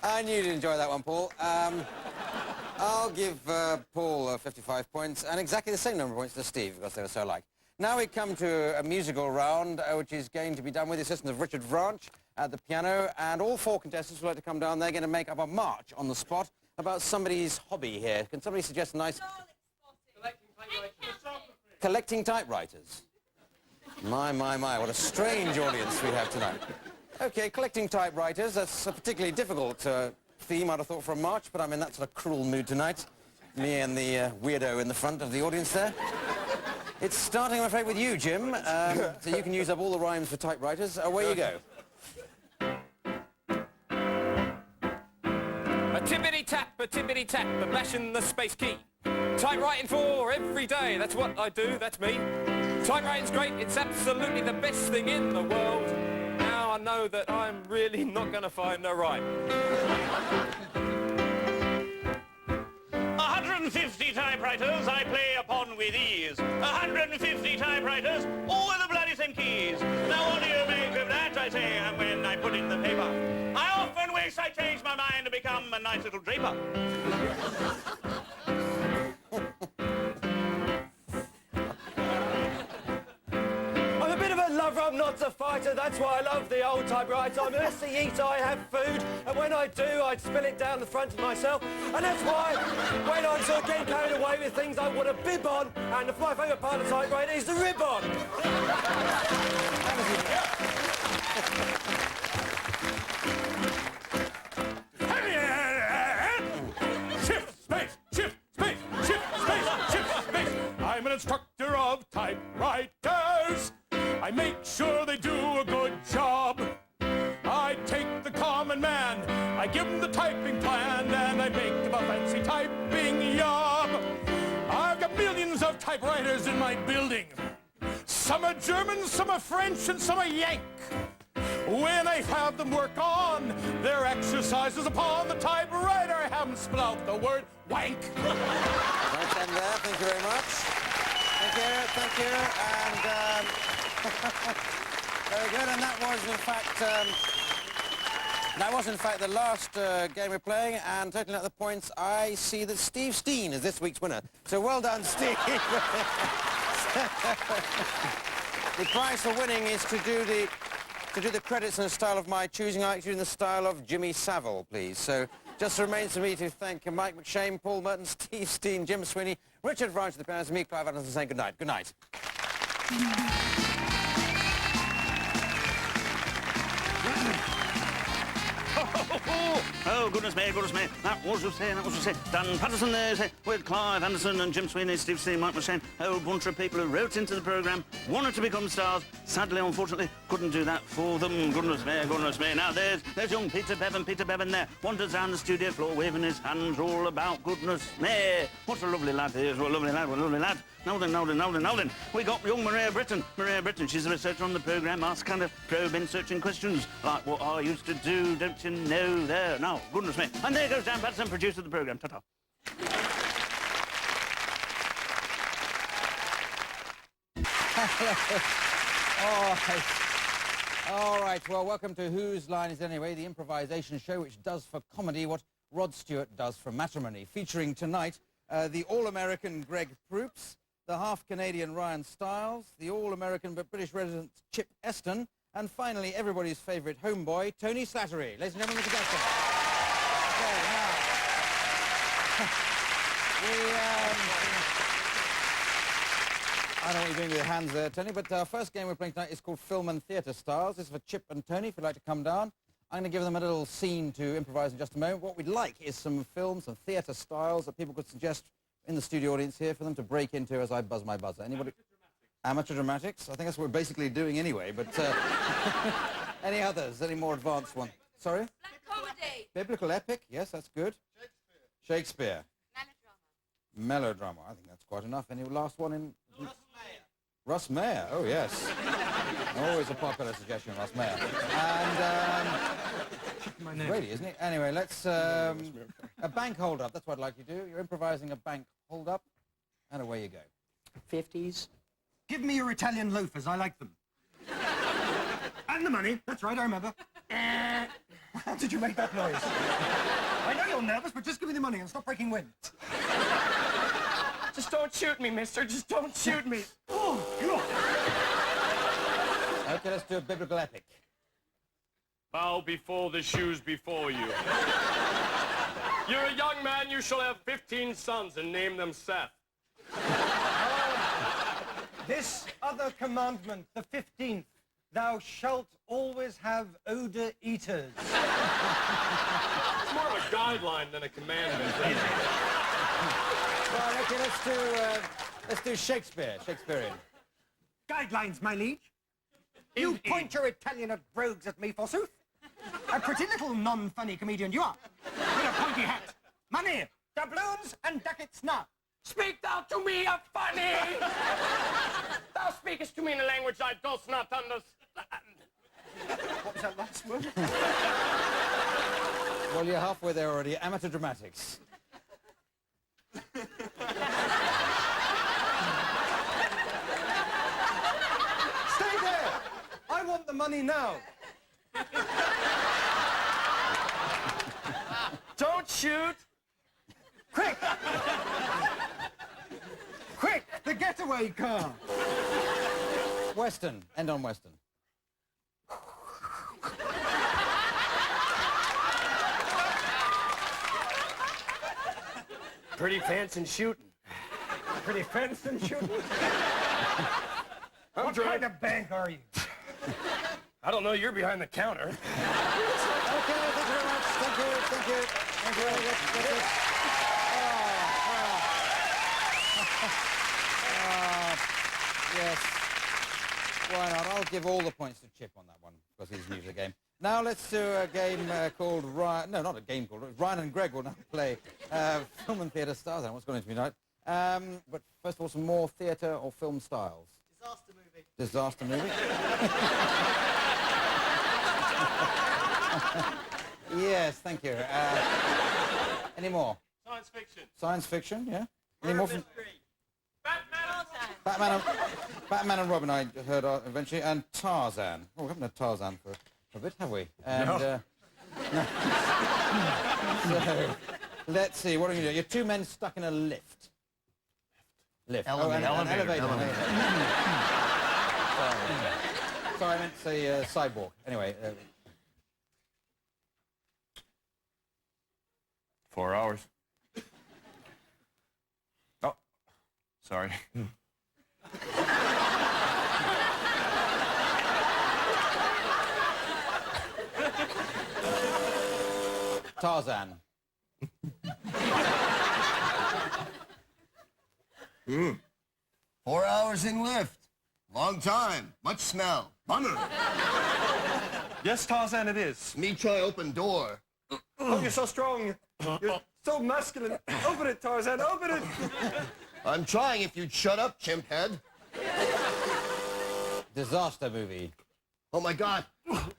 [SPEAKER 1] Yeah. I knew you'd enjoy that one, Paul. I'll give Paul 55 points and exactly the same number of points to Steve because they were so alike. Now we come to a musical round which is going to be done with the assistance of Richard Vranch at the piano, and all four contestants would like to come down. They're going to make up a march on the spot about somebody's hobby here. Can somebody suggest a nice... Collecting typewriters. My, what a strange audience we have tonight. OK, collecting typewriters, that's a particularly difficult theme, I'd have thought, for a march, but I'm in that sort of cruel mood tonight. Me and the weirdo in the front of the audience there. It's starting, I'm afraid, with you, Jim, so you can use up all the rhymes for typewriters. Away you go.
[SPEAKER 7] A tippity-tap, a bashing the space key. Typewriting for every day, that's what I do, that's me. Typewriting's great, it's absolutely the best thing in the world. Now I know that I'm really not going to find a rhyme.
[SPEAKER 2] 150 typewriters I play upon with ease. 150 typewriters, all with the bloody same keys. Now what do you make of that, I say, and when I put in the paper? I often wish I changed my mind to become a nice little draper.
[SPEAKER 6] I'm a bit of a lover, I'm not a fighter, that's why I love the old typewriter. I'm a messy eater, I have food, and when I do, I spill it down the front of myself. And that's why, when I'm sort of getting carried away with things, I want a bib on, and my favourite part of the typewriter is the ribbon.
[SPEAKER 2] Shift, space, shift, space, shift, space, shift, space. I'm an instructor of typewriters. I make sure they do a good job. I take the common man, I give him the typing plan, and I make him a fancy typing job. I've got millions of typewriters in my building. Some are German, some are French, and some are Yank. When I have them work on their exercises upon the typewriter, I have them spell out the word wank.
[SPEAKER 1] Right end there, thank you very much. Thank you, and very good, and that was in fact the last game we're playing, and totaling up the points, I see that Steve Steen is this week's winner. So well done, Steve. The prize for winning is to do the credits in the style of my choosing. I like to do in the style of Jimmy Savile, please. So just remains for me to thank Mike McShane, Paul Merton, Steve Steen, Jim Sweeney, Richard Vranch at the piano, and me, Clive Anderson, saying good night. Good night.
[SPEAKER 16] Oh, goodness me, that was to say, Dan Patterson there, say, with Clive Anderson and Jim Sweeney, Steve Steen, Mike McShane, a whole bunch of people who wrote into the programme, wanted to become stars. Sadly, unfortunately, couldn't do that for them. Goodness me. Now, there's young Peter Bevan there, wanders down the studio floor, waving his hands all about. Goodness me. What a lovely lad he is, what a lovely lad. Now then. We got young Maria Britton. She's a researcher on the programme, asks kind of probing, searching questions, like what I used to do, don't you know there. Now, goodness me. And there goes Dan Patterson, producer of the programme. Ta-ta.
[SPEAKER 1] All right, well, welcome to Whose Line Is It Anyway, the improvisation show which does for comedy what Rod Stewart does for matrimony, featuring tonight the all-American Greg Proops, the half-Canadian Ryan Stiles, the all-American but British resident Chip Eston, and finally everybody's favourite homeboy, Tony Slattery. Ladies and gentlemen, Mr. Gaston. Okay, now, I don't know what you're doing with your hands there, Tony, but our first game we're playing tonight is called Film and Theatre Styles. This is for Chip and Tony, if you'd like to come down. I'm going to give them a little scene to improvise in just a moment. What we'd like is some films and theatre styles that people could suggest in the studio audience here for them to break into as I buzz my buzzer. Anybody? Amateur dramatics? I think that's what we're basically doing anyway, but any others? Any more advanced one? Sorry?
[SPEAKER 18] Black comedy.
[SPEAKER 1] Biblical epic? Yes, that's good. Shakespeare. Melodrama. I think that's quite enough. Any last one in? Russ Meyer. Oh, yes. Always a popular suggestion, Russ Meyer. And, really, isn't it? Anyway, let's, a bank hold-up. That's what I'd like you to do. You're improvising a bank hold-up, and away you go.
[SPEAKER 13] 50s. Give me your Italian loafers. I like them. And the money. That's right, I remember. How did you make that noise? I know you're nervous, but just give me the money and stop breaking wind.
[SPEAKER 10] Just don't shoot me, mister. Just don't shoot me.
[SPEAKER 13] Oh, God.
[SPEAKER 1] Okay, let's do a biblical epic.
[SPEAKER 19] Bow before the shoes before you. You're a young man, you shall have 15 sons and name them Seth.
[SPEAKER 13] This other commandment, the 15th, thou shalt always have odor eaters.
[SPEAKER 19] It's more of a guideline than a commandment.
[SPEAKER 1] Right, okay, let's do Shakespeare, Shakespearean.
[SPEAKER 13] Guidelines, my liege. You point your Italian at rogues at me, forsooth. A pretty little non-funny comedian you are. With a pointy hat. Money, doubloons, and ducats now.
[SPEAKER 19] Speak thou to me a funny! Thou speakest to me in a language I does not understand.
[SPEAKER 13] What was that last word?
[SPEAKER 1] Well, you're halfway there already. Amateur dramatics.
[SPEAKER 13] Stay there! I want the money now.
[SPEAKER 10] Don't shoot.
[SPEAKER 13] Quick! Quick! The getaway car!
[SPEAKER 1] Western. End on Western.
[SPEAKER 10] Pretty fence and shooting.
[SPEAKER 13] Pretty fence and shooting? What kind of bank are you?
[SPEAKER 19] I don't know, you're behind the counter.
[SPEAKER 1] Okay, thank you very much. Thank you. Thank you. Yes. Why not? I'll give all the points to Chip on that one, because he's new to the game. Now let's do a game called Ryan... No, not a game called... Ryan and Greg will now play Film and Theatre Styles. I don't know what's going into me tonight. But first of all, some more theatre or film styles.
[SPEAKER 23] Disaster movie.
[SPEAKER 1] Disaster movie? Yes, thank you. Any more?
[SPEAKER 19] Science fiction.
[SPEAKER 1] Science fiction, yeah? Any more from...
[SPEAKER 18] Batman.
[SPEAKER 1] Batman and Robin, I heard eventually, and Tarzan. Oh, we haven't had Tarzan for a bit, have we? And,
[SPEAKER 19] No.
[SPEAKER 1] No. So, let's see, what are you doing? You're two men stuck in a lift. Lift.
[SPEAKER 12] Elevator.
[SPEAKER 1] Oh, an elevator.
[SPEAKER 12] Elevator.
[SPEAKER 1] Sorry, I meant to say cyborg. Anyway.
[SPEAKER 8] 4 hours. Oh, sorry.
[SPEAKER 1] Tarzan.
[SPEAKER 12] 4 hours in lift. Long time. Much smell. Bummer.
[SPEAKER 8] Yes, Tarzan, it is.
[SPEAKER 12] Me try open door.
[SPEAKER 8] Oh, you're so strong. You're so masculine. Open it, Tarzan, open it.
[SPEAKER 12] I'm trying if you'd shut up, chimp head.
[SPEAKER 1] Disaster movie.
[SPEAKER 12] Oh, my God.
[SPEAKER 8] The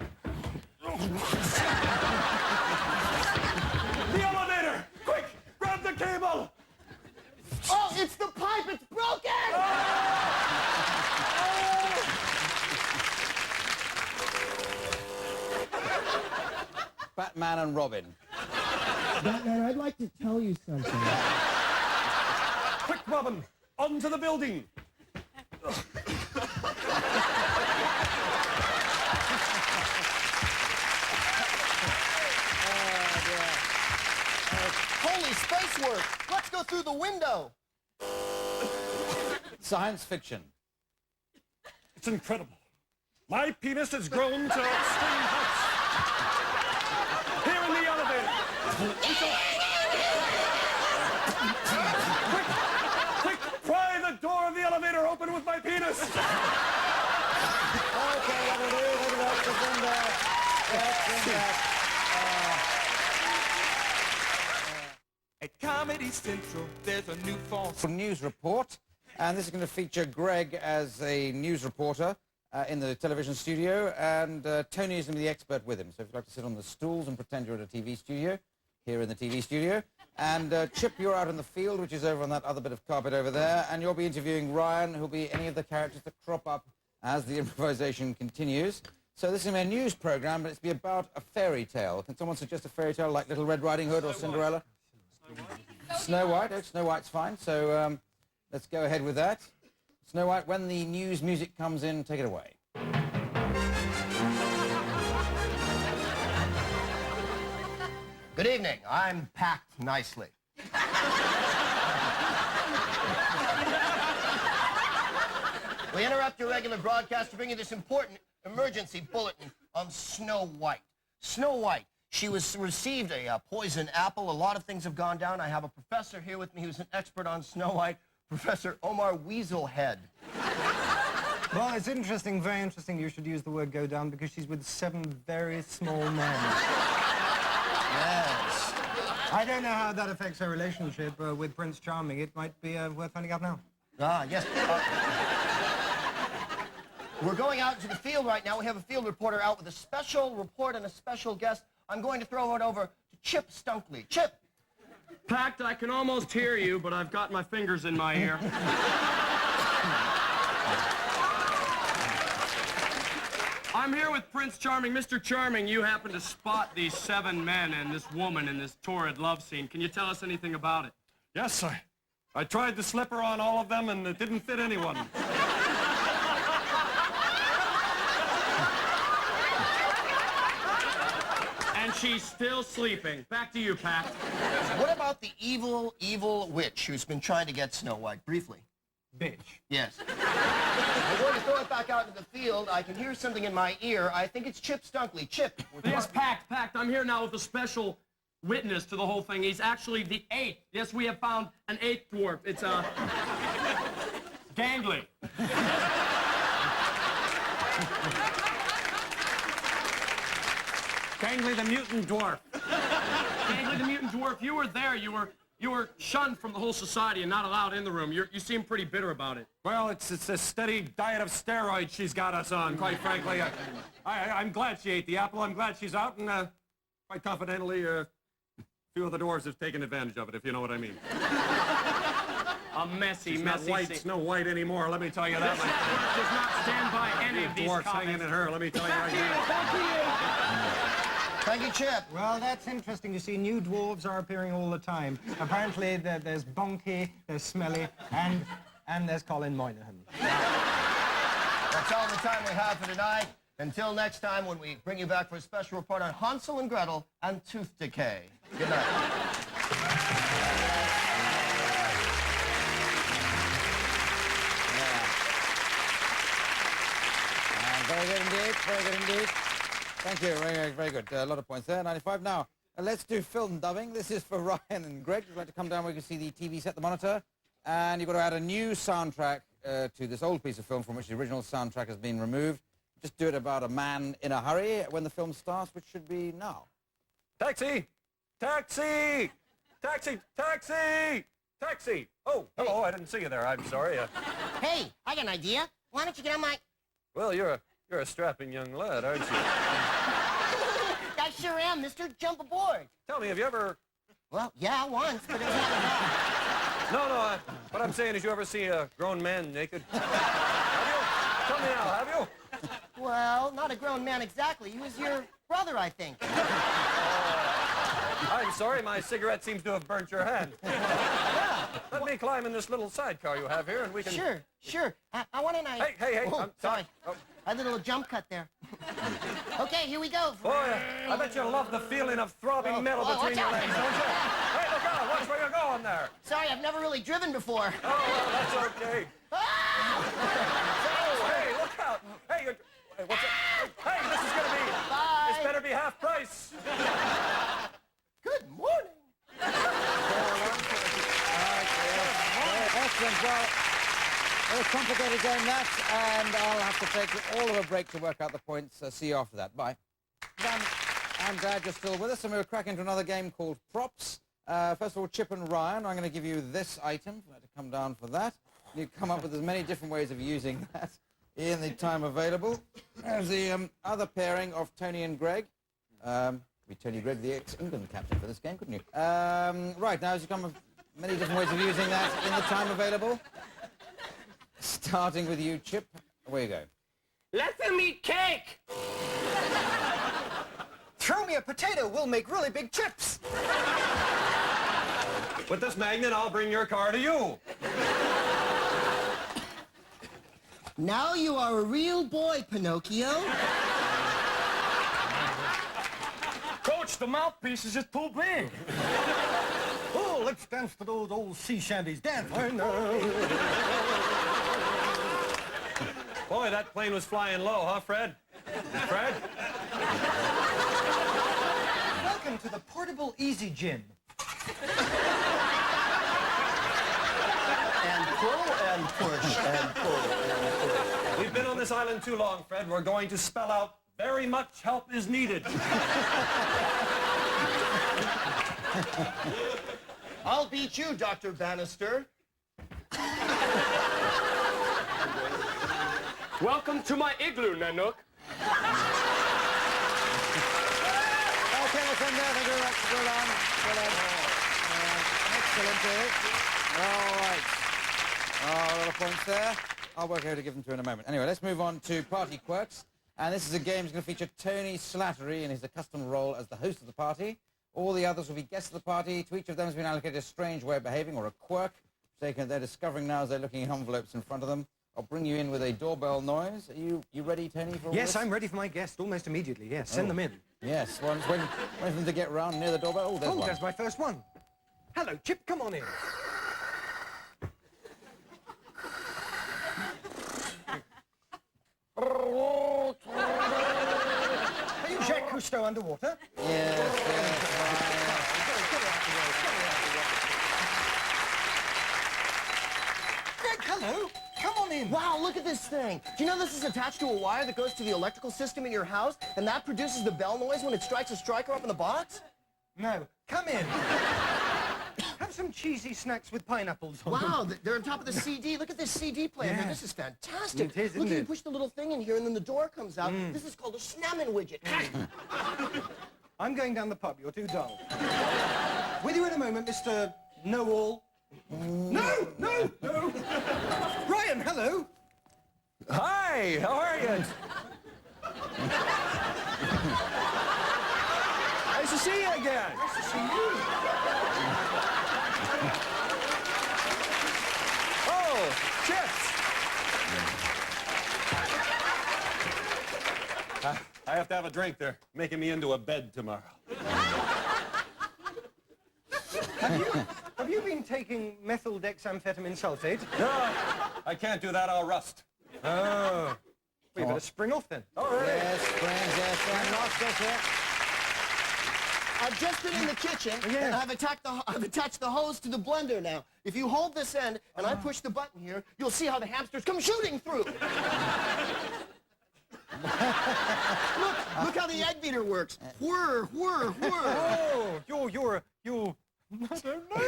[SPEAKER 8] elevator! Quick, grab the cable!
[SPEAKER 12] Oh, it's the pipe! It's broken!
[SPEAKER 1] Batman and Robin.
[SPEAKER 23] Batman, I'd like to tell you something.
[SPEAKER 13] Quick, Robin!
[SPEAKER 8] onto the building.
[SPEAKER 12] Holy space work! Let's go through the window.
[SPEAKER 1] Science fiction.
[SPEAKER 8] It's incredible. My penis has grown to extreme heights. Here in the elevator. Quick, pry the door of the elevator open with my penis.
[SPEAKER 1] Okay, what we'll do, let's pretend
[SPEAKER 10] At Comedy Central, there's a new fall.
[SPEAKER 1] news report, and this is going to feature Greg as a news reporter in the television studio, and Tony is going to be the expert with him. So if you'd like to sit on the stools and pretend you're at a TV studio, here in the TV studio, and Chip, you're out in the field, which is over on that other bit of carpet over there, and you'll be interviewing Ryan, who'll be any of the characters that crop up as the improvisation continues. So this is a news program, but it's be about a fairy tale. Can someone suggest a fairy tale like Little Red Riding Hood or Cinderella? Snow White. Oh, Snow White's fine. So let's go ahead with that. Snow White, when the news music comes in, take it away.
[SPEAKER 12] Good evening. I'm packed nicely. We interrupt your regular broadcast to bring you this important emergency bulletin on Snow White. Snow White. She received a poison apple. A lot of things have gone down. I have a professor here with me who's an expert on Snow White, Professor Omar Weaselhead.
[SPEAKER 13] Well, it's interesting, very interesting you should use the word go down because she's with 7 very small men.
[SPEAKER 12] Yes.
[SPEAKER 13] I don't know how that affects her relationship with Prince Charming. It might be worth finding out now.
[SPEAKER 12] Ah, yes. We're going out to the field right now. We have a field reporter out with a special report and a special guest. I'm going to throw it over to Chip Stunkley. Chip!
[SPEAKER 19] Packed, I can almost hear you, but I've got my fingers in my ear. I'm here with Prince Charming. Mr. Charming, you happen to spot these 7 men and this woman in this torrid love scene. Can you tell us anything about it?
[SPEAKER 8] Yes, I tried the slipper on all of them, and it didn't fit anyone.
[SPEAKER 19] And she's still sleeping. Back to you, Pat.
[SPEAKER 12] What about the evil, evil witch who's been trying to get Snow White? Briefly.
[SPEAKER 13] Bitch.
[SPEAKER 12] Yes. I'm going to throw it back out into the field. I can hear something in my ear. I think it's Chip Stunkley. Chip.
[SPEAKER 19] Yes, Packed. I'm here now with a special witness to the whole thing. He's actually the 8th. Yes, we have found an 8th dwarf. It's Gangly.
[SPEAKER 8] Gangly the mutant dwarf.
[SPEAKER 19] Gangly the mutant dwarf, you were there. You were shunned from the whole society and not allowed in the room. You seem pretty bitter about it.
[SPEAKER 8] Well, it's a steady diet of steroids she's got us on, quite frankly. I'm glad she ate the apple. I'm glad she's out, and quite confidently, a few of the dwarves have taken advantage of it, if you know what I mean.
[SPEAKER 19] A messy,
[SPEAKER 8] She's
[SPEAKER 19] messy
[SPEAKER 8] not white,
[SPEAKER 19] scene.
[SPEAKER 8] Snow White anymore, let me tell you that.
[SPEAKER 19] Does not stand by any of these
[SPEAKER 8] Dwarfs
[SPEAKER 19] comments.
[SPEAKER 8] hanging in her, let me tell you right now.
[SPEAKER 12] Thank you, Chip.
[SPEAKER 13] Well, that's interesting. You see, new dwarves are appearing all the time. Apparently, there's Bonky, there's Smelly, and there's Colin Moynihan.
[SPEAKER 12] That's all the time we have for tonight. Until next time when we bring you back for a special report on Hansel and Gretel and tooth decay. Good night.
[SPEAKER 1] Very good indeed, very good indeed. Thank you, very good. A lot of points there, 95. Now, let's do film dubbing. This is for Ryan and Greg. If you'd like to come down where you can see the TV set, the monitor. And you've got to add a new soundtrack to this old piece of film from which the original soundtrack has been removed. Just do it about a man in a hurry when the film starts, which should be now.
[SPEAKER 8] Taxi! Taxi! Taxi! Taxi! Taxi! Oh, hello, I didn't see you there. I'm sorry.
[SPEAKER 5] Hey, I got an idea. Why don't you get on my...
[SPEAKER 8] Well, you're a strapping young lad, aren't you?
[SPEAKER 5] I sure am, mister. Jump aboard.
[SPEAKER 8] Tell me, have you ever...
[SPEAKER 5] Well, yeah, once, but it was not enough.
[SPEAKER 8] No, what I'm saying is you ever see a grown man naked? Have you? Tell me now, have you?
[SPEAKER 5] Well, not a grown man exactly. He was your brother, I think.
[SPEAKER 8] I'm sorry, my cigarette seems to have burnt your hand.
[SPEAKER 5] Yeah.
[SPEAKER 8] Let me climb in this little sidecar you have here, and we can...
[SPEAKER 5] Sure, sure. I want a nice...
[SPEAKER 8] Hey,
[SPEAKER 5] Oh,
[SPEAKER 8] I'm
[SPEAKER 5] sorry. A little jump cut there. Okay, here we go.
[SPEAKER 8] Boy, I bet you love the feeling of throbbing metal between your legs, don't you? Hey, look out! Watch where you're going there.
[SPEAKER 5] Sorry, I've never really driven before.
[SPEAKER 8] Oh, well, that's okay. Hey, look out! Hey, what's it? Hey, this is gonna be...
[SPEAKER 5] Bye.
[SPEAKER 8] This better be half price.
[SPEAKER 5] Good morning.
[SPEAKER 1] Excellent. Well, a complicated game that, and I'll have to take all of a break to work out the points. See you after that. Bye. I'm glad you're still with us, and we're cracking into another game called Props. First of all, Chip and Ryan, I'm going to give you this item. I had to come down for that. You come up with as many different ways of using that in the time available. There's the other pairing of Tony and Greg. Be Tony Greg, the ex-England captain for this game, couldn't you? Right, now as you come with many different ways of using that in the time available. Starting with you, Chip. Away you go.
[SPEAKER 5] Let them eat cake. Throw me a potato, we'll make really big chips.
[SPEAKER 8] With this magnet, I'll bring your car to you.
[SPEAKER 5] Now you are a real boy, Pinocchio.
[SPEAKER 15] Coach, the mouthpiece is just too big.
[SPEAKER 13] Oh, let's dance to those old sea shanties. Dance. I know.
[SPEAKER 8] Boy, that plane was flying low, huh, Fred? Fred?
[SPEAKER 13] Welcome to the portable Easy Gym.
[SPEAKER 12] And pull and push and pull and push.
[SPEAKER 8] We've been on this island too long, Fred. We're going to spell out very much help is needed.
[SPEAKER 12] I'll beat you, Dr. Bannister.
[SPEAKER 19] Welcome to my igloo, Nanook.
[SPEAKER 1] Okay, let's end there. Thank you very much. Well done. Well done. Excellent, Eric. All right. A lot of points there. I'll work out how to give them to in a moment. Anyway, let's move on to Party Quirks. And this is a game that's going to feature Tony Slattery in his accustomed role as the host of the party. All the others will be guests of the party. To each of them has been allocated a strange way of behaving or a quirk. They're discovering now as they're looking at envelopes in front of them. I'll bring you in with a doorbell noise. Are you ready, Tony, for all
[SPEAKER 13] Yes,
[SPEAKER 1] this?
[SPEAKER 13] I'm ready for my guest almost immediately. Yes, send them in.
[SPEAKER 1] Yes, wait for them to get round near the doorbell. Oh, there's one.
[SPEAKER 13] That's my first one. Hello, Chip, come on in. Are you Jacques Cousteau underwater?
[SPEAKER 1] Yes,
[SPEAKER 5] Greg, hello. Come on in. Wow, look at this thing. Do you know this is attached to a wire that goes to the electrical system in your house, and that produces the bell noise when it strikes a striker up in the box?
[SPEAKER 13] No. Come in. Have some cheesy snacks with pineapples on
[SPEAKER 5] Wow,
[SPEAKER 13] them.
[SPEAKER 5] they're on top of the CD. Look at this CD player.
[SPEAKER 13] Yeah.
[SPEAKER 5] This is fantastic.
[SPEAKER 13] It is, isn't
[SPEAKER 5] Look, you
[SPEAKER 13] it?
[SPEAKER 5] push the little thing in here, and then the door comes out. This is called a Snammin' widget.
[SPEAKER 13] I'm going down the pub. You're too dull. With you in a moment, Mr. Know-All. No! Ryan, hello.
[SPEAKER 8] Hi, how are you? Nice to see you again.
[SPEAKER 13] Nice to see you.
[SPEAKER 8] Oh, chips. I have to have a drink. They're making me into a bed tomorrow.
[SPEAKER 13] Have you been taking methyl dexamphetamine sulfate?
[SPEAKER 8] No, I can't do that. I'll rust.
[SPEAKER 13] Oh. We better spring off then.
[SPEAKER 8] All right.
[SPEAKER 1] Yes, friends, yes, and lost this here.
[SPEAKER 5] I've just been in the kitchen, and I've attached the hose to the blender now. If you hold this end, and I push the button here, you'll see how the hamsters come shooting through. Look how the egg beater works. Whir, whir, whir.
[SPEAKER 13] Oh, you're I don't know.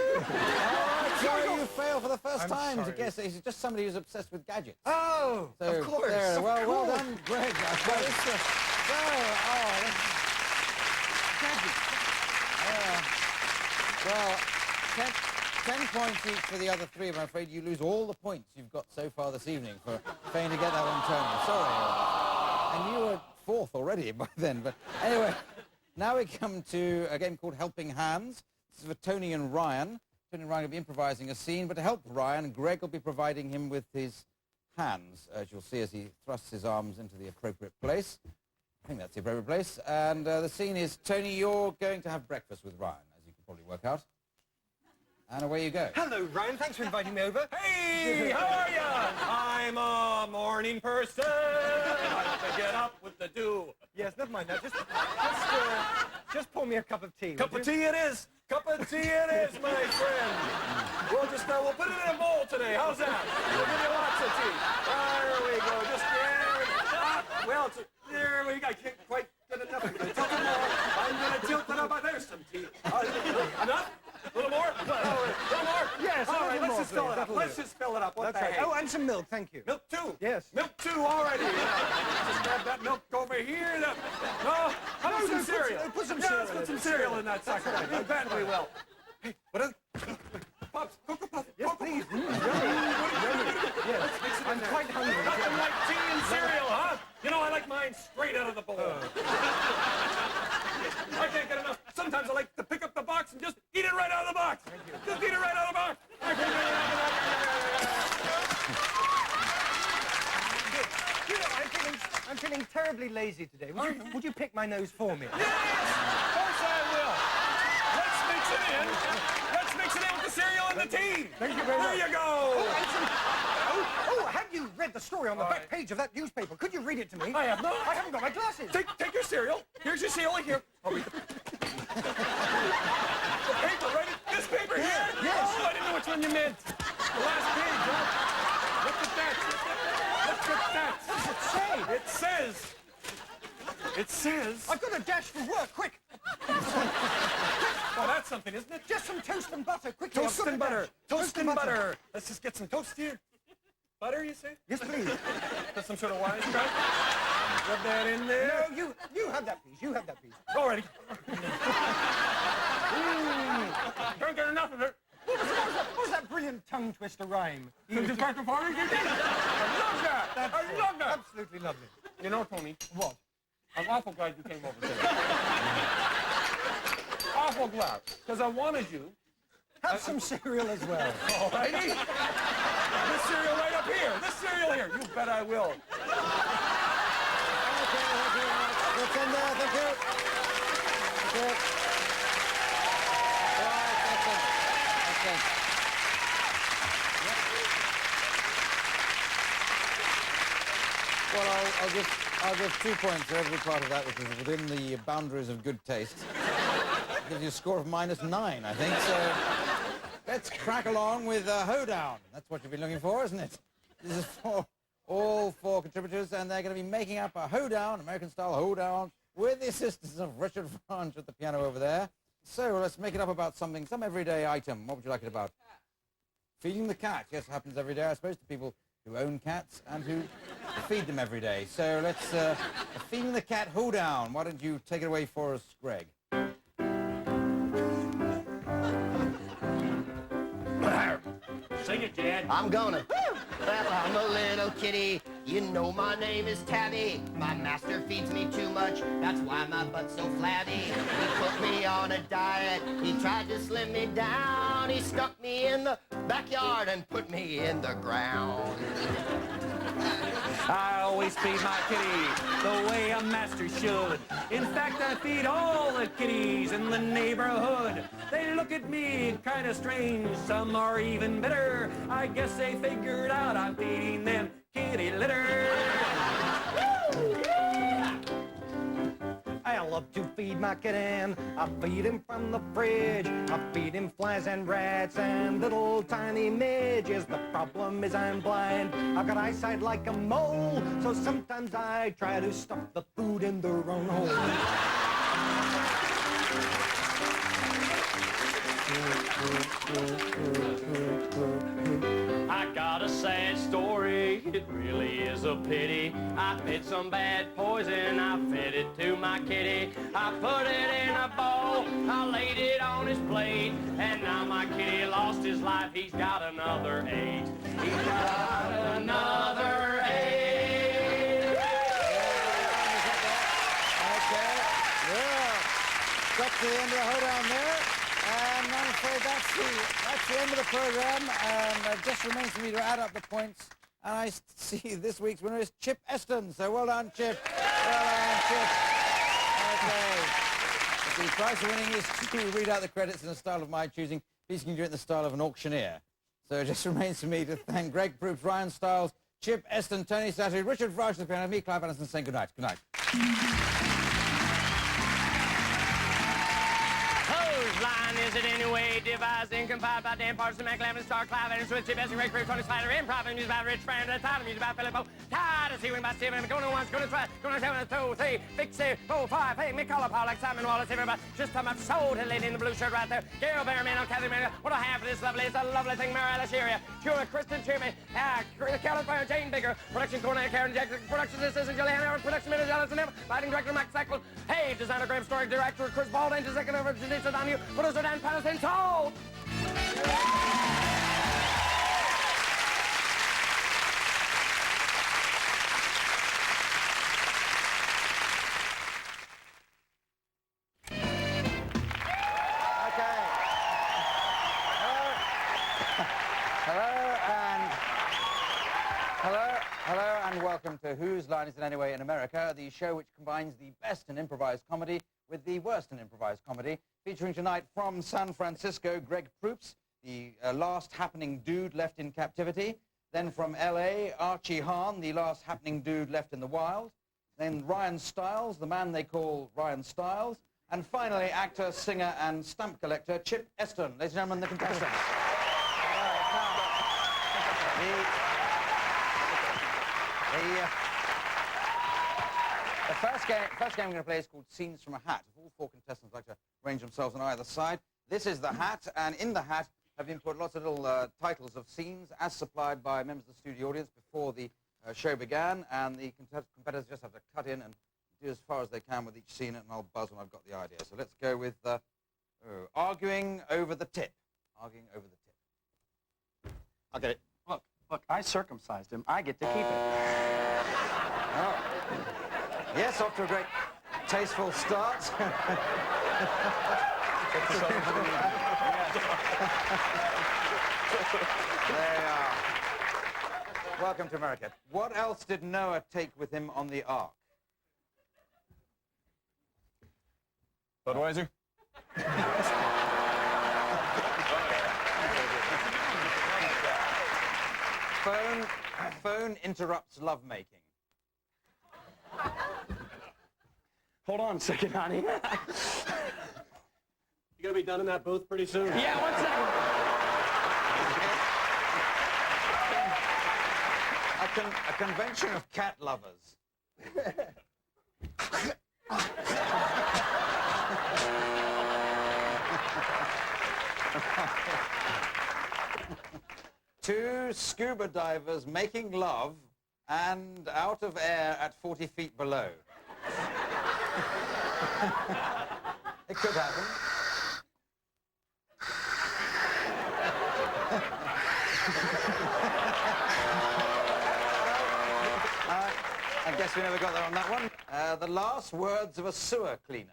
[SPEAKER 1] Sorry, you failed for the first
[SPEAKER 13] I'm
[SPEAKER 1] time to
[SPEAKER 13] sorry.
[SPEAKER 1] guess. He's just somebody who's obsessed with gadgets.
[SPEAKER 13] Oh,
[SPEAKER 1] So,
[SPEAKER 13] of course.
[SPEAKER 1] there,
[SPEAKER 13] of
[SPEAKER 1] well
[SPEAKER 13] course.
[SPEAKER 1] done, Greg. Well, 10 points each for the other three. I'm afraid you lose all the points you've got so far this evening for failing to get that one, Tony. Sorry. And you were fourth already by then. But anyway, now we come to a game called Helping Hands. This is for Tony and Ryan. Tony and Ryan will be improvising a scene, but to help Ryan, Greg will be providing him with his hands, as you'll see as he thrusts his arms into the appropriate place. I think that's the appropriate place. And the scene is, Tony, you're going to have breakfast with Ryan, as you can probably work out. And away you go.
[SPEAKER 6] Hello, Ryan. Thanks for inviting me over.
[SPEAKER 14] Hey, how are ya? I'm a morning person. I like to get up with the dew.
[SPEAKER 6] Yes, never mind that. Just pour me a cup of tea.
[SPEAKER 14] Cup of tea it is. Cup of tea it is, my friend. We'll put it in a bowl today. How's that? We'll give you lots of tea. There we go. Just there we go. I can't quite get enough of it. I'm gonna tilt it up. There's some tea. Enough? A little more? A little more?
[SPEAKER 6] Yes.
[SPEAKER 14] All right, let's
[SPEAKER 6] more,
[SPEAKER 14] just fill
[SPEAKER 6] please.
[SPEAKER 14] it up. Let's just fill it up. What
[SPEAKER 6] That's
[SPEAKER 14] the
[SPEAKER 6] right.
[SPEAKER 14] heck?
[SPEAKER 6] Oh, and some milk, thank you.
[SPEAKER 14] Milk too?
[SPEAKER 6] Yes.
[SPEAKER 14] Milk too already. Just grab that milk over here. No, how about some cereal?
[SPEAKER 6] Put some
[SPEAKER 14] yeah,
[SPEAKER 6] cereal
[SPEAKER 14] let's put
[SPEAKER 6] in
[SPEAKER 14] some
[SPEAKER 6] it.
[SPEAKER 14] cereal in that sucker. You bet we will. Hey, what is Pops, Cocoa Puff.
[SPEAKER 6] Yes, please. Yes. I'm quite hungry.
[SPEAKER 14] Nothing like tea and cereal, huh? You know, I like mine straight out of the bowl. I can't get enough. Sometimes I like to pick up the box and just eat it right out of the box. Thank you. Just eat it right out of the box. I can't get enough.
[SPEAKER 6] I'm feeling terribly lazy today. Would you pick my nose for me?
[SPEAKER 14] Yes! Of course I will. Let's mix it in. Let's mix it in with the cereal and the tea.
[SPEAKER 6] Thank you very much.
[SPEAKER 14] There you go.
[SPEAKER 6] Have you read the story on the back page of that newspaper? Could you read it to me?
[SPEAKER 14] I have not.
[SPEAKER 6] I haven't got my glasses.
[SPEAKER 14] Take your cereal. Here's your cereal. Here. I'll read the paper, right? This paper here?
[SPEAKER 6] Yes.
[SPEAKER 14] Oh, I didn't know which one you meant. The last page, huh? Look at that. Look at that.
[SPEAKER 6] What does it say?
[SPEAKER 14] It says...
[SPEAKER 6] I've got a dash for work, quick.
[SPEAKER 14] Well, that's something, isn't it?
[SPEAKER 6] Just some toast and butter, quickly.
[SPEAKER 14] Toast and butter. Toast and butter. Let's just get some toast here. Butter, you say?
[SPEAKER 6] Yes, please.
[SPEAKER 14] That's some sort of wise guy. Rub that in there.
[SPEAKER 6] No, you have that piece. You have that piece.
[SPEAKER 14] Alrighty. Don't get enough of it.
[SPEAKER 6] What was that brilliant tongue twister rhyme?
[SPEAKER 14] From the back and forth, you did? I love that. I love that.
[SPEAKER 6] Absolutely lovely.
[SPEAKER 14] You know, Tony.
[SPEAKER 6] What?
[SPEAKER 14] I'm awful glad you came over today. Awful glad. Because I wanted you.
[SPEAKER 6] Have some cereal as well.
[SPEAKER 14] Alrighty. This cereal right up here. This cereal here. You bet I will.
[SPEAKER 1] What's in there? Thank you. Thank you. All right, excellent. Well, I'll give 2 points for every part of that, which is within the boundaries of good taste. Gives you a score of -9, I think. So let's crack along with Hoedown. That's what you've been looking for, isn't it? This is for all 4 contributors, and they're going to be making up a hoedown, American-style hoedown, with the assistance of Richard Franch at the piano over there. So let's make it up about something, some everyday item. What would you like it about? Feeding the cat. Yes, it happens every day, I suppose, to people who own cats and who feed them every day. So let's feeding the cat hoedown. Why don't you take it away for us, Greg?
[SPEAKER 8] Sing it, Dad.
[SPEAKER 12] I'm gonna. Well, I'm a little kitty. You know my name is Tabby. My master feeds me too much. That's why my butt's so flabby. He put me on a diet. He tried to slim me down. He stuck me in the backyard and put me in the ground.
[SPEAKER 7] I always feed my kitty the way a master should. In fact, I feed all the kitties in the neighborhood. They look at me kind of strange, some are even bitter. I guess they figured out I'm feeding them kitty litter.
[SPEAKER 6] I love to feed my kitten. I feed him from the fridge. I feed him flies and rats and little tiny midges. The problem is I'm blind. I've got eyesight like a mole, so sometimes I try to stuff the food in the wrong hole.
[SPEAKER 19] I got a sad story, it really is a pity. I fed some bad poison, I fed it to my kitty. I put it in a bowl, I laid it on his plate, and now my kitty lost his life, he's got another 8. He's got another 8.
[SPEAKER 1] Okay, yeah. Got to the end of the hoedown there. And I'm afraid that's the end of the program, and it just remains for me to add up the points. And I see this week's winner is Chip Eston. So well done, Chip. Well done, Chip. Okay. The prize for winning is to read out the credits in a style of my choosing. Please can you do it in the style of an auctioneer. So it just remains for me to thank Greg Proops, Ryan Stiles, Chip Eston, Tony Slattery, Richard Frosch, the piano, me, Clive Anderson, saying good night. Good night.
[SPEAKER 19] Whose line is it anyway? Devised and confined by Dan Parsons, Mac Lavin, Star, Clive Anderson, with Chip Eston, Greg Proops, Tony Slattery, improv and music by Rich Brand, the title music by Philip O. Tired of seeing by Steven, going to once, going to twice, going to 7, 2, 3, fix it, 4, 5, hey, me call Paul like Simon Wallace, everybody. Just time I've sold a lady in the blue shirt right there. Gail Bearman on Kathy Mary. What I have for this lovely, it's a lovely thing, Mary Alice Shearer. Cura, Kristen Cheerman, California, Jane Bigger, production coordinator Karen Jackson, production assistant Julianne Howard, production manager Alison Neville, lighting director Mike Sackler, hey, designer Graham Story, director Chris Baldwin, executive producer Donahue, producer Dan Patterson, told.
[SPEAKER 1] Hello and welcome to Whose Line Is It Anyway in America, the show which combines the best in improvised comedy with the worst in improvised comedy. Featuring tonight from San Francisco, Greg Proops, the last happening dude left in captivity. Then from LA, Archie Hahn, the last happening dude left in the wild. Then Ryan Stiles, the man they call Ryan Stiles. And finally, actor, singer and stamp collector Chip Eston. Ladies and gentlemen, the contestants. The first game we're going to play is called Scenes from a Hat. If all four contestants like to arrange themselves on either side, this is the hat, and in the hat have been put lots of little titles of scenes as supplied by members of the studio audience before the show began, and the competitors just have to cut in and do as far as they can with each scene, and I'll buzz when I've got the idea. So let's go with arguing over the tip. Arguing over the tip.
[SPEAKER 22] I'll get it. Look, I circumcised him. I get to keep it.
[SPEAKER 1] Oh. Yes, off to a great, tasteful start. There you are. Welcome to America. What else did Noah take with him on the ark?
[SPEAKER 8] Budweiser?
[SPEAKER 1] Phone interrupts lovemaking.
[SPEAKER 22] Hold on a second, honey.
[SPEAKER 6] You gonna be done in that booth pretty soon?
[SPEAKER 19] Yeah, 1 second.
[SPEAKER 1] A convention of cat lovers. Two scuba divers making love and out of air at 40 feet below. It could happen. I guess we never got there on that one. The last words of a sewer cleaner.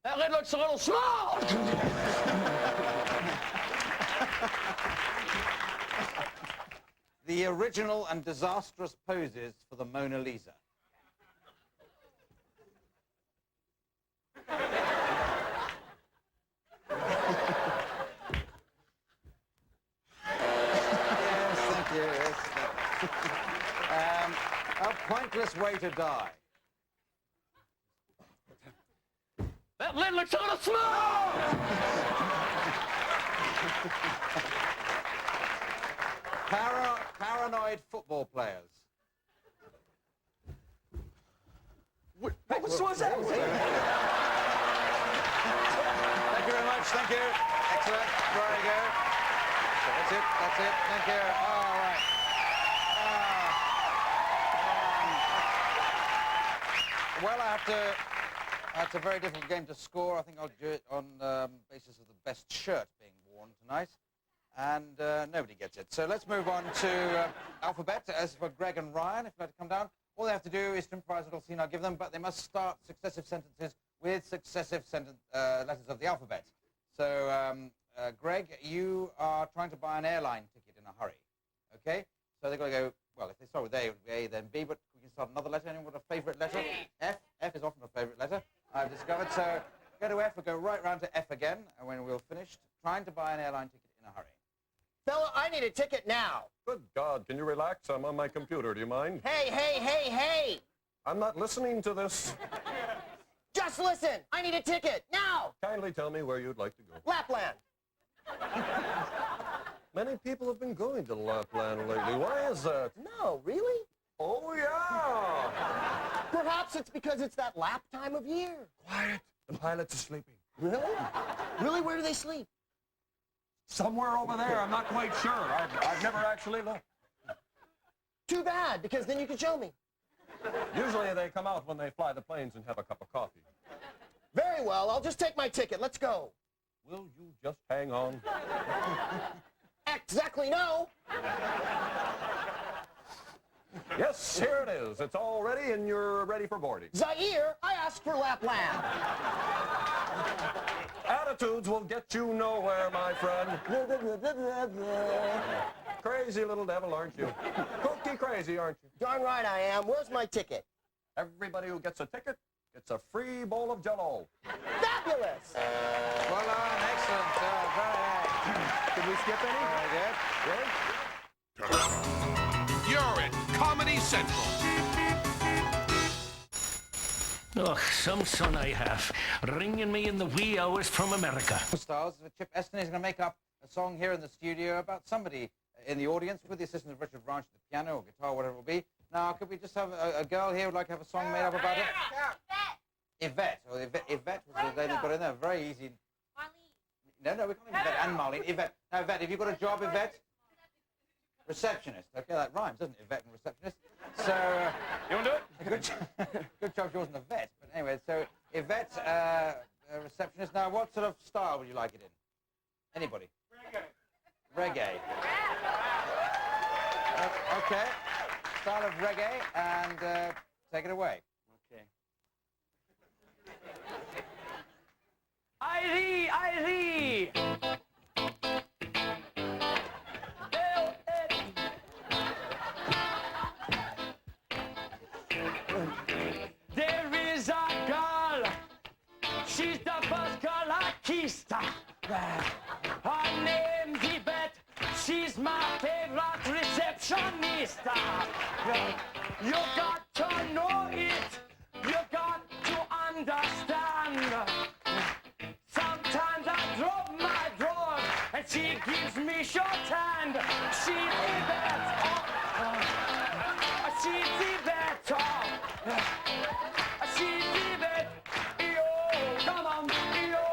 [SPEAKER 19] That lid looks a little small.
[SPEAKER 1] The original and disastrous poses for the Mona Lisa. Yes, thank you. Yes, a pointless way to die.
[SPEAKER 19] That lid looks a little small.
[SPEAKER 1] Paranoid football players.
[SPEAKER 22] What was that?
[SPEAKER 1] Thank you very much. Thank you. Excellent. There you go. That's it. That's it. Thank you. All right. Well, it's a very difficult game to score. I think I'll do it on basis of the best shirt being worn tonight. And nobody gets it. So let's move on to alphabet. As for Greg and Ryan, if you'd like to come down, all they have to do is to improvise a little scene I'll give them, but they must start successive sentences with successive letters of the alphabet. So, Greg, you are trying to buy an airline ticket in a hurry, okay? So they've got to go, well, if they start with A, it would be A, then B, but we can start another letter. Anyone got a favourite letter? F. F is often a favourite letter, I've discovered. So go to F, or go right round to F again, and when we're finished, trying to buy an airline ticket in a hurry.
[SPEAKER 5] Fella, I need a ticket now.
[SPEAKER 18] Good God, can you relax? I'm on my computer. Do you mind?
[SPEAKER 5] Hey, hey, hey, hey!
[SPEAKER 18] I'm not listening to this.
[SPEAKER 5] Just listen! I need a ticket, now!
[SPEAKER 18] Kindly tell me where you'd like to go.
[SPEAKER 5] Lapland.
[SPEAKER 18] Many people have been going to Lapland lately. Why is that?
[SPEAKER 5] No, really?
[SPEAKER 18] Oh, yeah!
[SPEAKER 5] Perhaps it's because it's that lap time of year.
[SPEAKER 18] Quiet. The pilots are sleeping.
[SPEAKER 5] Really? Really, where do they sleep?
[SPEAKER 8] Somewhere over there, I'm not quite sure. I've never actually looked.
[SPEAKER 5] Too bad, because then you could show me.
[SPEAKER 18] Usually they come out when they fly the planes and have a cup of coffee.
[SPEAKER 5] Very well, I'll just take my ticket. Let's go.
[SPEAKER 18] Will you just hang on?
[SPEAKER 5] Exactly no.
[SPEAKER 18] Yes, here it is. It's all ready and you're ready for boarding.
[SPEAKER 5] Zaire, I asked for Lapland.
[SPEAKER 18] Attitudes will get you nowhere, my friend. Crazy little devil, aren't you? Cookie crazy, aren't you?
[SPEAKER 5] Darn right I am. Where's my ticket?
[SPEAKER 18] Everybody who gets a ticket gets a free bowl of Jell-O.
[SPEAKER 5] Fabulous!
[SPEAKER 1] Well done, excellent.
[SPEAKER 8] Did we skip any?
[SPEAKER 1] Very good.
[SPEAKER 2] You're in Comedy Central.
[SPEAKER 21] Oh, some son I have, ringing me in the wee hours from America.
[SPEAKER 1] Stars, Chip Eston is going to make up a song here in the studio about somebody in the audience with the assistance of Richard Branch at the piano or guitar, whatever it will be. Now, could we just have a girl here who would like to have a song made up about it? Yvette. Or Yvette was the lady got in there. Very easy. Marlene. No, we can't have Yvette and Marlene. Yvette. Now, Yvette, have you got a job, Yvette? Receptionist. Okay, that rhymes, doesn't it? Yvette and receptionist. So,
[SPEAKER 8] you want to do
[SPEAKER 1] it? Good job she wasn't a vet. But anyway, so Yvette, receptionist. Now, what sort of style would you like it in? Anybody? Reggae. Okay. Style of reggae, and take it away.
[SPEAKER 19] Okay. Irie! There is a girl, she's the first girl I kissed. Her name's Yvette, she's my favorite receptionist. You got to know it, you got to understand. Sometimes I drop my drawers and she gives me short hand. She's Yvette, she's Yvette, she's Yvette, yo, come on, yo,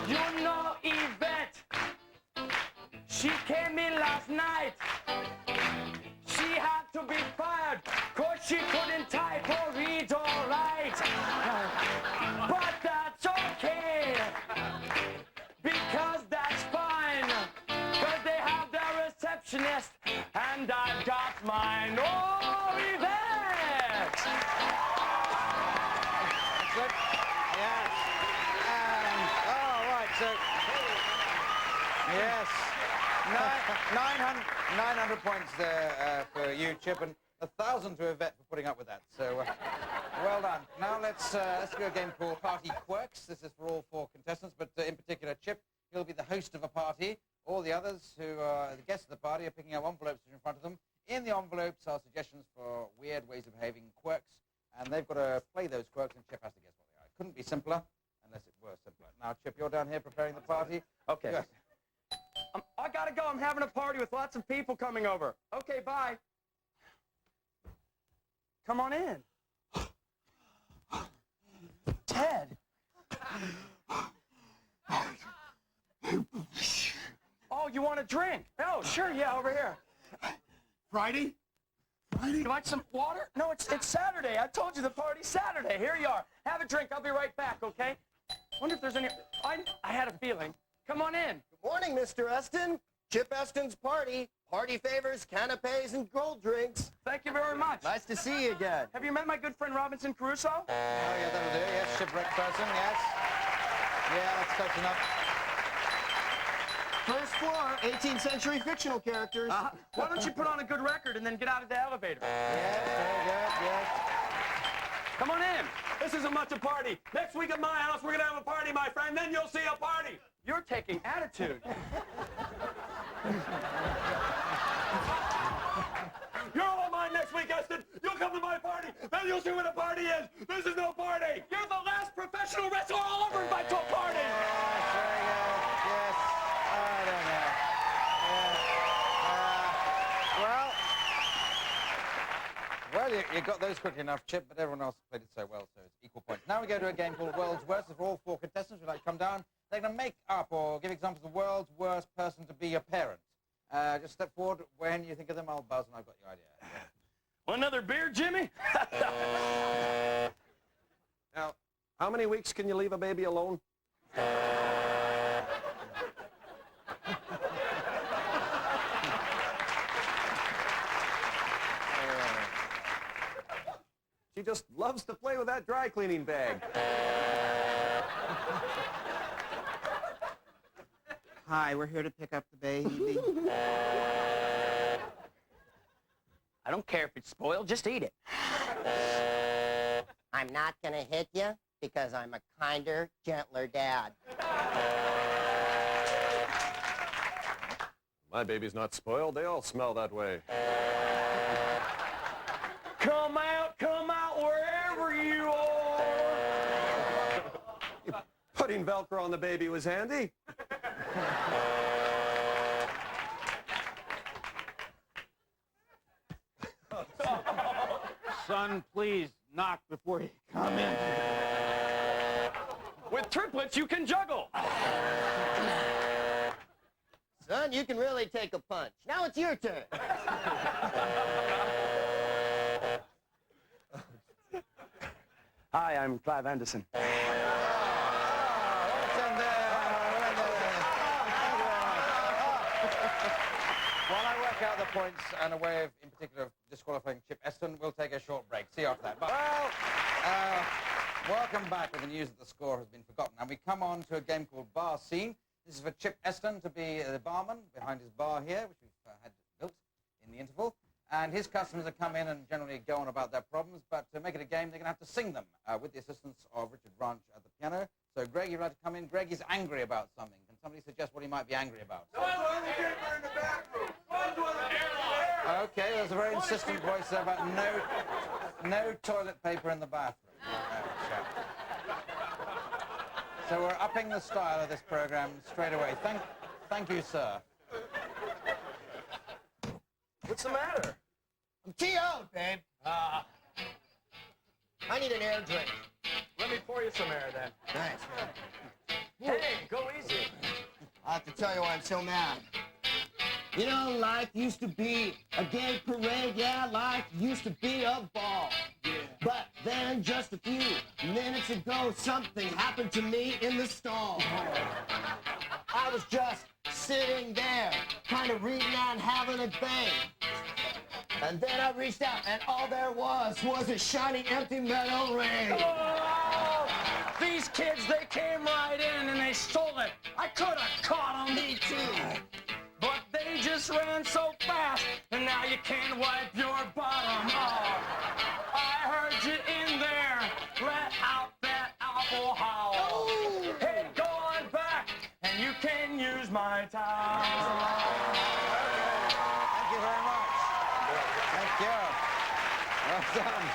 [SPEAKER 19] you know Yvette, she came in last night, she had to be fired, 'cause she couldn't type or read or write, but that's okay, because that's fine, 'cause they have their receptionist, and I've got mine. Oh, Yvette!
[SPEAKER 1] That's it. Yes. And, oh, right, so... Yes. 900 points there for you, Chip, and 1,000 to Yvette for putting up with that. So, well done. Now let's do a game called Party Quirks. This is for all 4 contestants, but in particular, Chip, you'll be the host of a party. All the others who are the guests of the party are picking up envelopes in front of them. In the envelopes are suggestions for weird ways of behaving, quirks, and they've got to play those quirks, and Chip has to guess what they are. It couldn't be simpler unless it were simpler. Now, Chip, you're down here preparing the party.
[SPEAKER 8] Okay.
[SPEAKER 1] Yes.
[SPEAKER 8] I gotta go. I'm having a party with lots of people coming over. Okay, bye. Come on in. Ted. Oh, you want a drink? Oh, sure, yeah, over here.
[SPEAKER 9] Friday?
[SPEAKER 8] You like some water? No, it's Saturday. I told you the party's Saturday. Here you are. Have a drink. I'll be right back, okay? Wonder if there's any... I had a feeling. Come on in.
[SPEAKER 5] Good morning, Mr. Eston.
[SPEAKER 12] Chip Eston's party. Party favors, canapes, and cold drinks.
[SPEAKER 3] Thank you very much.
[SPEAKER 12] Nice to see you again.
[SPEAKER 3] Have you met my good friend Robinson Crusoe?
[SPEAKER 1] Oh, yeah, that'll do. Yes, shipwreck person, yes. Yeah, that's close enough.
[SPEAKER 5] First floor, 18th century fictional characters.
[SPEAKER 3] Why don't you put on a good record and then get out of the elevator?
[SPEAKER 1] Yes, very good, yes.
[SPEAKER 3] Come on in.
[SPEAKER 8] This isn't much a party. Next week at my house, we're going to have a party, my friend. Then you'll see a party.
[SPEAKER 3] You're taking attitude.
[SPEAKER 8] You're all mine next week, Eston. You'll come to my party. Then you'll see what a party is. This is no party.
[SPEAKER 3] You're the last professional wrestler I'll ever invite to a party.
[SPEAKER 1] Yes, very good. Yes. I don't know. Well, you got those quickly enough, Chip, but everyone else played it so well, so it's equal points. Now we go to a game called World's Worst. For all 4 contestants who'd like to come down, they're going to make up or give examples of the world's worst person to be a parent. Just step forward when you think of them. I'll buzz and I've got your idea.
[SPEAKER 3] Another beer, Jimmy?
[SPEAKER 18] Now, how many weeks can you leave a baby alone? She just loves to play with that dry cleaning bag.
[SPEAKER 20] Hi, we're here to pick up the baby.
[SPEAKER 3] I don't care if it's spoiled, just eat it.
[SPEAKER 23] I'm not gonna hit you because I'm a kinder, gentler dad.
[SPEAKER 18] My baby's not spoiled. They all smell that way.
[SPEAKER 3] Come out wherever you are.
[SPEAKER 18] Putting Velcro on the baby was handy.
[SPEAKER 3] Son, please knock before you come in. With triplets, you can juggle.
[SPEAKER 12] Son, you can really take a punch. Now it's your turn.
[SPEAKER 3] Hi, I'm Clive Anderson.
[SPEAKER 1] While I work out the points and a way of, in particular, of disqualifying Chip Eston, we'll take a short break. See you after that. But, welcome back with the news that the score has been forgotten. And we come on to a game called Bar Scene. This is for Chip Eston to be the barman behind his bar here, which we've had built in the interval. And his customers have come in and generally go on about their problems, but to make it a game, they're going to have to sing them with the assistance of Richard Branch at the piano. So, Greg, you're allowed to come in. Greg is angry about something. Can somebody suggest what he might be angry about? Okay, there's a very insistent voice there about no toilet paper in the bathroom. So we're upping the style of this program straight away. Thank you, sir.
[SPEAKER 3] What's the matter?
[SPEAKER 12] I'm T.O.'d, babe. I need an air drink.
[SPEAKER 3] Let me pour you some air then.
[SPEAKER 12] Thanks.
[SPEAKER 3] Hey, go easy.
[SPEAKER 12] I have to tell you why I'm so mad. You know, life used to be a gay parade. Yeah, life used to be a ball. Yeah. But then just a few minutes ago, something happened to me in the stall. I was just sitting there, kind of reading and having a bang. And then I reached out, and all there was a shiny, empty metal ring.
[SPEAKER 3] Oh, these kids, they came right in and they stole it. I could have caught them. Me too. But they just ran so fast, and now you can't wipe your bottom off. I heard you in there. Let out that awful howl. Oh. Hey, go on back, and you can use my towel.
[SPEAKER 1] Thank you very much. Thank you. Well done.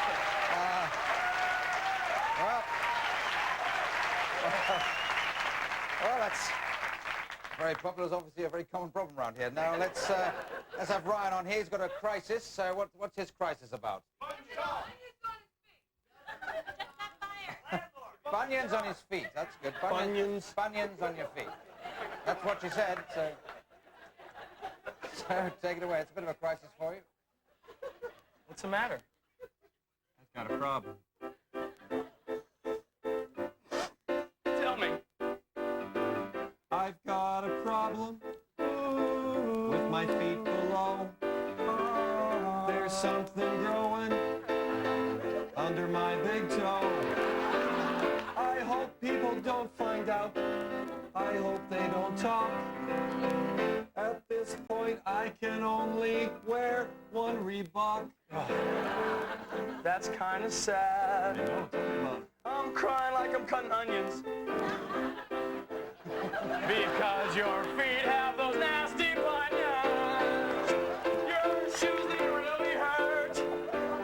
[SPEAKER 1] Well, that's very popular. It's obviously a very common problem around here. Now let's have Ryan on here. He's got a crisis. So what's his crisis about? Bunions on his feet. That's good. Bunions on your feet. That's what you said. So take it away. It's a bit of a crisis for you.
[SPEAKER 3] What's the matter?
[SPEAKER 8] I've got a problem.
[SPEAKER 3] Tell me.
[SPEAKER 8] I've got a problem. Ooh,
[SPEAKER 6] something growing under my big toe. I hope people don't find out. I hope they don't talk. At this point, I can only wear one Reebok.
[SPEAKER 3] That's kind of sad. I'm crying like I'm cutting onions. Because your feet have those nasty bunions. Your shoes, they really hurt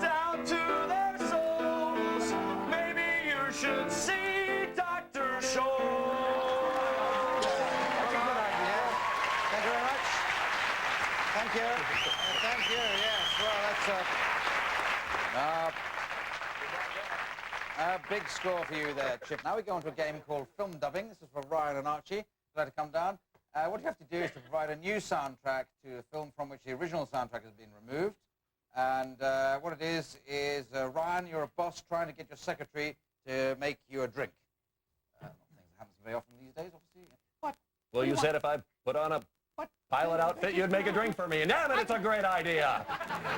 [SPEAKER 3] down to their soles. Maybe you should see Dr. Scholl.
[SPEAKER 1] That's a good idea. Thank you very much. Thank you. Thank you, yes. Well, that's a big score for you there, Chip. Now we go on to a game called Film Dubbing. This is for Ryan and Archie. Glad to come down. What you have to do is to provide a new soundtrack to a film from which the original soundtrack has been removed. And what it is Ryan, you're a boss trying to get your secretary to make you a drink. Not things that happens very often these days, obviously.
[SPEAKER 22] What?
[SPEAKER 18] Well, you said if I put on a pilot outfit, you'd make a drink for me. And damn it, it's a great idea.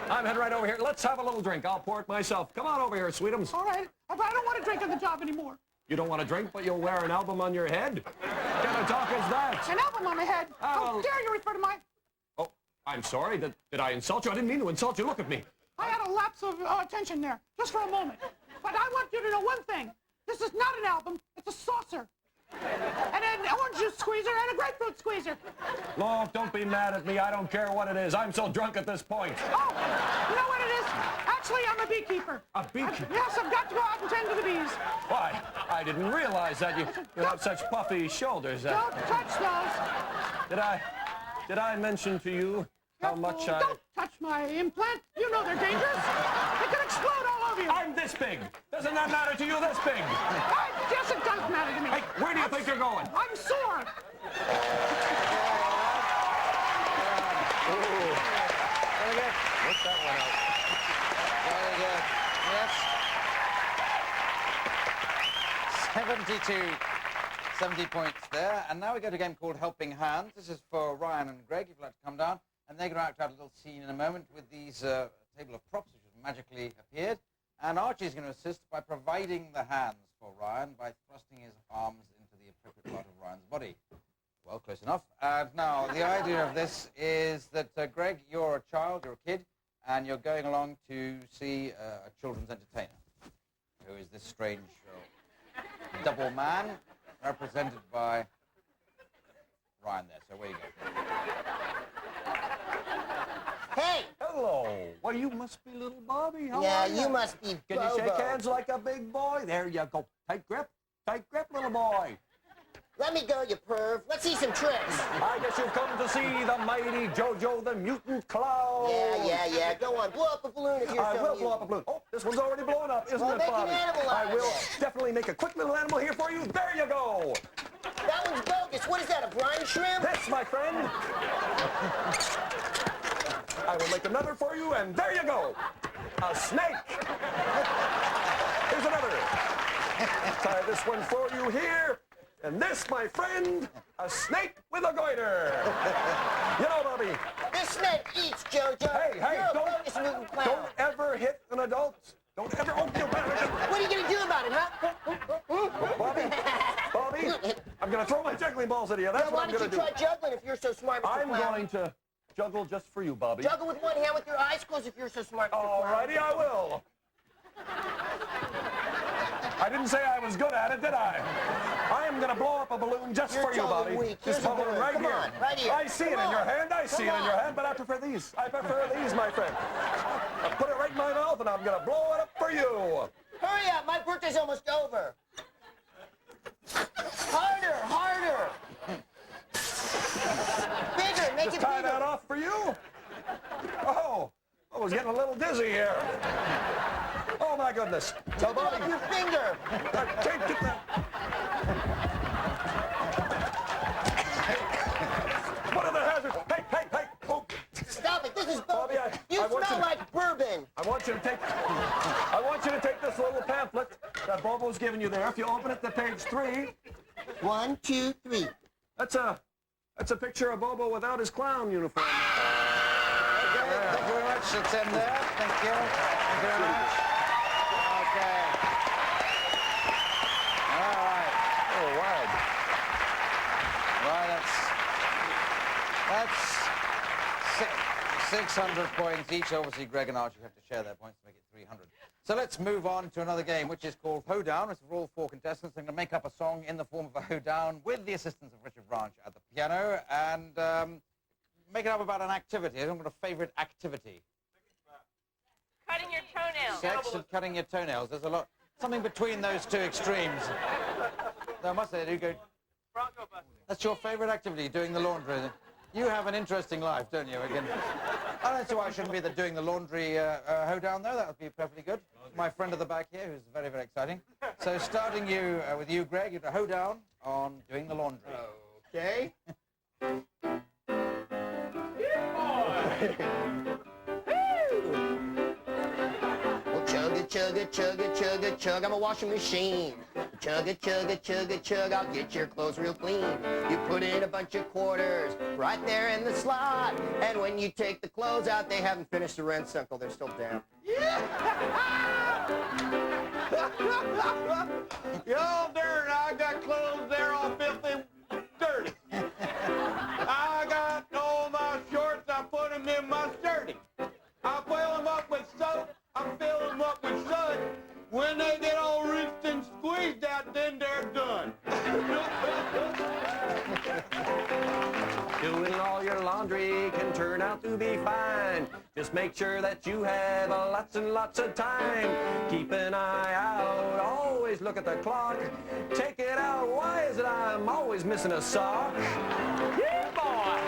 [SPEAKER 18] I'm heading right over here. Let's have a little drink. I'll pour it myself. Come on over here, Sweetums.
[SPEAKER 22] All right. I don't want to drink on the job anymore.
[SPEAKER 18] You don't want to drink, but you'll wear an album on your head? What kind of talk is that?
[SPEAKER 22] An album on my head. How dare you refer to my...
[SPEAKER 18] Oh, I'm sorry. Did I insult you? I didn't mean to insult you. Look at me.
[SPEAKER 22] I had a lapse of attention there, just for a moment. But I want you to know one thing. This is not an album. It's a saucer. And an orange juice squeezer and a grapefruit squeezer.
[SPEAKER 18] Look, don't be mad at me. I don't care what it is. I'm so drunk at this point.
[SPEAKER 22] Oh, you know what it is? Actually, I'm a beekeeper.
[SPEAKER 18] A beekeeper?
[SPEAKER 22] Yes, I've got to go out and tend to the bees.
[SPEAKER 18] Why, I didn't realize that you have such puffy shoulders.
[SPEAKER 22] Don't touch those.
[SPEAKER 18] Did I mention to you how much I...
[SPEAKER 22] Don't touch my implant. You know they're dangerous. They could explode all over you.
[SPEAKER 18] I'm this big. Doesn't that matter to you, this big?
[SPEAKER 22] Yes, it does matter to me.
[SPEAKER 18] Hey, where do you think you're going?
[SPEAKER 22] I'm sore.
[SPEAKER 1] Very good. What's that one out? Very good. Yes. 70 points there. And now we go to a game called Helping Hands. This is for Ryan and Greg, if you'd like to come down. And they're going to act out a little scene in a moment with these table of props which have magically appeared. And Archie's going to assist by providing the hands for Ryan by thrusting his arms into the appropriate part of Ryan's body. Well, close enough. And now, the idea of this is that, Greg, you're a child, you're a kid, and you're going along to see a children's entertainer, who is this strange double man, represented by Ryan there. So, where you go?
[SPEAKER 23] Hey!
[SPEAKER 18] Hello. Well, you must be little Bobby. How
[SPEAKER 23] Yeah,
[SPEAKER 18] are
[SPEAKER 23] you must be
[SPEAKER 18] Can you shake hands like a big boy? There you go. Tight grip, little boy.
[SPEAKER 23] Let me go, you perv. Let's see some tricks.
[SPEAKER 18] I guess you've come to see the mighty Jojo the Mutant Clown.
[SPEAKER 23] Yeah. Go on, blow up a balloon if you're
[SPEAKER 18] I
[SPEAKER 23] so
[SPEAKER 18] will blow up a balloon. Oh, this one's already blown up, isn't it,
[SPEAKER 23] make
[SPEAKER 18] Bobby?
[SPEAKER 23] an animal out
[SPEAKER 18] I
[SPEAKER 23] of
[SPEAKER 18] will
[SPEAKER 23] it.
[SPEAKER 18] definitely make a quick little animal here for you. There you go.
[SPEAKER 23] That one's bogus. What is that, a brine shrimp?
[SPEAKER 18] This, my friend. I will make another for you, and there you go. A snake. Here's another. Tie this one for you here. And this, my friend, a snake with a goiter. You know, Bobby.
[SPEAKER 23] This snake eats, Jojo.
[SPEAKER 18] Hey,
[SPEAKER 23] You're a bogus mutant clown.
[SPEAKER 18] don't ever hit an adult. Don't ever. Oh,
[SPEAKER 23] what are you going to do about it, huh?
[SPEAKER 18] Bobby, I'm going to throw my juggling balls at you. That's what I'm going to do.
[SPEAKER 23] Why don't you try juggling if you're so smart, Mr.
[SPEAKER 18] I'm
[SPEAKER 23] Clown?
[SPEAKER 18] going to juggle just for you, Bobby.
[SPEAKER 23] Juggle with one hand with your eyes closed if you're so smart, Mr.
[SPEAKER 18] All
[SPEAKER 23] Clown.
[SPEAKER 18] righty, I will. I didn't say I was good at it, did I? I am going to blow up a balloon just for you, Bobby. This balloon right
[SPEAKER 23] Come
[SPEAKER 18] here.
[SPEAKER 23] on, right here.
[SPEAKER 18] I see it in your hand. I see it in your hand, but I prefer these. I prefer these, my friend. I'll put it right in my mouth, and I'm going to blow it up for you.
[SPEAKER 23] Hurry up, my birthday's almost over. Harder. Bigger, make
[SPEAKER 18] Just
[SPEAKER 23] it
[SPEAKER 18] tie
[SPEAKER 23] bigger.
[SPEAKER 18] that off for you. Oh, I was getting a little dizzy here. Oh, my goodness. So, Bobby,
[SPEAKER 23] Drop your finger.
[SPEAKER 18] I can't get that. What are the hazards? Hey. Oh.
[SPEAKER 23] Stop it, this is
[SPEAKER 18] Bobby,
[SPEAKER 23] you
[SPEAKER 18] I want
[SPEAKER 23] smell
[SPEAKER 18] you to-
[SPEAKER 23] like bourbon.
[SPEAKER 18] I want you to take this little pamphlet that Bobo's given you there. If you open it to page 3.
[SPEAKER 23] 1, 2, 3.
[SPEAKER 18] That's a picture of Bobo without his clown uniform.
[SPEAKER 1] Thank you very much. Let's end there. Thank you. Thank you very much. Okay. All right. Oh, wide. Right, that's 600 points each. Obviously, Greg and Archie have to share their points to make it 300. So let's move on to another game, which is called Hoedown. It's for all 4 contestants. They're going to make up a song in the form of a hoedown with the assistance of Richard Branch at the piano and make it up about an activity. I don't want a favourite activity.
[SPEAKER 4] Cutting your toenails.
[SPEAKER 1] Sex and cutting your toenails. There's a lot, something between those two extremes. No, I must say, that's your favourite activity, doing the laundry. You have an interesting life, don't you? Again, I don't see why I shouldn't be doing the laundry hoedown, though. That would be perfectly good. My friend at the back here, who's very, very exciting. So starting with you, Greg, you're to hoedown on doing the laundry.
[SPEAKER 5] Okay. Well, chug it, chug it, chug it, chug it, chug. I'm a washing machine. Chug it, chug it, chug it, chug. I'll get your clothes real clean. You put in a bunch of quarters right there in the slot. And when you take the clothes out, they haven't finished the rinse, Uncle. They're still damp.
[SPEAKER 10] Yo, dirt, I got clothes there all filthy dirty. I got all my shorts, I put them in my skirting. I fill them up with soap, I fill them up with soot. When they get all rinsed and squeezed out, then they're done.
[SPEAKER 18] Doing all your laundry can turn out to be fine. Just make sure that you have lots and lots of time. Keep an eye out, always look at the clock. Take it out, why is it I'm always missing a sock?
[SPEAKER 3] Yeah, boy!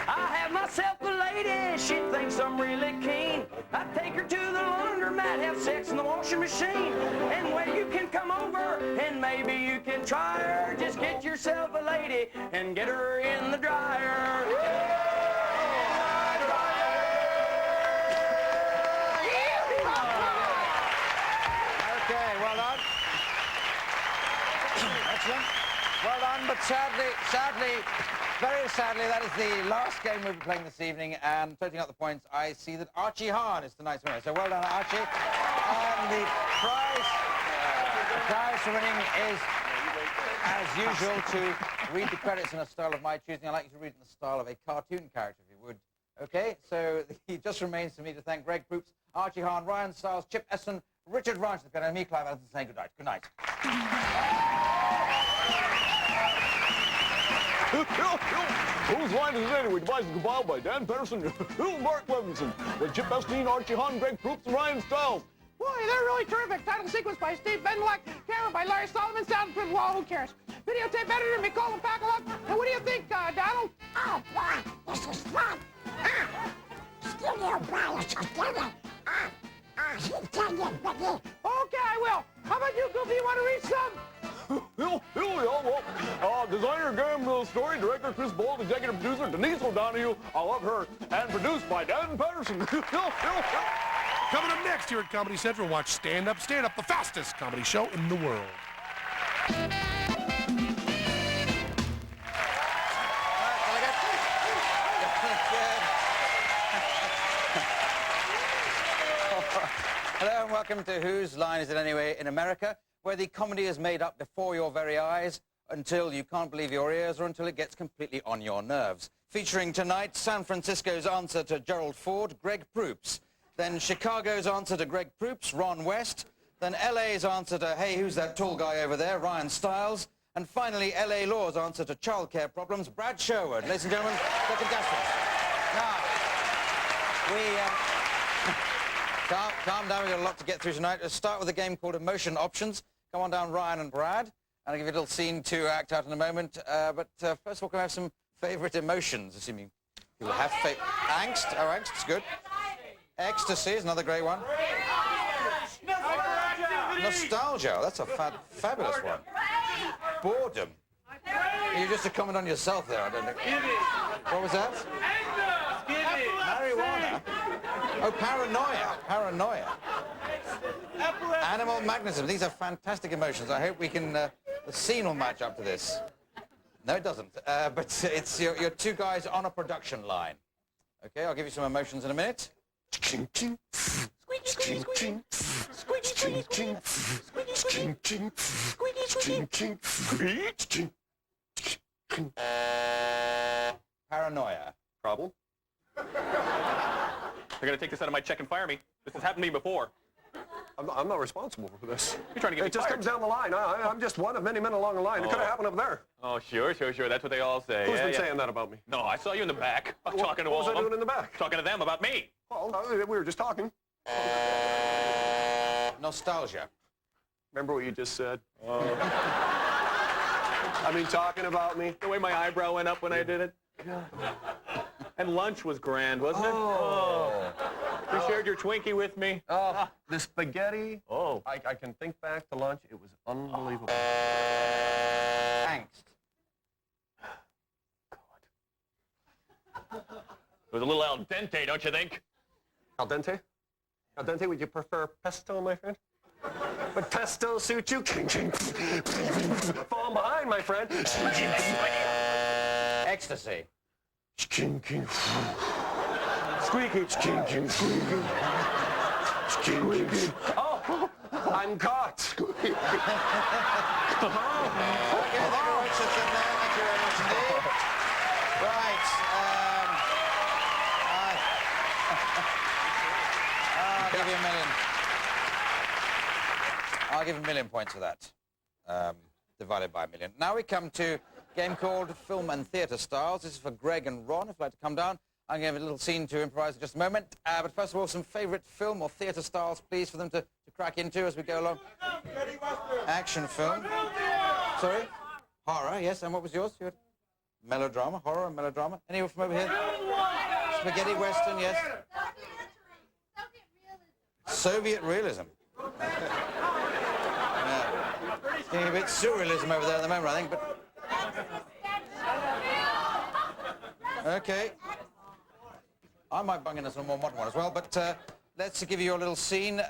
[SPEAKER 3] I have myself a lady, she thinks I'm really keen. I take her to the laundromat, have sex in the washing machine. And when you can come over, and maybe you can try her. Just get yourself a lady, and get her in the dryer.
[SPEAKER 1] Okay, well done. Excellent. Well done, but sadly, very sadly, that is the last game we'll be playing this evening, and totaling up the points, I see that Archie Hahn is tonight's winner. So well done, Archie. And the prize for winning is, as usual, to read the credits in a style of my choosing. I'd like you to read in the style of a cartoon character, if you would. Okay, so it just remains for me to thank Greg Proops, Archie Hahn, Ryan Stiles, Chip Eston, Richard Branch, the piano, and me, Clive Allenson, saying good night. Good night.
[SPEAKER 2] Whose Line Is It Anyway? Devised and compiled by Dan Patterson, Mark Levinson, with Chip Esteen, Archie Hahn, Greg Proops, and Ryan Stiles.
[SPEAKER 22] Boy, they're really terrific. Title sequence by Steve Benlek, camera by Larry Solomon, sound from Wall, who cares? Videotape editor, Mikola Pakaluk. And what do you think, Donald?
[SPEAKER 11] Oh, boy, this is fun. Studio Brothers are doing it.
[SPEAKER 22] Okay, I will. How about you, Goofy? You want to read some?
[SPEAKER 2] Designer Graham Story, director Chris Bold, executive producer Denise O'Donoghue, I love her, and produced by Dan Patterson.
[SPEAKER 9] Coming up next here at Comedy Central, watch Stand Up, the fastest comedy show in the world.
[SPEAKER 1] Hello and welcome to Whose Line Is It Anyway in America, where the comedy is made up before your very eyes until you can't believe your ears or until it gets completely on your nerves. Featuring tonight, San Francisco's answer to Gerald Ford, Greg Proops. Then Chicago's answer to Greg Proops, Ron West. Then LA's answer to, hey, who's that tall guy over there, Ryan Stiles. And finally, LA Law's answer to childcare problems, Brad Sherwood. Ladies and gentlemen, the contestants. Now, calm down, we've got a lot to get through tonight. Let's start with a game called Emotion Options. Come on down, Ryan and Brad. And I'll give you a little scene to act out in a moment. But first of all, can I have some favourite emotions, assuming you will have angst? Oh, angst is good. Ecstasy is another great one. Nostalgia, that's a fabulous one. Boredom. You just a comment on yourself there, I don't think. What was that? Marijuana. Oh, paranoia. Animal magnetism. These are fantastic emotions. I hope we can, the scene will match up to this. No, it doesn't. But it's you're two guys on a production line. Okay, I'll give you some emotions in a minute. Paranoia.
[SPEAKER 15] Problem? They're gonna take this out of my check and fire me. This has happened to me before.
[SPEAKER 18] I'm not responsible for this.
[SPEAKER 15] You're trying to get me
[SPEAKER 18] It just
[SPEAKER 15] fired.
[SPEAKER 18] comes down the line. I'm just one of many men along the line. It could have happened up there.
[SPEAKER 15] Oh, sure. That's what they all say.
[SPEAKER 18] Who's been saying that about me?
[SPEAKER 15] No, I saw you in the back. I'm talking to
[SPEAKER 18] What
[SPEAKER 15] all
[SPEAKER 18] was
[SPEAKER 15] of
[SPEAKER 18] I
[SPEAKER 15] them.
[SPEAKER 18] doing in the back?
[SPEAKER 15] Talking to them about me.
[SPEAKER 18] Well, we were just talking.
[SPEAKER 1] Nostalgia.
[SPEAKER 18] Remember what you just said? I mean, talking about me.
[SPEAKER 15] The way my eyebrow went up when I did it. And lunch was grand, wasn't it? Oh. You shared your Twinkie with me.
[SPEAKER 18] Oh, the spaghetti.
[SPEAKER 15] Oh.
[SPEAKER 18] I can think back to lunch. It was unbelievable.
[SPEAKER 1] Angst.
[SPEAKER 15] It was a little al dente, don't you think?
[SPEAKER 18] Al dente? Al dente, would you prefer pesto, my friend? Would pesto suit you? Fall behind, my friend.
[SPEAKER 1] Ecstasy.
[SPEAKER 18] Squeaky. Squeaky. Oh, I'm caught.
[SPEAKER 1] Okay, thank you very much. That's in there. Thank you very much indeed. Right. I'll give you a million. I'll give a million points for that. Divided by a million. Now we come to a game called Film and Theatre Styles. This is for Greg and Ron, if you'd like to come down. I'm going to have a little scene to improvise in just a moment. But first of all, some favourite film or theatre styles, please, for them to crack into as we go along. Action film. Sorry? Horror, yes. And what was yours? You had melodrama, horror and melodrama. Anyone from over here? Spaghetti Western, yes. Soviet realism. It's getting a bit surrealism over there at the moment, I think, but... Okay. I might bung in a more modern one as well, but let's give you a little scene.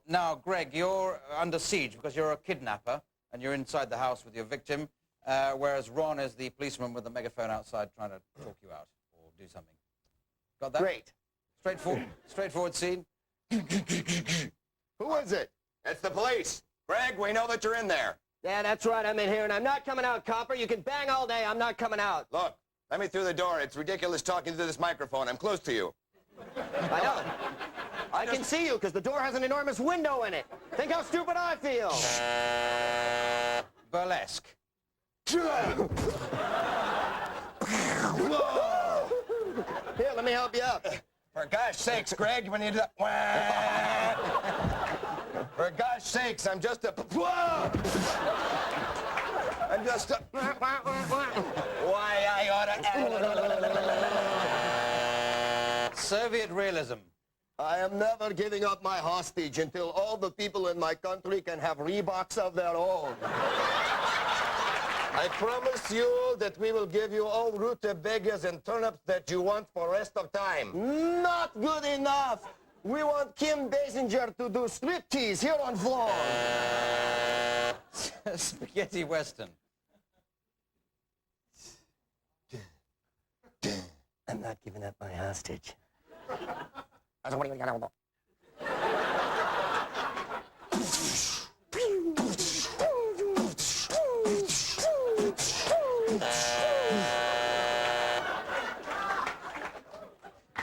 [SPEAKER 1] Now, Greg, you're under siege because you're a kidnapper and you're inside the house with your victim, whereas Ron is the policeman with the megaphone outside trying to talk you out or do something. Got that?
[SPEAKER 5] Great.
[SPEAKER 1] Straightforward scene.
[SPEAKER 5] Who is it?
[SPEAKER 12] It's the police. Greg, we know that you're in there.
[SPEAKER 5] Yeah, that's right. I'm in here, and I'm not coming out, copper. You can bang all day. I'm not coming out.
[SPEAKER 12] Look, let me through the door. It's ridiculous talking through this microphone. I'm close to you.
[SPEAKER 5] I know. I can see you because the door has an enormous window in it. Think how stupid I feel.
[SPEAKER 1] Burlesque.
[SPEAKER 5] Here, let me help you up.
[SPEAKER 12] For gosh sakes, Greg, when you do that... For gosh sakes, I'm just a... I'm just a... Why, I oughta...
[SPEAKER 1] Soviet realism.
[SPEAKER 5] I am never giving up my hostage until all the people in my country can have Reeboks of their own. I promise you that we will give you all rutabagas and turnips that you want for rest of time. Not good enough. We want Kim Basinger to do striptease here on floor.
[SPEAKER 1] Spaghetti Western.
[SPEAKER 5] I'm not giving up my hostage.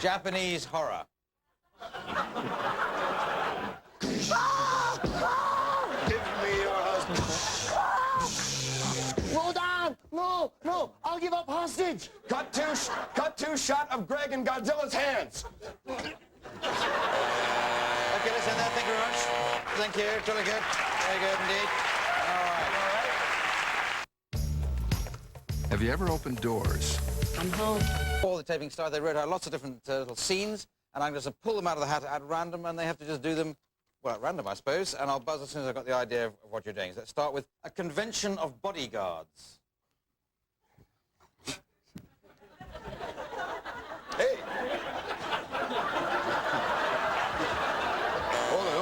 [SPEAKER 1] Japanese horror.
[SPEAKER 12] Give me your husband.
[SPEAKER 5] Roll down! No, no, I'll give up hostage.
[SPEAKER 12] Cut to shot of Greg in Godzilla's hands.
[SPEAKER 1] Okay, let's end there. Thank you very much. Thank you. Jolly good. Very good indeed. All right.
[SPEAKER 16] Have you ever opened doors?
[SPEAKER 1] I'm home. Before the taping started, they wrote out lots of different little scenes, and I'm going to pull them out of the hat at random, and they have to just do them, well, at random, I suppose, and I'll buzz as soon as I've got the idea of what you're doing. So let's start with a convention of bodyguards.
[SPEAKER 12] Hey! Hold on.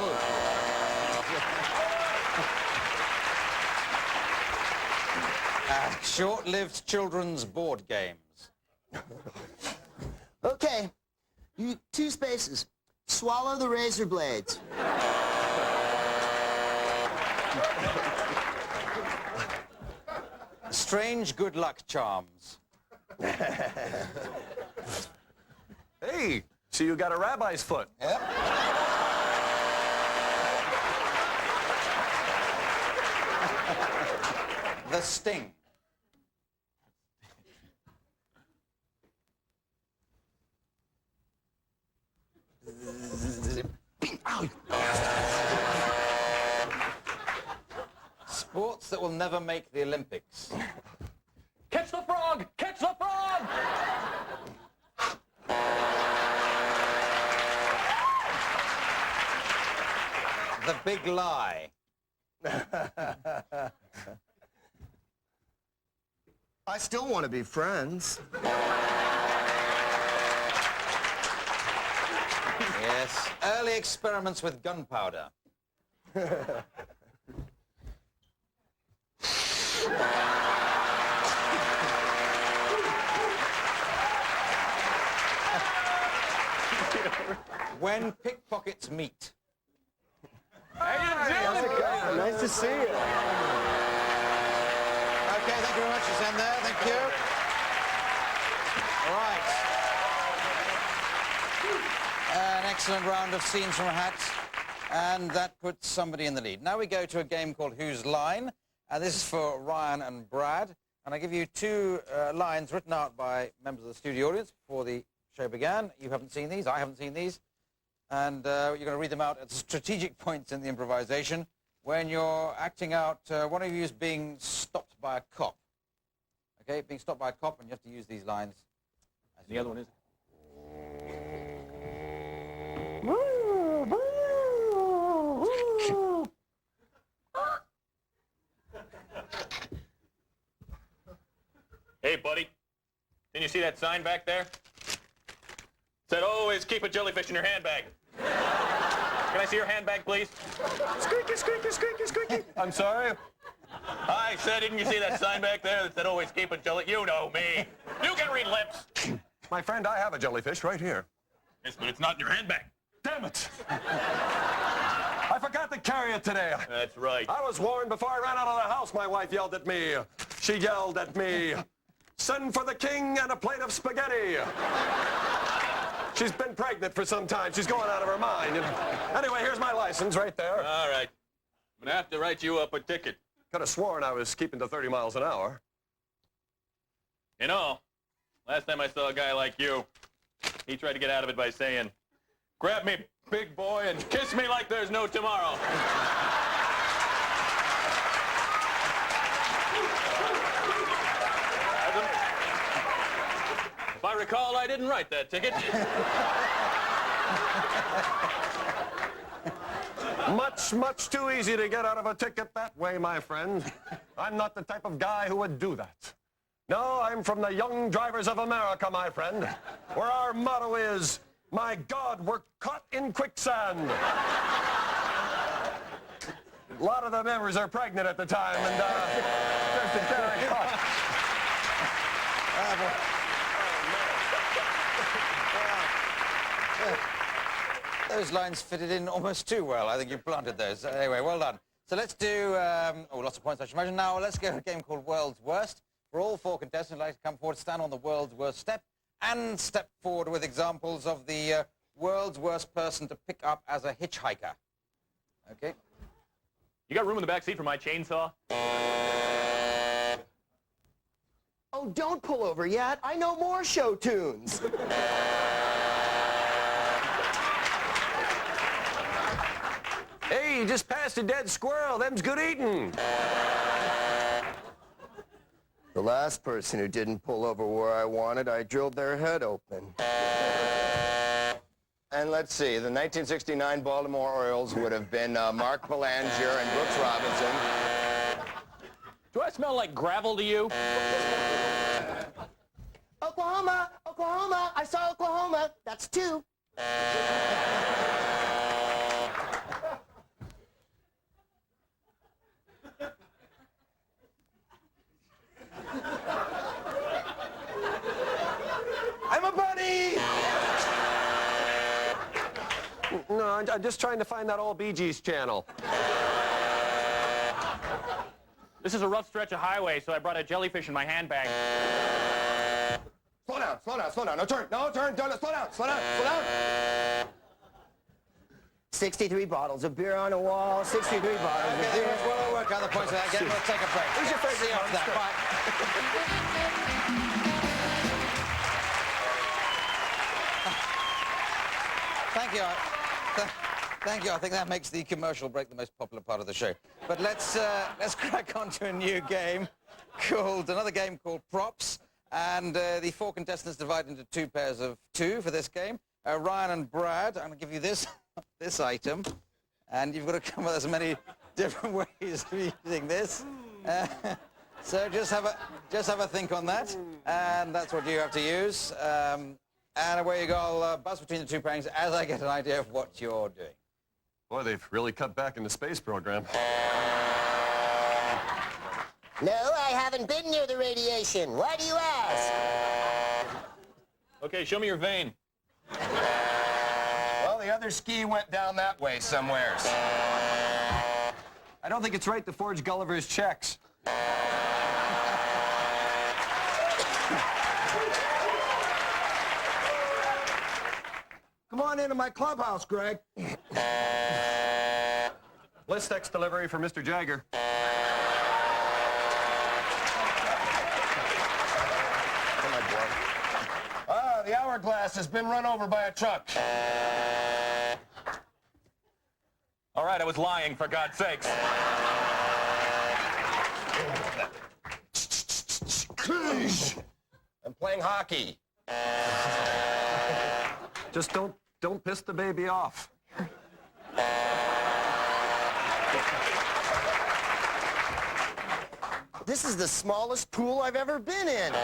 [SPEAKER 1] Short-lived children's board games.
[SPEAKER 5] Okay. You, 2 spaces. Swallow the razor blades.
[SPEAKER 1] Strange good luck charms.
[SPEAKER 18] Hey, see you got a rabbi's foot.
[SPEAKER 1] Yep. The Sting. Sports that will never make the Olympics.
[SPEAKER 15] Catch the frog! Catch the frog!
[SPEAKER 1] The Big Lie.
[SPEAKER 12] I still want to be friends.
[SPEAKER 1] Yes. Early experiments with gunpowder. When pickpockets meet.
[SPEAKER 18] How's it going? Nice to see you.
[SPEAKER 1] Okay, thank you very much. Just end there. Thank you. All right. An excellent round of scenes from a hat, and that puts somebody in the lead. Now we go to a game called Whose Line, and this is for Ryan and Brad. And I give you 2 lines written out by members of the studio audience before the show began. You haven't seen these. I haven't seen these. And you're going to read them out at strategic points in the improvisation when you're acting out one of you is being stopped by a cop. Okay, being stopped by a cop, and you have to use these lines.
[SPEAKER 15] The other one is? Hey, buddy. Didn't you see that sign back there? It said, always keep a jellyfish in your handbag. Can I see your handbag, please?
[SPEAKER 18] Squeaky, squeaky, squeaky, squeaky.
[SPEAKER 15] I'm sorry? I said, didn't you see that sign back there that said, always keep a jelly? You know me. You can read lips.
[SPEAKER 18] My friend, I have a jellyfish right here.
[SPEAKER 15] Yes, but it's not in your handbag.
[SPEAKER 18] Damn it! I forgot to carry it today.
[SPEAKER 15] That's right.
[SPEAKER 18] I was warned before I ran out of the house. My wife yelled at me. She yelled at me. Send for the king and a plate of spaghetti. She's been pregnant for some time. She's going out of her mind. Anyway, here's my license right there.
[SPEAKER 15] All right. I'm going to have to write you up a ticket.
[SPEAKER 18] Could have sworn I was keeping to 30 miles an hour.
[SPEAKER 15] You know, last time I saw a guy like you, he tried to get out of it by saying, grab me, big boy, and kiss me like there's no tomorrow. If I recall, I didn't write that ticket.
[SPEAKER 18] Much, much too easy to get out of a ticket that way, my friend. I'm not the type of guy who would do that. No, I'm from the Young Drivers of America, my friend, where our motto is, my God, we're caught in quicksand. A lot of the members are pregnant at the time, and just to carry on.
[SPEAKER 1] Those lines fitted in almost too well. I think you planted those. Anyway, well done. So let's do, lots of points, I should imagine. Now let's go to a game called World's Worst. For all 4 contestants who'd like to come forward, stand on the world's worst step, and step forward with examples of the world's worst person to pick up as a hitchhiker. Okay?
[SPEAKER 15] You got room in the back seat for my chainsaw?
[SPEAKER 5] Oh, don't pull over yet. I know more show tunes.
[SPEAKER 18] Hey, you just passed a dead squirrel. Them's good eating.
[SPEAKER 12] The last person who didn't pull over where I wanted, I drilled their head open. And let's see, the 1969 Baltimore Orioles would have been Mark Belanger and Brooks Robinson.
[SPEAKER 15] Do I smell like gravel to you?
[SPEAKER 5] Oklahoma, Oklahoma, I saw Oklahoma. That's 2.
[SPEAKER 12] I'm a bunny!
[SPEAKER 18] No, I'm just trying to find that old Bee Gees channel.
[SPEAKER 15] This is a rough stretch of highway, so I brought a jellyfish in my handbag.
[SPEAKER 12] Slow down, slow down, slow down. No turn, no turn, don't, slow down, slow down, slow down.
[SPEAKER 5] 63 bottles of beer on the wall, 63 bottles of beer.
[SPEAKER 1] We'll work out the points of that again. We'll take a break.
[SPEAKER 5] Who's your favorite
[SPEAKER 1] See you after that. Bye. Thank you. Thank you. I think that makes the commercial break the most popular part of the show. But let's crack on to a new game another game called Props. And the four contestants divided into two pairs of two for this game. Ryan and Brad, I'm going to give you this item, and you've got to come up with as many different ways of using this. So just have a think on that, and that's what you have to use. And away you go. I'll buzz between the two pairings as I get an idea of what you're doing.
[SPEAKER 18] Boy, they've really cut back in the space program.
[SPEAKER 5] No, I haven't been near the radiation. Why do you ask?
[SPEAKER 15] Okay, show me your vein.
[SPEAKER 12] Well, the other ski went down that way somewheres.
[SPEAKER 18] I don't think it's right to forge Gulliver's checks.
[SPEAKER 12] Come on into my clubhouse, Greg.
[SPEAKER 18] Listex delivery for Mr. Jagger.
[SPEAKER 12] The hourglass has been run over by a truck.
[SPEAKER 15] All right, I was lying, for God's sakes.
[SPEAKER 12] I'm playing hockey.
[SPEAKER 18] Just don't piss the baby off.
[SPEAKER 5] This is the smallest pool I've ever been in.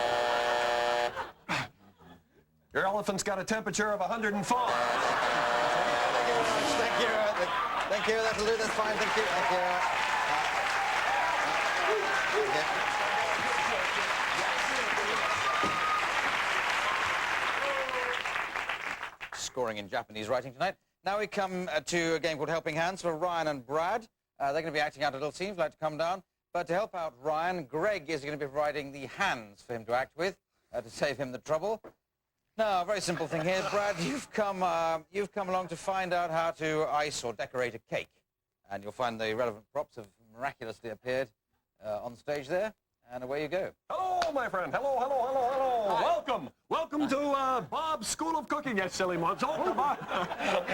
[SPEAKER 18] Your elephant's got a temperature of 104.
[SPEAKER 1] Thank you. Thank you. That'll do. That's fine. Thank you. Thank you. Scoring in Japanese writing tonight. Now we come to a game called Helping Hands for Ryan and Brad. They're going to be acting out a little scene. If you'd like to come down. But to help out Ryan, Greg is going to be providing the hands for him to act with to save him the trouble. Now, a very simple thing here, Brad. You've come along to find out how to ice or decorate a cake, and you'll find the relevant props have miraculously appeared on stage there, and away you go.
[SPEAKER 18] Hello, my friend. Hello, hello, hello, hello.
[SPEAKER 1] Hi.
[SPEAKER 18] Welcome. Welcome to Bob's School of Cooking, yes, silly mods. Oh, Bob.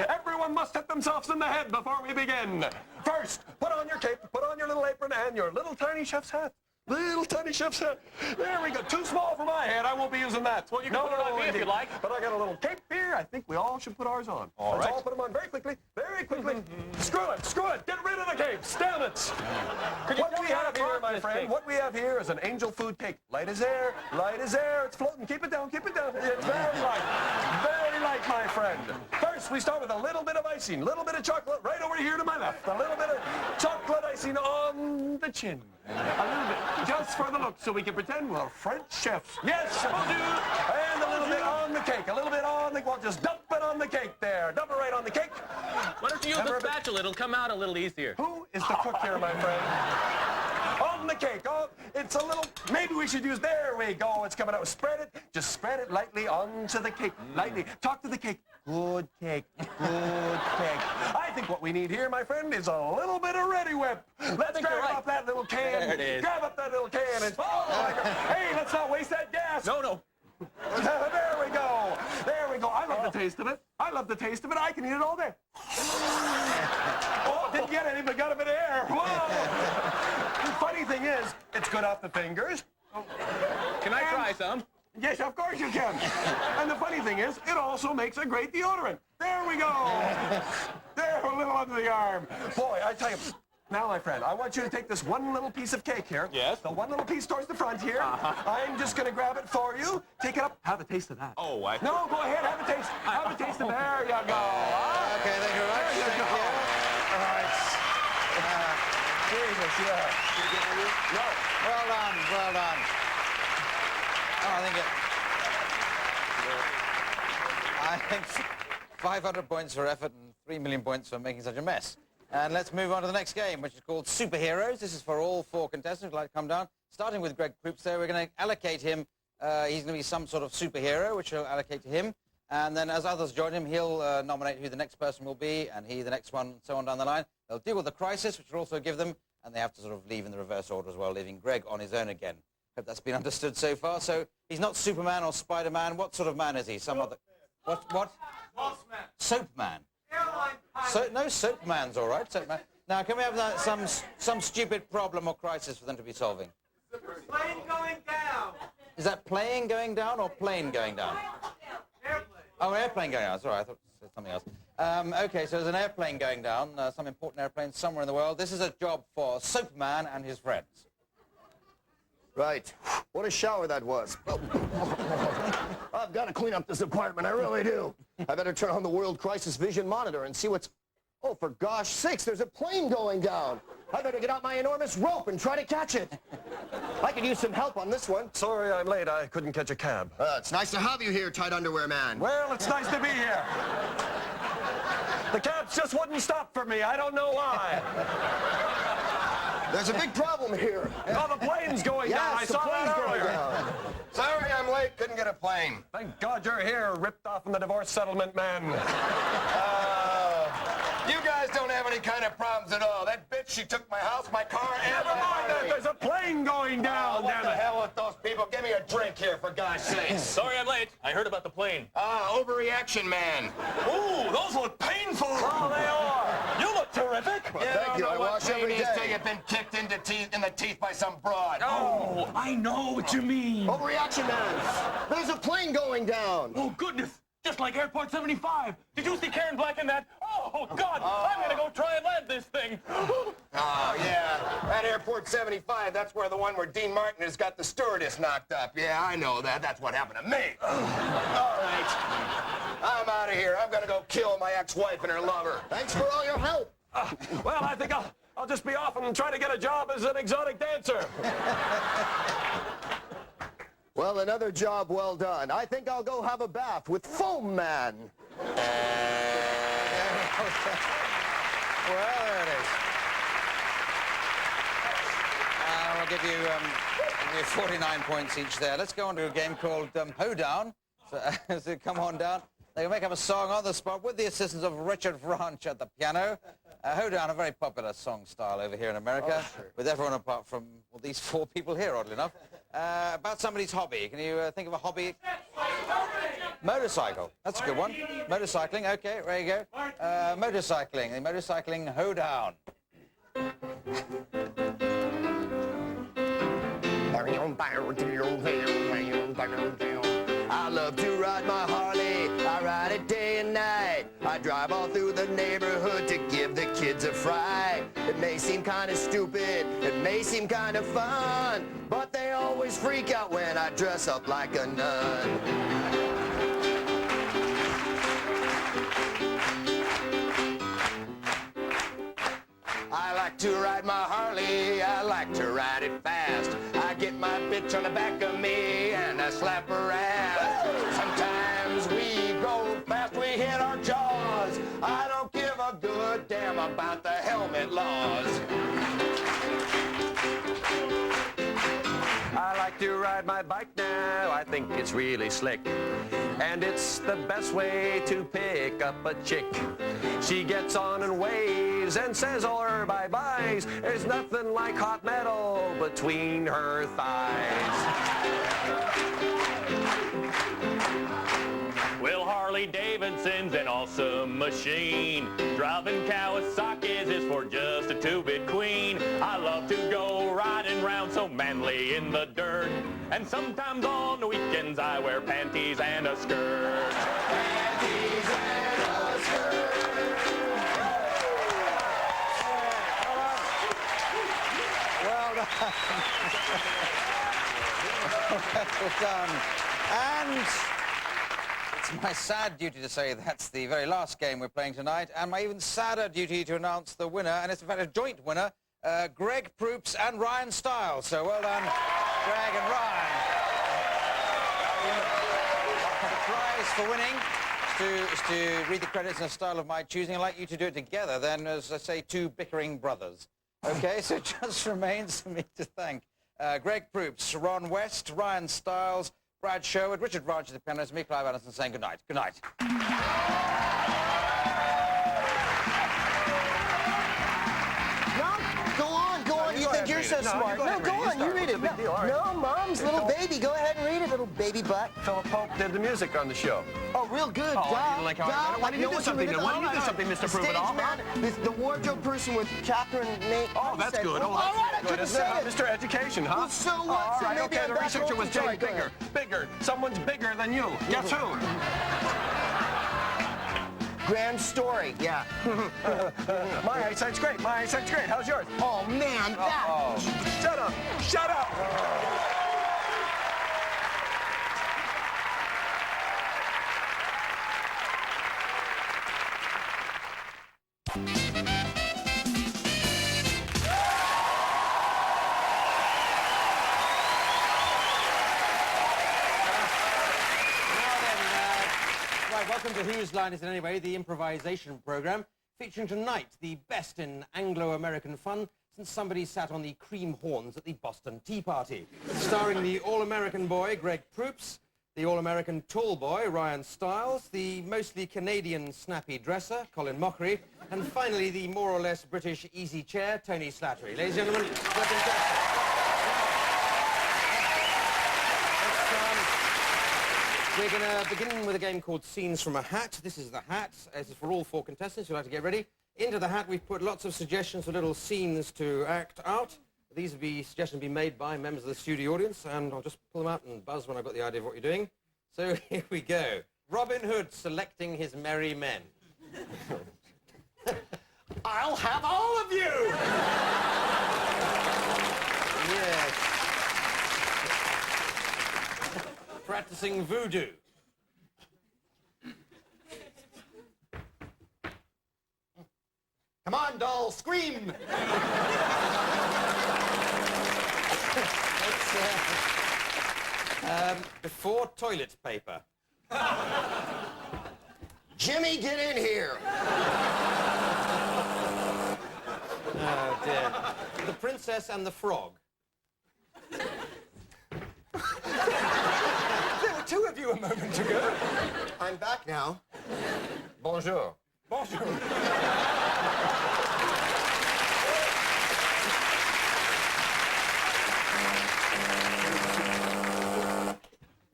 [SPEAKER 18] Everyone must hit themselves in the head before we begin. First, put on your cape, put on your little apron, and your little tiny chef's hat. Little tiny chef's hat. There we go. Too small for my head. I won't be using that.
[SPEAKER 15] Well, you can put it on me if you like.
[SPEAKER 18] But I got a little cape here. I think we all should put ours on. Let's all put them on very quickly. Very quickly. Screw it. Screw it. Get rid of the capes. Damn it. What we have here, my friend, what we have here is an angel food cake. Light as air. Light as air. It's floating. Keep it down. Keep it down. It's very light. Very light, my friend. First, we start with a little bit of icing. A little bit of chocolate right over here to my left. A little bit of chocolate icing on the chin. A little bit. Just for the look, so we can pretend we're French chefs. Yes, we'll do. And a little bit on the cake. A little bit on the... Well, just dump it on the cake there. Dump it right on the cake.
[SPEAKER 15] Why don't you use the spatula? It'll come out a little easier.
[SPEAKER 18] Who is the cook here, my friend? On the cake. Oh, it's a little... Maybe we should use... There we go. It's coming out. Spread it. Just spread it lightly onto the cake. Lightly. Talk to the cake. Good cake. Good cake. I think what we need here, my friend, is a little bit of Ready Whip. Let's grab up that little can.
[SPEAKER 15] There it is.
[SPEAKER 18] Grab up that little can and... Oh, hey, let's not waste that gas.
[SPEAKER 15] No, no.
[SPEAKER 18] There we go. There we go. I love the taste of it. I love the taste of it. I can eat it all day. Oh, didn't get any, but got a bit of air. Whoa. The funny thing is, it's good off the fingers.
[SPEAKER 15] Can I try some?
[SPEAKER 18] Yes, of course you can. And the funny thing is, it also makes a great deodorant. There we go. There, a little under the arm. Boy, I tell you. Now, my friend, I want you to take this one little piece of cake here.
[SPEAKER 15] Yes?
[SPEAKER 18] The one little piece towards the front here. I'm just going to grab it for you. Take it up. Have a taste of that.
[SPEAKER 15] Oh,
[SPEAKER 18] No, go ahead. Have a taste. Have a taste of There you go.
[SPEAKER 1] Okay, thank you very much.
[SPEAKER 18] There you
[SPEAKER 1] Thank
[SPEAKER 18] go.
[SPEAKER 1] you. All right.
[SPEAKER 18] Jesus, yeah.
[SPEAKER 1] No. Well done. Well done. Oh, I think 500 points for effort and 3 million points for making such a mess. And let's move on to the next game, which is called Superheroes. This is for all 4 contestants who'd like to come down. Starting with Greg Proops there, we're going to allocate him. He's going to be some sort of superhero, which we'll allocate to him. And then as others join him, he'll nominate who the next person will be, and he the next one, and so on down the line. They'll deal with the crisis, which will also give them, and they have to sort of leave in the reverse order as well, leaving Greg on his own again. Hope that's been understood so far. So he's not Superman or Spider-Man. What sort of man is he? Some other... What? Soap man. No, Soap man's all right. Soap man. Now, can we have some stupid problem or crisis for them to be solving?
[SPEAKER 10] Plane going down.
[SPEAKER 1] Is that plane going down or plane going down?
[SPEAKER 10] Airplane.
[SPEAKER 1] Oh, an airplane going down. Sorry, I thought it said something else. Okay, so there's an airplane going down, some important airplane somewhere in the world. This is a job for Soap Man and his friends.
[SPEAKER 12] Right. What a shower that was. I've got to clean up this apartment, I really do. I better turn on the World Crisis Vision Monitor and see what's... Oh, for gosh sakes, there's a plane going down. I better get out my enormous rope and try to catch it. I could use some help on this one.
[SPEAKER 18] Sorry I'm late. I couldn't catch a cab.
[SPEAKER 12] It's nice to have you here, tight underwear man.
[SPEAKER 18] Well, it's nice to be here. The cabs just wouldn't stop for me. I don't know why.
[SPEAKER 12] There's a big problem here.
[SPEAKER 18] Oh, the plane's going down. I saw that earlier.
[SPEAKER 12] Sorry I'm late. Couldn't get a plane.
[SPEAKER 18] Thank God you're here, ripped off in the divorce settlement, man.
[SPEAKER 12] You guys don't have any kind of problems at all. That bitch, she took my house, my car, and
[SPEAKER 18] Never mind that. There's a plane going down,
[SPEAKER 12] what
[SPEAKER 18] damn
[SPEAKER 12] the
[SPEAKER 18] it.
[SPEAKER 12] hell with those people? Give me a drink here, for God's sakes.
[SPEAKER 15] Sorry I'm late. I heard about the plane.
[SPEAKER 12] Overreaction man.
[SPEAKER 15] Ooh, those look painful.
[SPEAKER 18] Oh, they are.
[SPEAKER 15] You look terrific.
[SPEAKER 12] Well, thank you. I wash every day. Till you've been kicked in the teeth by some broad.
[SPEAKER 15] Oh, I know what you mean.
[SPEAKER 12] Overreaction man. There's a plane going down.
[SPEAKER 15] Oh, goodness. Just like Airport 75. Did you see Karen Black in that? Oh, God. I'm going to go try and land this thing.
[SPEAKER 12] Oh, yeah. At Airport 75, that's where the one where Dean Martin has got the stewardess knocked up. Yeah, I know that. That's what happened to me. All right. I'm out of here. I'm going to go kill my ex-wife and her lover. Thanks for all your help.
[SPEAKER 18] Well, I think I'll just be off and try to get a job as an exotic dancer.
[SPEAKER 12] Well, another job well done. I think I'll go have a bath with Foam Man.
[SPEAKER 1] Well, there it is. We'll give you 49 points each there. Let's go on to a game called Hoedown. So come on down. They can make up a song on the spot with the assistance of Richard Franch at the piano. Hoedown, a very popular song style over here in America, with everyone apart from, well, these 4 people here, oddly enough. About somebody's hobby. Can you think of a hobby? Motorcycle. That's a good one. Motorcycling. Okay, there you go. Motorcycling. The motorcycling Hoedown.
[SPEAKER 12] I love to ride my Harley. I ride it day and night. I drive all through the neighborhood to give the kids a fright. It may seem kind of stupid, it may seem kind of fun, but they always freak out when I dress up like a nun. I like to ride my Harley, I like to ride it fast. I get my bitch on the back of me and I slap her ass. Sometimes we go fast, we hit our jaws. I don't give a good damn about the helmet laws.
[SPEAKER 18] I like to ride my bike now. I think it's really slick. And it's the best way to pick up a chick. She gets on and waves and says all her bye-byes. There's nothing like hot metal between her thighs.
[SPEAKER 15] Well, Harley Davidson's an awesome machine. Driving Kawasaki's is for just a 2-bit queen. I love to go riding round so manly in the dirt. And sometimes on the weekends I wear panties and a skirt.
[SPEAKER 12] Panties and a skirt.
[SPEAKER 1] Well done. Well done. And it's my sad duty to say that's the very last game we're playing tonight, and my even sadder duty to announce the winner, and it's in fact a joint winner, Greg Proops and Ryan Stiles. So well done, Greg and Ryan. The prize for winning to read the credits in a style of my choosing. I'd like you to do it together, then, as I say, two bickering brothers. Okay, so it just remains for me to thank Greg Proops, Ron West, Ryan Stiles, Brad Sherwood, Richard Ranch at the piano, me, Clive Anderson, saying good night. Good night.
[SPEAKER 5] Go on. You think you're so smart. No, go on, you read it. No, Mom's little baby. Go ahead and read it, little baby butt.
[SPEAKER 18] Philip Pope did the music on the show.
[SPEAKER 5] Oh, real good.
[SPEAKER 18] Oh, you didn't like how I read it? Why didn't you do something? Why didn't you do something, Mr. Prove-It-All?
[SPEAKER 5] The wardrobe person with Catherine May.
[SPEAKER 18] Oh, that's good.
[SPEAKER 5] All right, I couldn't say it.
[SPEAKER 18] Mr. Education, huh?
[SPEAKER 5] Well, so what?
[SPEAKER 18] All
[SPEAKER 5] So
[SPEAKER 18] right,
[SPEAKER 5] maybe
[SPEAKER 18] okay,
[SPEAKER 5] I'm
[SPEAKER 18] the
[SPEAKER 5] back
[SPEAKER 18] researcher
[SPEAKER 5] home.
[SPEAKER 18] was
[SPEAKER 5] Sorry,
[SPEAKER 18] Jane
[SPEAKER 5] go ahead.
[SPEAKER 18] Bigger. Someone's bigger than you. Guess who?
[SPEAKER 5] Grand story, yeah.
[SPEAKER 18] My eyesight's great. How's yours?
[SPEAKER 5] Oh, man, that...
[SPEAKER 18] Shut up. Shut up.
[SPEAKER 1] Welcome to Whose Line Is It Anyway, the improvisation program, featuring tonight the best in Anglo-American fun since somebody sat on the cream horns at the Boston Tea Party. Starring the all-American boy, Greg Proops, the all-American tall boy, Ryan Stiles, the mostly Canadian snappy dresser, Colin Mockery, and finally the more or less British easy chair, Tony Slattery. Ladies and gentlemen, welcome to... We're going to begin with a game called Scenes from a Hat. This is the hat. This is for all four contestants. You'll have to get ready. Into the hat, we've put lots of suggestions for little scenes to act out. These will be suggestions be made by members of the studio audience, and I'll just pull them out and buzz when I've got the idea of what you're doing. So here we go. Robin Hood selecting his merry men.
[SPEAKER 10] I'll have all of you!
[SPEAKER 1] Yes. Practicing voodoo.
[SPEAKER 10] Come on, doll, scream!
[SPEAKER 1] Before toilet paper.
[SPEAKER 5] Jimmy, get in here!
[SPEAKER 1] Oh, dear. The Princess and the Frog.
[SPEAKER 10] There were two of you a moment ago.
[SPEAKER 5] I'm back now.
[SPEAKER 18] Bonjour.
[SPEAKER 10] Bonjour.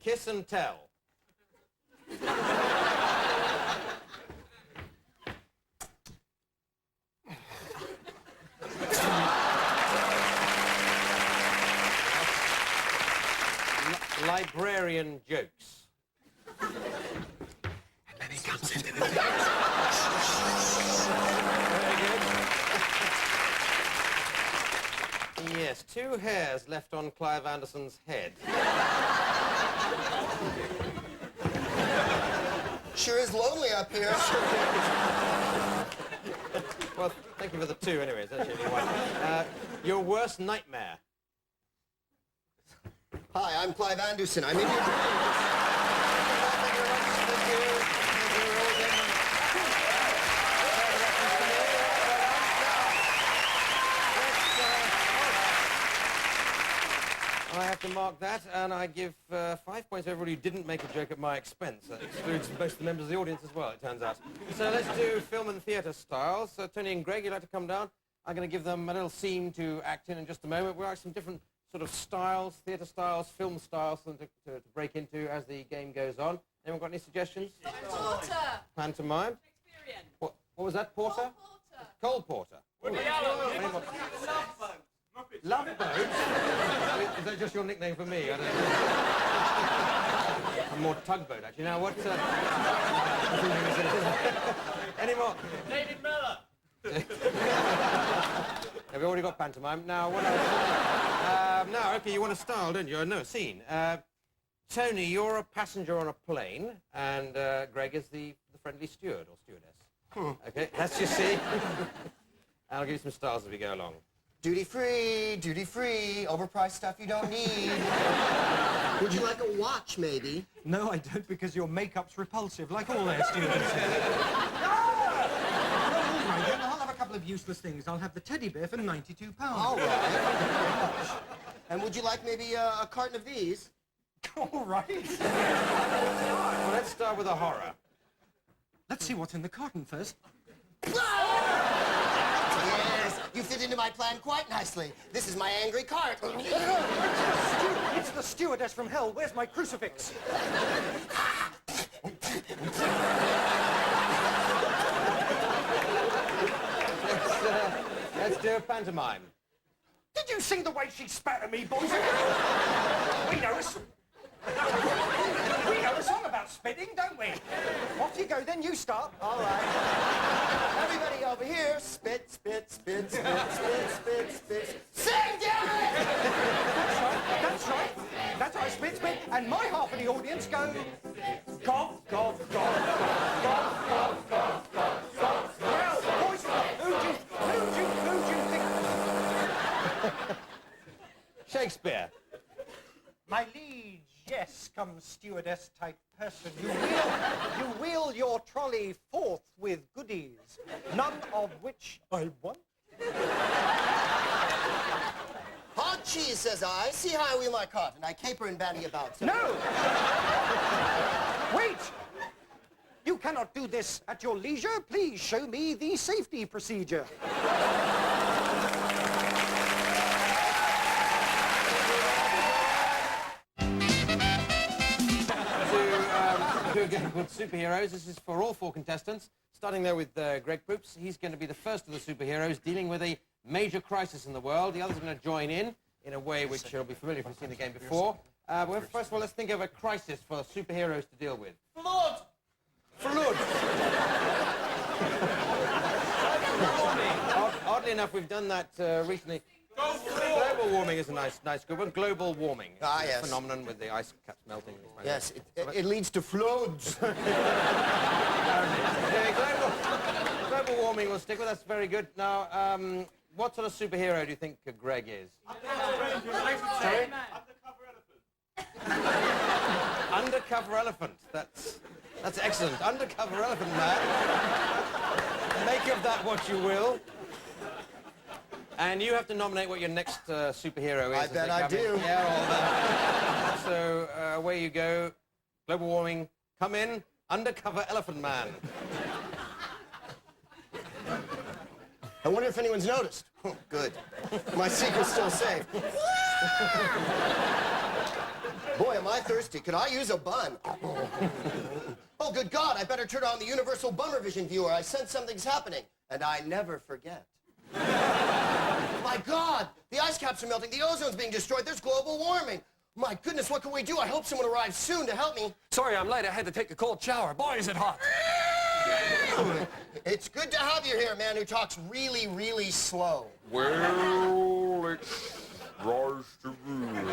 [SPEAKER 1] Kiss and tell. Librarian jokes.
[SPEAKER 10] And then he comes into the
[SPEAKER 1] Very good. Yes, two hairs left on Clive Anderson's head.
[SPEAKER 5] Sure is lonely up here.
[SPEAKER 1] Well, thank you for the two anyways. That's only one. Your worst nightmare.
[SPEAKER 5] Hi, I'm Clive Anderson. I'm in your
[SPEAKER 1] I have to mark that, and I give 5 points to everybody who didn't make a joke at my expense. That excludes most of the members of the audience as well, it turns out. So let's do film and theatre styles. So Tony and Greg, you'd like to come down? I'm going to give them a little scene to act in just a moment. We'll ask some different sort of styles, theatre styles, film styles for them to break into as the game goes on. Anyone got any suggestions?
[SPEAKER 4] Porter.
[SPEAKER 1] Pantomime?
[SPEAKER 4] Shakespearean.
[SPEAKER 1] What was that, Porter? Cole Porter. Love boat? Is that just your nickname for me? I don't know. I'm more tugboat, actually. Now, what... Any more?
[SPEAKER 19] David Miller.
[SPEAKER 1] Have we already got pantomime? Now, what else? Now, OK, you want a style, don't you? No, a scene. Tony, you're a passenger on a plane, and Greg is the friendly steward or stewardess. OK, that's your scene. I'll give you some styles as we go along.
[SPEAKER 5] Duty-free, duty-free, overpriced stuff you don't need. Would you like a watch, maybe?
[SPEAKER 13] No, I don't, because your makeup's repulsive, like all their students. Then I'll have a couple of useless things. I'll have the teddy bear for £92.
[SPEAKER 5] All right. And would you like maybe a carton of these?
[SPEAKER 13] All right.
[SPEAKER 1] Well, let's start with a horror.
[SPEAKER 13] Let's see what's in the carton first.
[SPEAKER 5] Yes, you fit into my plan quite nicely. This is my angry carton.
[SPEAKER 13] It's the stewardess from hell. Where's my crucifix?
[SPEAKER 1] Let's do a pantomime.
[SPEAKER 13] Did you see the way she spat at me, boys? We know a song about spitting, don't we? Off you go, then you start.
[SPEAKER 5] All right. Everybody over here, spit, spit, spit, spit, spit, spit, spit. Sing, damn it!
[SPEAKER 13] That's right. That's right, spit, spit. And my half of the audience go... Cough, cough, cough, cough, cough, cough, cough, cough, cough. Well, boys, who do you think...
[SPEAKER 1] Shakespeare.
[SPEAKER 13] My liege, yes, come stewardess-type person. You wheel your trolley forth with goodies, none of which I want.
[SPEAKER 5] Hot cheese, says I. See how I wheel my cart, and I caper and bandy about. So
[SPEAKER 13] No! Wait! You cannot do this at your leisure. Please show me the safety procedure.
[SPEAKER 1] Do a game called Superheroes. This is for all four contestants. Starting there with Greg Proops. He's going to be the first of the superheroes dealing with a major crisis in the world. The others are going to join in a way which will be familiar if you've seen the game before. Well, first of all, let's think of a crisis for superheroes to deal with.
[SPEAKER 10] Flood!
[SPEAKER 1] Flood! Oddly enough, we've done that recently. Global warming is a nice good one. Global warming.
[SPEAKER 5] Ah, yes.
[SPEAKER 1] Phenomenon with the ice caps melting.
[SPEAKER 5] Yes, it leads to floods.
[SPEAKER 1] Global warming will stick with us. Very good. Now, what sort of superhero do you think Greg is? Sorry? Undercover elephant. That's excellent. Undercover elephant, man. Make of that what you will. And you have to nominate what your next superhero is.
[SPEAKER 5] I bet I do.
[SPEAKER 1] Yeah, all that. So, away you go. Global warming, come in. Undercover elephant man.
[SPEAKER 5] I wonder if anyone's noticed. Oh, good. My secret's still safe. Boy, am I thirsty. Could I use a bun? Oh, good God, I better turn on the universal bummer vision viewer. I sense something's happening, and I never forget. My God, the ice caps are melting, the ozone's being destroyed, there's global warming. My goodness, what can we do? I hope someone arrives soon to help me.
[SPEAKER 8] Sorry, I'm late. I had to take a cold shower. Boy, is it hot.
[SPEAKER 5] It's good to have you here, a man who talks really, really slow.
[SPEAKER 2] Well, it's rise to rule.
[SPEAKER 5] Look,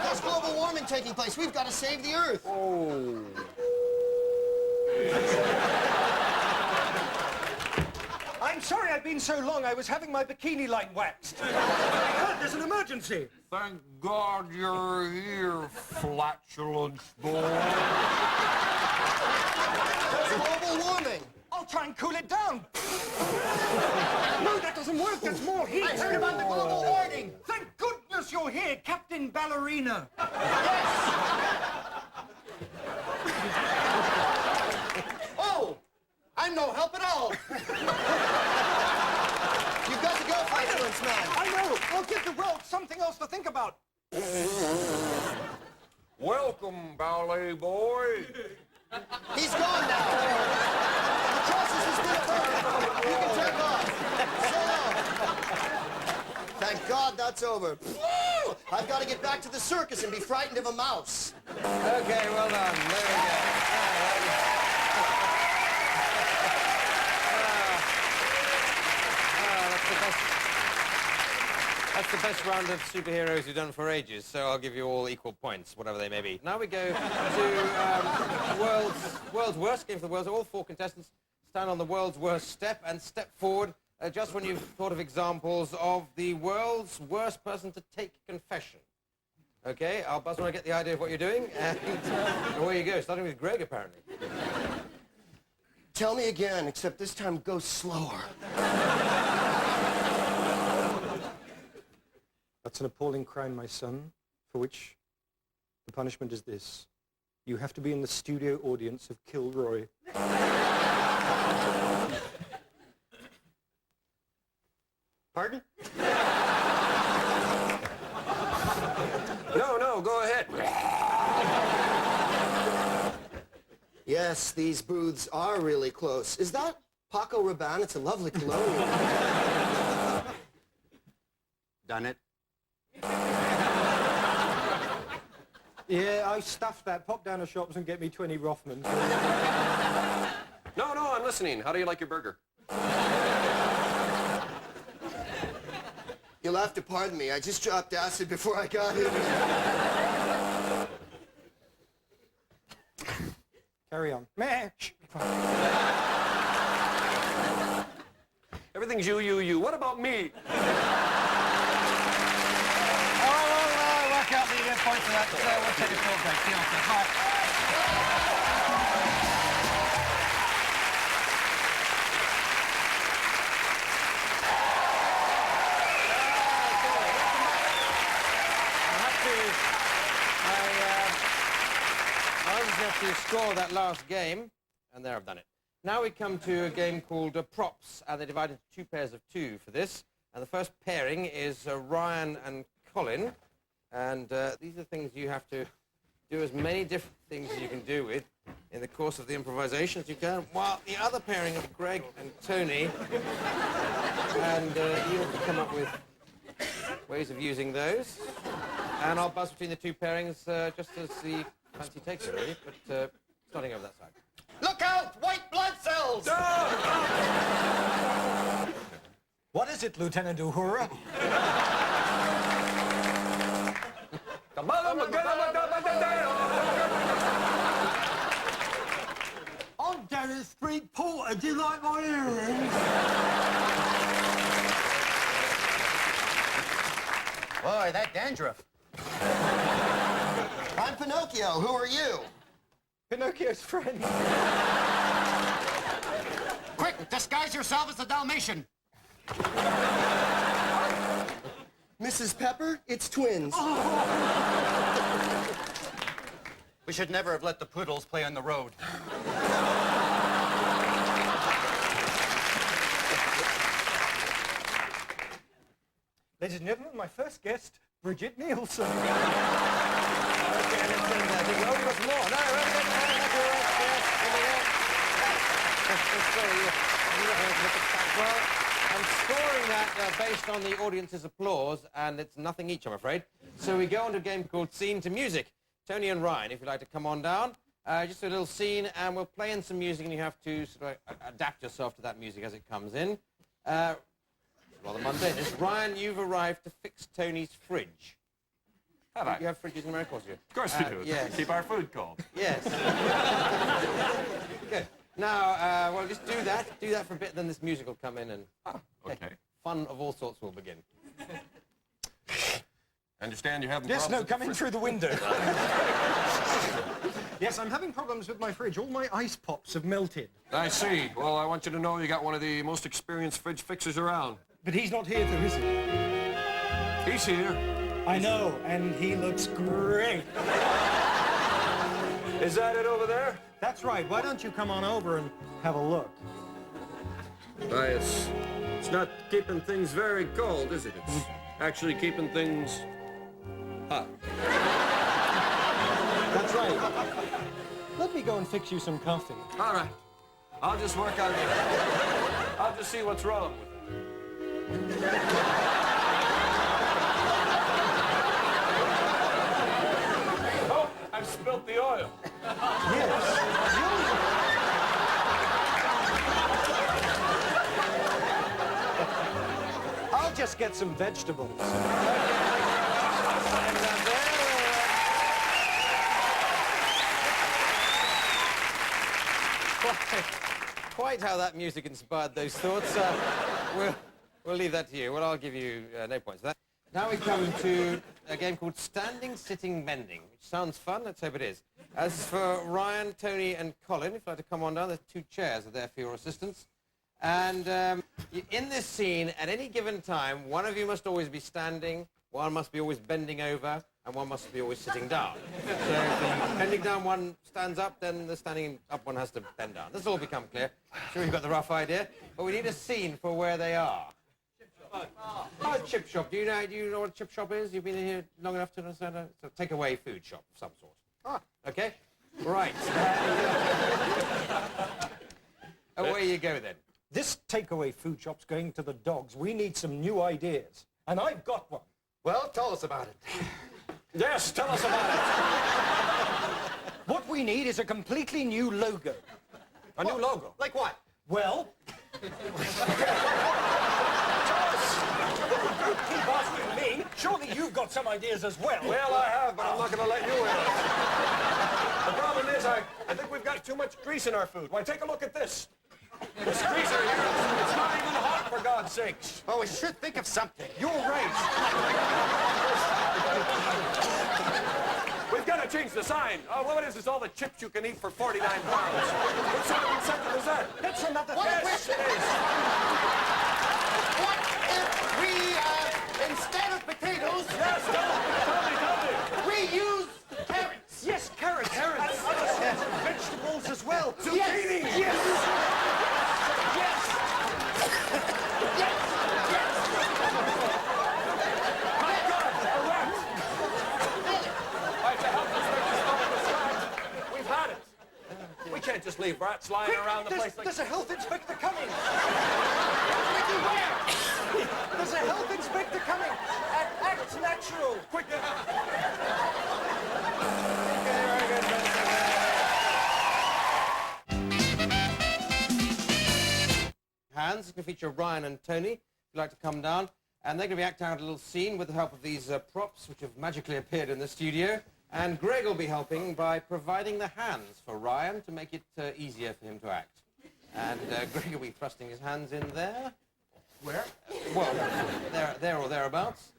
[SPEAKER 5] there's global warming taking place. We've got to save the Earth.
[SPEAKER 2] Oh.
[SPEAKER 13] I'm sorry I've been so long. I was having my bikini line waxed. I heard there's an emergency.
[SPEAKER 2] Thank God you're here, flatulence boy.
[SPEAKER 5] There's global warming.
[SPEAKER 13] I'll try and cool it down. No, that doesn't work. That's more heat.
[SPEAKER 5] I heard about the global warning.
[SPEAKER 13] Thank goodness you're here, Captain Ballerina.
[SPEAKER 5] Oh, I'm no help at all. You've got to go, flatulence man.
[SPEAKER 13] I know. I'll give the world something else to think about.
[SPEAKER 2] Welcome, ballet boy.
[SPEAKER 5] He's gone now. The process has been averted. You can take off. So long. Thank God that's over. I've got to get back to the circus and be frightened of a mouse.
[SPEAKER 1] Okay, well done. There we go. That's the best round of superheroes we've done for ages, so I'll give you all equal points, whatever they may be. Now we go to world's worst game for the world. All four contestants stand on the world's worst step and step forward just when you've thought of examples of the world's worst person to take confession. Okay, I'll buzz when I get the idea of what you're doing, and away you go, starting with Greg, apparently.
[SPEAKER 12] Tell me again, except this time go slower.
[SPEAKER 13] That's an appalling crime, my son, for which the punishment is this. You have to be in the studio audience of Kilroy.
[SPEAKER 12] Pardon?
[SPEAKER 18] No, go ahead.
[SPEAKER 12] Yes, these booths are really close. Is that Paco Rabanne? It's a lovely cologne.
[SPEAKER 7] Done it?
[SPEAKER 13] Yeah, I stuffed that. Pop down the shops and get me 20 Rothmans.
[SPEAKER 18] No, I'm listening. How do you like your burger?
[SPEAKER 12] You'll have to pardon me. I just dropped acid before I got here.
[SPEAKER 13] Carry on. Match.
[SPEAKER 18] Everything's you. What about me?
[SPEAKER 1] Work out the points for that. We'll take a short break. See you after. Bye. I just have to score that last game, and there I've done it. Now we come to a game called Props, and they're divided into 2 pairs of 2 for this. And the first pairing is Ryan and Colin. And these are things you have to do as many different things as you can do with in the course of the improvisation as you can, while the other pairing of Greg and Tony, and you have to come up with ways of using those. And I'll buzz between the 2 pairings just as the fancy takes it, really, but starting over that side.
[SPEAKER 10] Look out! White blood cells!
[SPEAKER 13] What is it, Lieutenant Uhura? I'm Dennis Street Porter. Do you like my earrings?
[SPEAKER 7] Boy, that dandruff.
[SPEAKER 12] I'm Pinocchio. Who are you?
[SPEAKER 13] Pinocchio's friend.
[SPEAKER 7] Quick, disguise yourself as a Dalmatian.
[SPEAKER 12] Mrs. Pepper, it's twins.
[SPEAKER 7] We should never have let the poodles play on the road.
[SPEAKER 13] Ladies and gentlemen, my first guest, Bridget Nielsen.
[SPEAKER 1] I'm scoring that based on the audience's applause, and it's nothing each, I'm afraid. So we go on to a game called Scene to Music. Tony and Ryan, if you'd like to come on down. Just a little scene, and we'll play in some music, and you have to sort of adapt yourself to that music as it comes in. Rather mundane. Ryan, you've arrived to fix Tony's fridge.
[SPEAKER 8] Have I?
[SPEAKER 1] You have fridges in America, of course you do.
[SPEAKER 8] Of course we do.
[SPEAKER 1] Yes.
[SPEAKER 8] Keep our food cold.
[SPEAKER 1] Yes. Good. Now, well, just do that. Do that for a bit, then this music will come in, and
[SPEAKER 8] okay.
[SPEAKER 1] Fun of all sorts will begin.
[SPEAKER 8] Understand you're having
[SPEAKER 13] Yes,
[SPEAKER 8] problems?
[SPEAKER 13] no, come in through the window. Yes, I'm having problems with my fridge. All my ice pops have melted.
[SPEAKER 18] I see. Well, I want you to know you got one of the most experienced fridge fixers around.
[SPEAKER 13] But he's not here, though, is he?
[SPEAKER 18] He's here.
[SPEAKER 13] I know, and he looks great.
[SPEAKER 18] Is that it over there?
[SPEAKER 13] That's right. Why don't you come on over and have a look?
[SPEAKER 18] Why, it's not keeping things very cold, is it? It's actually keeping things hot.
[SPEAKER 13] That's right. Let me go and fix you some coffee.
[SPEAKER 18] All right. I'll just work on it. I'll just see what's wrong with it. Oh, I've spilt the oil.
[SPEAKER 13] Yes. I'll just get some vegetables.
[SPEAKER 1] quite how that music inspired those thoughts. We'll leave that to you. Well, I'll give you no points for that. Now we come to a game called Standing, Sitting, Mending, which sounds fun. Let's hope it is. As for Ryan, Tony, and Colin, if you'd like to come on down, there's 2 chairs are there for your assistance. And in this scene, at any given time, one of you must always be standing, one must be always bending over, and one must be always sitting down. So if the bending down one stands up, then the standing up one has to bend down. This will all become clear. I'm sure you've got the rough idea. But we need a scene for where they are. Oh, chip shop. Do you know what a chip shop is? You've been in here long enough to understand it's a takeaway food shop of some sort. Ah, okay. Right. Away you go then.
[SPEAKER 13] This takeaway food shop's going to the dogs. We need some new ideas. And I've got one.
[SPEAKER 18] Well, tell us about it.
[SPEAKER 13] Yes, tell us about it. What we need is a completely new logo.
[SPEAKER 18] A new logo? Like what?
[SPEAKER 13] Well... Keep asking me. Surely you've got some ideas as well.
[SPEAKER 18] Well, I have, but I'm not going to let you in. The problem is, I think we've got too much grease in our food. Why, take a look at this. This greaser here, it's not even hot, for God's sakes.
[SPEAKER 7] Oh, we should think of something.
[SPEAKER 18] You're right. We've got to change the sign. Oh, what is this? All the chips you can eat for 49 pounds. What sort of incentive is that?
[SPEAKER 13] That's another
[SPEAKER 18] Yes,
[SPEAKER 13] thing.
[SPEAKER 18] it is.
[SPEAKER 5] What if we, instead of potatoes...
[SPEAKER 18] Yes, tell me.
[SPEAKER 5] We use carrots.
[SPEAKER 13] Yes, carrots. And other vegetables as well.
[SPEAKER 18] Zucchini.
[SPEAKER 5] Yes.
[SPEAKER 18] We can't just leave rats lying around the place like...
[SPEAKER 13] There's a health inspector coming.
[SPEAKER 5] Where?
[SPEAKER 13] There's a health inspector coming. Act natural.
[SPEAKER 18] Quick.
[SPEAKER 1] Hands, it's going to feature Ryan and Tony, if you'd like to come down. And they're going to be acting out a little scene with the help of these props, which have magically appeared in the studio. And Greg will be helping by providing the hands for Ryan to make it easier for him to act. And Greg will be thrusting his hands in there. Where? Well, there or thereabouts.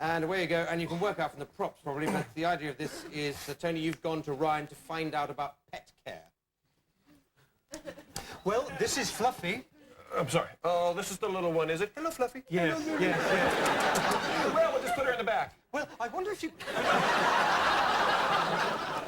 [SPEAKER 1] And away you go. And you can work out from the props, probably, but the idea of this is, Tony, you've gone to Ryan to find out about pet care.
[SPEAKER 13] Well, this is Fluffy.
[SPEAKER 18] I'm sorry. Oh, this is the little one, is it? Hello, Fluffy.
[SPEAKER 13] Yes.
[SPEAKER 18] Well, we'll just put her in the back.
[SPEAKER 13] Well, I wonder if you...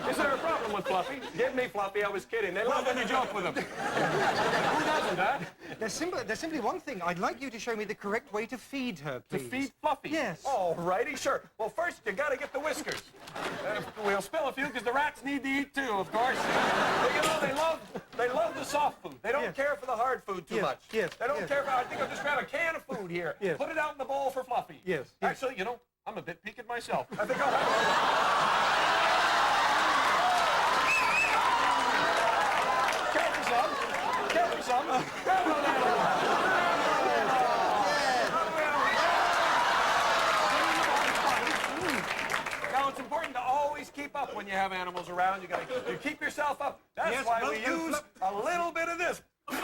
[SPEAKER 18] Is there a problem with Fluffy? Give me Fluffy, I was kidding. They love when you joke with them. Who doesn't, Dad?
[SPEAKER 13] There's simply one thing. I'd like you to show me the correct way to feed her, please.
[SPEAKER 18] To feed Fluffy?
[SPEAKER 13] Yes.
[SPEAKER 18] All righty, sure. Well, first, you gotta get the whiskers. We'll spill a few, because the rats need to eat, too, of course. But, you know, they love the soft food. They don't care for the hard food too much.
[SPEAKER 13] Yes.
[SPEAKER 18] They don't care for... I think I'll just grab a can of food here.
[SPEAKER 13] Yes.
[SPEAKER 18] Put it out in the bowl for Fluffy.
[SPEAKER 13] Yes.
[SPEAKER 18] Actually, you know, I'm a bit peaked myself. I think I'll have... Careful, son. Now, it's important to always keep up when you have animals around. You keep yourself up. That's why we use a little bit of this. Where's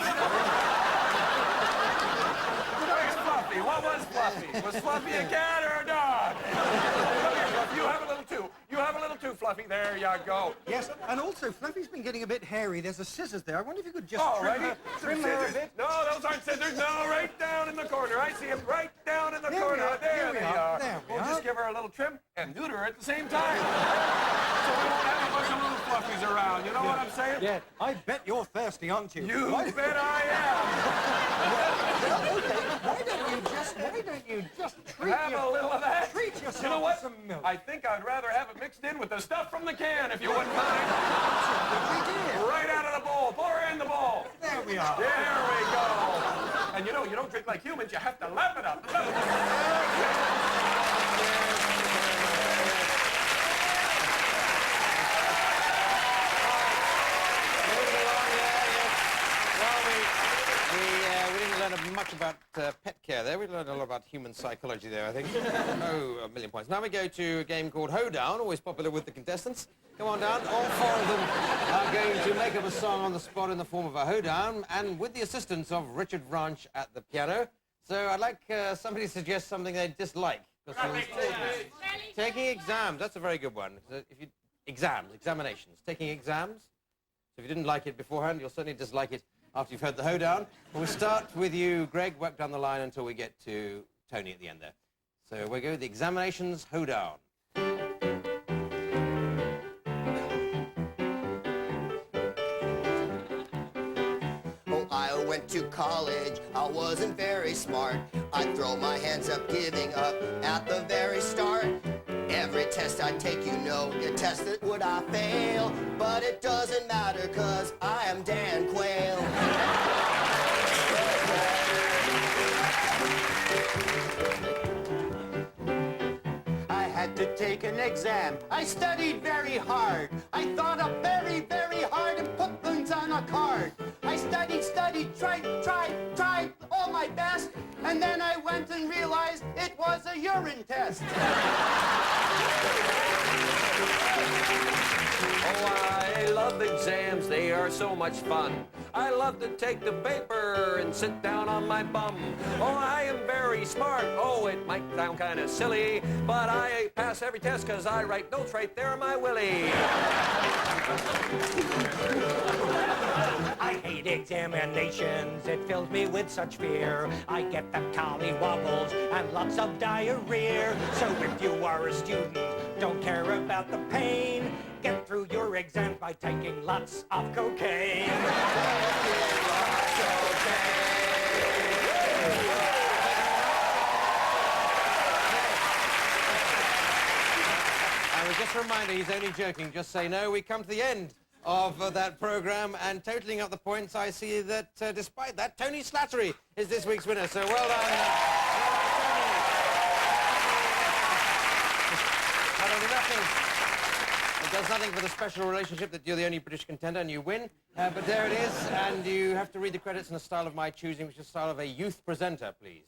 [SPEAKER 18] Fluffy? What was Fluffy? Was Fluffy a cat or a dog? Come here, Fluffy. You have a little too. You have a little too, Fluffy. There you go.
[SPEAKER 13] Yes, and also, Fluffy's been getting a bit hairy. There's a scissors there. I wonder if you could just
[SPEAKER 18] trim her a bit. No, those aren't scissors. No, right down in the corner. I see them right down in the corner. There they are. We'll just give her a little trim and neuter her at the same time. So we won't have a bunch of little Fluffies around. You know what I'm saying?
[SPEAKER 13] Yeah, I bet you're thirsty, aren't you?
[SPEAKER 18] You bet I am.
[SPEAKER 13] Okay, why don't you just treat
[SPEAKER 18] have a little of that?
[SPEAKER 13] Treat yourself
[SPEAKER 18] You know what?
[SPEAKER 13] to some milk.
[SPEAKER 18] I think I'd rather have it mixed in with the stuff from the can, if you wouldn't mind. Right out of the bowl. Pour her in the bowl.
[SPEAKER 13] There we are.
[SPEAKER 18] There we go. And you know, you don't drink like humans. You have to lap it up.
[SPEAKER 14] much about pet care there. We learned a lot about human psychology there, I think. Oh, a million points. Now we go to a game called Hoedown, always popular with the contestants. Come on down. All four of them are going to make up a song on the spot in the form of a hoedown, and with the assistance of Richard Branch at the piano. So I'd like somebody to suggest something they dislike. Taking exams, that's a very good one. Examinations. Taking exams. So if you didn't like it beforehand, you'll certainly dislike it after you've heard the hoedown. We'll start with you, Greg, work down the line until we get to Tony at the end there. So we'll go with the examinations hoedown.
[SPEAKER 5] Oh, I went to college, I wasn't very smart. I'd throw my hands up, giving up at the very start. Every test I take, you know, you tested would I fail. But it doesn't matter, cause I am Dan Quayle. I had to take an exam. I studied very hard. I thought up very, very hard and put things on a card. I studied, tried all my best, and then I went and realized it was a urine test.
[SPEAKER 18] Oh, I love exams, they are so much fun. I love to take the paper and sit down on my bum. Oh, I am very smart. Oh, it might sound kind of silly, but I pass every test because I write notes right there in my willy.
[SPEAKER 13] I hate examinations, it fills me with such fear. I get the collywobbles and lots of diarrhea. So if you are a student, don't care about the pain. Get through your exams by taking lots of cocaine.
[SPEAKER 14] Just a reminder, he's only joking. Just say no. We come to the end of that programme, and totalling up the points, I see that despite that, Tony Slattery is this week's winner. So well done. It does nothing for the special relationship that you're the only British contender and you win. But there it is, and you have to read the credits in a style of my choosing, which is the style of a youth presenter, please.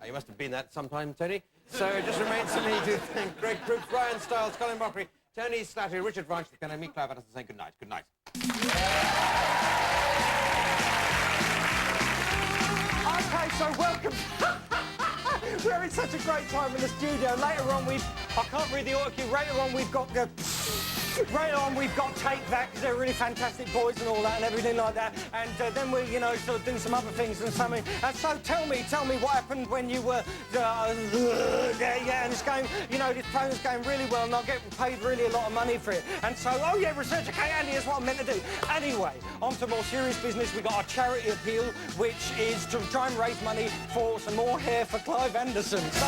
[SPEAKER 14] You must have been that sometime, Tony. So it just remains for me to thank Greg Proops, Brian Stiles, Colin Mockery, Tony Slattery, Richard Branch, the piano, me, Clive Addison, saying good night. Good night.
[SPEAKER 13] Okay, so welcome. We're having such a great time in the studio. Later on, I can't read the auto cue. Later on, we've got Take That, because they're really fantastic boys and all that and everything like that. And then we, you know, sort of do some other things and something. And so tell me what happened when you were, and it's going, you know, this program's going really well and I'll get paid really a lot of money for it. And so, oh yeah, researcher Kate Andy is what I'm meant to do. Anyway, on to more serious business. We've got our charity appeal, which is to try and raise money for some more hair for Clive Anderson. So...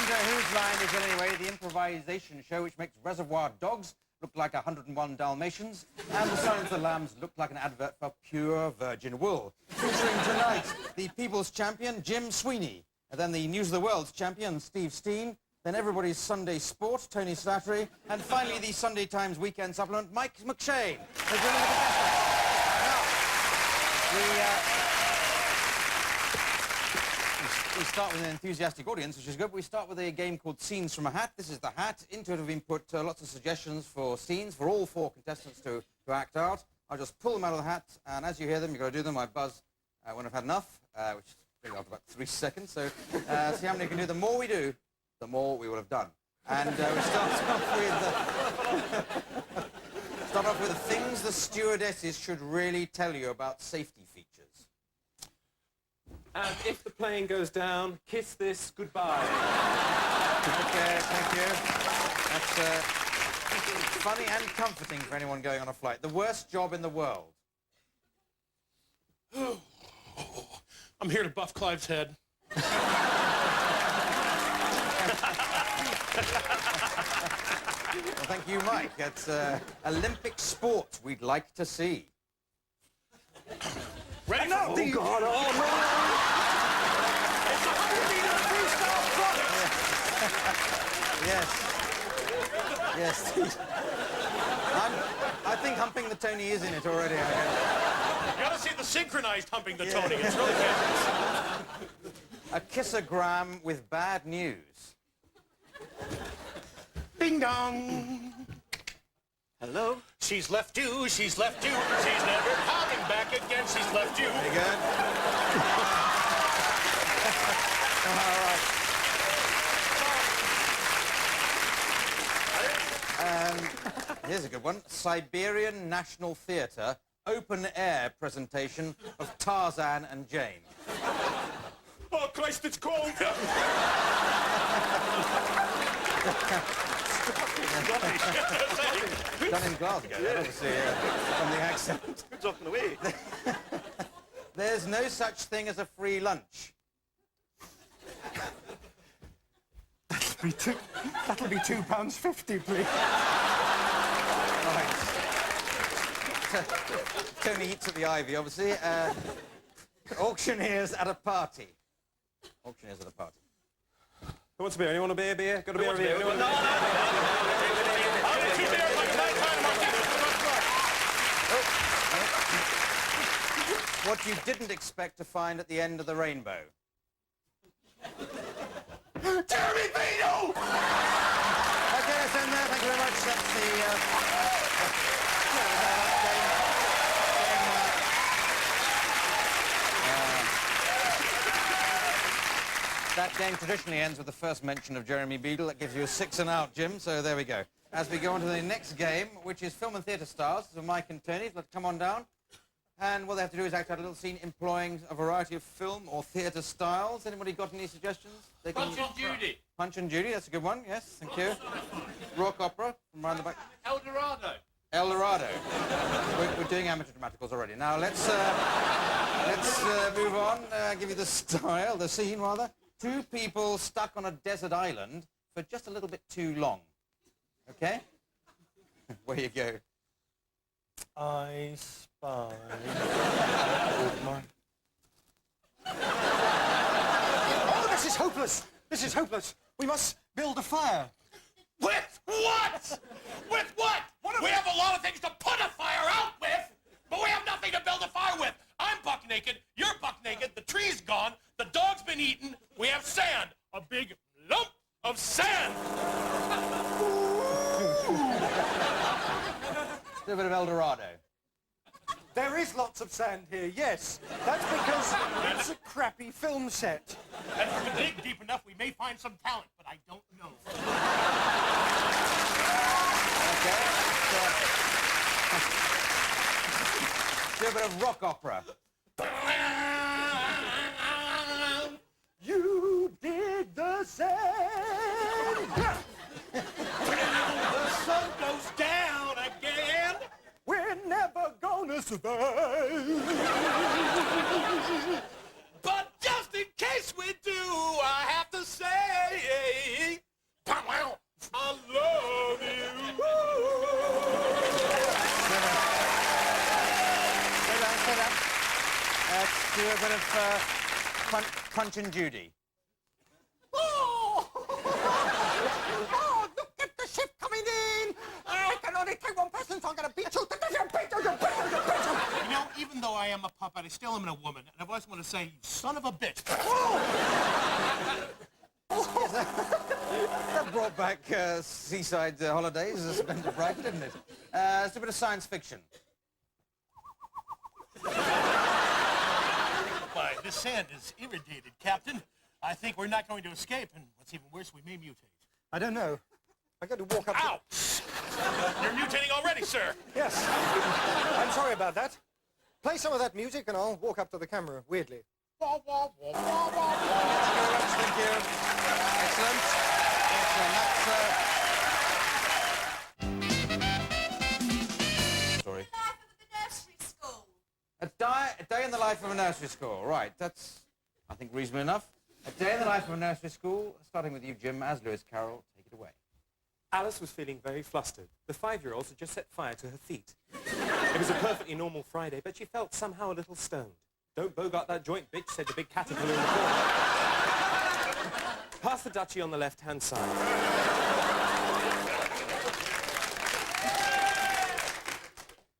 [SPEAKER 1] Whose Line Is It Anyway, the improvisation show which makes Reservoir Dogs look like 101 Dalmatians and The Silence of the Lambs look like an advert for pure virgin wool. Featuring tonight the People's Champion, Jim Sweeney, and then the News of the World's Champion, Steve Steen, then everybody's Sunday Sport, Tony Slattery, and finally the Sunday Times Weekend Supplement, Mike McShane. We start with an enthusiastic audience, which is good, but we start with a game called Scenes from a Hat. This is the hat. Into it have been put lots of suggestions for scenes for all four contestants to act out. I'll just pull them out of the hat, and as you hear them, you've got to do them. I buzz when I've had enough, which is pretty after about 3 seconds. So see how many can do. The more we do, the more we will have done. And we start off with the things the stewardesses should really tell you about safety features.
[SPEAKER 6] And if the plane goes down, kiss this goodbye.
[SPEAKER 1] Okay, thank you. That's funny and comforting for anyone going on a flight. The worst job in the world.
[SPEAKER 9] I'm here to buff Clive's head.
[SPEAKER 1] Well, thank you, Mike. It's Olympic sport we'd like to see.
[SPEAKER 9] Ready?
[SPEAKER 13] No,
[SPEAKER 9] Oh, God. Oh, no.
[SPEAKER 13] It's 100 meters.
[SPEAKER 14] Yes. Yes. I think Humping the Tony is in it already.
[SPEAKER 2] You gotta see the synchronized Humping the Tony. It's really good.
[SPEAKER 14] A kissogram with bad news.
[SPEAKER 2] Ding dong.
[SPEAKER 13] Hello?
[SPEAKER 2] She's left you, she's left you. She's never coming back again. She's left you.
[SPEAKER 14] Very good. All right. Here's a good one. Siberian National Theatre open-air presentation of Tarzan and Jane.
[SPEAKER 2] Oh, Christ, it's cold.
[SPEAKER 14] Done in Glasgow, obviously, from the accent.
[SPEAKER 2] It's off the way.
[SPEAKER 14] There's no such thing as a free lunch.
[SPEAKER 13] That'll be £2.50, please.
[SPEAKER 14] Right. Tony eats at the Ivy, obviously. Auctioneers at a party. Auctioneers at a party.
[SPEAKER 18] Who wants a beer? Anyone want a beer? Got a beer?
[SPEAKER 14] What you didn't expect to find at the end of the rainbow.
[SPEAKER 2] Jeremy Vino!
[SPEAKER 14] Okay, that's in there. Thank you very much. That's the... That game traditionally ends with the first mention of Jeremy Beadle. That gives you a 6 and out, Jim, so there we go. As we go on to the next game, which is film and theatre stars, so Mike and Tony, let's come on down. And what they have to do is act out a little scene employing a variety of film or theatre styles. Anybody got any suggestions?
[SPEAKER 19] Punch and Judy.
[SPEAKER 14] Punch and Judy, that's a good one, yes, thank you. Rock opera, from around the back.
[SPEAKER 19] El Dorado.
[SPEAKER 14] El Dorado. We're doing amateur dramaticals already. Now, let's move on. Give you the style, the scene, rather. 2 people stuck on a desert island for just a little bit too long. Okay? Where you go.
[SPEAKER 13] I spy. Oh, this is hopeless! This is hopeless! We must build a fire.
[SPEAKER 2] With what? With what? We have a lot of things to put a fire out with, but we have nothing to build a fire with. I'm buck naked, you're buck naked, the tree's gone, the dog's been eaten, we have sand. A big lump of sand.
[SPEAKER 14] A bit of El Dorado.
[SPEAKER 13] There is lots of sand here, yes. That's because it's a crappy film set.
[SPEAKER 2] And if we dig deep enough, we may find some talent, but I don't know.
[SPEAKER 14] Do a bit of rock opera.
[SPEAKER 13] You dig the sand.
[SPEAKER 2] The sun goes down again.
[SPEAKER 13] We're never gonna survive.
[SPEAKER 2] But just in case we do, I have to say, I love you.
[SPEAKER 14] Let's do a bit of Punch and Judy.
[SPEAKER 13] Oh, look at the ship coming in. I can only take one person, so I'm gonna beat you.
[SPEAKER 2] You know, even though I am a puppet, I still am a woman. And I've always want to say, you son of a bitch.
[SPEAKER 14] That brought back seaside holidays as Splendid Brighton, didn't it? It's a bit of science fiction.
[SPEAKER 2] Why, this sand is irritated, Captain. I think we're not going to escape, and what's even worse, we may mutate.
[SPEAKER 13] I don't know. I got to walk up.
[SPEAKER 2] Ow! You're mutating already, sir.
[SPEAKER 13] Yes. I'm sorry about that. Play some of that music, and I'll walk up to the camera weirdly.
[SPEAKER 14] Thank you. Excellent. Story. A day in the life of a nursery school. Right, that's, I think, reasonable enough. A day in the life of a nursery school, starting with you, Jim, as Lewis Carroll. Take it away.
[SPEAKER 17] Alice was feeling very flustered. The 5-year-olds had just set fire to her feet. It was a perfectly normal Friday, but she felt somehow a little stoned. Don't bogart that joint, bitch, said the big caterpillar in the corner. Past the the duchy on the left-hand side.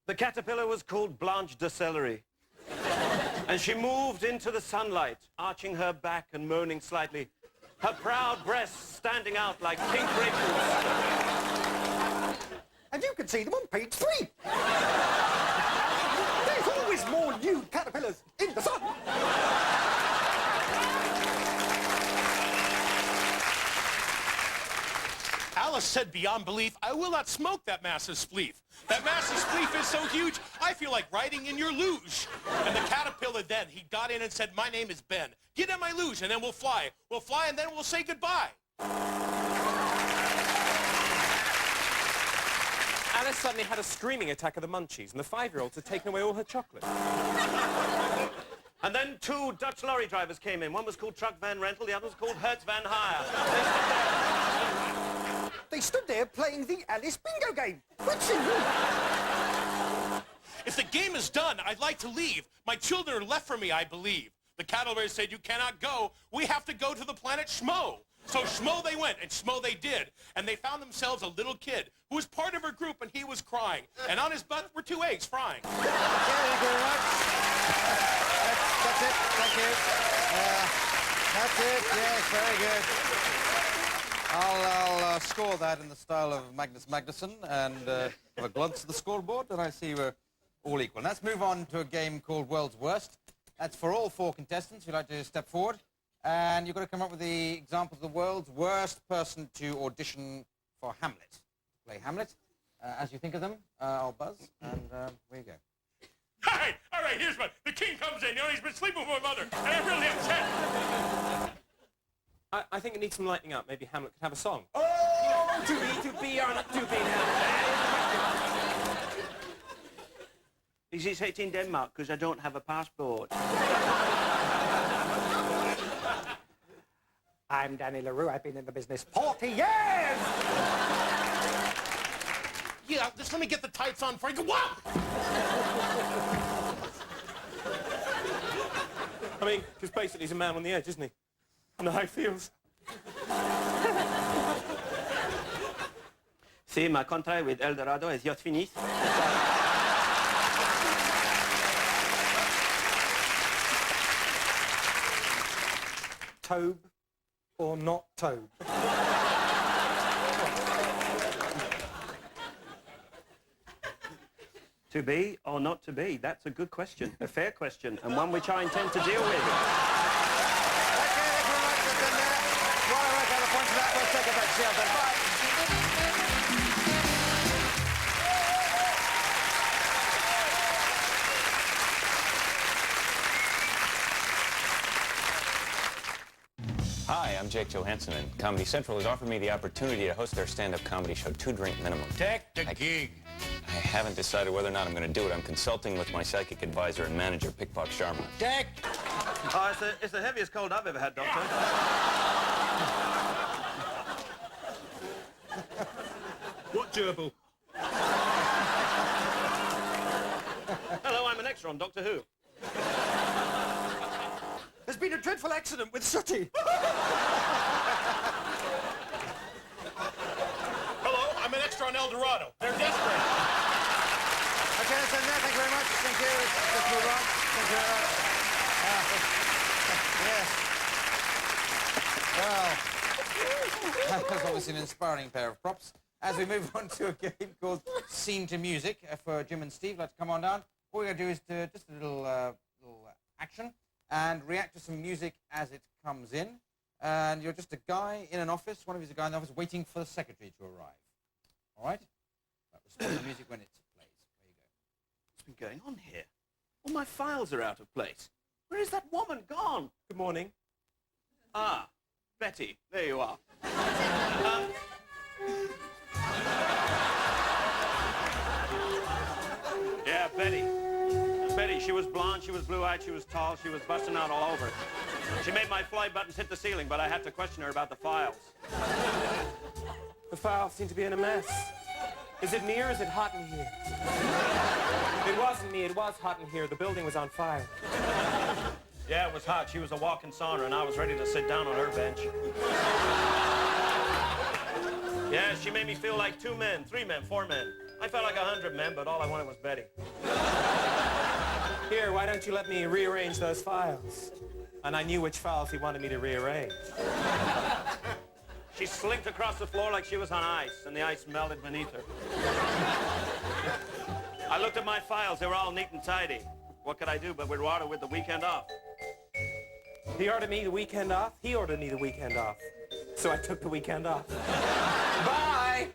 [SPEAKER 6] The caterpillar was called Blanche de Celery. And she moved into the sunlight, arching her back and moaning slightly, her proud breasts standing out like pink grapefruits.
[SPEAKER 13] And you can see them on page 3. There's always more nude caterpillars in the sun.
[SPEAKER 2] Alice said beyond belief, I will not smoke that massive spleef. That massive spleef is so huge, I feel like riding in your luge. And the caterpillar then, he got in and said, my name is Ben. Get in my luge and then we'll fly. We'll fly and then we'll say goodbye.
[SPEAKER 17] Alice suddenly had a screaming attack of the munchies, and the 5-year-olds had taken away all her chocolate.
[SPEAKER 6] And then 2 Dutch lorry drivers came in. One was called Truck Van Rental, the other was called Hertz Van Hire.
[SPEAKER 13] They stood there playing the Alice bingo game.
[SPEAKER 2] If the game is done, I'd like to leave. My children are left for me, I believe. The caterpillar said, you cannot go. We have to go to the planet Schmo. So Schmo they went, and Schmo they did. And they found themselves a little kid who was part of her group, and he was crying. And on his butt were 2 eggs frying.
[SPEAKER 1] Okay, thank you very much. That's it. Thank you. That's it. Yes, very good. I'll score that in the style of Magnus Magnusson and give a glance at the scoreboard, and I see we're all equal. Let's move on to a game called World's Worst. That's for all 4 contestants who'd like to step forward. And you've got to come up with the examples of the world's worst person to audition for Hamlet. Play Hamlet. As you think of them, I'll buzz, and here you go.
[SPEAKER 2] All right, here's one. The king comes in, he's been sleeping with my mother, and I'm really upset.
[SPEAKER 17] I think it needs some lightening up. Maybe Hamlet could have a song.
[SPEAKER 13] Oh, to be, or not to be now.
[SPEAKER 6] Is it set in Denmark? Because I don't have a passport.
[SPEAKER 13] I'm Danny LaRue. I've been in the business 40 years!
[SPEAKER 2] Yeah, just let me get the tights on before I go, wow!
[SPEAKER 17] I mean, because basically he's a man on the edge, isn't he? I know how he feels.
[SPEAKER 6] See, my contract with El Dorado is just finished.
[SPEAKER 13] Tobe or not Tobe?
[SPEAKER 6] To be or not to be? That's a good question, a fair question, and one which I intend to deal with.
[SPEAKER 20] Hi, I'm Jake Johansson, and Comedy Central has offered me the opportunity to host their stand-up comedy show, 2 Drink Minimum.
[SPEAKER 2] Take the gig.
[SPEAKER 20] I haven't decided whether or not I'm going to do it. I'm consulting with my psychic advisor and manager, Pickpock Sharma.
[SPEAKER 2] Take.
[SPEAKER 6] Oh, it's the heaviest cold I've ever had, Doctor.
[SPEAKER 2] What gerbil?
[SPEAKER 6] Hello, I'm an extra on Doctor Who.
[SPEAKER 13] There's been a dreadful accident with Sooty.
[SPEAKER 2] Hello, I'm an extra on El Dorado. They're desperate.
[SPEAKER 1] Okay, that's enough. Thank you very much. Thank you. Let's move on. Thank you very much. Yes. Well, that was obviously an inspiring pair of props. As we move on to a game called Scene to Music for Jim and Steve, let's come on down. All we're going to do is just a little action and react to some music as it comes in. And you're just a guy in an office, one of you is a guy in the office waiting for the secretary to arrive. All right? Respond to music when it plays. There you go.
[SPEAKER 6] What's been going on here? All my files are out of place. Where is that woman gone?
[SPEAKER 17] Good morning.
[SPEAKER 6] Ah, Betty. There you are. Yeah, Betty. Betty, she was blonde, she was blue-eyed, she was tall, she was busting out all over. She made my fly buttons hit the ceiling, but I had to question her about the files.
[SPEAKER 17] The files seem to be in a mess. Is it me or is it hot in here? It wasn't me, it was hot in here. The building was on fire. Yeah, it was hot. She was a walking sauna, and I was ready to sit down on her bench. Yeah, she made me feel like 2 men, 3 men, 4 men. I felt like 100 men, but all I wanted was Betty. Here, why don't you let me rearrange those files? And I knew which files he wanted me to rearrange. She slinked across the floor like she was on ice, and the ice melted beneath her. I looked at my files. They were all neat and tidy. What could I do but we'd order with the weekend off? He ordered me the weekend off. He ordered me the weekend off. So I took the weekend off. Bye!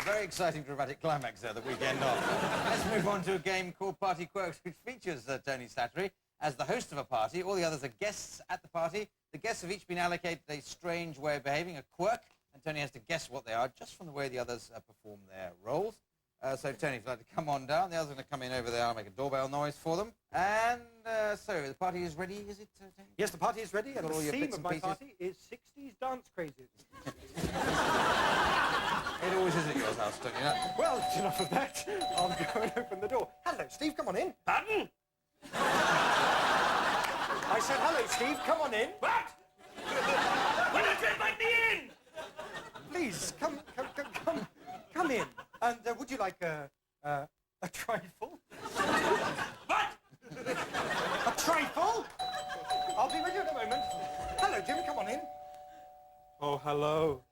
[SPEAKER 1] Very exciting dramatic climax there, the weekend off. Let's move on to a game called Party Quirks, which features Tony Slattery as the host of a party. All the others are guests at the party. The guests have each been allocated a strange way of behaving, a quirk, and Tony has to guess what they are just from the way the others perform their roles. So, Tony, if you'd like to come on down. The others are going to come in over there. I'll make a doorbell noise for them. And so, the party is ready, is it, Tony?
[SPEAKER 13] Yes, the party is ready, and
[SPEAKER 1] Got all
[SPEAKER 13] the
[SPEAKER 1] your
[SPEAKER 13] theme
[SPEAKER 1] bits
[SPEAKER 13] of
[SPEAKER 1] and
[SPEAKER 13] my
[SPEAKER 1] pieces?
[SPEAKER 13] party is 60s dance crazes.
[SPEAKER 1] It always is at your house, don't you know?
[SPEAKER 13] Well, enough of that. I'll go and open the door. Hello, Steve, come on in.
[SPEAKER 17] Pardon?
[SPEAKER 13] I said, hello, Steve, come on in.
[SPEAKER 17] What? Why don't you invite me in?
[SPEAKER 13] Please, come in. And would you like a trifle?
[SPEAKER 17] What?
[SPEAKER 13] A trifle? I'll be with you in a moment. Hello, Jim, come on in.
[SPEAKER 17] Oh, hello.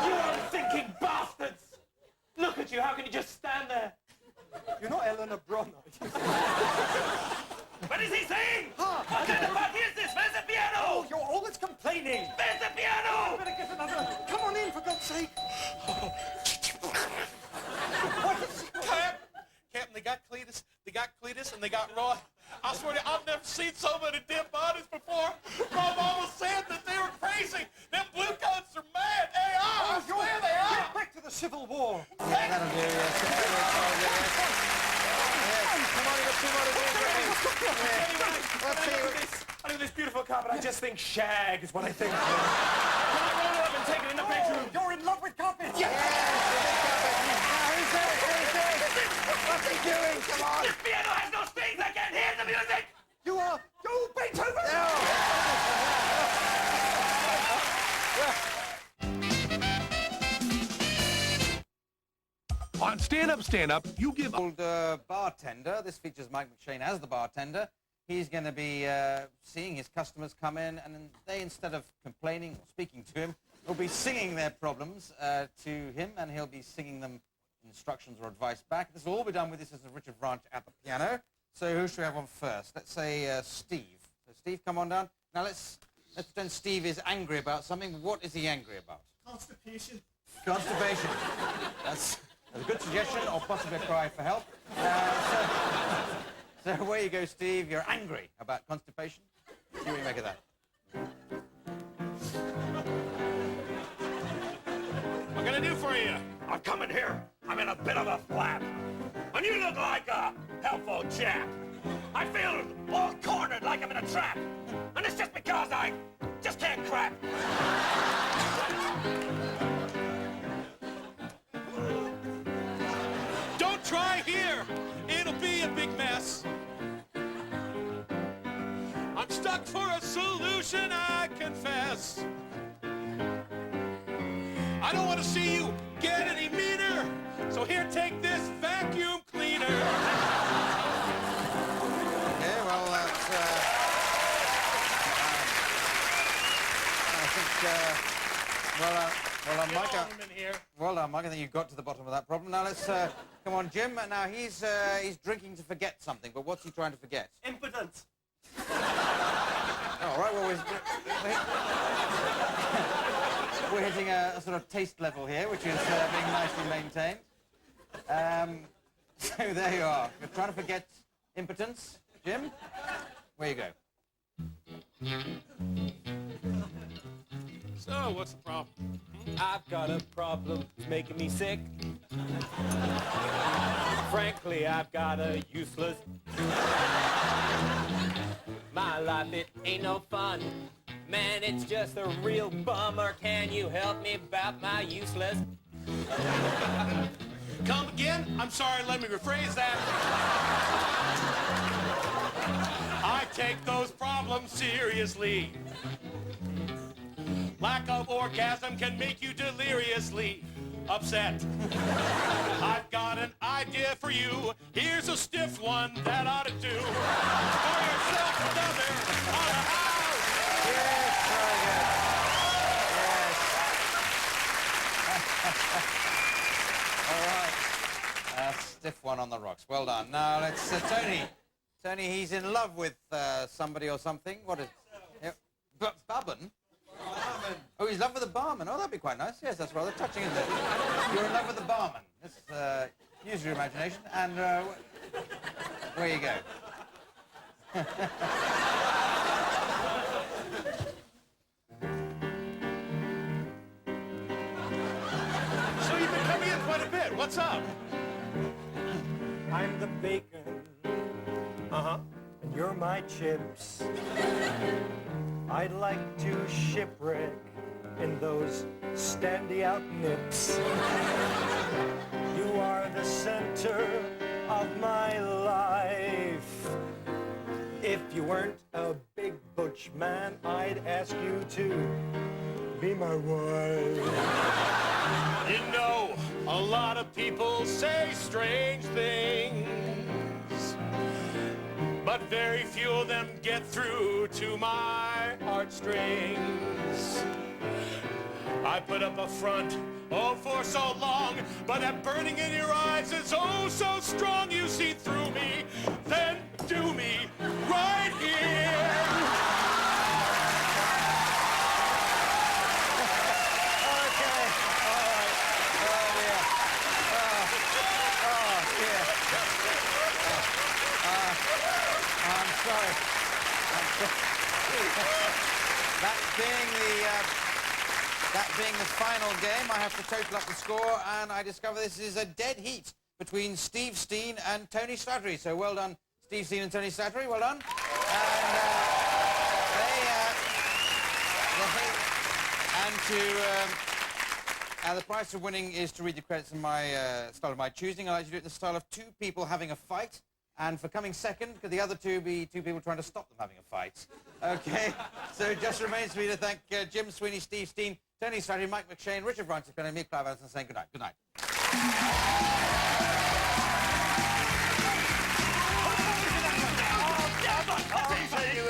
[SPEAKER 17] You unthinking bastards! Look at you, how can you just stand there?
[SPEAKER 13] You're not Eleanor Bronner.
[SPEAKER 17] What is he saying?
[SPEAKER 13] What
[SPEAKER 17] kind of party is this? Where's the piano?
[SPEAKER 13] Oh, you're always complaining.
[SPEAKER 17] Where's the piano?
[SPEAKER 13] I better get another. Come on in, for God's sake.
[SPEAKER 2] Captain, they got Cletus, and they got Roy. I swear to you, I've never seen so many dead bodies before. My mama said that they were crazy. Them blue coats are mad. They are. I swear they are.
[SPEAKER 13] Get back to the Civil War.
[SPEAKER 1] Yeah, that'll do, yes. Come on, you got 2 more to do.
[SPEAKER 17] I look at this beautiful carpet, I just think shag is what I think. Can I roll it up and take it in the bedroom?
[SPEAKER 13] You're in love with carpet.
[SPEAKER 17] Yeah.
[SPEAKER 1] Who's this? What's he doing? Come on.
[SPEAKER 17] This piano has no strings, I can't hear the music.
[SPEAKER 13] You are. Oh, Beethoven.
[SPEAKER 2] On Stand Up, you give...
[SPEAKER 1] Called Bartender. This features Mike McShane as the bartender. He's going to be seeing his customers come in, and then they, instead of complaining or speaking to him, will be singing their problems to him, and he'll be singing them instructions or advice back. This will all be done with this as Richard Branch at the piano. So who should we have on first? Let's say Steve. So Steve, come on down. Now let's pretend Steve is angry about something. What is he angry about?
[SPEAKER 13] Constipation.
[SPEAKER 1] Constipation. That's a good suggestion, or possibly a cry for help. So away you go, Steve. You're angry about constipation. See what you make of that.
[SPEAKER 2] What can I do for you?
[SPEAKER 17] I'm coming here. I'm in a bit of a flap. And you look like a helpful chap. I feel all cornered like I'm in a trap. And it's just because I just can't crap.
[SPEAKER 2] Don't try here. It'll be a big mess. I'm stuck for a solution, I confess. I don't want to see you get any meaner, so here, take this vacuum cleaner.
[SPEAKER 1] Okay, well, that's... I think, well done, Mike. Well done, Mike. I think you got to the bottom of that problem. Now let's come on, Jim. Now he's drinking to forget something, but what's he trying to forget?
[SPEAKER 17] Impotence.
[SPEAKER 1] All right. Well, we're hitting a sort of taste level here, which is being nicely maintained. So there you are. You're trying to forget impotence, Jim. Where you go.
[SPEAKER 2] So, what's the problem?
[SPEAKER 17] I've got a problem, it's making me sick. Frankly, I've got a useless
[SPEAKER 19] My life, it ain't no fun. Man, it's just a real bummer. Can you help me about my useless...
[SPEAKER 2] Come again? I'm sorry, let me rephrase that. I take those problems seriously. Lack of orgasm can make you deliriously upset. I've got an idea for you. Here's a stiff one that ought to do. For yourself another on a house.
[SPEAKER 1] Yes, very good. Yes. All right. Stiff one on the rocks. Well done. Now let's Tony. Tony, he's in love with somebody or something. What is? Yeah. Babin. Oh, he's in love with the barman. Oh, that'd be quite nice. Yes, that's rather touching, isn't it? You're in love with the barman. Let's use your imagination and where you go.
[SPEAKER 2] So you've been coming in quite a bit. What's up?
[SPEAKER 13] I'm the bacon. Uh-huh. And you're my chips. I'd like to shipwreck in those standy-out nips. You are the center of my life. If you weren't a big butch man, I'd ask you to be my wife.
[SPEAKER 2] You know, a lot of people say strange things, but very few of them get through to my heartstrings. I put up a front, oh, for so long, but that burning in your eyes is oh so strong. You see through me, then do me right here.
[SPEAKER 1] Okay, all right. Oh, dear. Oh, dear. I'm sorry. That being the final game, I have to total up the score, and I discover this is a dead heat between Steve Steen and Tony Slattery. So well done, Steve Steen and Tony Slattery. Well done. And the price of winning is to read the credits in my style of my choosing. I like to do it in the style of two people having a fight. And for coming second, could the other two be two people trying to stop them having a fight? Okay, so it just remains for me to thank Jim Sweeney, Steve Steen, Tony Slattery, Mike McShane, Richard Francis, and me, Clive Anderson, saying good night. Good night.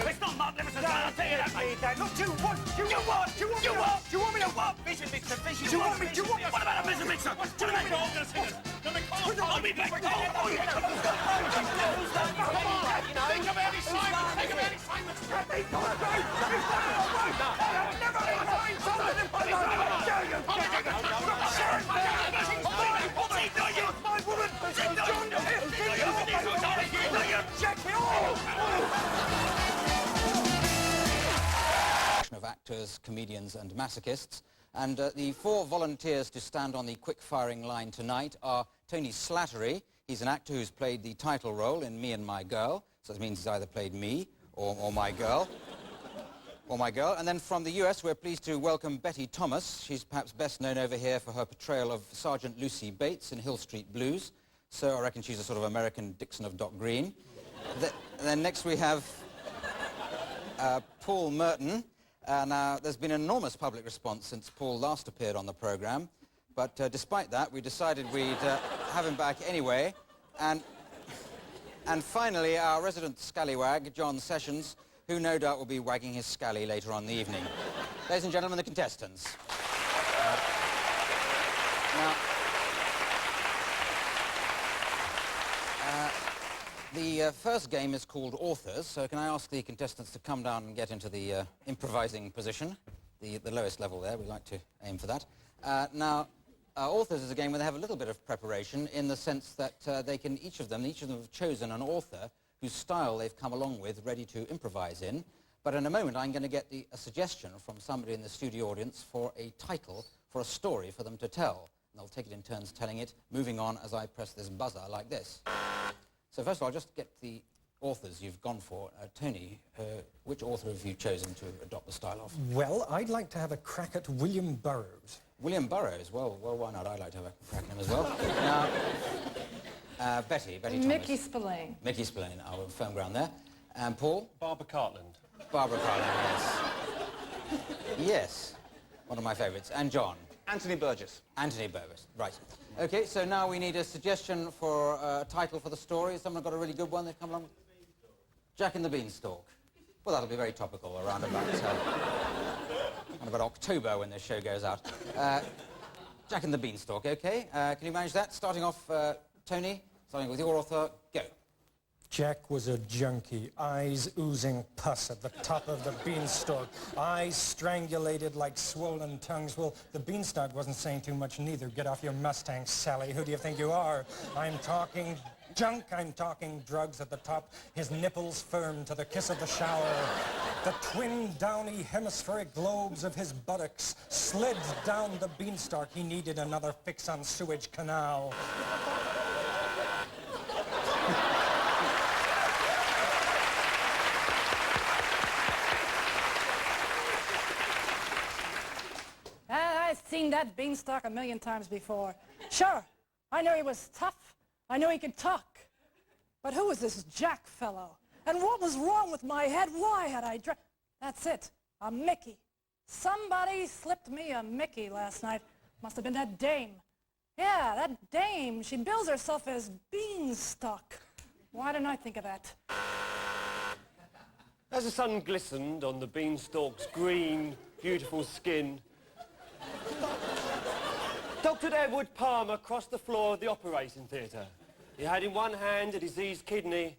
[SPEAKER 19] It's not magnificent, I'll tell you that, mate. Look, do you want me to what? Vision mixer, vision. Do you want me? What about a vision mixer? What do you mean? I'll be back.
[SPEAKER 2] Think of Eddie Simon. Think of Eddie Simon.
[SPEAKER 1] Of actors, comedians and masochists. And the four volunteers to stand on the quick-firing line tonight are Tony Slattery. He's an actor who's played the title role in Me and My Girl. So that means he's either played me or my girl. Or my girl. And then from the US, we're pleased to welcome Betty Thomas. She's perhaps best known over here for her portrayal of Sergeant Lucy Bates in Hill Street Blues. So I reckon she's a sort of American Dixon of Dock Green. Then next we have Paul Merton. Now, there's been enormous public response since Paul last appeared on the programme, but despite that, we decided we'd have him back anyway. And finally, our resident scallywag, John Sessions, who no doubt will be wagging his scally later on in the evening. Ladies and gentlemen, the contestants. The first game is called Authors, so can I ask the contestants to come down and get into the improvising position, the lowest level there, we like to aim for that. Now, Authors is a game where they have a little bit of preparation in the sense that each of them have chosen an author whose style they've come along with, ready to improvise in. But in a moment, I'm going to get a suggestion from somebody in the studio audience for a title for a story for them to tell. And they'll take it in turns telling it, moving on as I press this buzzer like this. So first of all, I'll just get the authors you've gone for. Tony, which author have you chosen to adopt the style of?
[SPEAKER 13] Well, I'd like to have a crack at William Burroughs.
[SPEAKER 1] William Burroughs? Well, why not? I'd like to have a crack at him as well. Now, Betty Thomas.
[SPEAKER 4] Mickey Spillane.
[SPEAKER 1] Mickey Spillane, our firm ground there. And Paul?
[SPEAKER 8] Barbara Cartland.
[SPEAKER 1] Barbara Cartland, yes. Yes, one of my favourites. And John?
[SPEAKER 7] Anthony Burgess.
[SPEAKER 1] Anthony Burgess, right. Okay, so now we need a suggestion for a title for the story. Has someone got a really good one they've come along with? Jack and the Beanstalk. Well, that'll be very topical around about October when this show goes out. Jack and the Beanstalk, okay. Can you manage that? Starting off, Tony, starting with your author, go.
[SPEAKER 13] Jack was a junkie, eyes oozing pus at the top of the beanstalk, eyes strangulated like swollen tongues. Well, the beanstalk wasn't saying too much neither. Get off your Mustang, Sally. Who do you think you are? I'm talking junk, I'm talking drugs at the top. His nipples firm to the kiss of the shower. The twin downy hemispheric globes of his buttocks slid down the beanstalk. He needed another fix on sewage canal.
[SPEAKER 3] I've seen that beanstalk a million times before. Sure, I knew he was tough. I knew he could talk. But who was this Jack fellow? And what was wrong with my head? Why had I That's it, a Mickey. Somebody slipped me a Mickey last night. Must have been that dame. Yeah, that dame. She bills herself as Beanstalk. Why didn't I think of that?
[SPEAKER 6] As the sun glistened on the beanstalk's green, beautiful skin, Dr. Edward Palmer crossed the floor of the operating theatre. He had in one hand a diseased kidney,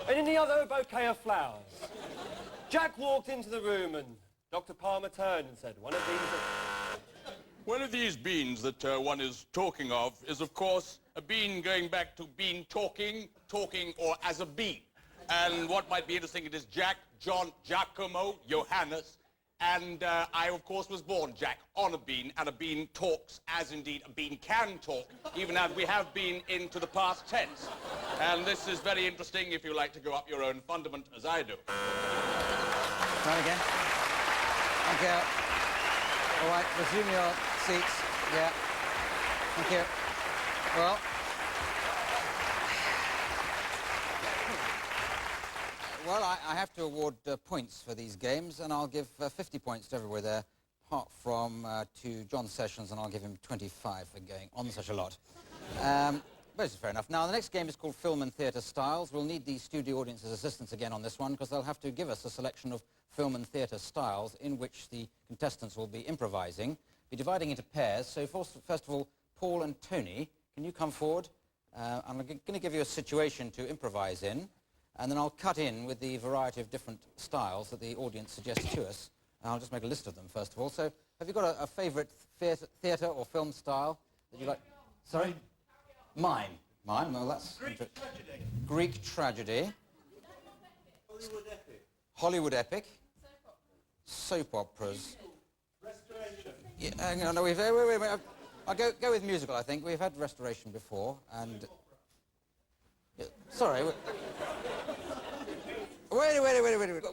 [SPEAKER 6] and in the other a bouquet of flowers. Jack walked into the room, and Dr. Palmer turned and said,
[SPEAKER 2] One of these beans that one is talking of is, of course, a bean going back to bean talking, or as a bean. And what might be interesting, it is Jack, John, Giacomo, Johannes, and I, of course, was born, Jack, on a bean, and a bean talks as indeed a bean can talk, even as we have been into the past tense. And this is very interesting if you like to go up your own fundament, as I do.
[SPEAKER 1] Try again. Thank you. All right, resume your seats. Yeah. Thank you. Well, I have to award points for these games, and I'll give 50 points to everywhere there, apart from to John Sessions, and I'll give him 25 for going on such a lot. But it's fair enough. Now, the next game is called Film and Theatre Styles. We'll need the studio audience's assistance again on this one, because they'll have to give us a selection of film and theatre styles in which the contestants will be improvising, be dividing into pairs. So first of all, Paul and Tony, can you come forward? I'm going to give you a situation to improvise in, and then I'll cut in with the variety of different styles that the audience suggests to us. And I'll just make a list of them, first of all. So have you got a favourite theatre or film style that you like? Sorry? Mine. Well, that's... Greek tragedy. Greek tragedy. Hollywood epic. Hollywood epic. Soap operas. Restoration. Yeah, no, wait. I'll go with musical, I think. We've had Restoration before, and... Yeah, sorry. Wait.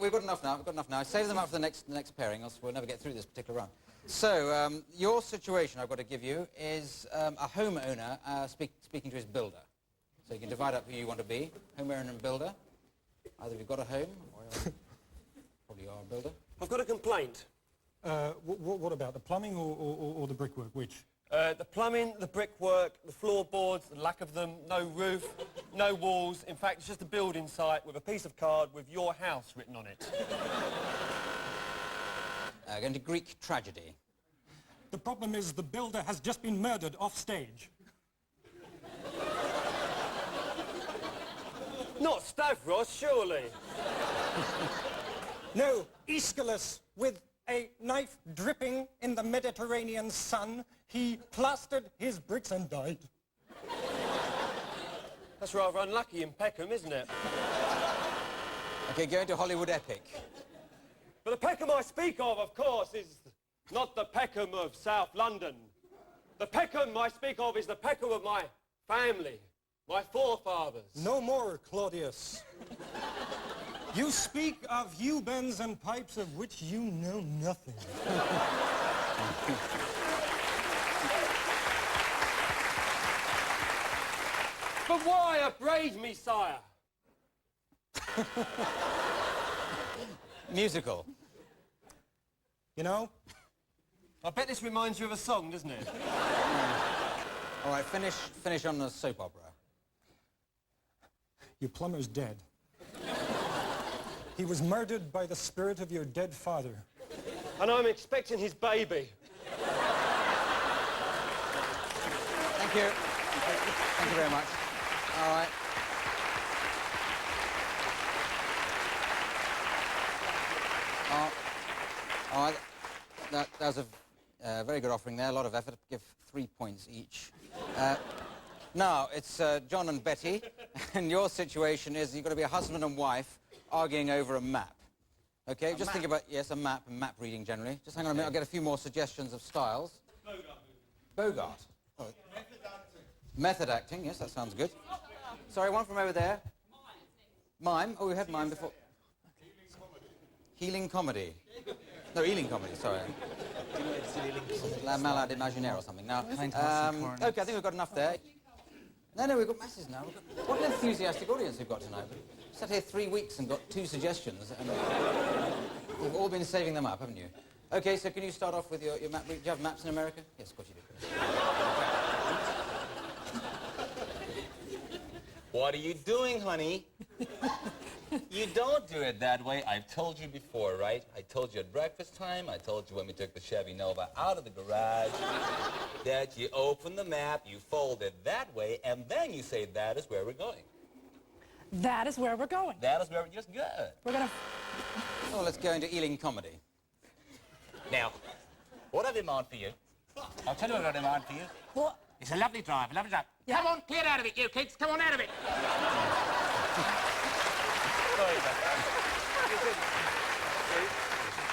[SPEAKER 1] We've got enough now. Save them up for the next pairing, else we'll never get through this particular round. So, your situation I've got to give you is a homeowner speaking to his builder. So you can divide up who you want to be, homeowner and builder. Either you've got a home, or probably you are a builder.
[SPEAKER 6] I've got a complaint.
[SPEAKER 13] What about the plumbing or the brickwork? Which?
[SPEAKER 6] The plumbing, the brickwork, the floorboards, the lack of them, no roof, no walls. In fact, it's just a building site with a piece of card with your house written on it.
[SPEAKER 1] Going to Greek tragedy.
[SPEAKER 13] The problem is the builder has just been murdered off stage.
[SPEAKER 6] Not Stavros, surely.
[SPEAKER 13] No, Aeschylus, with a knife dripping in the Mediterranean sun, he plastered his bricks and died.
[SPEAKER 6] That's rather unlucky in Peckham, isn't it?
[SPEAKER 1] Okay, going to Hollywood epic.
[SPEAKER 6] But the Peckham I speak of course, is not the Peckham of South London. The Peckham I speak of is the Peckham of my family,
[SPEAKER 17] My forefathers.
[SPEAKER 13] No more, Claudius. You speak of U-bends and pipes of which you know nothing.
[SPEAKER 17] But why upbraid me, sire?
[SPEAKER 1] Musical.
[SPEAKER 13] You know?
[SPEAKER 6] I bet this reminds you of a song, doesn't it?
[SPEAKER 1] All right, finish on the soap opera.
[SPEAKER 13] Your plumber's dead. He was murdered by the spirit of your dead father.
[SPEAKER 6] And I'm expecting his baby.
[SPEAKER 1] Thank you. Thank you very much. All right. All right. That was a very good offering there. A lot of effort. Give 3 points each. Now, it's John and Betty, and your situation is you've got to be a husband and wife arguing over a map. Okay, just think about, yes, a map and map reading generally. Just hang on a minute, I'll get a few more suggestions of styles. Bogart. Oh. Method acting, yes, that sounds good. Sorry, one from over there. Mime. Oh, we had mime before. Healing comedy. No, Ealing comedy, sorry. La Malade Imaginaire or something. Now, okay, I think we've got enough there. No, we've got masses now. What an enthusiastic audience we've got tonight. We've sat here 3 weeks and got 2 suggestions, and we've all been saving them up, haven't you? Okay, so can you start off with your map? Do you have maps in America? Yes, of course you do.
[SPEAKER 20] What are you doing, honey? You don't do it that way. I've told you before, right? I told you at breakfast time, I told you when we took the Chevy Nova out of the garage, that you open the map, you fold it that way, and then you say, that is where we're going.
[SPEAKER 3] That is where we're going.
[SPEAKER 20] That is where we're just good.
[SPEAKER 3] We're gonna...
[SPEAKER 1] Well, let's go into Ealing comedy.
[SPEAKER 20] Now, what have in mind for you? I'll tell you what I've got in mind for you.
[SPEAKER 3] What?
[SPEAKER 20] It's a lovely drive, a lovely drive.
[SPEAKER 3] Yeah.
[SPEAKER 20] Come on, clear out of it, you kids. Come on out of it.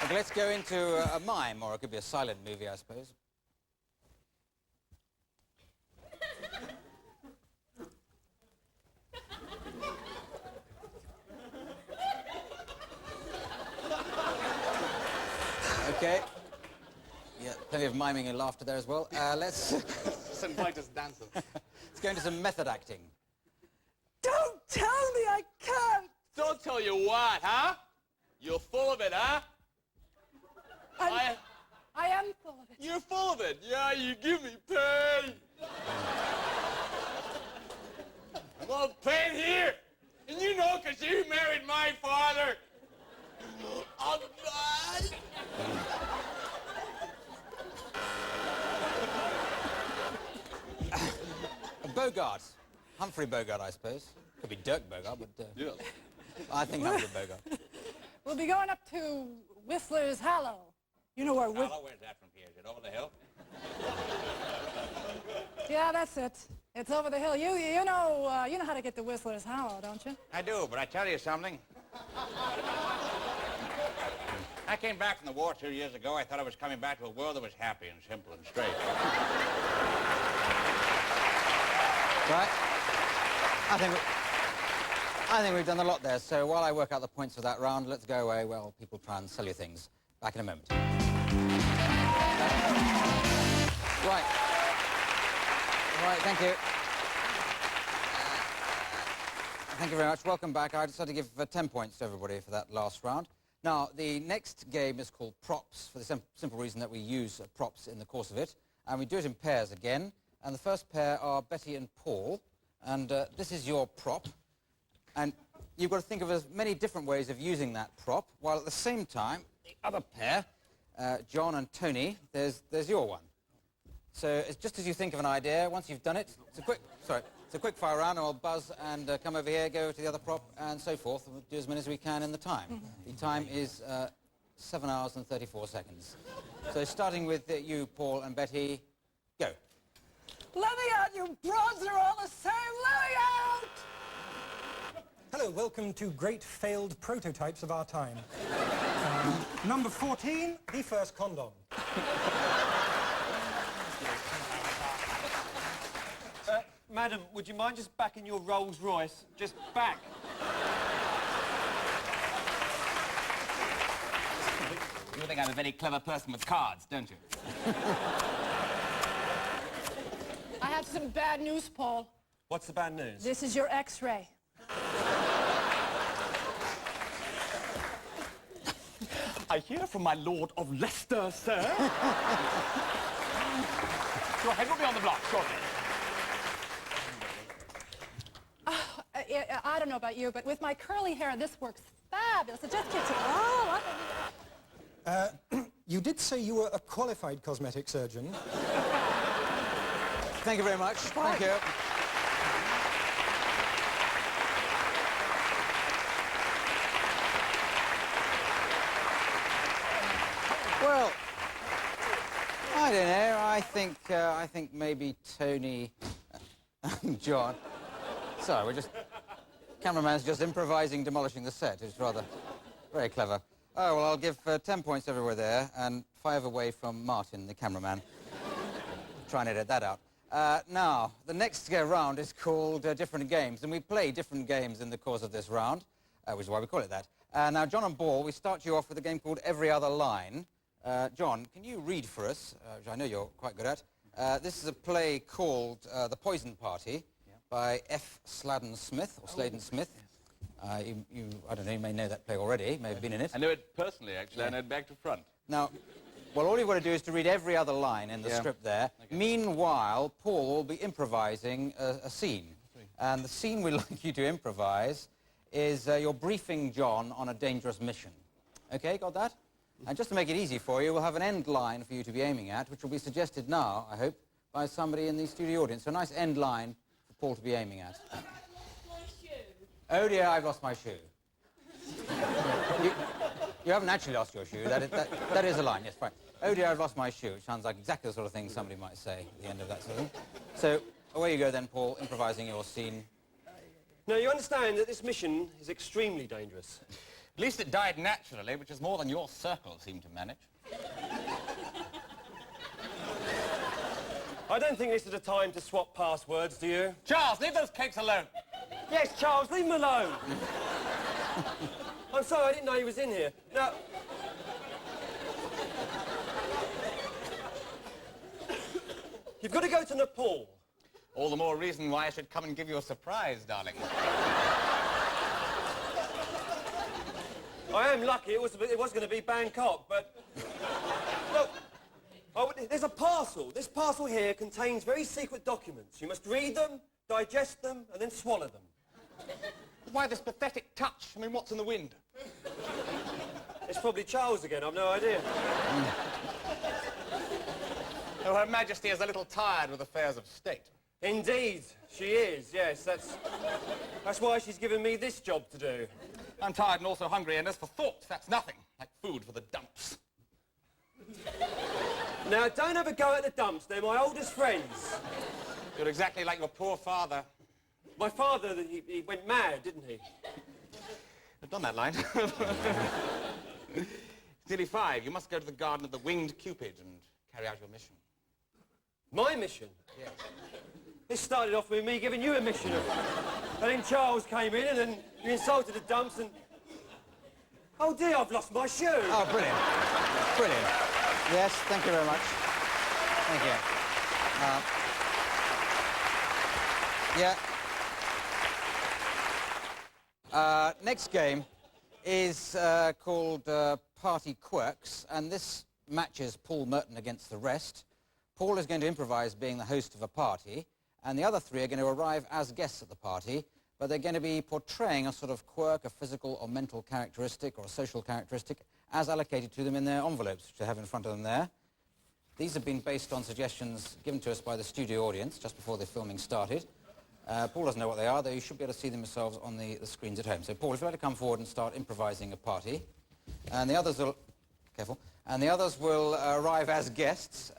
[SPEAKER 1] Okay, let's go into a mime, or it could be a silent movie, I suppose. Okay. Yeah, plenty of miming and laughter there as well. Let's...
[SPEAKER 20] Some fighters dancers.
[SPEAKER 1] Let's go into some method acting.
[SPEAKER 3] Don't tell me I can't!
[SPEAKER 19] Don't tell you what, huh? You're full of it, huh?
[SPEAKER 3] I am full of it.
[SPEAKER 19] You're full of it. Yeah, you give me pain. I'm all pain here. And you know, 'cause you married my father. Oh, God.
[SPEAKER 1] Bogart. Humphrey Bogart, I suppose. Could be Dirk Bogart, but... Yes. I think Humphrey Bogart.
[SPEAKER 3] We'll be going up to Whistler's Hollow. You know where
[SPEAKER 20] Hollow, where's that from here? Is it over the hill?
[SPEAKER 3] Yeah, that's it. It's over the hill. You know how to get to Whistler's Hollow, don't you?
[SPEAKER 14] I do, but I tell you something. I came back from the war 2 years ago. I thought I was coming back to a world that was happy and simple and straight.
[SPEAKER 1] Right. I think we've done a lot there, so while I work out the points for that round, let's go away while people try and sell you things. Back in a moment. Right. Right, thank you. Thank you very much. Welcome back. I decided to give 10 points to everybody for that last round. Now, the next game is called Props, for the simple reason that we use props in the course of it. And we do it in pairs again. And the first pair are Betty and Paul. And this is your prop. And you've got to think of as many different ways of using that prop, while at the same time, the other pair, John and Tony, there's your one. So it's just as you think of an idea, once you've done it, it's a quick fire round, and I'll buzz and come over here, go to the other prop, and so forth. We'll do as many as we can in the time. The time is 7 hours and 34 seconds. So starting with you, Paul and Betty, go.
[SPEAKER 3] Let me out, you broads are all the same. Let me out!
[SPEAKER 13] Hello, welcome to great failed prototypes of our time. Number 14, the first condom.
[SPEAKER 6] Madam, would you mind just backing your Rolls Royce? Just back.
[SPEAKER 20] You think I'm a very clever person with cards, don't you?
[SPEAKER 3] I have some bad news, Paul.
[SPEAKER 6] What's the bad news?
[SPEAKER 3] This is your X-ray.
[SPEAKER 2] I hear from my Lord of Leicester, sir. Your head will be on the block shortly.
[SPEAKER 3] I don't know about you, but with my curly hair, this works fabulous. It just gets it all up.
[SPEAKER 13] You did say you were a qualified cosmetic surgeon.
[SPEAKER 1] Thank you very much. Thank you. Well, I don't know. I think maybe Tony, John. Sorry, we're just cameraman's just improvising, demolishing the set. It's rather very clever. Oh well, I'll give 10 points everywhere there, and 5 away from Martin, the cameraman. Try and edit that out. Now, the next round is called Different Games, and we play different games in the course of this round, which is why we call it that. Now, John and Paul, we start you off with a game called Every Other Line. John, can you read for us, which I know you're quite good at? This is a play called The Poison Party by F. Sladen Smith, or Sladen Smith. I don't know, you may know that play already, may have been in it.
[SPEAKER 20] I know it personally, actually. I know it back to front.
[SPEAKER 1] Now, well, all you've got to do is to read every other line in the script there. Okay. Meanwhile, Paul will be improvising a scene. And the scene we'd like you to improvise is you're briefing John on a dangerous mission. Okay, got that? And just to make it easy for you, we'll have an end line for you to be aiming at, which will be suggested now, I hope, by somebody in the studio audience. So a nice end line for Paul to be aiming at. Oh dear, I've lost my shoe. You haven't actually lost your shoe. That is a line, yes, right. Oh dear, I've lost my shoe. It sounds like exactly the sort of thing somebody might say at the end of that sort of thing. So, away you go then, Paul, improvising your scene.
[SPEAKER 6] Now, you understand that this mission is extremely dangerous.
[SPEAKER 20] At least it died naturally, which is more than your circle seemed to manage.
[SPEAKER 6] I don't think this is the time to swap passwords, do you?
[SPEAKER 20] Charles, leave those cakes alone.
[SPEAKER 6] Yes, Charles, leave them alone. I'm sorry, I didn't know he was in here. Now... You've got to go to Nepal.
[SPEAKER 20] All the more reason why I should come and give you a surprise, darling.
[SPEAKER 6] I am lucky. It was going to be Bangkok, but... Look, there's a parcel. This parcel here contains very secret documents. You must read them, digest them, and then swallow them.
[SPEAKER 20] Why this pathetic touch? I mean, what's in the wind?
[SPEAKER 6] It's probably Charles again. I've no idea.
[SPEAKER 20] Oh, Her Majesty is a little tired with affairs of state.
[SPEAKER 6] Indeed, she is, yes. That's why she's given me this job to do.
[SPEAKER 20] I'm tired and also hungry, and as for thoughts, that's nothing. Like food for the dumps.
[SPEAKER 6] Now, don't have a go at the dumps. They're my oldest friends.
[SPEAKER 20] You're exactly like your poor father.
[SPEAKER 6] My father, he went mad, didn't he?
[SPEAKER 20] I've done that line. It's nearly 5. You must go to the garden of the winged Cupid and carry out your mission.
[SPEAKER 6] My mission?
[SPEAKER 20] Yes.
[SPEAKER 6] This started off with me giving you a mission. And then Charles came in and then you insulted the dumps and... Oh dear, I've lost my shoe.
[SPEAKER 1] Oh, brilliant. Brilliant. Yes, thank you very much. Thank you. Next game is called Party Quirks, and this matches Paul Merton against the rest. Paul is going to improvise being the host of a party, and the other 3 are going to arrive as guests at the party, but they're going to be portraying a sort of quirk, a physical or mental characteristic or a social characteristic as allocated to them in their envelopes, which they have in front of them there. These have been based on suggestions given to us by the studio audience just before the filming started. Paul doesn't know what they are, though you should be able to see them yourselves on the screens at home. So, Paul, if you'd like to come forward and start improvising a party. And the others will... Careful. And the others will arrive as guests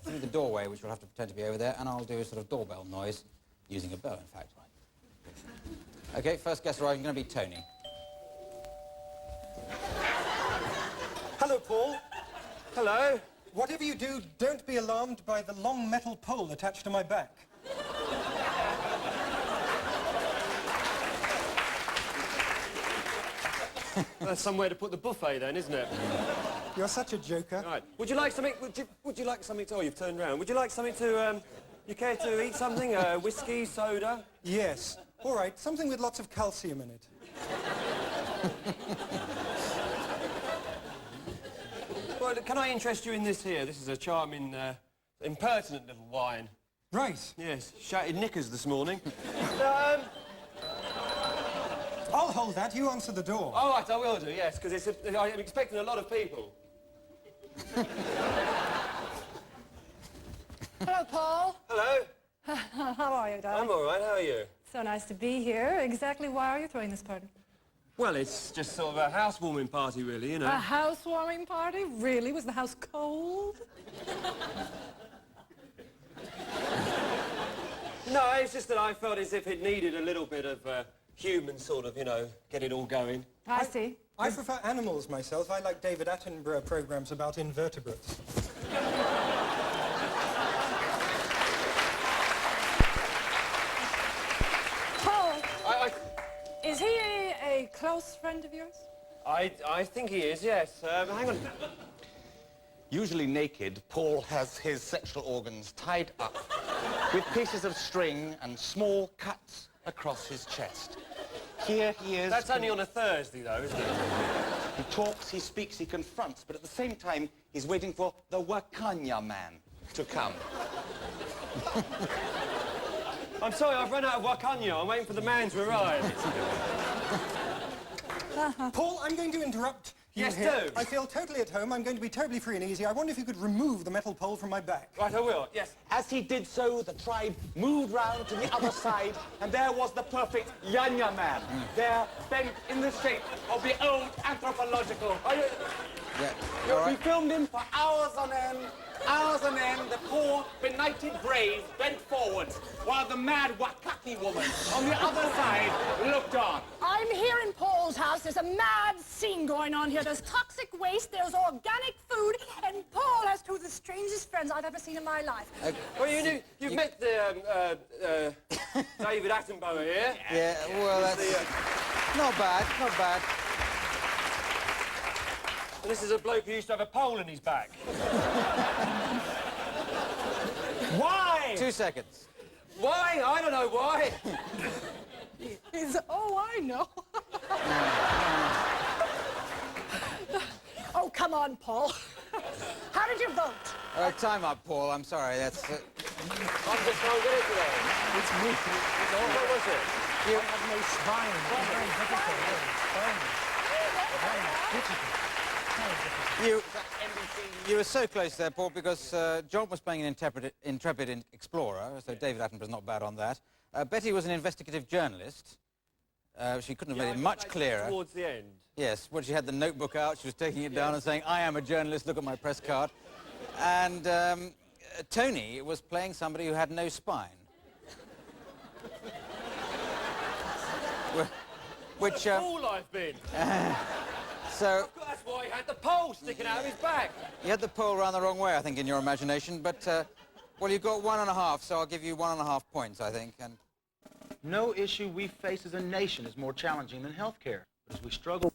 [SPEAKER 1] through the doorway, which will have to pretend to be over there, and I'll do a sort of doorbell noise, using a bow, in fact. OK, first guest arriving is going to be Tony.
[SPEAKER 13] Hello, Paul. Hello. Whatever you do, don't be alarmed by the long metal pole attached to my back.
[SPEAKER 6] That's somewhere to put the buffet then, isn't it?
[SPEAKER 13] You're such a joker.
[SPEAKER 6] Right. Would you like something? Would you like something to? Oh, you've turned round. Would you like something to? You care to eat something? Whiskey, soda?
[SPEAKER 13] Yes. All right. Something with lots of calcium in it.
[SPEAKER 6] Well, can I interest you in this here? This is a charming, impertinent little wine.
[SPEAKER 13] Right.
[SPEAKER 6] Yes. Shattered knickers this morning.
[SPEAKER 13] I'll hold that. You answer the door.
[SPEAKER 6] All right, I will do. Yes, because I'm expecting a lot of people.
[SPEAKER 3] Hello, Paul.
[SPEAKER 6] Hello.
[SPEAKER 3] How are you, darling?
[SPEAKER 6] I'm all right. How are you?
[SPEAKER 3] So nice to be here. Exactly why are you throwing this party?
[SPEAKER 6] Well, it's just sort of a housewarming party, really, you know.
[SPEAKER 3] A housewarming party? Really? Was the house cold?
[SPEAKER 6] No, it's just that I felt as if it needed a little bit of human sort of, you know, get it all going.
[SPEAKER 3] I see.
[SPEAKER 13] I prefer animals myself. I like David Attenborough programs about invertebrates.
[SPEAKER 3] Paul, is he a close friend of yours?
[SPEAKER 6] I think he is, yes. Hang on.
[SPEAKER 7] Usually naked, Paul has his sexual organs tied up with pieces of string and small cuts across his chest. Here he is.
[SPEAKER 6] That's only on a Thursday, though, isn't it?
[SPEAKER 7] He talks, he speaks, he confronts, but at the same time, he's waiting for the Wakanya man to come.
[SPEAKER 6] I'm sorry, I've run out of Wakanya. I'm waiting for the man to arrive.
[SPEAKER 13] Paul, I'm going to interrupt you
[SPEAKER 6] Yes,
[SPEAKER 13] here.
[SPEAKER 6] do.
[SPEAKER 13] I feel totally at home. I'm going to be terribly free and easy. I wonder if you could remove the metal pole from my back.
[SPEAKER 6] Right, I will, yes.
[SPEAKER 7] As he did so, the tribe moved round to the other side, and there was the perfect Yanya man, there bent in the shape of the old anthropological. We filmed him for hours on end. Hours on end, the poor, benighted brave bent forward, while the mad Wakaki woman on the other side looked on.
[SPEAKER 3] I'm here in Paul's house. There's a mad scene going on here. There's toxic waste, there's organic food, and Paul has two of the strangest friends I've ever seen in my life.
[SPEAKER 6] Well, you've met the, David Attenborough here.
[SPEAKER 1] Yeah, well, that's not bad, not bad.
[SPEAKER 6] And this is a bloke who used to have a pole in his back. Why?
[SPEAKER 1] 2 seconds.
[SPEAKER 6] Why? I don't know why.
[SPEAKER 3] Oh, I know. Oh, come on, Paul. How did you vote?
[SPEAKER 1] Time up, Paul. I'm sorry. That's...
[SPEAKER 6] I'm just trying to get it today.
[SPEAKER 1] It's me.
[SPEAKER 6] What was it?
[SPEAKER 13] You have no spine. Very difficult. Very difficult.
[SPEAKER 1] You were so close there, Paul, because John was playing an intrepid explorer, so David Attenborough's not bad on that. Betty was an investigative journalist. She couldn't have made it much clearer.
[SPEAKER 6] Towards the end.
[SPEAKER 1] Yes, when she had the notebook out, she was taking it down and saying, I am a journalist, look at my press card. And Tony was playing somebody who had no spine. Which...
[SPEAKER 6] fool I've been.
[SPEAKER 1] So...
[SPEAKER 6] That's why he had the pole sticking out of his back.
[SPEAKER 1] You had the pole round the wrong way, I think, in your imagination, but, well, you got 1.5, so I'll give you 1.5 points, I think, and...
[SPEAKER 11] No issue we face as a nation is more challenging than health care. As we struggle